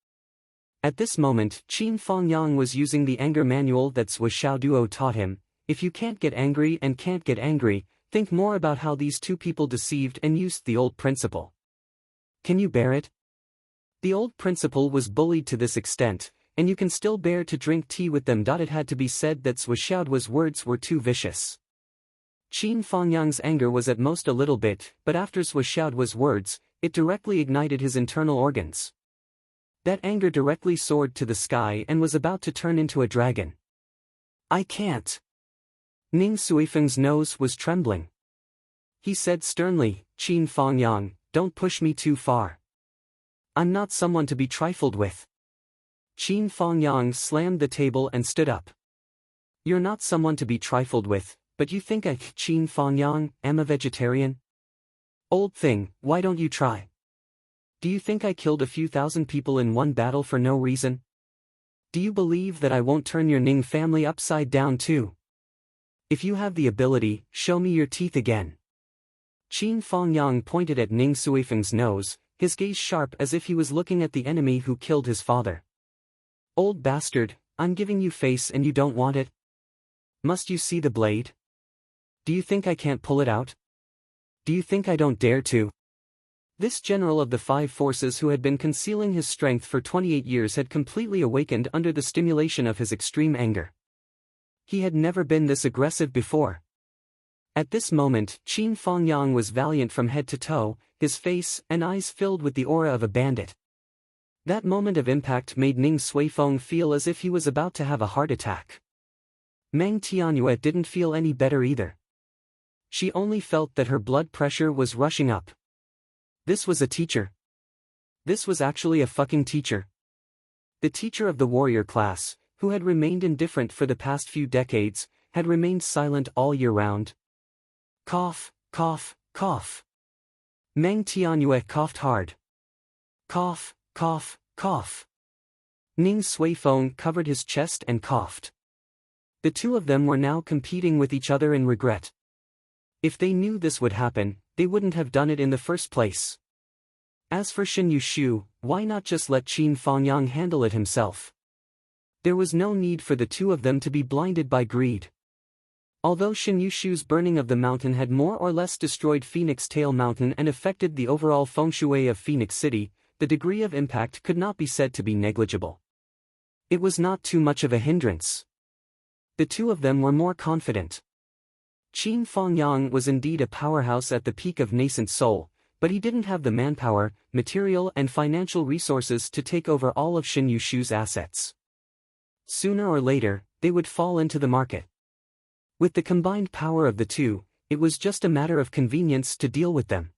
At this moment, Qin Fangyang was using the anger manual that Sui Xiaoduo taught him. If you can't get angry and can't get angry, think more about how these two people deceived and used the old principle. Can you bear it? The old principle was bullied to this extent, and you can still bear to drink tea with them. It had to be said that Zhuo's words were too vicious. Qin Fangyang's anger was at most a little bit, but after Zhuo's words, it directly ignited his internal organs. That anger directly soared to the sky and was about to turn into a dragon. I can't. Ning Suifeng's nose was trembling. He said sternly, Qin Fangyang, don't push me too far. I'm not someone to be trifled with. Qin Fangyang slammed the table and stood up. You're not someone to be trifled with, but you think I, Qin Fangyang, am a vegetarian? Old thing, why don't you try? Do you think I killed a few thousand people in one battle for no reason? Do you believe that I won't turn your Ning family upside down too? If you have the ability, show me your teeth again. Qin Fangyang pointed at Ning Suifeng's nose, his gaze sharp as if he was looking at the enemy who killed his father. Old bastard, I'm giving you face and you don't want it? Must you see the blade? Do you think I can't pull it out? Do you think I don't dare to? This general of the 5 forces who had been concealing his strength for 28 years had completely awakened under the stimulation of his extreme anger. He had never been this aggressive before. At this moment, Qin Fangyang was valiant from head to toe, his face and eyes filled with the aura of a bandit. That moment of impact made Ning Suifeng feel as if he was about to have a heart attack. Meng Tianyue didn't feel any better either. She only felt that her blood pressure was rushing up. This was a teacher. This was actually a fucking teacher. The teacher of the warrior class, who had remained indifferent for the past few decades, had remained silent all year round. Cough, cough, cough. Meng Tianyue coughed hard. Cough, cough, cough. Ning Suifeng covered his chest and coughed. The two of them were now competing with each other in regret. If they knew this would happen, they wouldn't have done it in the first place. As for Shen Yushu, why not just let Qin Fangyang handle it himself? There was no need for the two of them to be blinded by greed. Although Shen Yushu's burning of the mountain had more or less destroyed Phoenix Tail Mountain and affected the overall feng shui of Phoenix City, the degree of impact could not be said to be negligible. It was not too much of a hindrance. The two of them were more confident. Qin Fangyang was indeed a powerhouse at the peak of nascent soul, but he didn't have the manpower, material and financial resources to take over all of Shen Yushu's assets. Sooner or later, they would fall into the market. With the combined power of the two, it was just a matter of convenience to deal with them.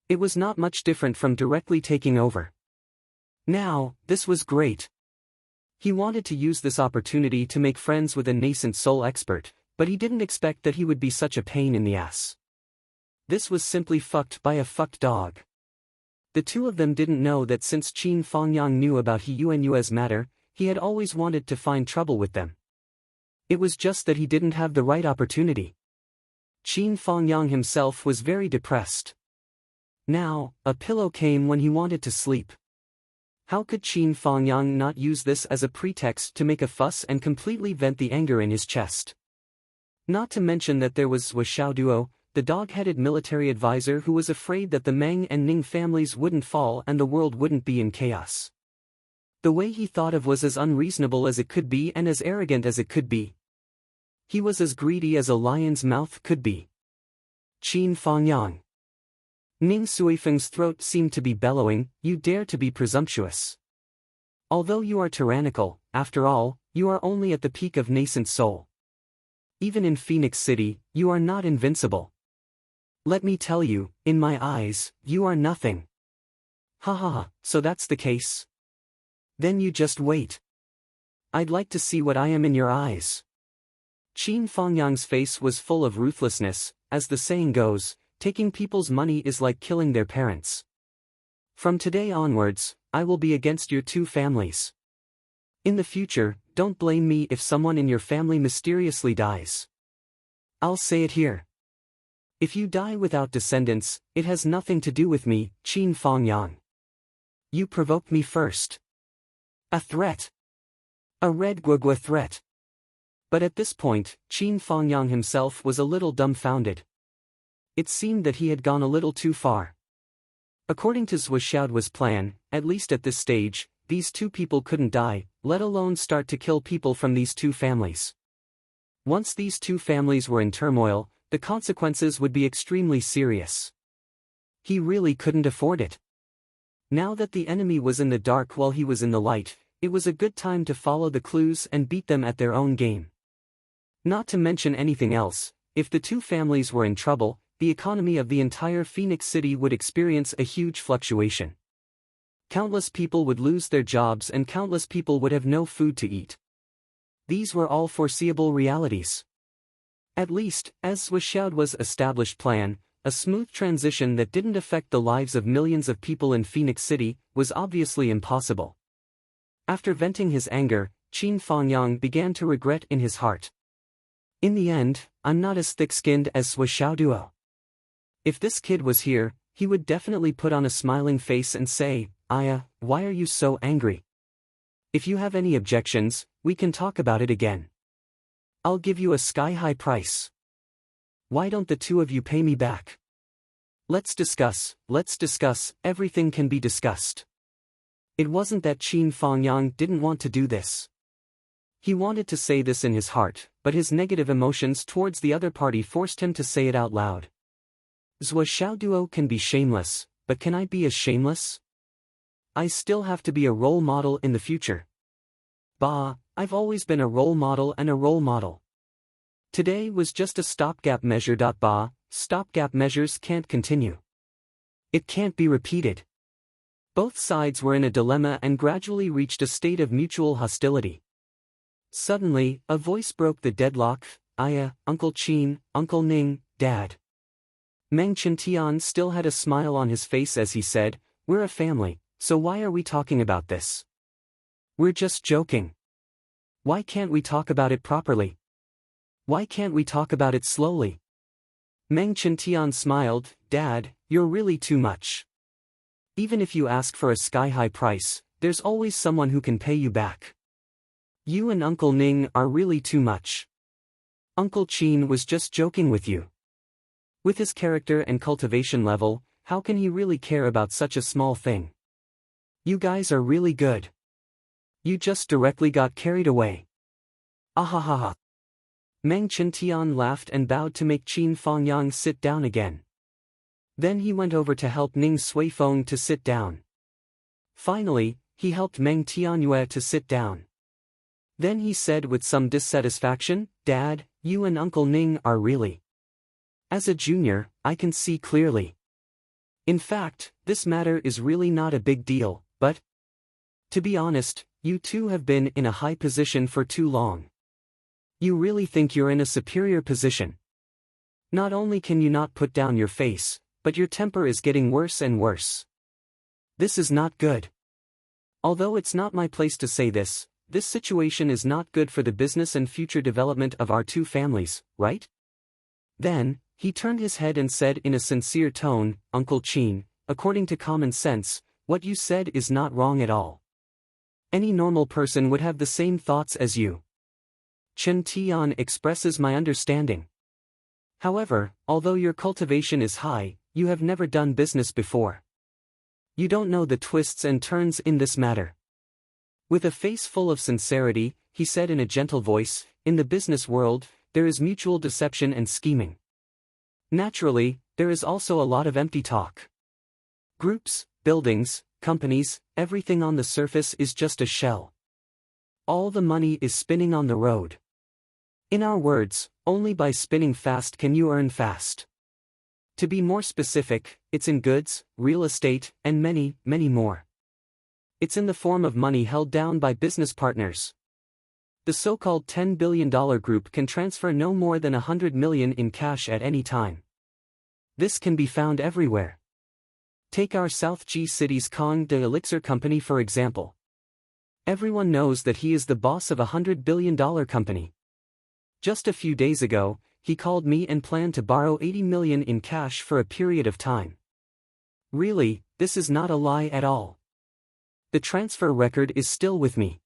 It was not much different from directly taking over. Now, this was great. He wanted to use this opportunity to make friends with a nascent soul expert, but he didn't expect that he would be such a pain in the ass. This was simply fucked by a fucked dog. The two of them didn't know that since Qin Fangyang knew about He Yuanyue's matter, he had always wanted to find trouble with them. It was just that he didn't have the right opportunity. Qin Fangyang himself was very depressed. Now, a pillow came when he wanted to sleep. How could Qin Fangyang not use this as a pretext to make a fuss and completely vent the anger in his chest? Not to mention that there was Zhuo Duo, the dog-headed military advisor who was afraid that the Meng and Ning families wouldn't fall and the world wouldn't be in chaos. The way he thought of was as unreasonable as it could be and as arrogant as it could be. He was as greedy as a lion's mouth could be. Qin Fangyang. Ning Suifeng's throat seemed to be bellowing, you dare to be presumptuous. Although you are tyrannical, after all, you are only at the peak of nascent soul. Even in Phoenix City, you are not invincible. Let me tell you, in my eyes, you are nothing. Ha ha ha, so that's the case? Then you just wait. I'd like to see what I am in your eyes. Qin Fangyang's face was full of ruthlessness, as the saying goes, taking people's money is like killing their parents. From today onwards, I will be against your two families. In the future, don't blame me if someone in your family mysteriously dies. I'll say it here. If you die without descendants, it has nothing to do with me, Qin Fangyang. You provoked me first. A threat. A red guagua threat. But at this point, Qin Fangyang himself was a little dumbfounded. It seemed that he had gone a little too far. According to Zhuo's plan, at least at this stage, these two people couldn't die, let alone start to kill people from these two families. Once these two families were in turmoil, the consequences would be extremely serious. He really couldn't afford it. Now that the enemy was in the dark while he was in the light, it was a good time to follow the clues and beat them at their own game. Not to mention anything else, if the two families were in trouble, the economy of the entire Phoenix City would experience a huge fluctuation. Countless people would lose their jobs and countless people would have no food to eat. These were all foreseeable realities. At least, as Zhuo's established plan, a smooth transition that didn't affect the lives of millions of people in Phoenix City was obviously impossible. After venting his anger, Qin Fangyang began to regret in his heart. In the end, I'm not as thick-skinned as Zhuo. If this kid was here, he would definitely put on a smiling face and say, Aya, why are you so angry? If you have any objections, we can talk about it again. I'll give you a sky-high price. Why don't the two of you pay me back? Let's discuss, everything can be discussed. It wasn't that Qin Fangyang didn't want to do this. He wanted to say this in his heart, but his negative emotions towards the other party forced him to say it out loud. Zhuo can be shameless, but can I be as shameless? I still have to be a role model in the future. Bah, I've always been a role model and a role model. Today was just a stopgap measure. Bah, stopgap measures can't continue. It can't be repeated. Both sides were in a dilemma and gradually reached a state of mutual hostility. Suddenly, a voice broke the deadlock, Aya, Uncle Qin, Uncle Ning, Dad. Meng Qiantian still had a smile on his face as he said, we're a family, so why are we talking about this? We're just joking. Why can't we talk about it properly? Why can't we talk about it slowly? Meng Qiantian smiled, Dad, you're really too much. Even if you ask for a sky-high price, there's always someone who can pay you back. You and Uncle Ning are really too much. Uncle Qin was just joking with you. With his character and cultivation level, how can he really care about such a small thing? You guys are really good. You just directly got carried away. Ahahaha. Meng Qiantian laughed and bowed to make Qin Fangyang sit down again. Then he went over to help Ning Suifeng to sit down. Finally, he helped Meng Tianyue to sit down. Then he said with some dissatisfaction, Dad, you and Uncle Ning are really. As a junior, I can see clearly. In fact, this matter is really not a big deal, but to be honest, you two have been in a high position for too long. You really think you're in a superior position. Not only can you not put down your face, but your temper is getting worse and worse. This is not good. Although it's not my place to say this, this situation is not good for the business and future development of our two families, right? Then, he turned his head and said in a sincere tone, Uncle Qin, according to common sense, what you said is not wrong at all. Any normal person would have the same thoughts as you. Chen Tian expresses my understanding. However, although your cultivation is high, you have never done business before. You don't know the twists and turns in this matter. With a face full of sincerity, he said in a gentle voice, in the business world, there is mutual deception and scheming. Naturally, there is also a lot of empty talk. Groups, buildings, companies, everything on the surface is just a shell. All the money is spinning on the road. In our words, only by spinning fast can you earn fast. To be more specific, it's in goods, real estate, and many, many more. It's in the form of money held down by business partners. The so-called $10 billion group can transfer no more than $100 million in cash at any time. This can be found everywhere. Take our South G City's Kong de Elixir company for example. Everyone knows that he is the boss of a $100 billion company. Just a few days ago, he called me and planned to borrow $80 million in cash for a period of time. Really, this is not a lie at all. The transfer record is still with me.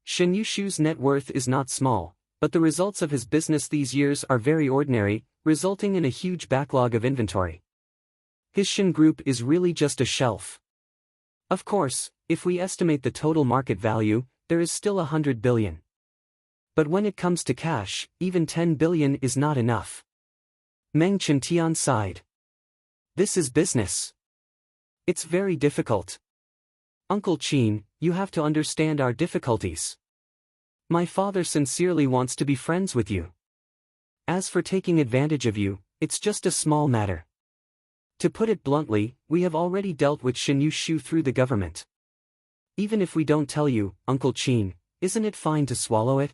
Shen Yushu's net worth is not small, but the results of his business these years are very ordinary, resulting in a huge backlog of inventory. His Shen Group is really just a shelf. Of course, if we estimate the total market value, there is still 100 billion. But when it comes to cash, even 10 billion is not enough. Meng Qiantian sighed. This is business. It's very difficult. Uncle Qin, you have to understand our difficulties. My father sincerely wants to be friends with you. As for taking advantage of you, it's just a small matter. To put it bluntly, we have already dealt with Shin Yushu through the government. Even if we don't tell you, Uncle Qin, isn't it fine to swallow it?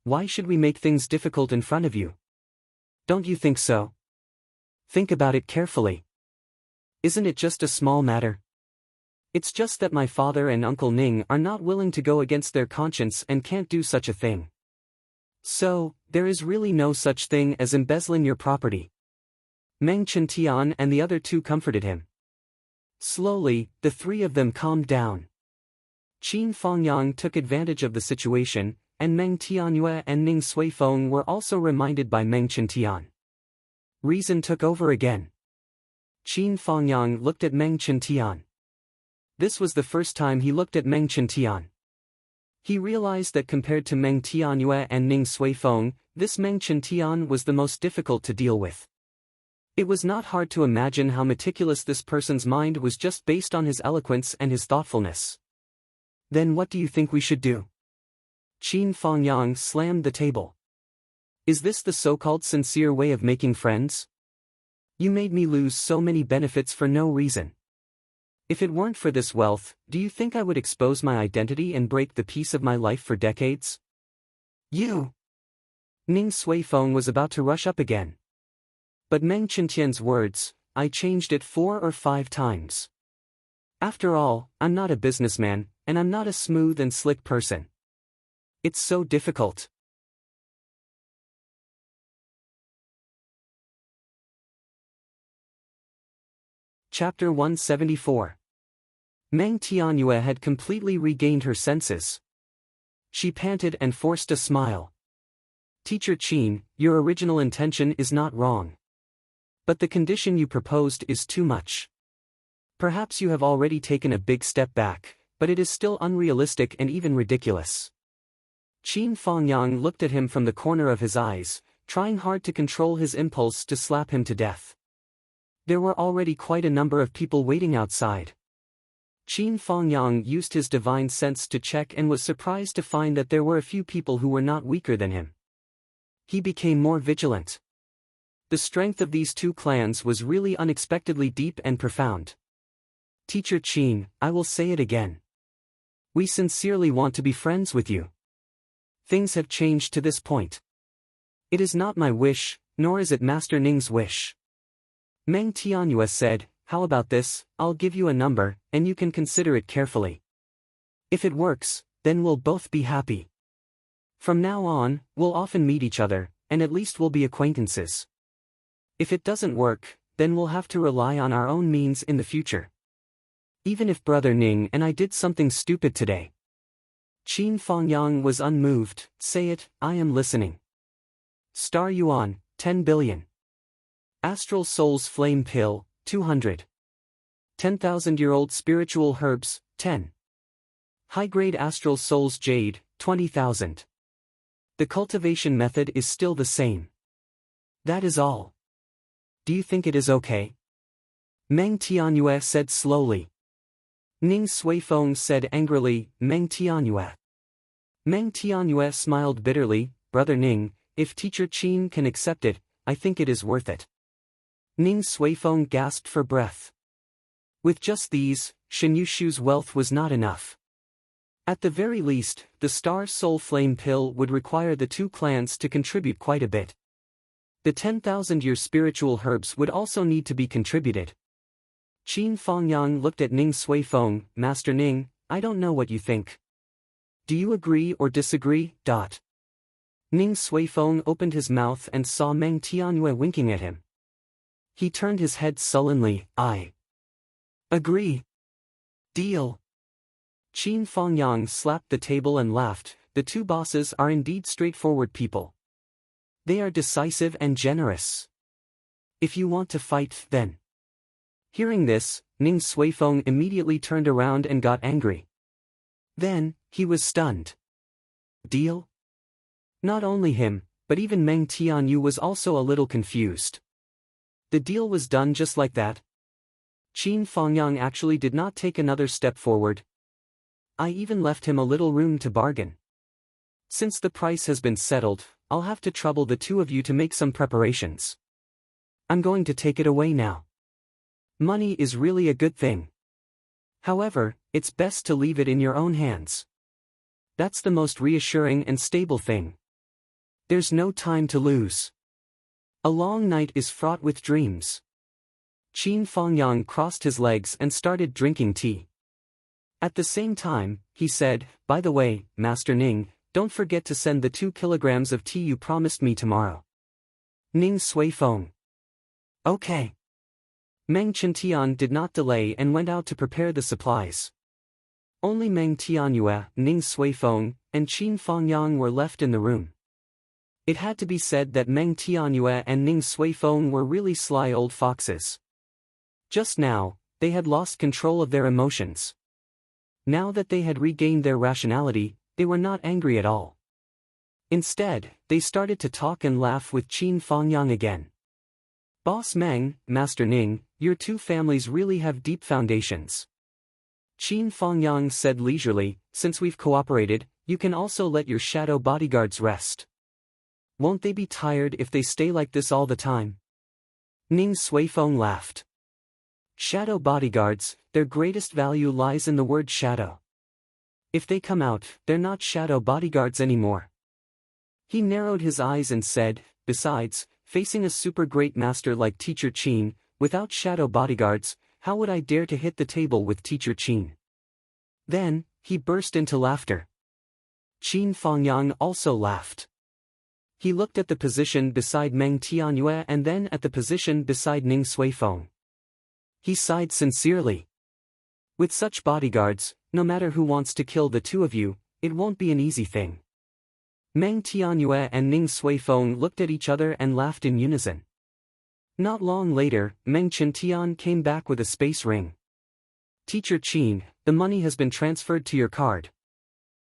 Why should we make things difficult in front of you? Don't you think so? Think about it carefully. Isn't it just a small matter? It's just that my father and Uncle Ning are not willing to go against their conscience and can't do such a thing. So, there is really no such thing as embezzling your property. Meng Qiantian and the other two comforted him. Slowly, the three of them calmed down. Qin Fangyang took advantage of the situation, and Meng Tianyue and Ning Suifeng were also reminded by Meng Qiantian. Reason took over again. Qin Fangyang looked at Meng Qiantian. This was the first time he looked at Meng Qiantian. He realized that compared to Meng Tianyue and Ning Suifeng, this Meng Qiantian was the most difficult to deal with. It was not hard to imagine how meticulous this person's mind was just based on his eloquence and his thoughtfulness. Then what do you think we should do? Qin Fangyang slammed the table. Is this the so-called sincere way of making friends? You made me lose so many benefits for no reason. If it weren't for this wealth, do you think I would expose my identity and break the peace of my life for decades? You! Ning Suifeng was about to rush up again. But Meng Qiantian's words, I changed it 4 or 5 times. After all, I'm not a businessman, and I'm not a smooth and slick person. It's so difficult. Chapter 174. Meng Tianyue had completely regained her senses. She panted and forced a smile. Teacher Qin, your original intention is not wrong. But the condition you proposed is too much. Perhaps you have already taken a big step back, but it is still unrealistic and even ridiculous. Qin Fangyang looked at him from the corner of his eyes, trying hard to control his impulse to slap him to death. There were already quite a number of people waiting outside. Qin Fangyang used his divine sense to check and was surprised to find that there were a few people who were not weaker than him. He became more vigilant. The strength of these two clans was really unexpectedly deep and profound. Teacher Qin, I will say it again. We sincerely want to be friends with you. Things have changed to this point. It is not my wish, nor is it Master Ning's wish. Meng Tianyue said, how about this, I'll give you a number, and you can consider it carefully. If it works, then we'll both be happy. From now on, we'll often meet each other, and at least we'll be acquaintances. If it doesn't work, then we'll have to rely on our own means in the future. Even if Brother Ning and I did something stupid today. Qin Fangyang was unmoved. Say it, I am listening. Star Yuan, 10 billion. Astral Soul's Flame Pill, 200. 10,000-year-old Spiritual Herbs, 10. High-grade Astral Soul's Jade, 20,000. The cultivation method is still the same. That is all. Do you think it is okay? Meng Tianyue said slowly. Ning Suifeng said angrily, Meng Tianyue. Meng Tianyue smiled bitterly, Brother Ning, if Teacher Qin can accept it, I think it is worth it. Ning Suifeng gasped for breath. With just these, Shin Yushu's wealth was not enough. At the very least, the Star Soul Flame Pill would require the two clans to contribute quite a bit. The 10,000-year spiritual herbs would also need to be contributed. Qin Fangyang looked at Ning Suifeng, Master Ning, I don't know what you think. Do you agree or disagree? Ning Suifeng opened his mouth and saw Meng Tianyue winking at him. He turned his head sullenly, I agree. Deal. Qin Fangyang slapped the table and laughed, the two bosses are indeed straightforward people. They are decisive and generous. If you want to fight, then. Hearing this, Ning Suifeng immediately turned around and got angry. Then, He was stunned. Deal? Not only him, but even Meng Tianyu was also a little confused. The deal was done just like that. Qin Fengyang actually did not take another step forward. I even left him a little room to bargain. Since the price has been settled, I'll have to trouble the two of you to make some preparations. I'm going to take it away now. Money is really a good thing. However, it's best to leave it in your own hands. That's the most reassuring and stable thing. There's no time to lose. A long night is fraught with dreams. Qin Fengyang crossed his legs and started drinking tea. At the same time, he said, "By the way, Master Ning, don't forget to send the 2 kilograms of tea you promised me tomorrow." Ning Suifeng. Okay. Meng Qiantian did not delay and went out to prepare the supplies. Only Meng Tianyue, Ning Suifeng, and Qin Fengyang were left in the room. It had to be said that Meng Tianyue and Ning Suifeng were really sly old foxes. Just now, they had lost control of their emotions. Now that they had regained their rationality, they were not angry at all. Instead, they started to talk and laugh with Qin Fengyang again. "Boss Meng, Master Ning, your two families really have deep foundations." Qin Fengyang said leisurely, "Since we've cooperated, you can also let your shadow bodyguards rest. Won't they be tired if they stay like this all the time?" Ning Suifeng laughed. Shadow bodyguards, their greatest value lies in the word shadow. If they come out, they're not shadow bodyguards anymore. He narrowed his eyes and said, "Besides, facing a super great master like Teacher Qin, without shadow bodyguards, how would I dare to hit the table with Teacher Qin?" Then, he burst into laughter. Qin Fengyang also laughed. He looked at the position beside Meng Tianyue and then at the position beside Ning Suifeng. He sighed sincerely. With such bodyguards, no matter who wants to kill the two of you, it won't be an easy thing. Meng Tianyue and Ning Suifeng looked at each other and laughed in unison. Not long later, Meng Qiantian came back with a space ring. "Teacher Qin, the money has been transferred to your card.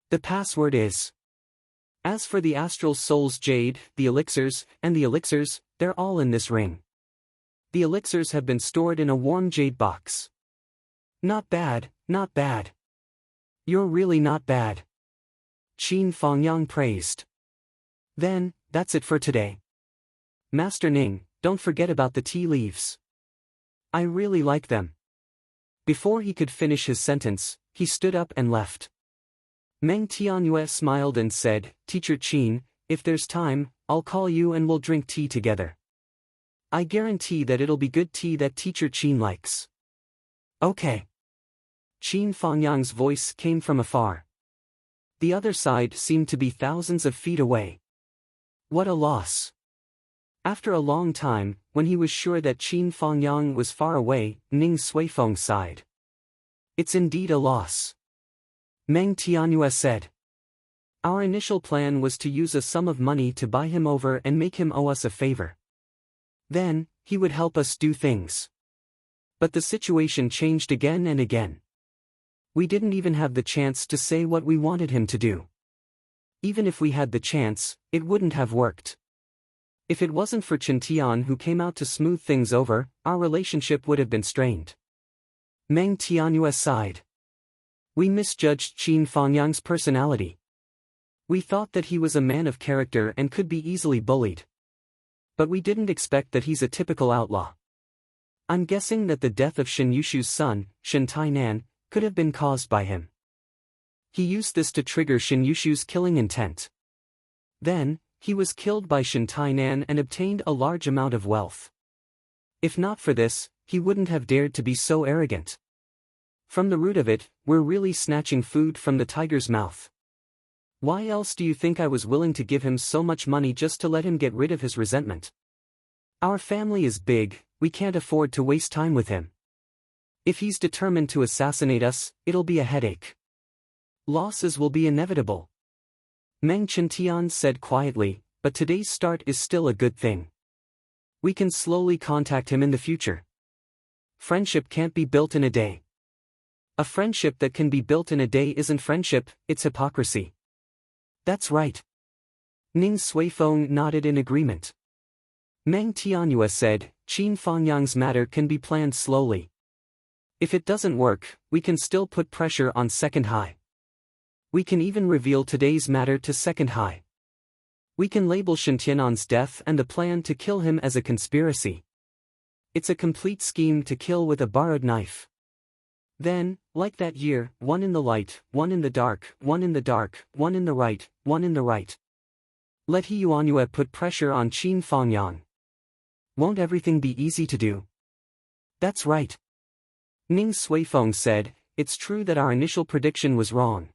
The password is..." As for the astral soul's jade, the elixirs, they're all in this ring. The elixirs have been stored in a warm jade box. Not bad, not bad. You're really not bad. Qin Fengyang praised. Then, that's it for today. Master Ning, don't forget about the tea leaves. I really like them. Before he could finish his sentence, he stood up and left. Meng Tianyue smiled and said, "Teacher Qin, if there's time, I'll call you and we'll drink tea together. I guarantee that it'll be good tea that Teacher Qin likes." Okay. Qin Fengyang's voice came from afar. The other side seemed to be thousands of feet away. What a loss. After a long time, when he was sure that Qin Fengyang was far away, Ning Suifeng sighed. "It's indeed a loss." Meng Tianyue said. "Our initial plan was to use a sum of money to buy him over and make him owe us a favor. Then, he would help us do things. But the situation changed again and again. We didn't even have the chance to say what we wanted him to do. Even if we had the chance, it wouldn't have worked. If it wasn't for Qiantian who came out to smooth things over, our relationship would have been strained." Meng Tianyue sighed. "We misjudged Qin Fengyang's personality. We thought that he was a man of character and could be easily bullied. But we didn't expect that he's a typical outlaw. I'm guessing that the death of Shen Yushu's son, Shen Tainan, could have been caused by him. He used this to trigger Shen Yushu's killing intent. Then, he was killed by Shen Tainan and obtained a large amount of wealth. If not for this, he wouldn't have dared to be so arrogant. From the root of it, we're really snatching food from the tiger's mouth. Why else do you think I was willing to give him so much money just to let him get rid of his resentment? Our family is big, we can't afford to waste time with him. If he's determined to assassinate us, it'll be a headache. Losses will be inevitable." Meng Qiantian said quietly, "But today's start is still a good thing. We can slowly contact him in the future. Friendship can't be built in a day." A friendship that can be built in a day isn't friendship, it's hypocrisy. That's right. Ning Suifeng nodded in agreement. Meng Tianyue said, Qin Fangyang's matter can be planned slowly. If it doesn't work, we can still put pressure on Second High. We can even reveal today's matter to Second High. We can label Shintianan's death and the plan to kill him as a conspiracy. It's a complete scheme to kill with a borrowed knife. Then, like that year, one in the light, one in the dark, one in the dark, one in the right, one in the right. Let He Yuanyue put pressure on Qin Fangyang. Won't everything be easy to do? That's right. Ning Suifeng said, it's true that our initial prediction was wrong.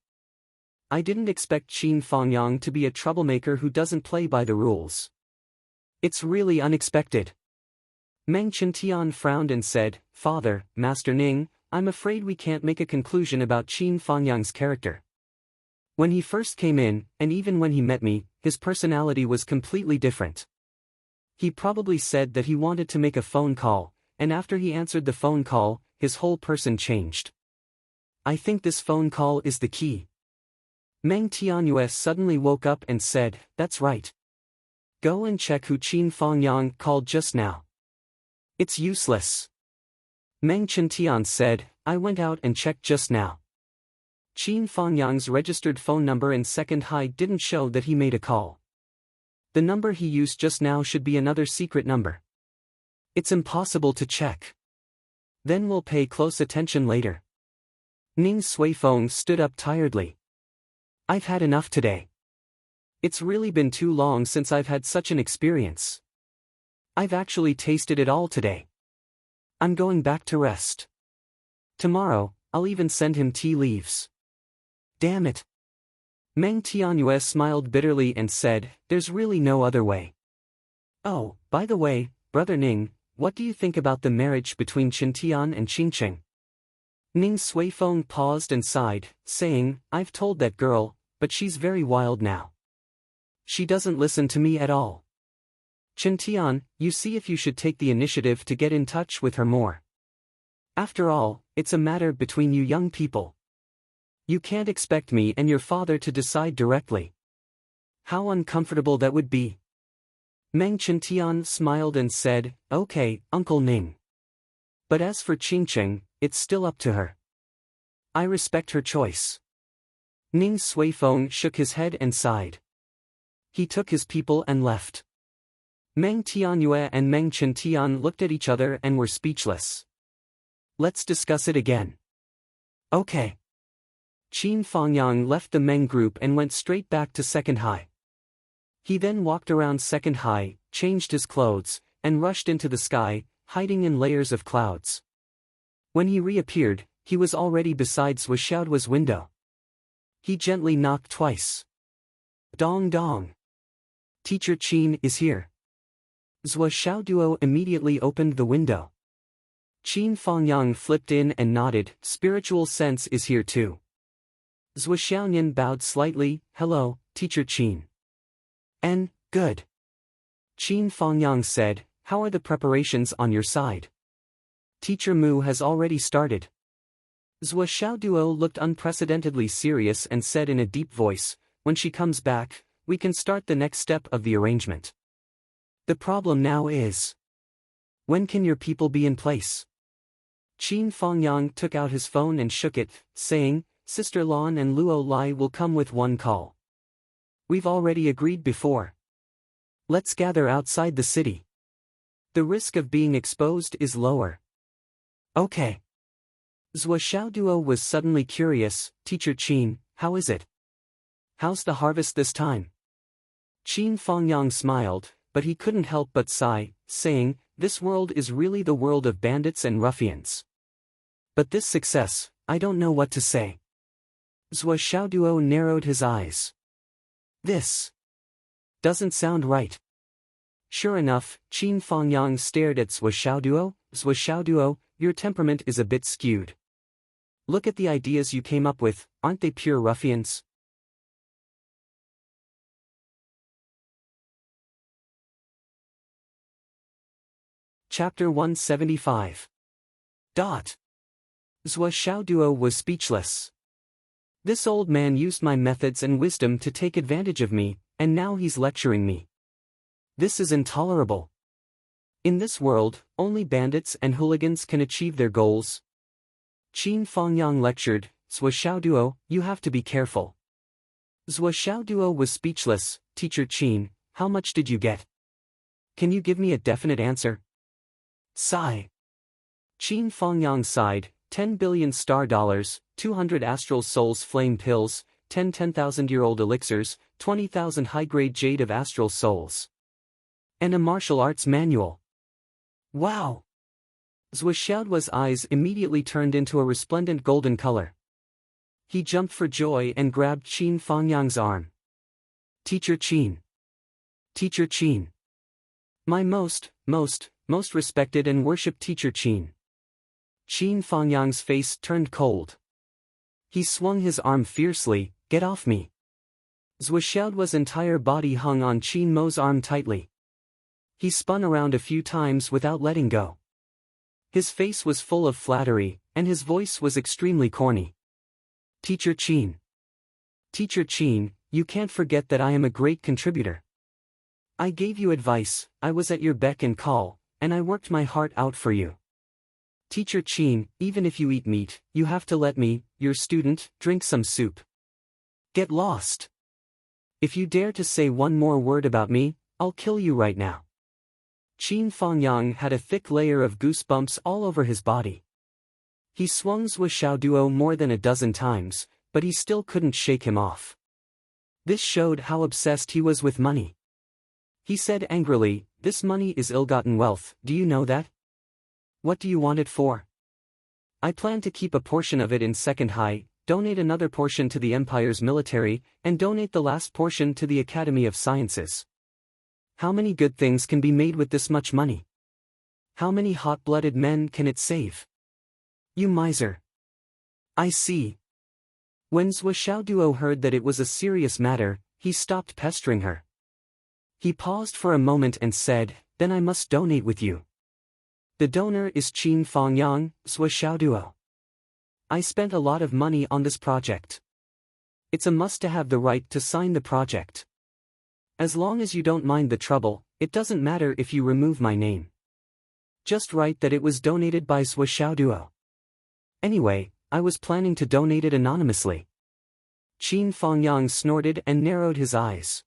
I didn't expect Qin Fangyang to be a troublemaker who doesn't play by the rules. It's really unexpected. Meng Qintian frowned and said, Father, Master Ning, I'm afraid we can't make a conclusion about Qin Fangyang's character. When he first came in, and even when he met me, his personality was completely different. He probably said that he wanted to make a phone call, and after he answered the phone call, his whole person changed. I think this phone call is the key. Meng Tianyue suddenly woke up and said, That's right. Go and check who Qin Fangyang called just now. It's useless. Meng Qintian said, I went out and checked just now. Qin Fangyang's registered phone number in Second High didn't show that he made a call. The number he used just now should be another secret number. It's impossible to check. Then we'll pay close attention later. Ning Suifeng stood up tiredly. I've had enough today. It's really been too long since I've had such an experience. I've actually tasted it all today. I'm going back to rest. Tomorrow, I'll even send him tea leaves. Damn it. Meng Tianyue smiled bitterly and said, There's really no other way. Oh, by the way, Brother Ning, what do you think about the marriage between Qintian and Qingqing? Ning Suifeng paused and sighed, saying, I've told that girl, but she's very wild now. She doesn't listen to me at all. Qintian, you see if you should take the initiative to get in touch with her more. After all, it's a matter between you young people. You can't expect me and your father to decide directly. How uncomfortable that would be. Meng Qintian smiled and said, Okay, Uncle Ning. But as for Qingqing, it's still up to her. I respect her choice. Ning Suifeng shook his head and sighed. He took his people and left. Meng Tianyue and Meng Qintian looked at each other and were speechless. Let's discuss it again. Okay. Qin Fangyang left the Meng group and went straight back to Second High. He then walked around Second High, changed his clothes, and rushed into the sky, hiding in layers of clouds. When he reappeared, he was already beside Zhou Xiaoduo's window. He gently knocked twice. Dong dong. Teacher Qin is here. Zhou Xiaoduo immediately opened the window. Qin Fangyang flipped in and nodded, Spiritual sense is here too. Zhou Xiaonian bowed slightly, Hello, Teacher Qin. Good. Qin Fangyang said, How are the preparations on your side? Teacher Mu has already started. Zhou Xiaoduo looked unprecedentedly serious and said in a deep voice, When she comes back, we can start the next step of the arrangement. The problem now is, when can your people be in place? Qin Fangyang took out his phone and shook it, saying, Sister Lan and Luo Lai will come with one call. We've already agreed before. Let's gather outside the city. The risk of being exposed is lower. Okay. Zhou Xiaoduo was suddenly curious, Teacher Qin, how is it? How's the harvest this time? Qin Fangyang smiled, but he couldn't help but sigh, saying, This world is really the world of bandits and ruffians. But this success, I don't know what to say. Zhou Xiaoduo narrowed his eyes. This doesn't sound right. Sure enough, Qin Fangyang stared at Zhou Xiaoduo. Zhou Xiaoduo, your temperament is a bit skewed. Look at the ideas you came up with, aren't they pure ruffians? Chapter 175. Zhou Xiaoduo was speechless. This old man used my methods and wisdom to take advantage of me, and now he's lecturing me. This is intolerable. In this world, only bandits and hooligans can achieve their goals. Qin Fengyang lectured, Zhou Xiaoduo, you have to be careful. Zhou Xiaoduo was speechless. Teacher Qin, how much did you get? Can you give me a definite answer? Sigh. Qin Fengyang sighed, 10 billion star dollars, 200 astral souls flame pills, 10 10,000-year-old elixirs, 20,000 high-grade jade of astral souls. And a martial arts manual. Wow! Zhou Xiaoduo's eyes immediately turned into a resplendent golden color. He jumped for joy and grabbed Qin Fengyang's arm. Teacher Qin. Teacher Qin. My most respected and worshipped teacher Qin. Qin Fengyang's face turned cold. He swung his arm fiercely, get off me. Zhou Xiaoduo's entire body hung on Qin Mo's arm tightly. He spun around a few times without letting go. His face was full of flattery, and his voice was extremely corny. Teacher Qin. Teacher Qin, you can't forget that I am a great contributor. I gave you advice, I was at your beck and call, and I worked my heart out for you. Teacher Qin, even if you eat meat, you have to let me, your student, drink some soup. Get lost. If you dare to say one more word about me, I'll kill you right now. Qin Fengyang had a thick layer of goosebumps all over his body. He swung Zhou Xiaoduo more than a dozen times, but he still couldn't shake him off. This showed how obsessed he was with money. He said angrily, this money is ill-gotten wealth, do you know that? What do you want it for? I plan to keep a portion of it in second high, donate another portion to the Empire's military, and donate the last portion to the Academy of Sciences. How many good things can be made with this much money? How many hot-blooded men can it save? You miser. I see. When Zhou Xiaoduo heard that it was a serious matter, he stopped pestering her. He paused for a moment and said, then I must donate with you. The donor is Qin Fengyang, Zhou Xiaoduo. I spent a lot of money on this project. It's a must to have the right to sign the project. As long as you don't mind the trouble, it doesn't matter if you remove my name. Just write that it was donated by Zhou Xiaoduo. Anyway, I was planning to donate it anonymously. Qin Fengyang snorted and narrowed his eyes.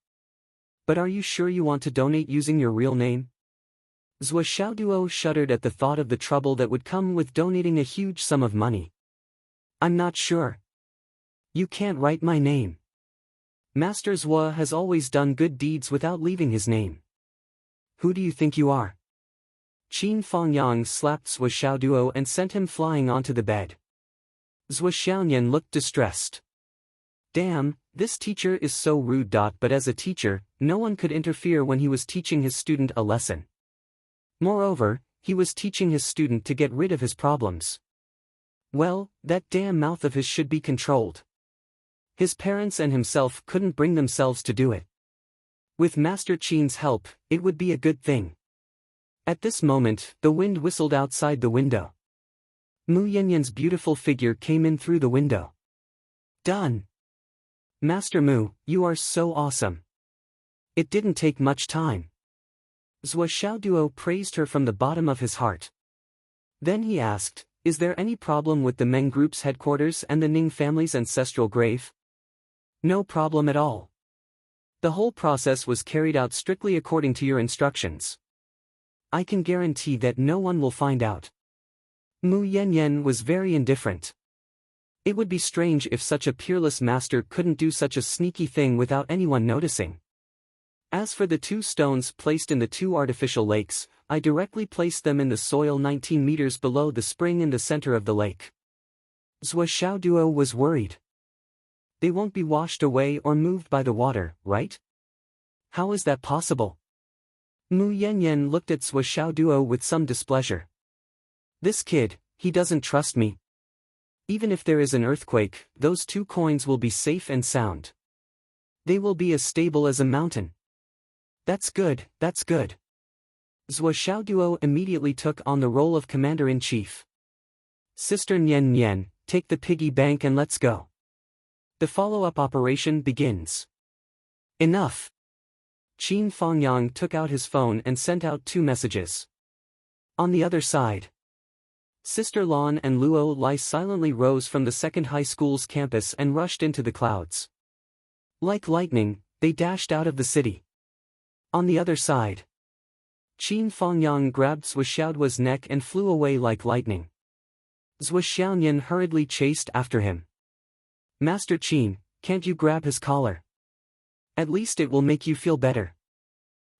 But are you sure you want to donate using your real name? Zhou Xiaoduo shuddered at the thought of the trouble that would come with donating a huge sum of money. I'm not sure. You can't write my name. Master Zhou has always done good deeds without leaving his name. Who do you think you are? Qin Fengyang slapped Zhou Xiaoduo and sent him flying onto the bed. Zhou Xiaoyan looked distressed. Damn, this teacher is so rude. But as a teacher, no one could interfere when he was teaching his student a lesson. Moreover, he was teaching his student to get rid of his problems. Well, that damn mouth of his should be controlled. His parents and himself couldn't bring themselves to do it. With Master Qin's help, it would be a good thing. At this moment, the wind whistled outside the window. Mu Yanyan's beautiful figure came in through the window. Done. Master Mu, you are so awesome. It didn't take much time. Zhou Xiaoduo praised her from the bottom of his heart. Then he asked, is there any problem with the Meng Group's headquarters and the Ning family's ancestral grave? No problem at all. The whole process was carried out strictly according to your instructions. I can guarantee that no one will find out. Mu Yanyan was very indifferent. It would be strange if such a peerless master couldn't do such a sneaky thing without anyone noticing. As for the 2 stones placed in the 2 artificial lakes, I directly placed them in the soil 19 meters below the spring in the center of the lake. Zhou Xiaoduo was worried. They won't be washed away or moved by the water, right? How is that possible? Mu Yanyan looked at Zhou Xiaoduo with some displeasure. This kid, he doesn't trust me. Even if there is an earthquake, those 2 coins will be safe and sound. They will be as stable as a mountain. That's good, that's good. Zhou Xiaoduo immediately took on the role of commander-in-chief. Sister Nian Nian, take the piggy bank and let's go. The follow-up operation begins. Enough. Qin Fangyang took out his phone and sent out 2 messages. On the other side, Sister Lan and Luo Lai silently rose from the second high school's campus and rushed into the clouds. Like lightning, they dashed out of the city. On the other side, Qin Fangyang grabbed Zhuo Xiaoduo's neck and flew away like lightning. Zhuo Xiaoyan hurriedly chased after him. Master Qin, can't you grab his collar? At least it will make you feel better.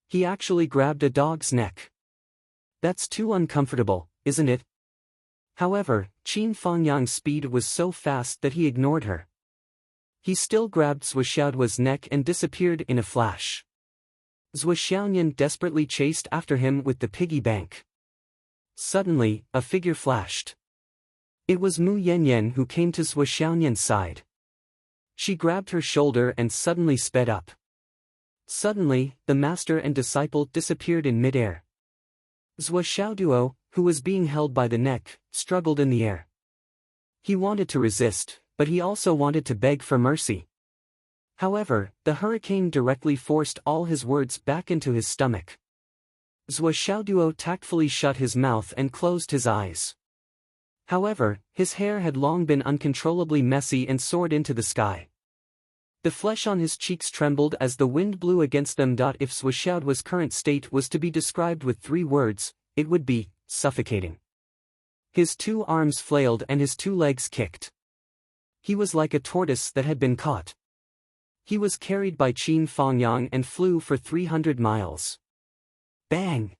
He actually grabbed a dog's neck. That's too uncomfortable, isn't it? However, Qin Fangyang's speed was so fast that he ignored her. He still grabbed Zhuo Xiaoduo's neck and disappeared in a flash. Zhuo Xiaoyan desperately chased after him with the piggy bank. Suddenly, a figure flashed. It was Mu Yanyan who came to Zhuo Xiaoyan's side. She grabbed her shoulder and suddenly sped up. Suddenly, the master and disciple disappeared in midair. Zhuo Xiaoduo, who was being held by the neck, struggled in the air. He wanted to resist, but he also wanted to beg for mercy. However, the hurricane directly forced all his words back into his stomach. Zhuo Xiaoduo tactfully shut his mouth and closed his eyes. However, his hair had long been uncontrollably messy and soared into the sky. The flesh on his cheeks trembled as the wind blew against them. If Zhuo Xiaoduo's current state was to be described with 3 words, it would be suffocating. His 2 arms flailed and his 2 legs kicked. He was like a tortoise that had been caught. He was carried by Qin Fangyang and flew for 300 miles. Bang!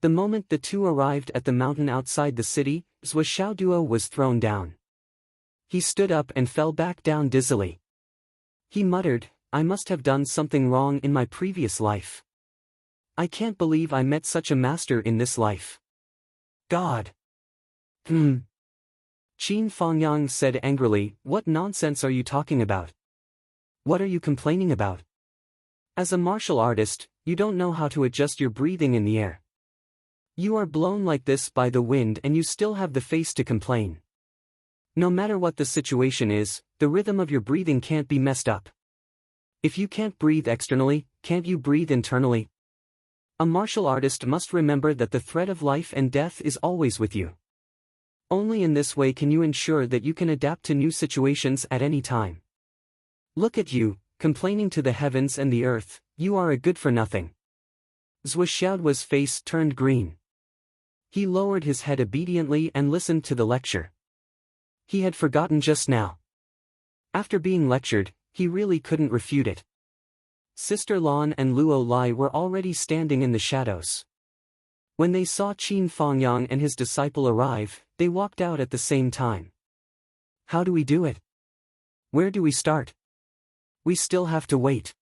The moment the 2 arrived at the mountain outside the city, Zhuo Xiaoduo was thrown down. He stood up and fell back down dizzily. He muttered, I must have done something wrong in my previous life. I can't believe I met such a master in this life. God! Qin Fangyang said angrily, what nonsense are you talking about? What are you complaining about? As a martial artist, you don't know how to adjust your breathing in the air. You are blown like this by the wind and you still have the face to complain. No matter what the situation is, the rhythm of your breathing can't be messed up. If you can't breathe externally, can't you breathe internally? A martial artist must remember that the threat of life and death is always with you. Only in this way can you ensure that you can adapt to new situations at any time. Look at you, complaining to the heavens and the earth, you are a good-for-nothing. Zhuo Xiaoduo's face turned green. He lowered his head obediently and listened to the lecture. He had forgotten just now. After being lectured, he really couldn't refute it. Sister Lan and Luo Lai were already standing in the shadows. When they saw Qin Fangyang and his disciple arrive, they walked out at the same time. How do we do it? Where do we start? We still have to wait.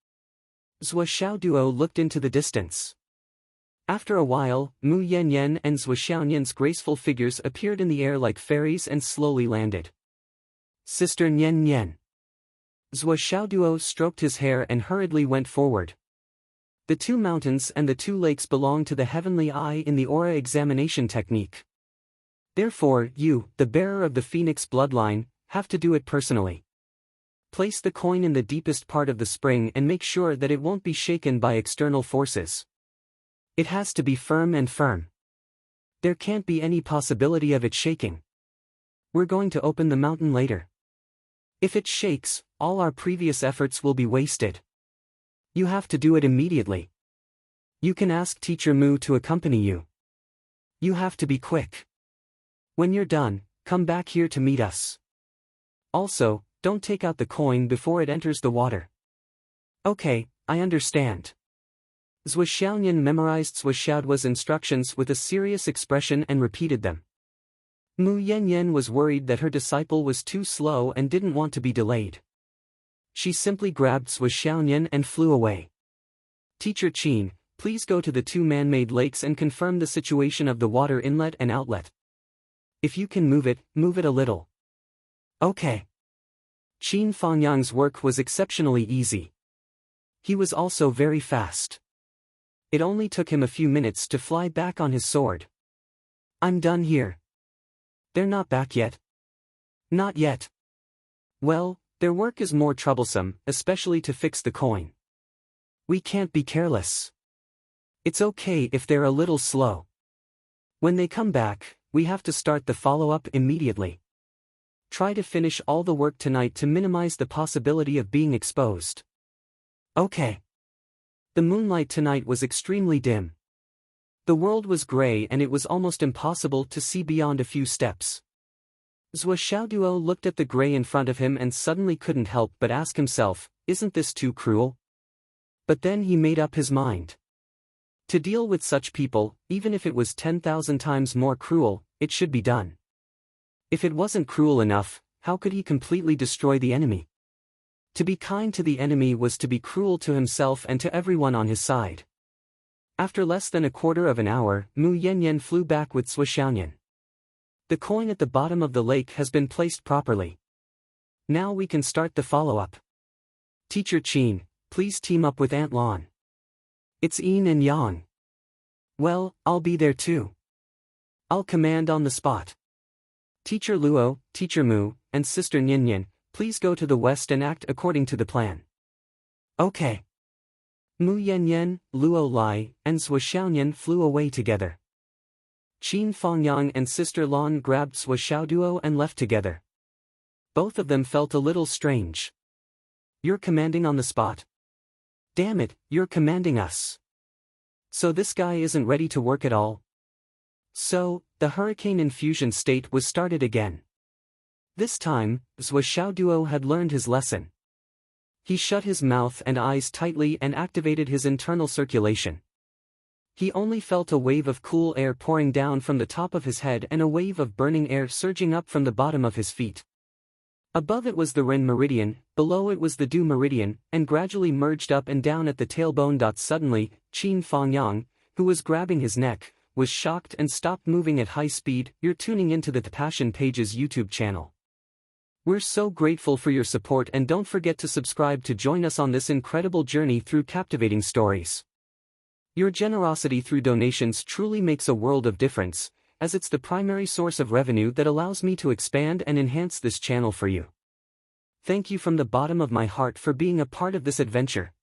Zhuo Xiaoduo looked into the distance. After a while, Mu Yanyan and Zhuo Xiaoyan's graceful figures appeared in the air like fairies and slowly landed. Sister Nian Nian. Zhuo Xiaoduo stroked his hair and hurriedly went forward. The 2 mountains and the 2 lakes belong to the heavenly eye in the aura examination technique. Therefore, you, the bearer of the phoenix bloodline, have to do it personally. Place the coin in the deepest part of the spring and make sure that it won't be shaken by external forces. It has to be firm and firm. There can't be any possibility of it shaking. We're going to open the mountain later. If it shakes, all our previous efforts will be wasted. You have to do it immediately. You can ask Teacher Mu to accompany you. You have to be quick. When you're done, come back here to meet us. Also, don't take out the coin before it enters the water. Okay, I understand. Zhuo Xiaoyan memorized Zhuo Xiaoduo's instructions with a serious expression and repeated them. Mu Yanyan was worried that her disciple was too slow and didn't want to be delayed. She simply grabbed Zhuo Xiaoyan and flew away. Teacher Qin, please go to the 2 man-made lakes and confirm the situation of the water inlet and outlet. If you can move it a little. Okay. Qin Fangyang's work was exceptionally easy. He was also very fast. It only took him a few minutes to fly back on his sword. I'm done here. they're not back yet? Not yet. Well, their work is more troublesome, especially to fix the coin. We can't be careless. It's okay if they're a little slow. When they come back, we have to start the follow-up immediately. Try to finish all the work tonight to minimize the possibility of being exposed. Okay. The moonlight tonight was extremely dim. The world was gray and it was almost impossible to see beyond a few steps. Zhou Xiaoduo looked at the gray in front of him and suddenly couldn't help but ask himself, isn't this too cruel? But then he made up his mind. To deal with such people, even if it was 10,000 times more cruel, it should be done. If it wasn't cruel enough, how could he completely destroy the enemy? To be kind to the enemy was to be cruel to himself and to everyone on his side. After less than a quarter of an hour, Mu Yanyan flew back with Zhou Xiaoyan. The coin at the bottom of the lake has been placed properly. Now we can start the follow-up. Teacher Qin, please team up with Aunt Lan. It's yin and yang. Well, I'll be there too. I'll command on the spot. Teacher Luo, Teacher Mu, and Sister Nyanyan, please go to the west and act according to the plan. Okay. Mu Yanyan, Luo Lai, and Zhou Xiaoyan flew away together. Qin Fangyang and Sister Lan grabbed Zhou Xiaoduo and left together. Both of them felt a little strange. You're commanding on the spot? Damn it, you're commanding us. So this guy isn't ready to work at all? So, the hurricane infusion state was started again. This time, Zhou Xiaoduo had learned his lesson. He shut his mouth and eyes tightly and activated his internal circulation. He only felt a wave of cool air pouring down from the top of his head and a wave of burning air surging up from the bottom of his feet. Above it was the Ren meridian, below it was the Du meridian, and gradually merged up and down at the tailbone. Suddenly, Qin Fangyang, who was grabbing his neck, was shocked and stopped moving at high speed. You're tuning into the Passion Pages YouTube channel. We're so grateful for your support and don't forget to subscribe to join us on this incredible journey through captivating stories. Your generosity through donations truly makes a world of difference, as it's the primary source of revenue that allows me to expand and enhance this channel for you. Thank you from the bottom of my heart for being a part of this adventure.